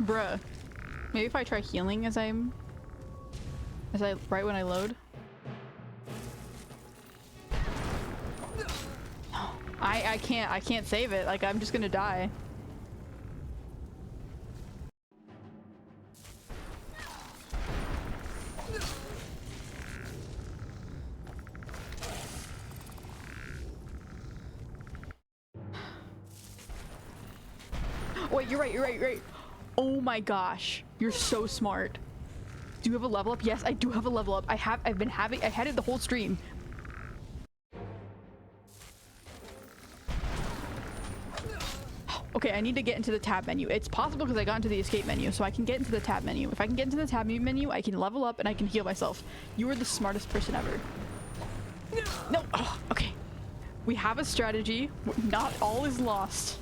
Bruh. Maybe if I try healing as I right when I load. No. I can't save it. Like, I'm just gonna die. Wait, you're right. Oh my gosh. You're so smart. Do you have a level up? Yes, I do have a level up. I had it the whole stream. Okay, I need to get into the tab menu. It's possible because I got into the escape menu, so I can get into the tab menu. If I can get into the tab menu, I can level up and I can heal myself. You are the smartest person ever. No! Oh, okay. We have a strategy. Not all is lost.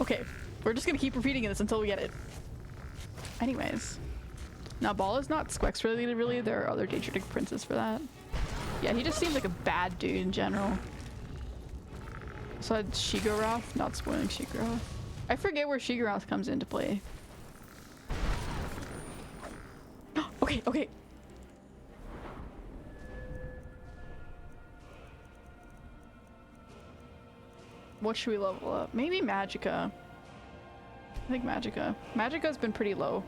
Okay, we're just gonna keep repeating this until we get it. Anyways. Now, Ball is not Squex related, really. There are other Daedric princes for that. Yeah, he just seems like a bad dude in general. So Shigarath, not spoiling Shigarath. I forget where Shigarath comes into play. Okay. What should we level up? Maybe Magicka. I think Magicka. Magicka's been pretty low.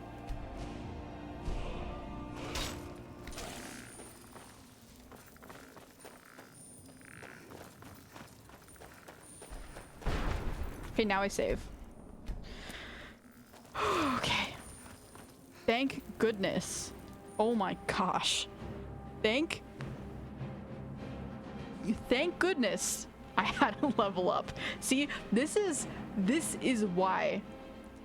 Okay, now I save. Okay. Thank goodness. Oh my gosh. Thank goodness I had to level up. See, this is why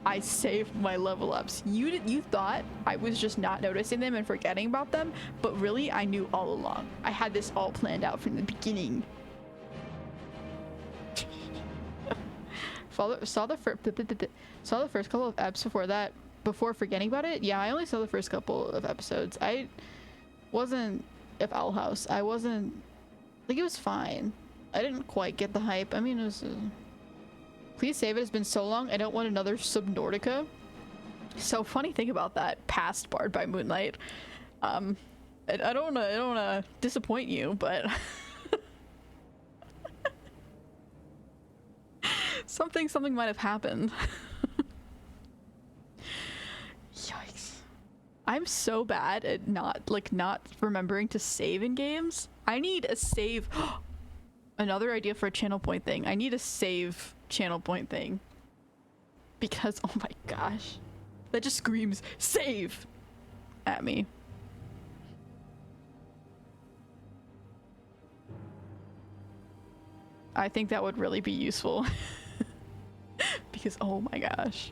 I saved my level ups. You thought I was just not noticing them and forgetting about them, but really I knew all along. I had this all planned out from the beginning. Saw the first couple of eps before that, before forgetting about it. Yeah, I only saw the first couple of episodes. I wasn't of Owl House. I wasn't like, it was fine. I didn't quite get the hype. I mean, it was please save it. It's been so long. I don't want another Subnautica. So funny thing about that, past Barred by Moonlight. I don't wanna disappoint you, but something might have happened. Yikes. I'm so bad at not remembering to save in games. I need a save. Another idea for a channel point thing. I need a save channel point thing. Because, oh my gosh. That just screams save at me. I think that would really be useful. Because, oh my gosh.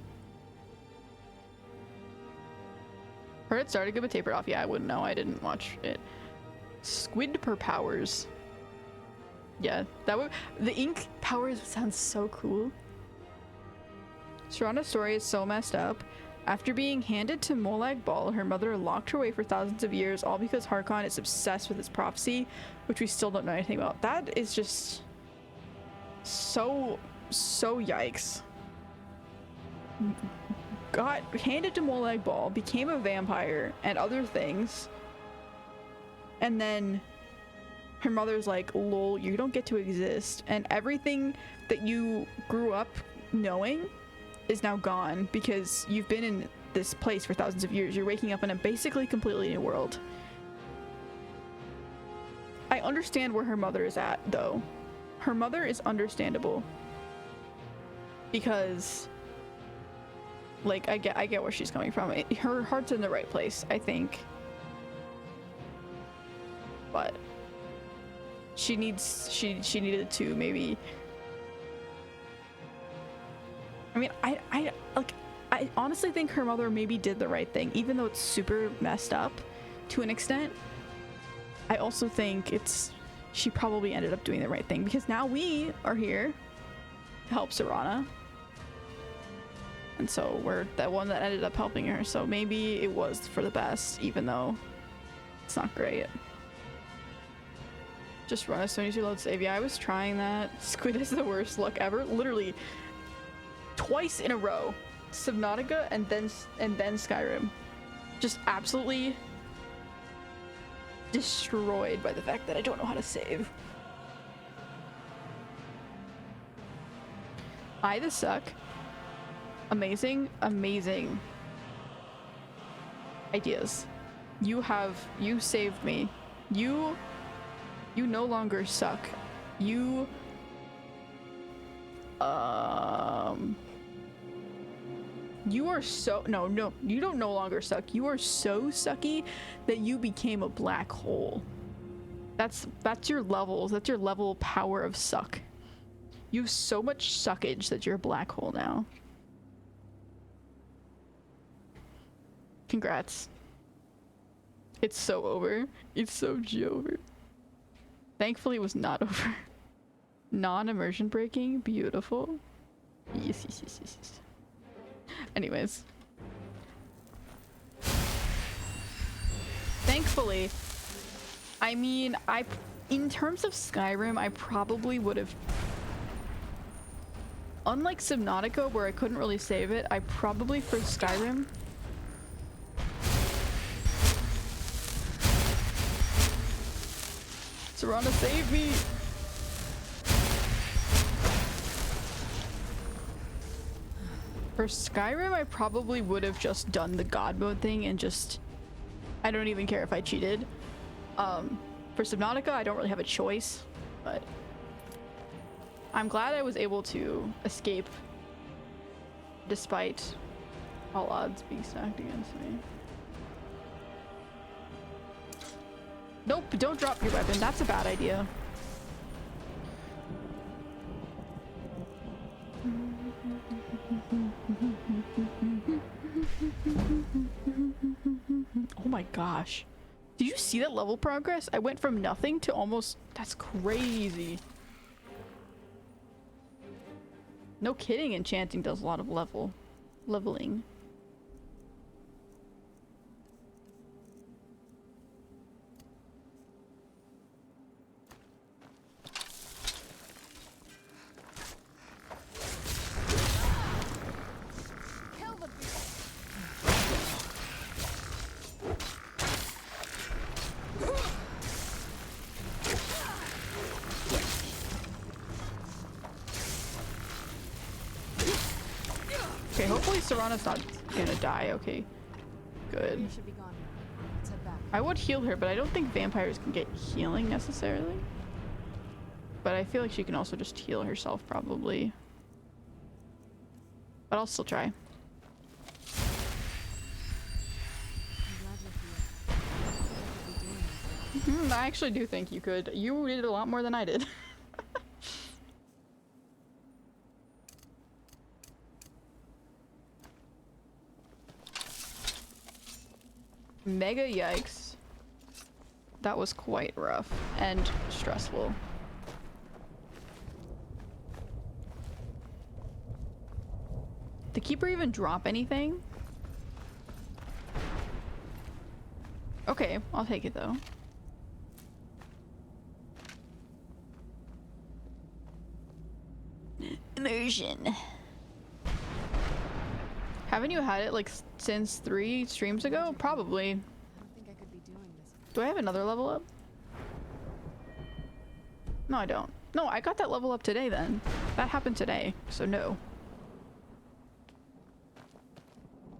Heard it started good but tapered off. Yeah, I wouldn't know. I didn't watch it. Squid per powers. Yeah, that would. The ink powers sounds so cool. Serana's story is so messed up. After being handed to Molag Bal, her mother locked her away for thousands of years, all because Harkon is obsessed with his prophecy, which we still don't know anything about. That is just so yikes. Got handed to Molag Bal, became a vampire and other things, and then her mother's like, lol, you don't get to exist, and everything that you grew up knowing is now gone because you've been in this place for thousands of years. You're waking up in a basically completely new world. I understand where her mother is at, though. Her mother is understandable because Like, I get where she's coming from. Her heart's in the right place, I think. But she needed to maybe. I mean, I honestly think her mother maybe did the right thing, even though it's super messed up to an extent. I also think she probably ended up doing the right thing, because now we are here to help Serana. And so we're the one that ended up helping her. So maybe it was for the best, even though it's not great. Just run as soon as you load save. Yeah, I was trying that. Squid is the worst luck ever. Literally twice in a row. Subnautica and then Skyrim. Just absolutely destroyed by the fact that I don't know how to save. The suck. Amazing ideas. You saved me. You no longer suck. You are so no, you don't no longer suck. You are so sucky that you became a black hole. That's your levels. That's your level power of suck. You have so much suckage that you're a black hole now. Congrats. It's so over. It's so over. Thankfully, it was not over. Non-immersion breaking. Beautiful. Yes. Anyways. Thankfully, I mean, in terms of Skyrim, I probably would have... Unlike Subnautica, where I couldn't really save it, I probably, for Skyrim... Serana, save me! For Skyrim, I probably would have just done the God mode thing and just... I don't even care if I cheated. For Subnautica, I don't really have a choice, but... I'm glad I was able to escape despite all odds being stacked against me. Nope, don't drop your weapon. That's a bad idea. Oh my gosh. Did you see that level progress? I went from nothing to almost... That's crazy. No kidding, enchanting does a lot of leveling. Okay, hopefully Serana's not gonna die. Okay, good. You should be gone now. Let's head back. I would heal her, but I don't think vampires can get healing necessarily. But I feel like she can also just heal herself probably. But I'll still try. I'm glad you're here. I actually do think you could. You did a lot more than I did. Mega yikes. That was quite rough and stressful. Did the keeper even drop anything? Okay, I'll take it though. Immersion. Haven't you had it like since 3 streams ago? Probably. I don't think I could be doing this. Do I have another level up? No, I don't. No, I got that level up today then. That happened today, so no.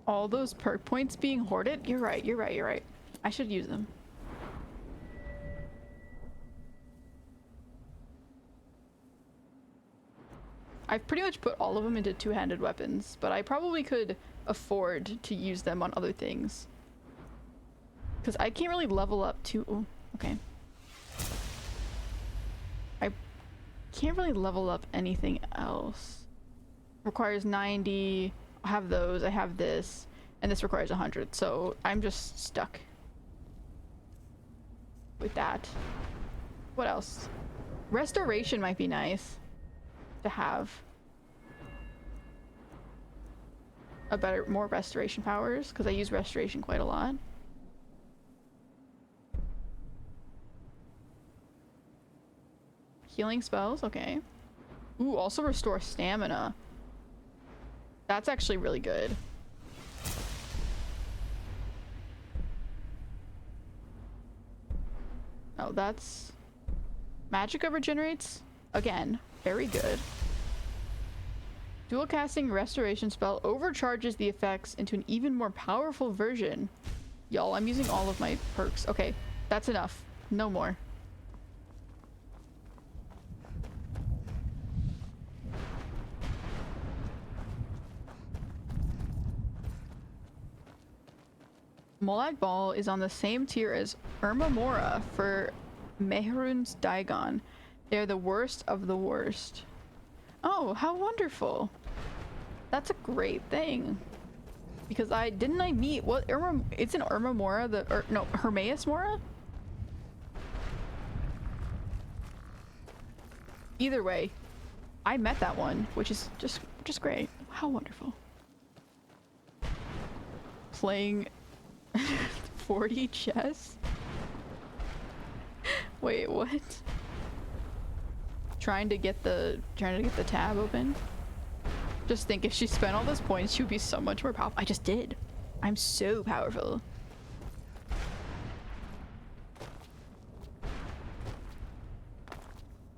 All those perk points being hoarded? You're right, you're right, you're right. I should use them. I've pretty much put all of them into two-handed weapons, but I probably could afford to use them on other things. Because I can't really level up to... Oh, okay. I can't really level up anything else. Requires 90. I have those. I have this. And this requires 100. So I'm just stuck with that. What else? Restoration might be nice to have. More restoration powers, because I use restoration quite a lot. Healing spells, okay. Ooh, also restore stamina. That's actually really good. Oh, that's... Magicka regenerates? Again, very good. Dual casting restoration spell overcharges the effects into an even more powerful version. Y'all, I'm using all of my perks. Okay, that's enough. No more. Molag Bal is on the same tier as Irma Mora for Mehrun's Daigon. They're the worst of the worst. Oh, how wonderful. That's a great thing. Because didn't I meet what it's an Irma Mora, no, Hermaeus Mora? Either way, I met that one, which is just great. How wonderful. Playing 40 chess? Wait, what? Trying to get the tab open. Just think, if she spent all those points, she would be so much more powerful. I just did. I'm so powerful.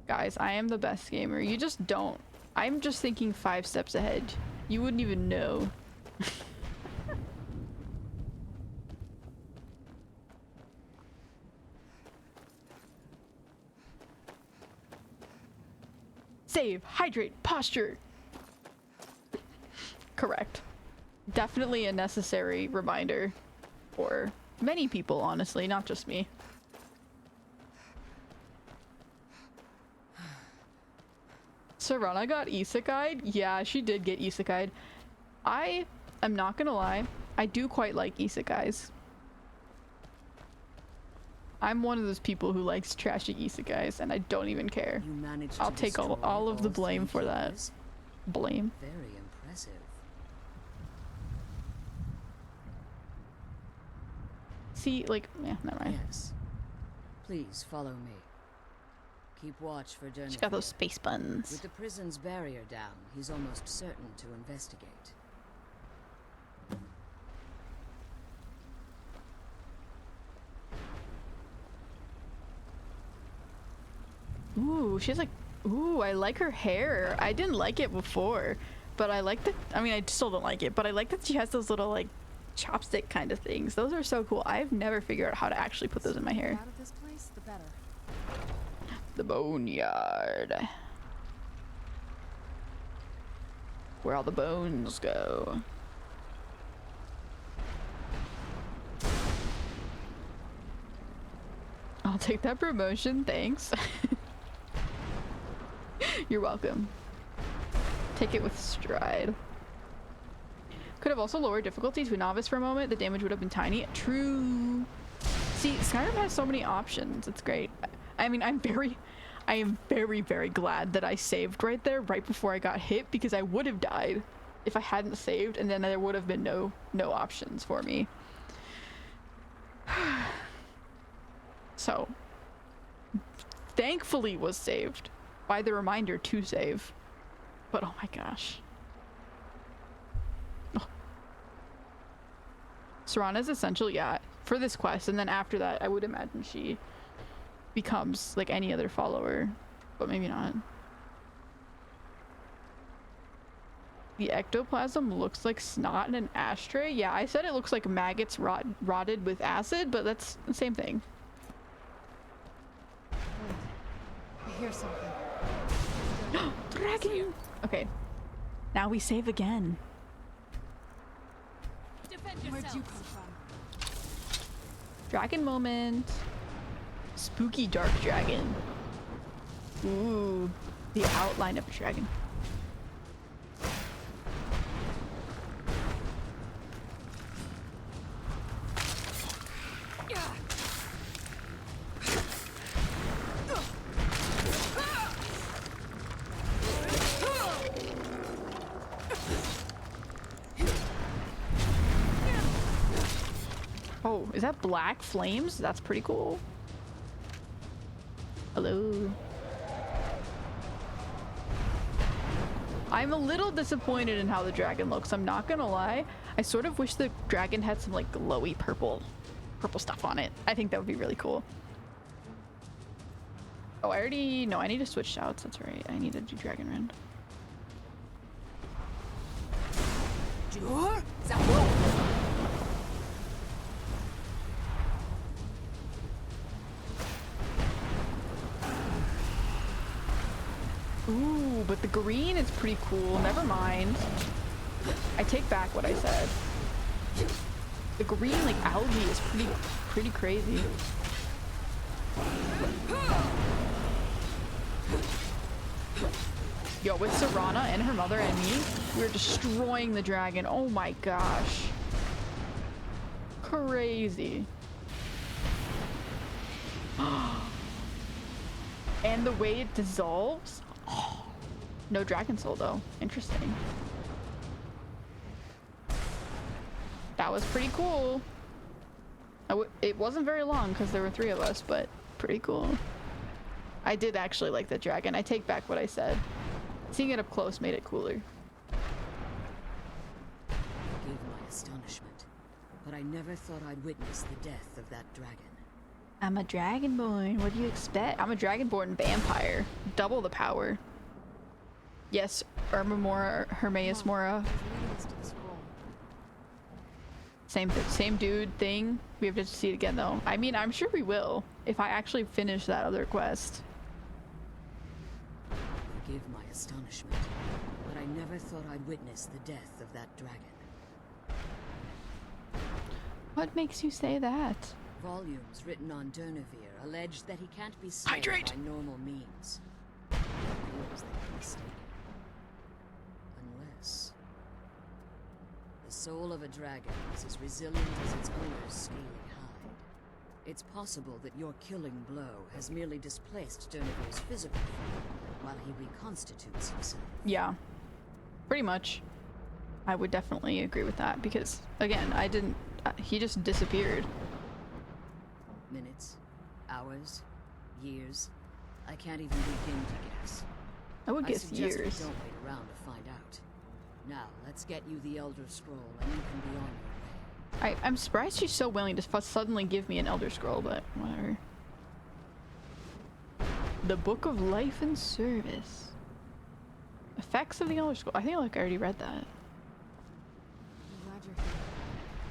Guys, I am the best gamer. You just don't. I'm just thinking 5 steps ahead. You wouldn't even know. Save, hydrate, posture. Correct. Definitely a necessary reminder for many people, honestly, not just me. Serana got isekai'd? Yeah, she did get isekai'd. I am not gonna lie, I do quite like isekais. I'm one of those people who likes trashy isekais, and I don't even care. I'll take all of the blame for that. Blame? Very impressive. See, like, yeah, never mind. Yes. Please follow me. Keep watch for Durnithir. She's got those space buns. With the prison's barrier down, he's almost certain to investigate. Ooh, she's like, ooh, I like her hair. I didn't like it before, but I like that. I mean, I still don't like it, but I like that she has those little, like, chopstick kind of things. Those are so cool. I've never figured out how to actually put those in my hair. Out of this place, the better. The boneyard. Where all the bones go. I'll take that promotion, thanks. You're welcome. Take it with stride. Could have also lowered difficulty to a novice for a moment. The damage would have been tiny. True. See, Skyrim has so many options. It's great. I mean, I am very, very glad that I saved right there, right before I got hit, because I would have died if I hadn't saved, and then there would have been no options for me. So, thankfully was saved by the reminder to save. But oh my gosh. Oh. Serana's essential, yeah, for this quest, and then after that I would imagine she becomes like any other follower, but maybe not. The ectoplasm looks like snot in an ashtray. Yeah, I said it looks like maggots rotted with acid, but that's the same thing. Wait, I hear something. Dragon! Okay. Now we save again. Defend Where'd you yourselves. come from? Dragon moment. Spooky dark dragon. Ooh, the outline of a dragon. Oh, is that black flames? That's pretty cool. Hello. I'm a little disappointed in how the dragon looks, I'm not gonna lie. I sort of wish the dragon had some like glowy purple stuff on it. I think that would be really cool. Oh, I already know I need to switch shouts, that's right. I need to do Dragon Rend. Ooh, but the green is pretty cool. Never mind. I take back what I said. The green, like, algae is pretty crazy. Yo, with Serana and her mother and me, we're destroying the dragon. Oh my gosh. Crazy. And the way it dissolves. Oh, no dragon soul though. Interesting. That was pretty cool. It wasn't very long because there were 3 of us, but pretty cool. I did actually like the dragon. I take back what I said. Seeing it up close made it cooler. Forgive my astonishment, but I never thought I'd witness the death of that dragon. I'm a dragonborn. What do you expect? I'm a dragonborn vampire. Double the power. Yes, Irma Mora, Hermaeus Mora. He's leading us to the scroll. Same dude thing. We have to see it again though. I mean, I'm sure we will if I actually finish that other quest. Forgive my astonishment, but I never thought I'd witness the death of that dragon. What makes you say that? Volumes written on Durnevere allege that he can't be slain Hydrate! by normal means. It appears that I'm mistaken. Unless... the soul of a dragon is as resilient as its owner's scaly hide. It's possible that your killing blow has merely displaced Durnevere's physical form while he reconstitutes himself. Yeah, pretty much. I would definitely agree with that because, again, he just disappeared. Minutes, hours, years. I can't even begin to guess. I would guess suggest years. we don't wait around to find out. Now, let's get you the Elder Scroll and you can be on your way. I'm surprised she's so willing to suddenly give me an Elder Scroll, but whatever. The Book of Life and Service. Effects of the Elder Scroll. I think like I already read that. I'm glad you're here.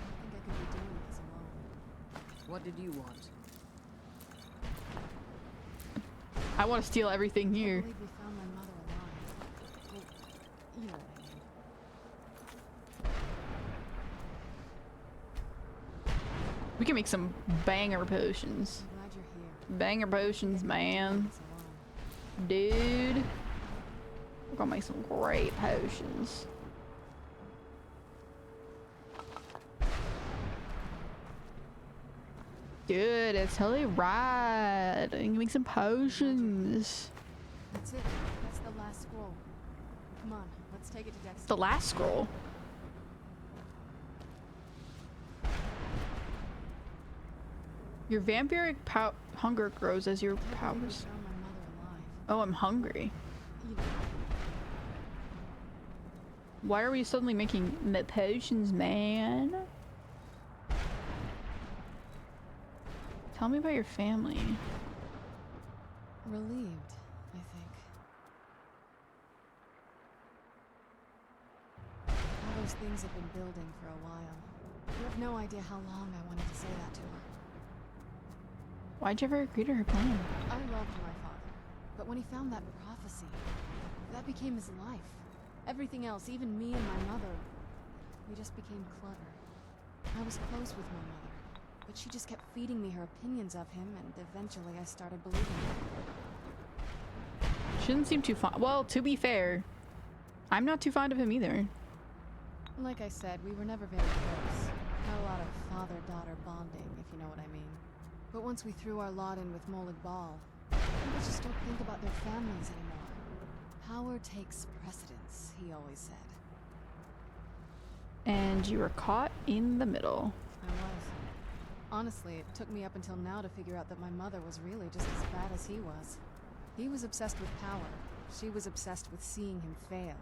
I think I could be doing this alone. What did you want? I want to steal everything I here. believe we found my mother alive. Well, you know what I mean. We can make some banger potions. I'm glad you're here. Banger potions, man. This alone. Dude. We're gonna make some great potions. Dude, it's totally right. I can make some potions. That's it. That's the last scroll. Come on, let's take it to Dexter. The last scroll. Your vampiric hunger grows as your I believe we powers. found my mother alive. Oh, I'm hungry. You know, Why are we suddenly making potions, man? Tell me about your family. relieved, I think. All those things have been building for a while. You have no idea how long I wanted to say that to her. Why'd you ever agree to her plan? I loved my father, but when he found that prophecy, that became his life. Everything else, even me and my mother, we just became clever. I was close with my mother, but she just kept feeding me her opinions of him, and eventually I started believing it. She didn't seem too fond. Well, to be fair, I'm not too fond of him either. Like I said, we were never very close. Not a lot of father-daughter bonding, if you know what I mean. But once we threw our lot in with Molig Ball, people just don't think about their families anymore. Power takes precedence, he always said. And you were caught in the middle. I was. Honestly, it took me up until now to figure out that my mother was really just as bad as he was. He was obsessed with power. She was obsessed with seeing him fail.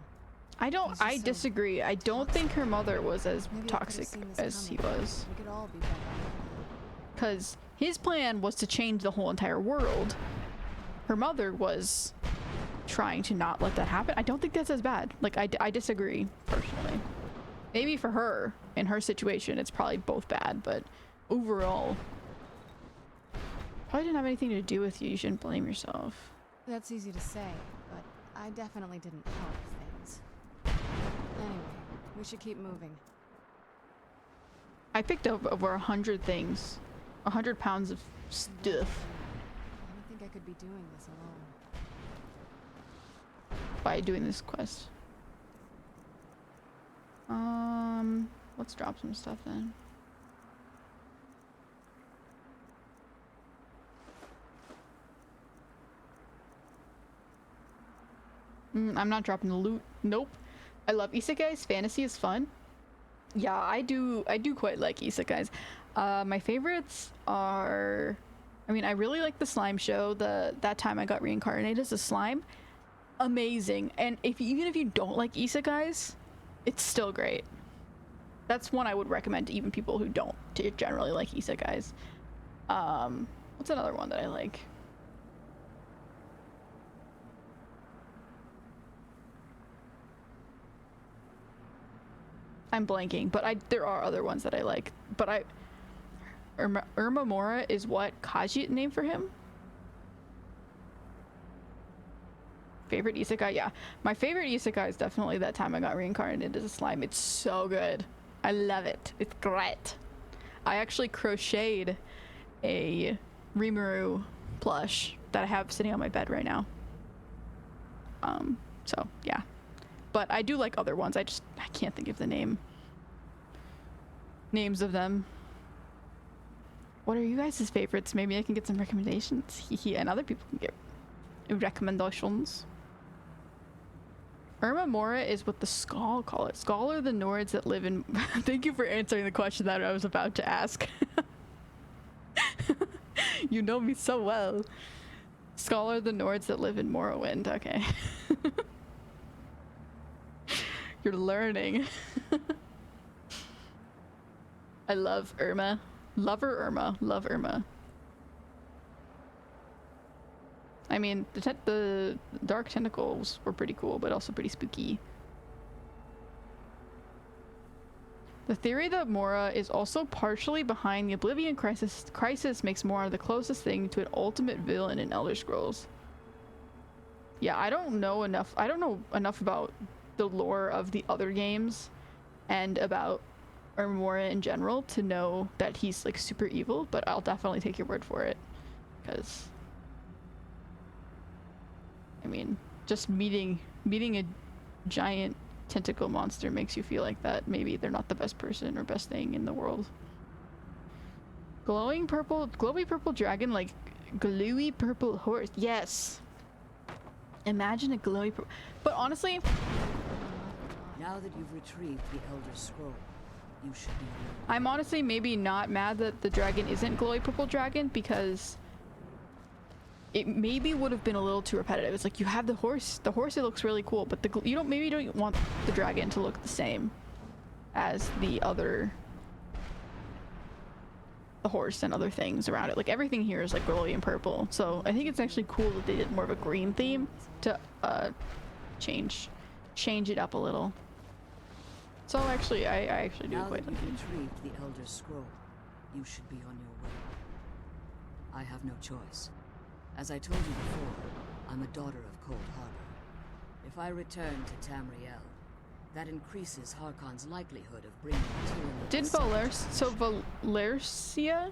I disagree. I don't think her mother was as Maybe I could've toxic seen this as he coming. was. We could all be better. Because his plan was to change the whole entire world. Her mother was trying to not let that happen. I don't think that's as bad. Like, I disagree, personally. Maybe for her, in her situation, it's probably both bad, but overall, probably didn't have anything to do with you. You shouldn't blame yourself. That's easy to say, but I definitely didn't help things. Anyway, we should keep moving. I picked up over 100 things. 100 pounds of stuff. I don't think I could be doing this alone. By doing this quest. Let's drop some stuff then. I'm not dropping the loot. Nope. I love isekais. Fantasy is fun. Yeah, I do quite like isekais. My favorites are, I mean, I really like the slime show. That time I got reincarnated as a slime. Amazing. And even if you don't like isekais, it's still great. That's one I would recommend to even people who don't generally like isekais. What's another one that I like? I'm blanking, but there are other ones that I like. But Irma Mora is what Kaji named for him? Favorite isekai? Yeah. My favorite isekai is definitely that time I got reincarnated as a slime. It's so good. I love it. It's great. I actually crocheted a Rimuru plush that I have sitting on my bed right now. So yeah. But I do like other ones. I can't think of the names of them. What are you guys' favorites? Maybe I can get some recommendations. And other people can get recommendations. Irma Mora is what the Skald call it. Skald are the Nords that live in... Thank you for answering the question that I was about to ask. You know me so well. Skald are the Nords that live in Morrowind. Okay. You're learning. I love Irma. Lover Irma. Love Irma. I mean, the dark tentacles were pretty cool, but also pretty spooky. The theory that Mora is also partially behind the Oblivion crisis makes Mora the closest thing to an ultimate villain in Elder Scrolls. Yeah, I don't know enough about the lore of the other games and about Mora in general to know that he's like super evil, but I'll definitely take your word for it, because I mean, just meeting a giant tentacle monster makes you feel like that maybe they're not the best person or best thing in the world. Glowy purple dragon, like gluey purple horse. Yes. Imagine a glowy purple. But honestly, Now that you've retrieved the Elder Scroll, you should be... I'm honestly maybe not mad that the dragon isn't glowy purple dragon, because it maybe would have been a little too repetitive. It's like, you have the horse. The horse, it looks really cool, but you don't want the dragon to look the same as the horse and other things around it. Like, everything here is like glowy and purple. So I think it's actually cool that they did more of a green theme to change it up a little. So actually, I actually do Now quite that like you've it. retrieved the Elder Scroll, you should be on your way. I have no choice. As I told you before, I'm a daughter of Cold Harbor. If I return to Tamriel, That increases Harkon's likelihood of bringing tyranny. Did Valercia,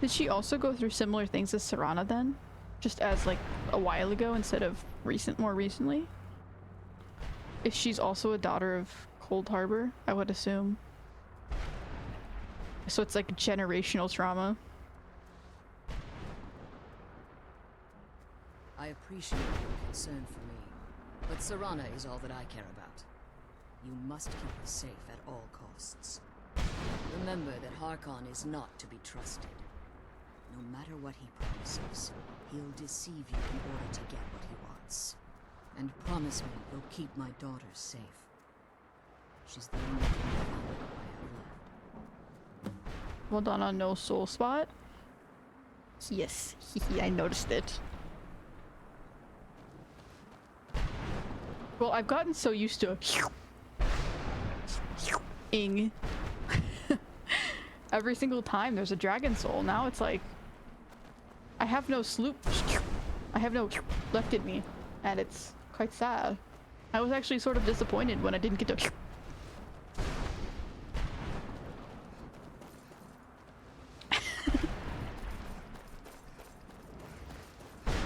did she also go through similar things as Serana then? Just as like a while ago instead of more recently? If she's also a daughter of Cold Harbor, I would assume. So it's like generational trauma. I appreciate your concern for me, but Serana is all that I care about. You must keep her safe at all costs. Remember that Harkon is not to be trusted. No matter what he promises, he'll deceive you in order to get what he wants. And promise me you'll keep my daughter safe. She's the only thing I have left. Well done on no soul spot. Yes, I noticed it. Well, I've gotten so used to ing every single time there's a dragon soul. Now it's like I have no sloop. I have no left in me, and it's quite sad. I was actually sort of disappointed when I didn't get to.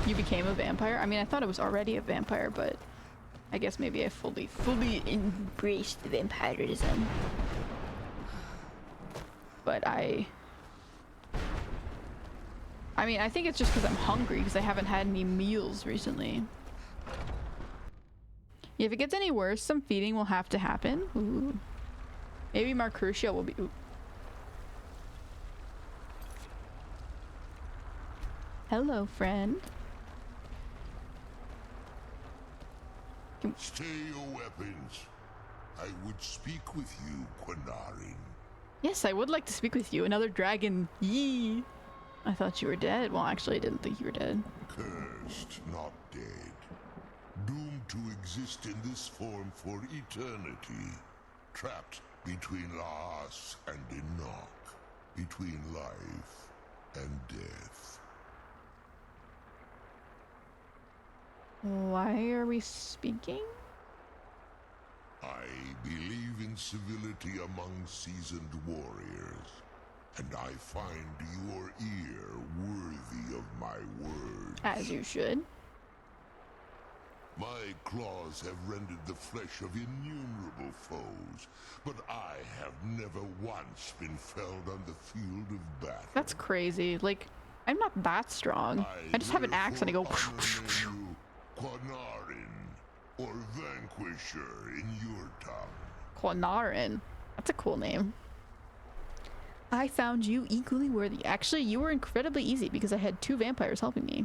You became a vampire? I mean, I thought I was already a vampire, but I guess maybe I fully embraced vampirism. But I mean, I think it's just because I'm hungry, because I haven't had any meals recently. Yeah, if it gets any worse, some feeding will have to happen. Ooh. Maybe Marcrucia will be... Ooh. Hello, friend. Stay your weapons. I would speak with you, Quinarin. Yes, I would like to speak with you. Another dragon. Yee. I thought you were dead. Well, actually, I didn't think you were dead. Cursed, not dead. Doomed to exist in this form for eternity. Trapped between Laas and Enoch. Between life and death. Why are we speaking? I believe in civility among seasoned warriors, and I find your ear worthy of my words. As you should. My claws have rended the flesh of innumerable foes, but I have never once been felled on the field of battle. That's crazy. Like, I'm not that strong. I just have an axe and I go... Quinarin, or Vanquisher in your tongue. Quinarin. That's a cool name. I found you equally worthy. Actually, you were incredibly easy because I had 2 vampires helping me.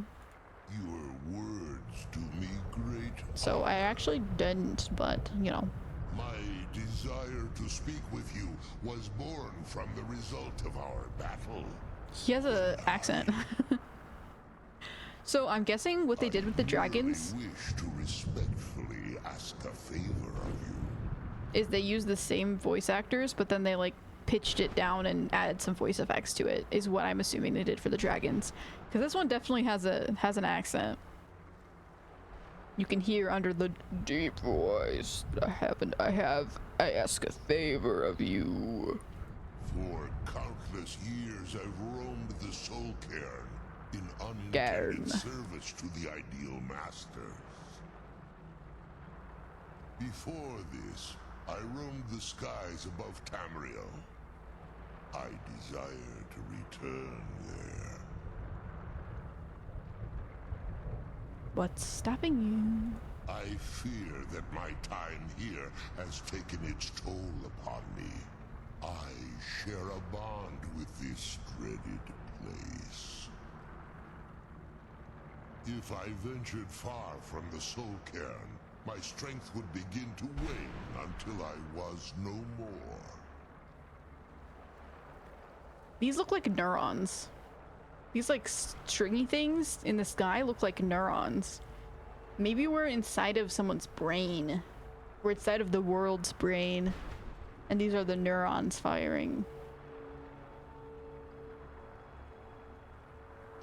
Your words do me great So honor. I actually didn't, but, you know. My desire to speak with you was born from the result of our battle. He has an accent. So I'm guessing what they did with the dragons... I wish to respectfully ask a favor of you. is they used the same voice actors, but then they like pitched it down and added some voice effects to it, is what I'm assuming they did for the dragons. Because this one definitely has an accent. You can hear under the deep voice, I ask a favor of you. For countless years I've roamed the Soul Cairn in unintended service to the ideal masters. Before this, I roamed the skies above Tamriel. I desire to return there. What's stopping you? I fear that my time here has taken its toll upon me. I share a bond with this dreaded place. If I ventured far from the Soul Cairn, my strength would begin to wane until I was no more. These look like neurons. These like stringy things in the sky look like neurons. Maybe we're inside of someone's brain. We're inside of the world's brain. And these are the neurons firing.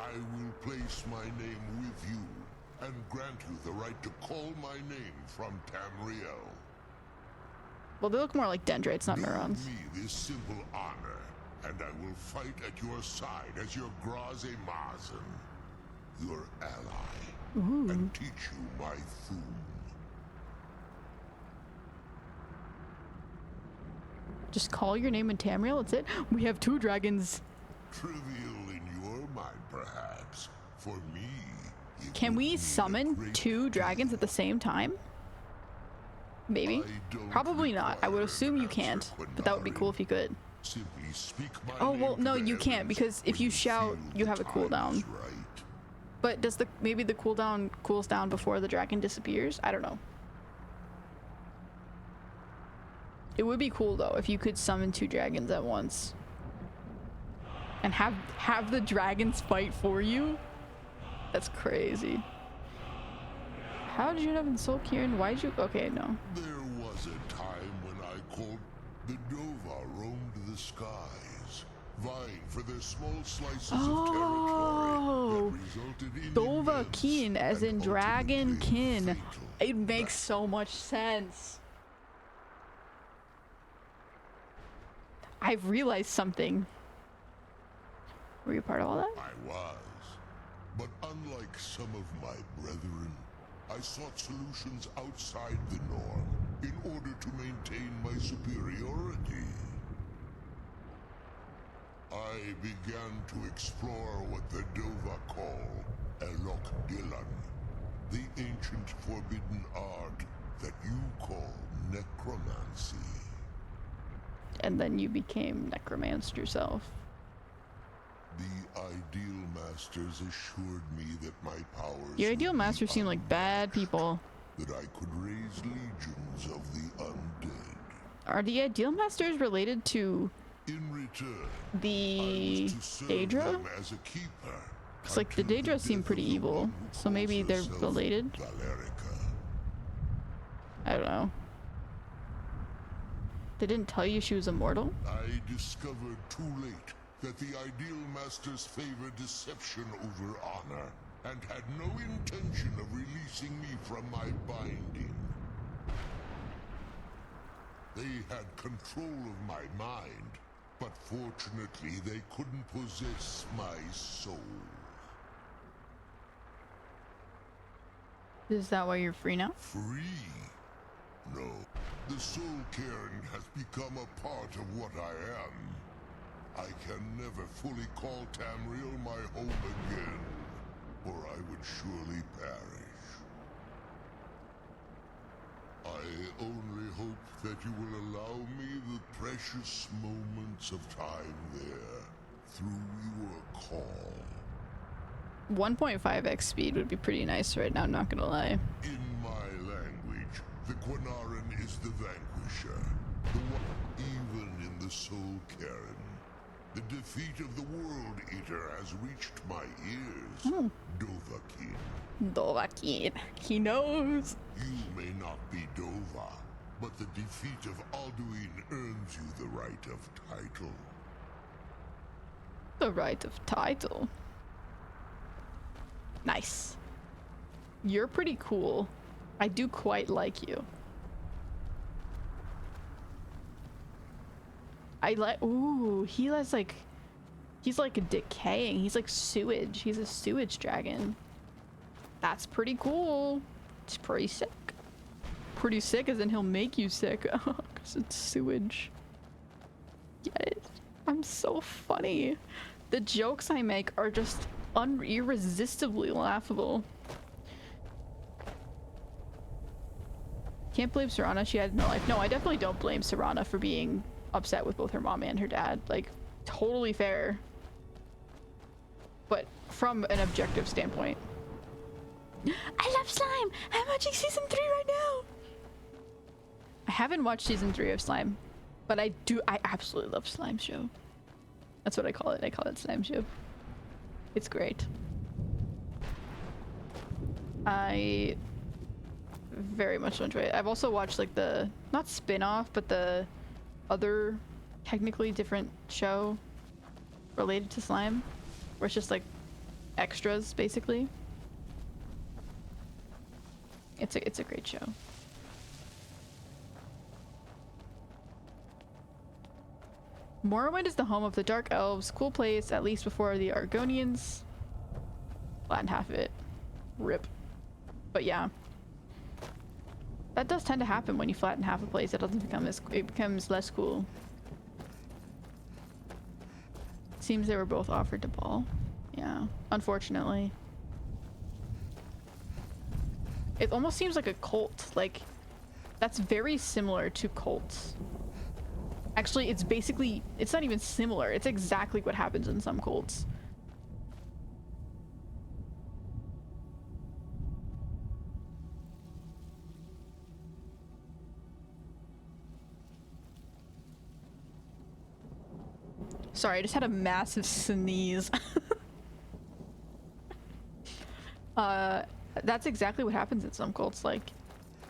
I will place my name with you and grant you the right to call my name from Tamriel. Well, they look more like dendrites, not Do neurons. me this simple honor, and I will fight at your side as your Graze Mazen, your ally, and teach you my Thum. Just call your name in Tamriel, that's it? We have 2 dragons. Trivial in your mind, perhaps. For me, it Can would we mean a summon great 2 dragons at the same time? Maybe. I don't Probably not. I would require assume an you answer, can't, but that would be cool if you could. Simply speak my Oh, name well, to no, the you can't, heavens because if when you shout, feel you the have a time cooldown. is right. But does maybe the cooldown cools down before the dragon disappears? I don't know. It would be cool though if you could summon 2 dragons at once. And have the dragons fight for you? That's crazy. How did you end up in Soul Kieran? Why'd you? Okay, no. There was a time when I called the Dova roamed the skies, vying for their small slices of Oh, territory that resulted in Dova immense kin, as in and dragon ultimately kin. fatal It makes so much sense. I've realized something. Were you part of all that? I was. But unlike some of my brethren, I sought solutions outside the norm in order to maintain my superiority. I began to explore what the Dova call Elok Dylan, the ancient forbidden art that you call necromancy. And then you became necromanced yourself. The Ideal Masters assured me that my powers Your Ideal would be Masters seem like bad unmatched, people. that I could raise legions of the undead. Are the Ideal Masters related to In return, the I was to serve Daedra? them as a keeper. It's like the until Daedra seem death pretty of the evil, one who so maybe calls they're herself related. Valerica. I don't know. They didn't tell you she was immortal? I discovered too late that the Ideal Masters favor deception over honor, and had no intention of releasing me from my binding. They had control of my mind, but fortunately they couldn't possess my soul. Is that why you're free now? Free? No. The soul caring has become a part of what I am. I can never fully call Tamriel my home again, or I would surely perish. I only hope that you will allow me the precious moments of time there, through your call. 1.5x speed would be pretty nice right now, I'm not gonna lie. In my language, the Quinaran is the vanquisher, the one even in the soul cairn. The defeat of the World Eater has reached my ears, Dovahkiin. Dovahkiin. He knows. You may not be Dova, but the defeat of Alduin earns you the right of title. The right of title. Nice. You're pretty cool. I do quite like you. I like, ooh, he has like, he's like decaying. He's like sewage. He's a sewage dragon. That's pretty cool. It's pretty sick. Pretty sick as in he'll make you sick. Because it's sewage. Get it? I'm so funny. The jokes I make are just irresistibly laughable. Can't blame Serana, she had no life. No, I definitely don't blame Serana for being upset with both her mom and her dad. Like, totally fair. But from an objective standpoint. I love Slime! I'm watching season 3 right now! I haven't watched season 3 of Slime, but I absolutely love Slime Show. That's what I call it. I call it Slime Show. It's great. I very much enjoy it. I've also watched like the, not spin-off, but the other technically different show related to slime, where it's just like extras basically. It's a great show. Morrowind is the home of the Dark Elves. Cool place, at least before the Argonians. Flattened half of it. Rip. But yeah. That does tend to happen when you flatten half a place. It doesn't become as, it becomes less cool. Seems they were both offered to Ball. Yeah, unfortunately. It almost seems like a cult. Like, that's very similar to cults. Actually, it's basically, it's not even similar. It's exactly what happens in some cults. Sorry, I just had a massive sneeze. That's exactly what happens in some cults. Like,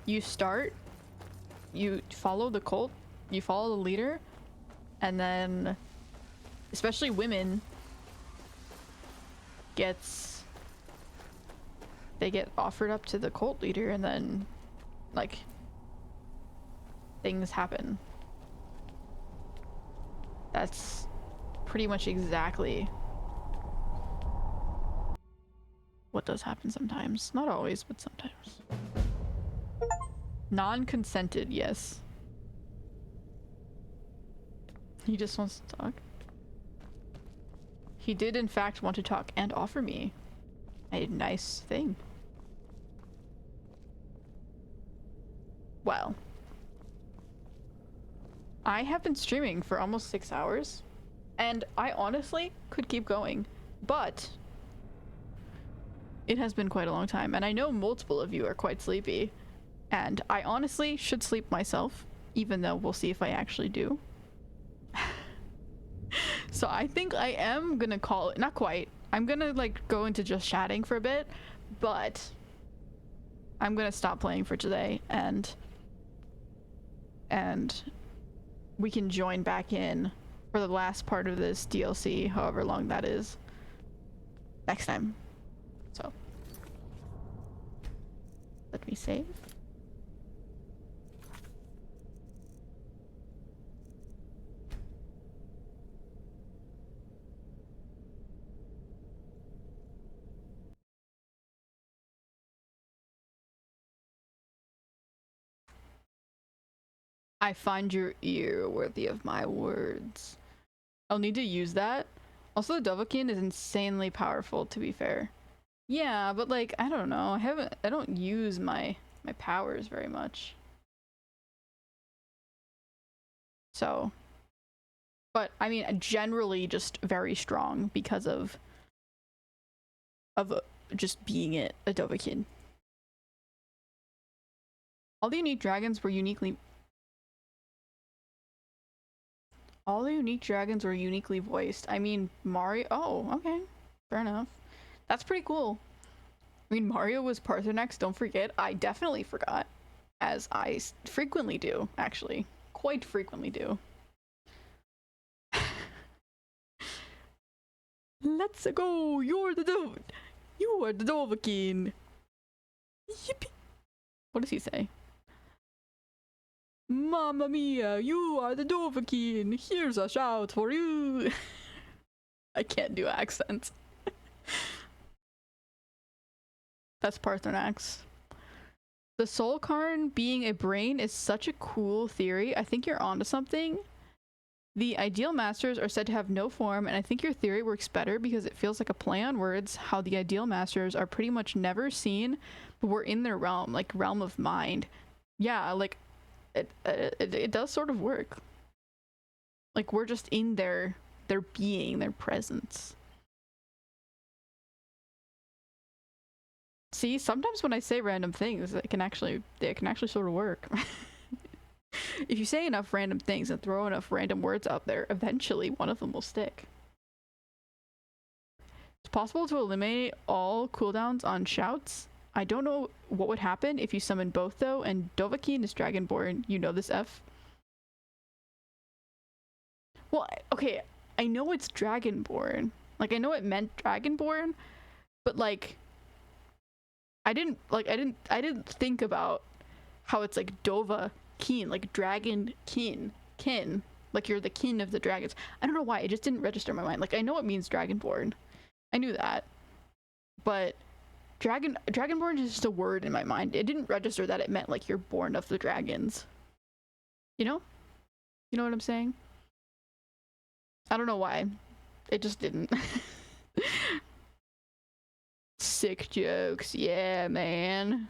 you start, you follow the cult, you follow the leader, and then, especially women, they get offered up to the cult leader, and then, like, things happen. That's pretty much exactly what does happen sometimes. Not always, but sometimes. Non-consented, yes. He just wants to talk. He did in fact want to talk and offer me a nice thing. Well, I have been streaming for almost 6 hours, and I honestly could keep going, but it has been quite a long time, and I know multiple of you are quite sleepy, and I honestly should sleep myself, even though we'll see if I actually do. So I think I am gonna call it, not quite, I'm gonna like go into just chatting for a bit, but I'm gonna stop playing for today, and we can join back in for the last part of this DLC, however long that is, next time. So let me save. I find your ear worthy of my words. I'll need to use that. Also, the Dovahkiin is insanely powerful, to be fair. Yeah, but like, I don't know. I don't use my powers very much. So, but I mean, generally just very strong because of just being a Dovahkiin. All the unique dragons were uniquely voiced. I mean, Mario. Oh, okay, fair enough. That's pretty cool. I mean, Mario was Parthenax, don't forget. I definitely forgot, as I frequently do, actually. Quite frequently do. Let's go! You're the Dove! You are the Dovahkiin! Yippee! What does he say? Mamma mia, you are the Dovahkiin! Here's a shout for you! I can't do accents. That's Parthenax. The Soul Cairn being a brain is such a cool theory. I think you're onto something. The Ideal Masters are said to have no form, and I think your theory works better because it feels like a play on words, how the Ideal Masters are pretty much never seen, but we're in their realm, like realm of mind. Yeah, like, it does sort of work. Like, we're just in their being, their presence. See, sometimes when I say random things, they can actually sort of work. If you say enough random things and throw enough random words out there, eventually one of them will stick. It's possible to eliminate all cooldowns on shouts. I don't know what would happen if you summon both though, and Dovahkiin is Dragonborn. You know this, F? Well, okay, I know it's Dragonborn. Like, I know it meant Dragonborn, but like, I didn't think about how it's like Dovahkiin, like dragon kin. Like you're the kin of the dragons. I don't know why, it just didn't register in my mind. Like I know it means dragonborn. I knew that. But dragonborn is just a word in my mind. It didn't register that it meant like you're born of the dragons. You know? You know what I'm saying? I don't know why. It just didn't. Sick jokes. Yeah, man.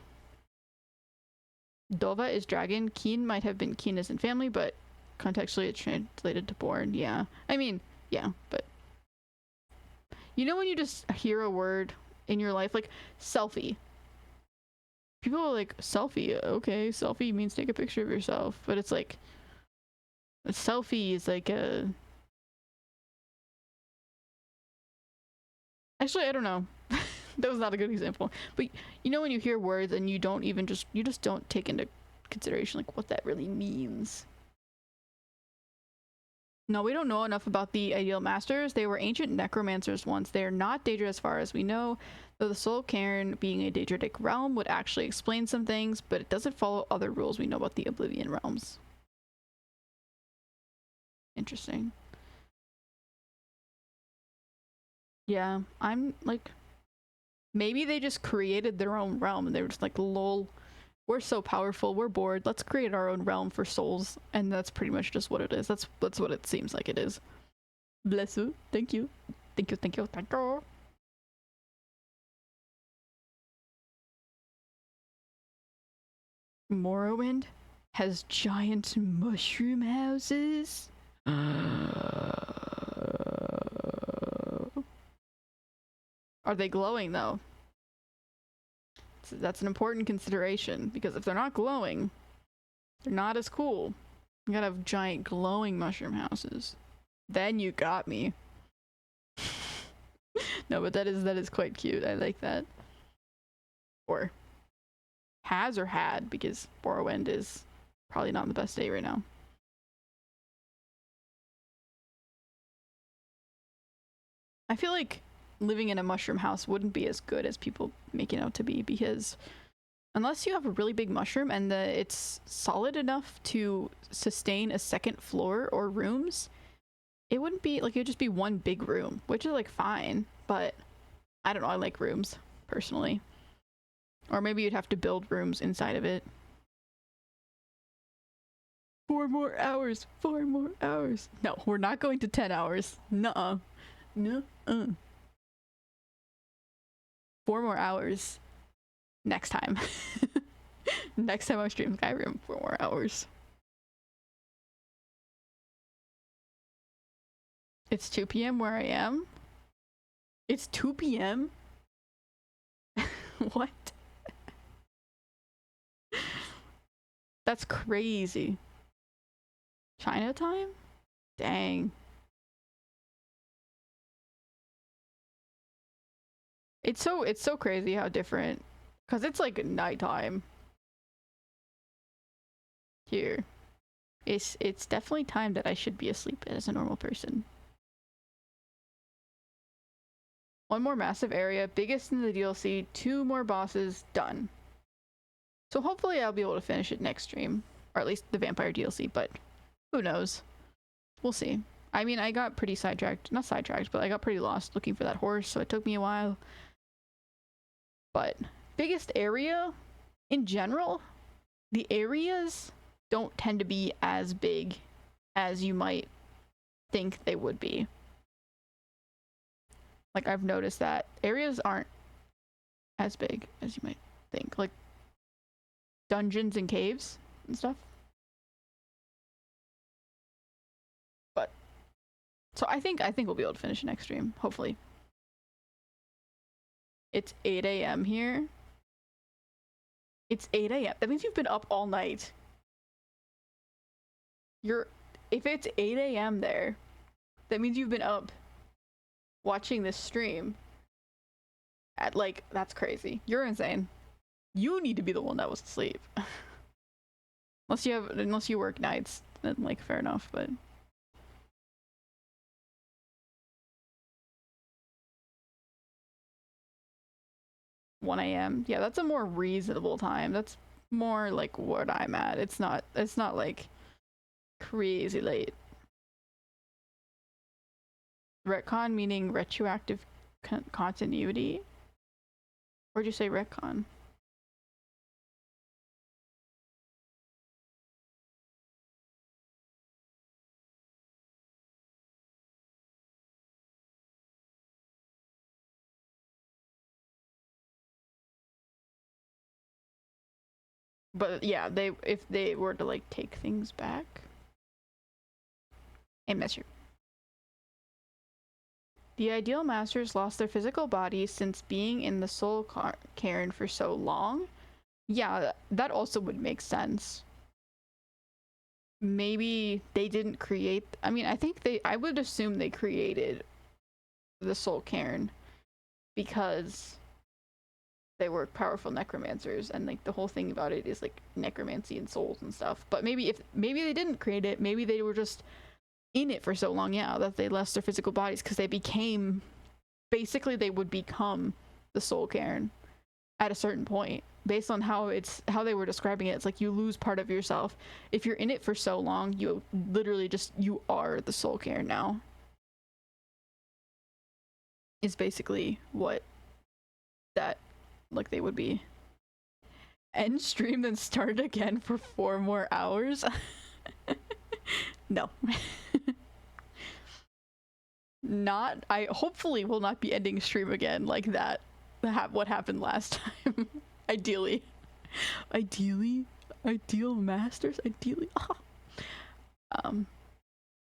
Dova is dragon. Keen might have been keen as in family, but contextually it's translated to born. Yeah. I mean, yeah, but you know when you just hear a word in your life, like selfie. People are like, selfie, okay, selfie means take a picture of yourself, but it's like a selfie is like a... Actually, I don't know. That was not a good example. But you know when you hear words and you don't even you just don't take into consideration like what that really means. No, we don't know enough about the ideal masters. They were ancient necromancers once. They are not Daedra as far as we know, though the Soul Cairn being a Daedric realm would actually explain some things, but it doesn't follow other rules we know about the Oblivion realms. Interesting. Yeah, I'm like, maybe they just created their own realm and they were just like, lol, we're so powerful, we're bored, let's create our own realm for souls. And that's pretty much just what it is. That's what it seems like it is. Bless you. Thank you. Thank you, thank you, thank you. Morrowind has giant mushroom houses. Are they glowing though? So that's an important consideration, because if they're not glowing, they're not as cool. You gotta have giant glowing mushroom houses. Then you got me. No, but that is quite cute. I like that. Or has or had, because Morrowind is probably not in the best state right now. I feel like living in a mushroom house wouldn't be as good as people make it out to be, because unless you have a really big mushroom and it's solid enough to sustain a second floor or rooms, it wouldn't be like, it would just be one big room, which is like fine, but I don't know, I like rooms personally. Or maybe you'd have to build rooms inside of it. 4 more hours, 4 more hours. No, we're not going to 10 hours. Nuh-uh. Nuh-uh. 4 more hours next time. Next time I stream Skyrim, 4 more hours. It's 2 p.m. where I am. It's 2 p.m. What? That's crazy. China time? Dang. It's so crazy how different, because it's like nighttime here. It's definitely time that I should be asleep as a normal person. 1 more massive area, biggest in the DLC, 2 more bosses, done. So hopefully I'll be able to finish it next stream, or at least the vampire DLC, but who knows? We'll see. I mean, I got pretty sidetracked, not sidetracked, but I got pretty lost looking for that horse, so it took me a while. But biggest area in general, the areas don't tend to be as big as you might think they would be. Like, I've noticed that areas aren't as big as you might think. Like dungeons and caves and stuff. But so I think we'll be able to finish next stream, hopefully. It's 8 a.m. here. It's 8 a.m. That means you've been up all night. If it's 8 a.m. there, that means you've been up watching this stream at, like, that's crazy. You're insane. You need to be the one that was asleep. Unless you work nights, then, like, fair enough, but 1 a.m. Yeah, that's a more reasonable time. That's more like what I'm at. It's not like crazy late. Retcon meaning retroactive continuity? Where'd you say retcon? But yeah, if they were to like take things back. Hey, Mister. The ideal masters lost their physical bodies since being in the soul cairn for so long. Yeah, that also would make sense. Maybe they didn't create. I mean, I would assume they created the soul cairn because they were powerful necromancers, and like the whole thing about it is like necromancy and souls and stuff. But maybe they didn't create it, maybe they were just in it for so long, yeah, that they lost their physical bodies because they became, basically they would become the soul cairn at a certain point. Based on how they were describing it, it's like you lose part of yourself. If you're in it for so long, you literally just, you are the soul cairn now. Is basically what that, like, they would be. End stream, then start again for 4 more hours? No. I hopefully will not be ending stream again like that. What happened last time. Ideally. Ideal masters? Ideally.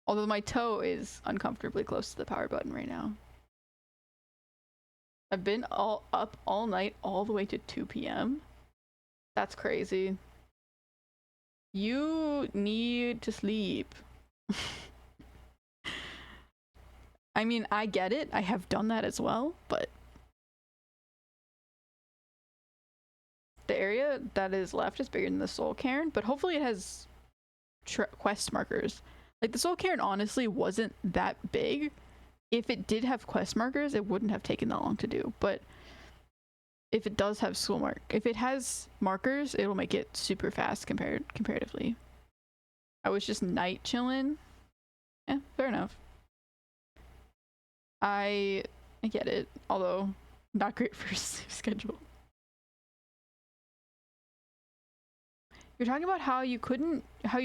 Although my toe is uncomfortably close to the power button right now. I've been up all night, all the way to 2 p.m. That's crazy. You need to sleep. I mean, I get it. I have done that as well, but the area that is left is bigger than the soul cairn, but hopefully it has quest markers. Like, the soul cairn honestly wasn't that big. If it did have quest markers, it wouldn't have taken that long to do, but if it does have if it has markers, it'll make it super fast comparatively. I was just night chilling. Yeah, fair enough. I get it, although not great for schedule. You're talking about how you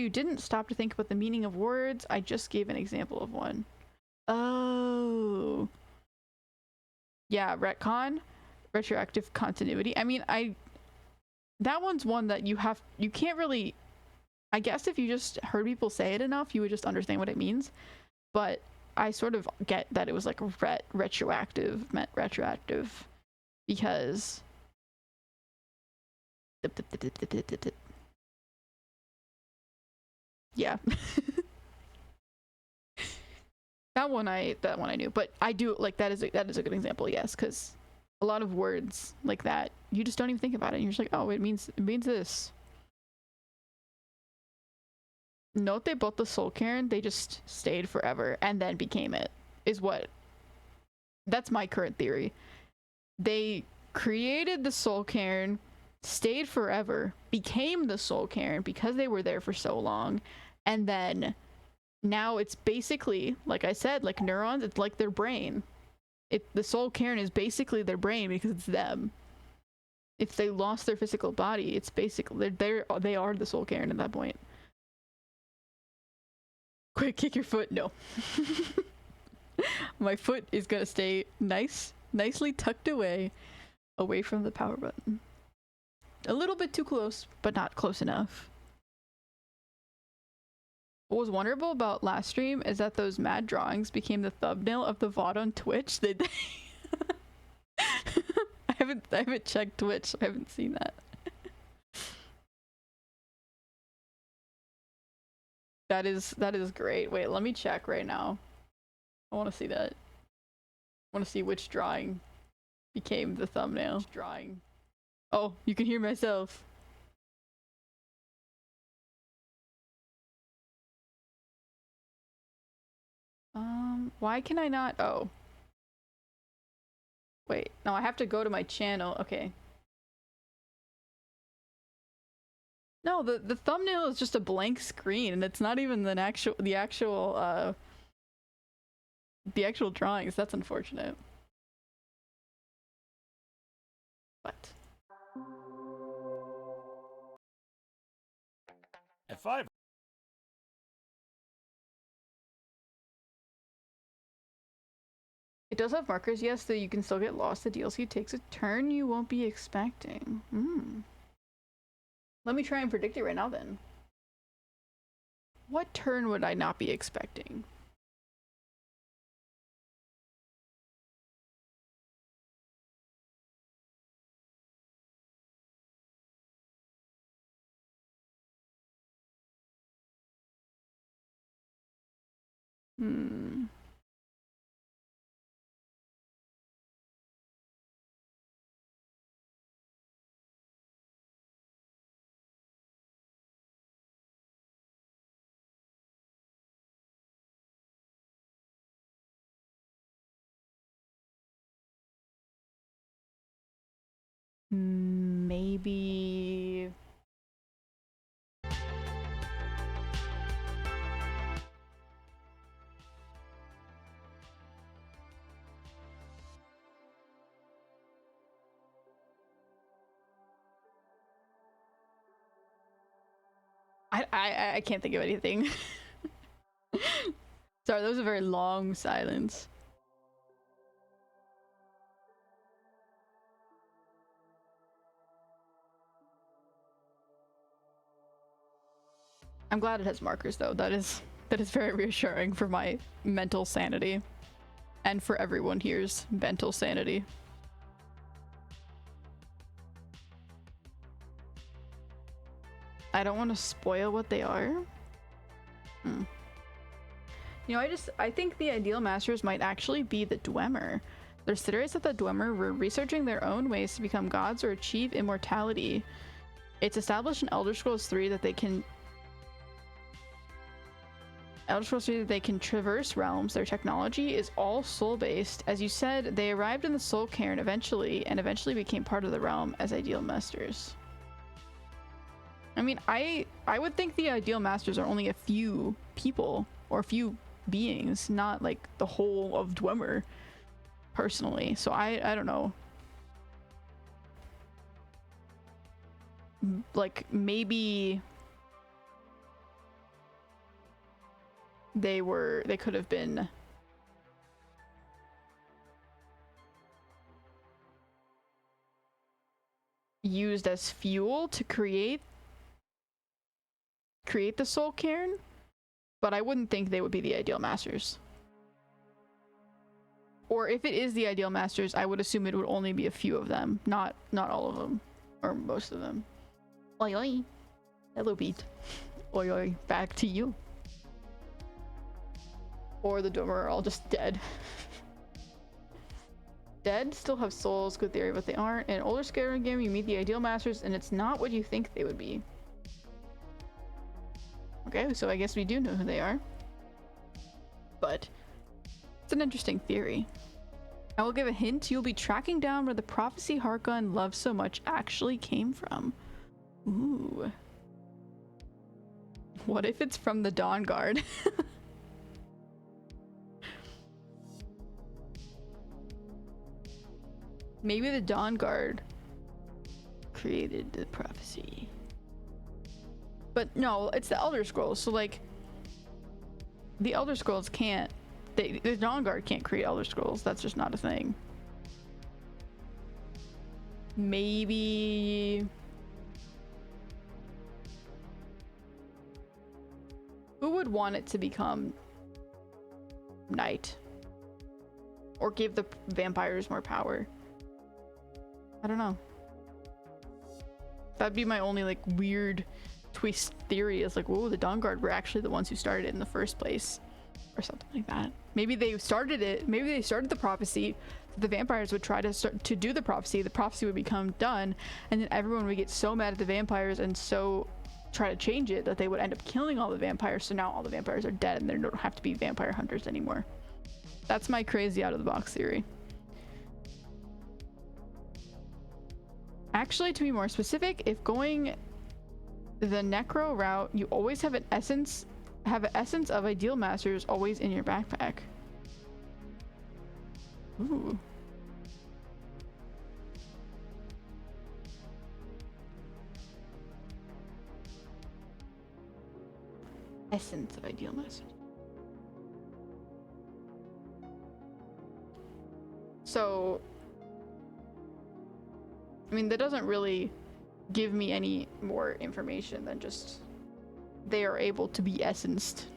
didn't stop to think about the meaning of words. I just gave an example of one. Oh. Yeah, retcon, retroactive continuity. I mean, that one's one that you can't really, I guess if you just heard people say it enough, you would just understand what it means. But I sort of get that it was like retroactive, meant retroactive, because yeah. that one I knew, but I do like that is a good example, yes, because a lot of words like that you just don't even think about it, and you're just like, oh, it means this. Note they built the soul cairn, they just stayed forever and then became it, that's my current theory. They created the soul cairn, stayed forever, became the soul cairn because they were there for so long, and then now it's basically, like I said, like neurons, it's like their brain. The soul cairn is basically their brain because it's them. If they lost their physical body, it's basically they are the soul cairn at that point. Quick, kick your foot. No. My foot is gonna stay nicely tucked away from the power button. A little bit too close, but not close enough. What was wonderful about last stream is that those mad drawings became the thumbnail of the VOD on Twitch. Did they? I haven't checked Twitch, so I haven't seen that. That is great. Wait, let me check right now. I want to see that. I want to see which drawing became the thumbnail. Drawing. Oh, you can hear myself. Why can I not? Oh. Wait, no, I have to go to my channel. Okay. No, the thumbnail is just a blank screen, and it's not even the actual the actual drawings. That's unfortunate. But At 5. it does have markers, yes, so you can still get lost. The DLC takes a turn you won't be expecting. Let me try and predict it right now then. What turn would I not be expecting? Maybe... I can't think of anything. Sorry, that was a very long silence. I'm glad it has markers though. That is very reassuring for my mental sanity. And for everyone here's mental sanity. I don't want to spoil what they are. You know, I think the ideal masters might actually be the Dwemer. There's theories that the Dwemer were researching their own ways to become gods or achieve immortality. It's established in Elder Scrolls 3 that they can traverse realms. Their technology is all soul-based. As you said, they arrived in the Soul Cairn eventually became part of the realm as ideal masters. I mean, I would think the ideal masters are only a few people or a few beings, not like the whole of Dwemer, personally. So I don't know. Like, maybe they could have been used as fuel to create the Soul Cairn, but I wouldn't think they would be the ideal masters. Or if it is the ideal masters, I would assume it would only be a few of them, not all of them, or most of them. Oi oi. Hello, Pete. Oi oi. Back to you. Or the Dwemer are all just dead. Dead still have souls, good theory, but they aren't. In an older Skyrim game, you meet the ideal masters, and it's not what you think they would be. Okay, so I guess we do know who they are. But it's an interesting theory. I will give a hint. You'll be tracking down where the prophecy Harkon loves so much actually came from. Ooh. What if it's from the Dawn Guard? Maybe the Dawn Guard created the prophecy. But no, it's the Elder Scrolls, so like the Elder Scrolls can't, the Dawn Guard can't create Elder Scrolls. That's just not a thing. Maybe who would want it to become night or give the vampires more power? I don't know. That'd be my only like weird twist theory, is like, whoa, the Dawn Guard were actually the ones who started it in the first place, or something like that. Maybe they started it, maybe they started the prophecy, so the vampires would try to start to do the prophecy would become done, and then everyone would get so mad at the vampires and so try to change it that they would end up killing all the vampires, so now all the vampires are dead and there don't have to be vampire hunters anymore. That's my crazy out of the box theory. Actually, to be more specific, if going the Necro route, you always have an essence of ideal masters always in your backpack. Ooh. Essence of ideal message. So, I mean, that doesn't really give me any more information than just they are able to be essenced.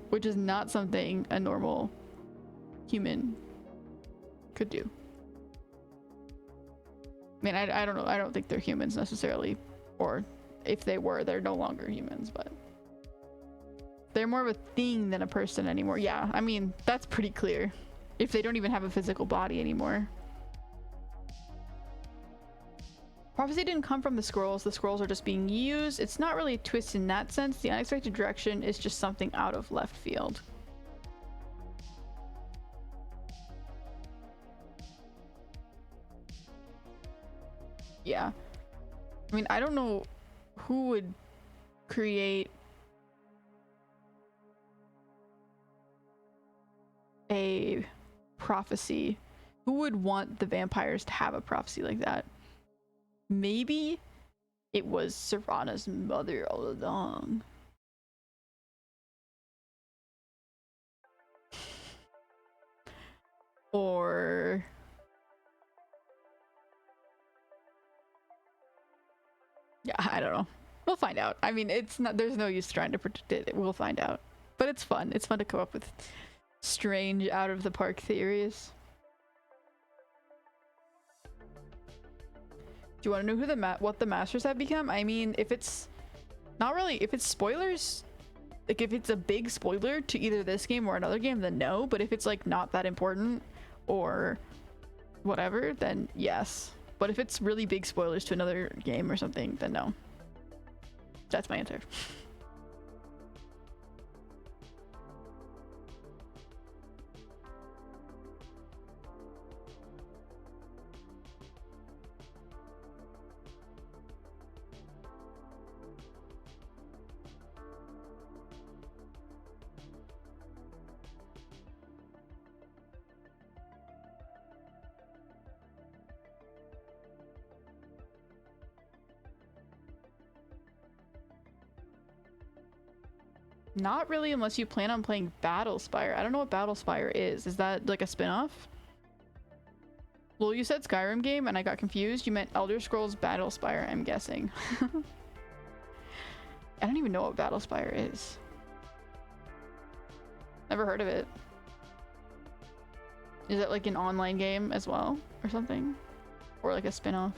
Which is not something a normal human could do. I mean, I don't know. I don't think they're humans necessarily. Or if they were, they're no longer humans, but they're more of a thing than a person anymore. Yeah, I mean, that's pretty clear. If they don't even have a physical body anymore. Prophecy didn't come from the scrolls. The scrolls are just being used. It's not really a twist in that sense. The unexpected direction is just something out of left field. Yeah. I mean, I don't know who would create a prophecy. Who would want the vampires to have a prophecy like that? Maybe it was Serana's mother all along. Or yeah, I don't know. We'll find out. I mean, it's not, there's no use trying to predict it. We'll find out. But it's fun. It's fun to come up with strange out of the park theories. Do you want to know who what the masters have become? I mean, if it's not really, if it's spoilers, like if it's a big spoiler to either this game or another game, then no. But if it's like not that important or whatever, then yes. But if it's really big spoilers to another game or something, then no. That's my answer. Not really, unless you plan on playing Battlespire. I don't know what Battlespire is. Is that like a spin-off? Well, you said Skyrim game and I got confused. You meant Elder Scrolls Battlespire, I'm guessing. I don't even know what Battlespire is. Never heard of it. Is it like an online game as well or something? Or like a spin-off?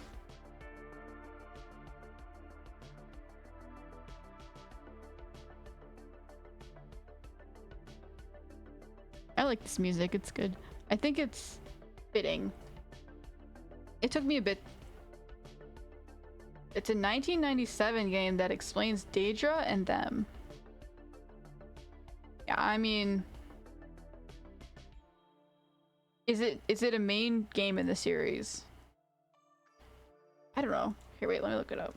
I like this music, it's good. I think it's fitting. It took me a bit. It's a 1997 game that explains Daedra and them. Yeah, I mean, is it a main game in the series? I don't know. Here, wait, let me look it up.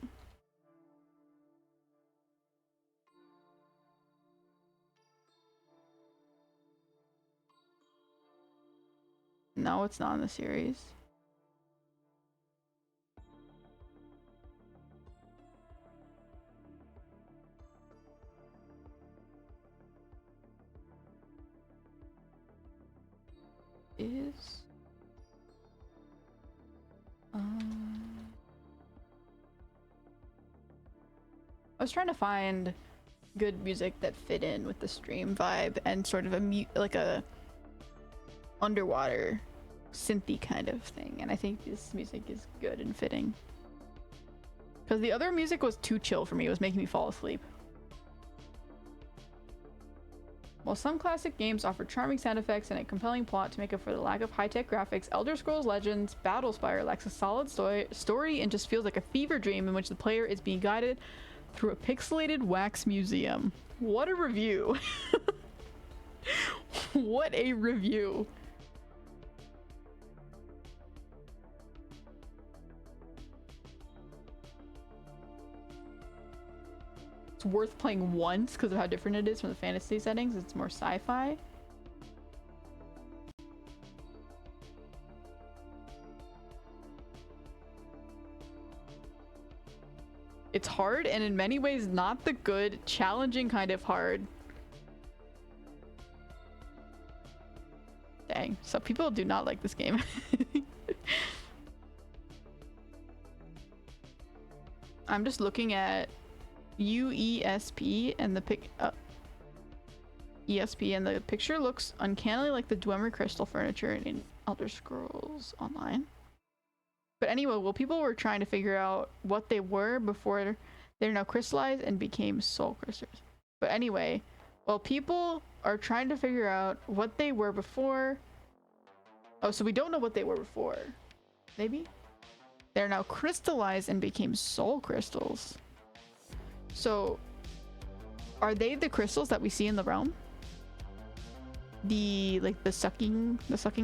No, it's not in the series. Is I was trying to find good music that fit in with the stream vibe and sort of like a underwater synthy kind of thing, and I think this music is good and fitting. Because the other music was too chill for me. It was making me fall asleep. While some classic games offer charming sound effects and a compelling plot to make up for the lack of high-tech graphics, Elder Scrolls Legends Battlespire lacks a solid story and just feels like a fever dream in which the player is being guided through a pixelated wax museum. What a review. What a review. It's worth playing once because of how different it is from the fantasy settings. It's more sci-fi. It's hard, and in many ways not the good, challenging kind of hard. Dang, some people do not like this game. I'm just looking at UESP and the ESP, and the picture looks uncannily like the Dwemer crystal furniture in Elder Scrolls Online. But anyway, well, people were trying to figure out what they were before they're now crystallized and became soul crystals. But anyway, well, people are trying to figure out what they were before. Oh, so we don't know what they were before. Maybe? They're now crystallized and became soul crystals. So, are they the crystals that we see in the realm? The sucking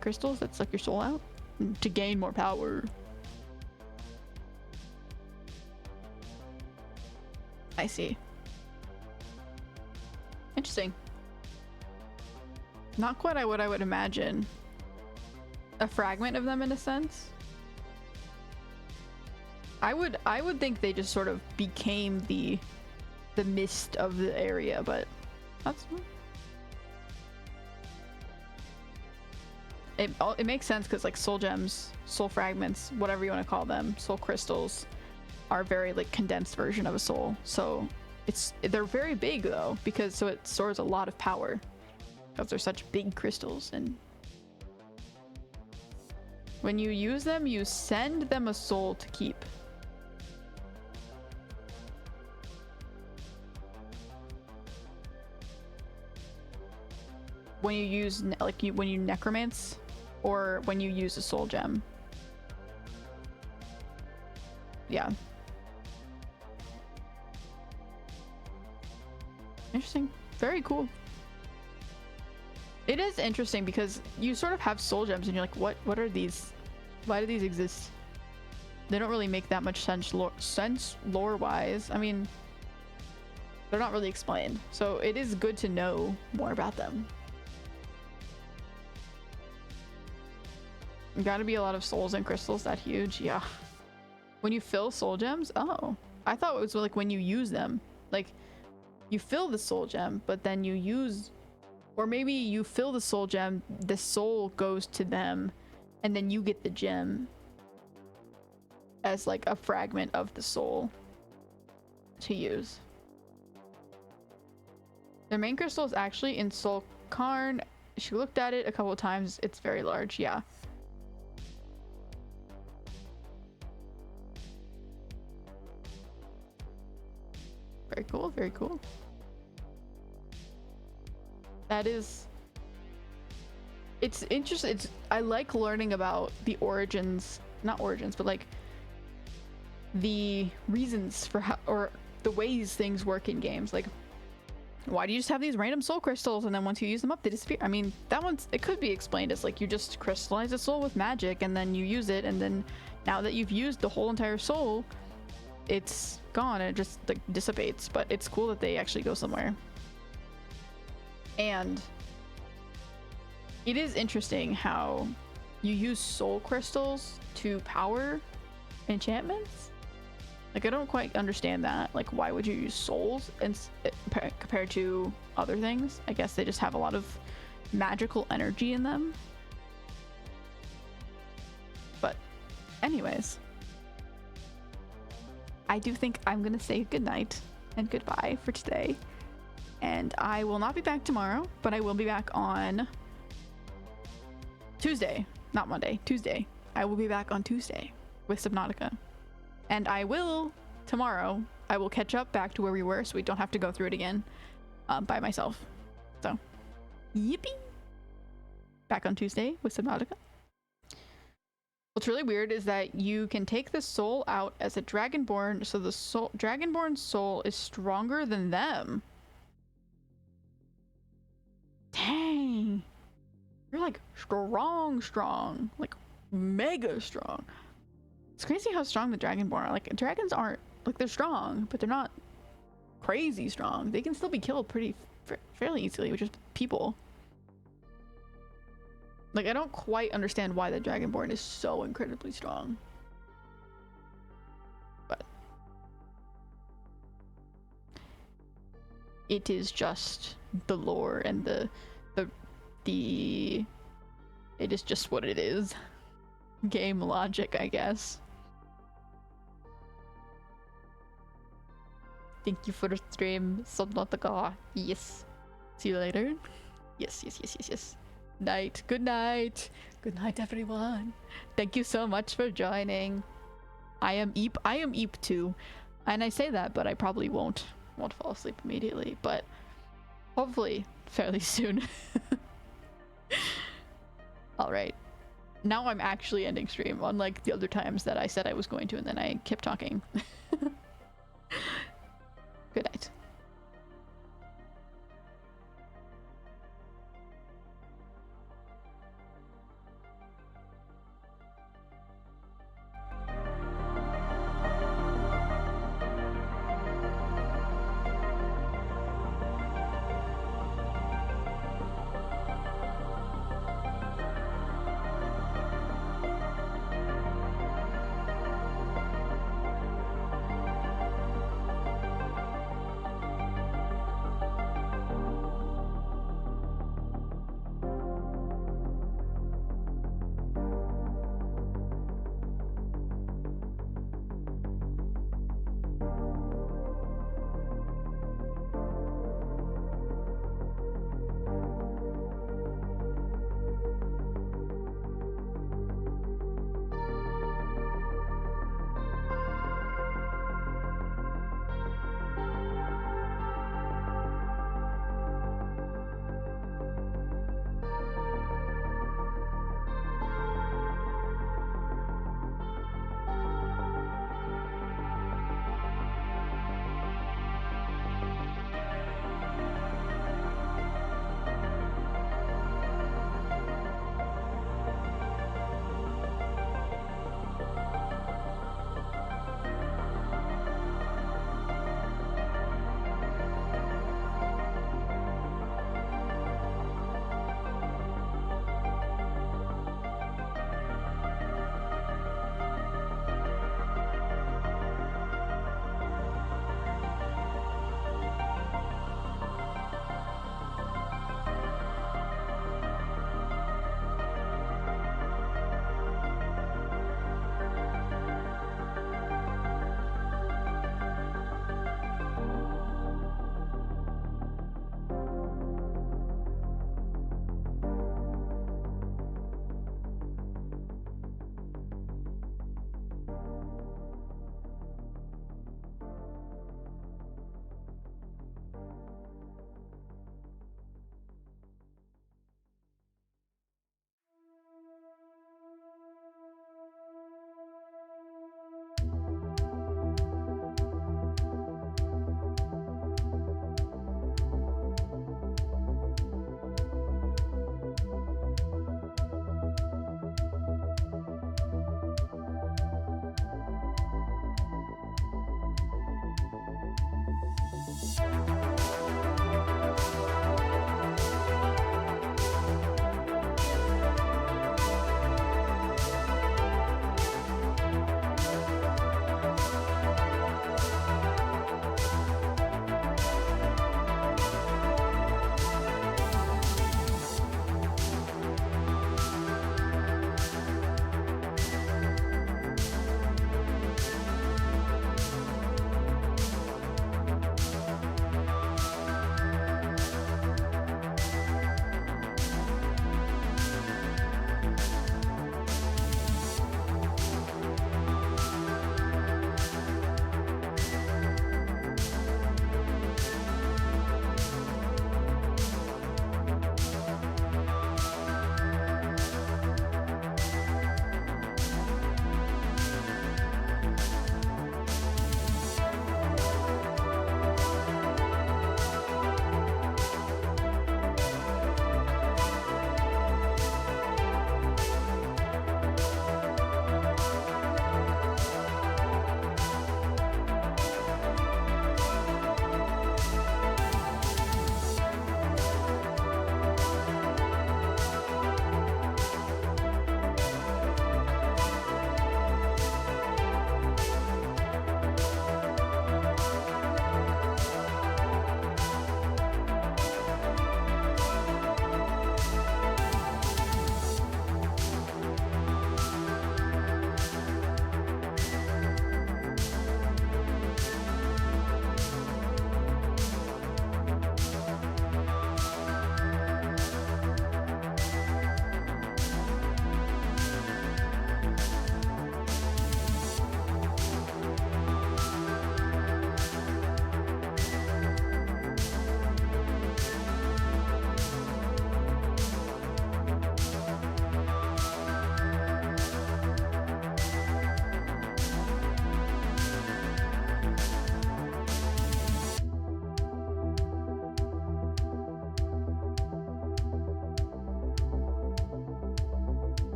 crystals that suck your soul out to gain more power. I see. Interesting. Not quite what I would imagine. A fragment of them in a sense. I would think they just sort of became the mist of the area, but that's it makes sense because like soul gems, soul fragments, whatever you want to call them, soul crystals are very like condensed version of a soul. So they're very big though, because so it stores a lot of power because they're such big crystals, and when you use them, you send them a soul to keep. When you use when you necromance, or when you use a soul gem. Yeah. Interesting. Very cool. It is interesting because you sort of have soul gems and you're like, what are these? Why do these exist? They don't really make that much sense lore-wise. I mean, they're not really explained. So it is good to know more about them. Gotta be a lot of souls and crystals that huge. Yeah. When you fill soul gems? Oh. I thought it was like when you use them. Like, you fill the soul gem, but then you use... Or maybe you fill the soul gem, the soul goes to them, and then you get the gem as like a fragment of the soul to use. The main crystal is actually in Soul Cairn. She looked at it a couple of times. It's very large, yeah. Very cool, very cool. That is... It's interesting. I like learning about the origins, not origins, but like the reasons for how, or the ways things work in games. Like, why do you just have these random soul crystals and then once you use them up, they disappear? I mean, it could be explained as like you just crystallize a soul with magic and then you use it, and then now that you've used the whole entire soul, it's gone and it just like dissipates. But it's cool that they actually go somewhere. And it is interesting how you use soul crystals to power enchantments. Like, I don't quite understand that. Like, why would you use souls compared to other things? I guess they just have a lot of magical energy in them. But anyways, I do think I'm gonna say goodnight and goodbye for today. And I will not be back tomorrow, but I will be back on Tuesday. Not Monday, Tuesday. I will be back on Tuesday with Subnautica. And I will, tomorrow, I will catch up back to where we were so we don't have to go through it again by myself. So, yippee! Back on Tuesday with Subnautica. What's really weird is that you can take the soul out as a Dragonborn, so the Dragonborn soul is stronger than them. Dang! You're like strong, like mega strong. It's crazy how strong the Dragonborn are. Like, dragons aren't, like, they're strong, but they're not crazy strong. They can still be killed fairly easily, which is people. Like, I don't quite understand why the Dragonborn is so incredibly strong. But it is just the lore and the it is just what it is. Game logic, I guess. Thank you for the stream, Subnautica. Yes. See you later. Yes, yes, yes, yes, yes. Night. Good night. Good night, everyone. Thank you so much for joining. I am Eep. I am Eep too. And I say that, but I probably won't fall asleep immediately, but hopefully fairly soon. Alright. Now I'm actually ending stream, unlike the other times that I said I was going to and then I kept talking.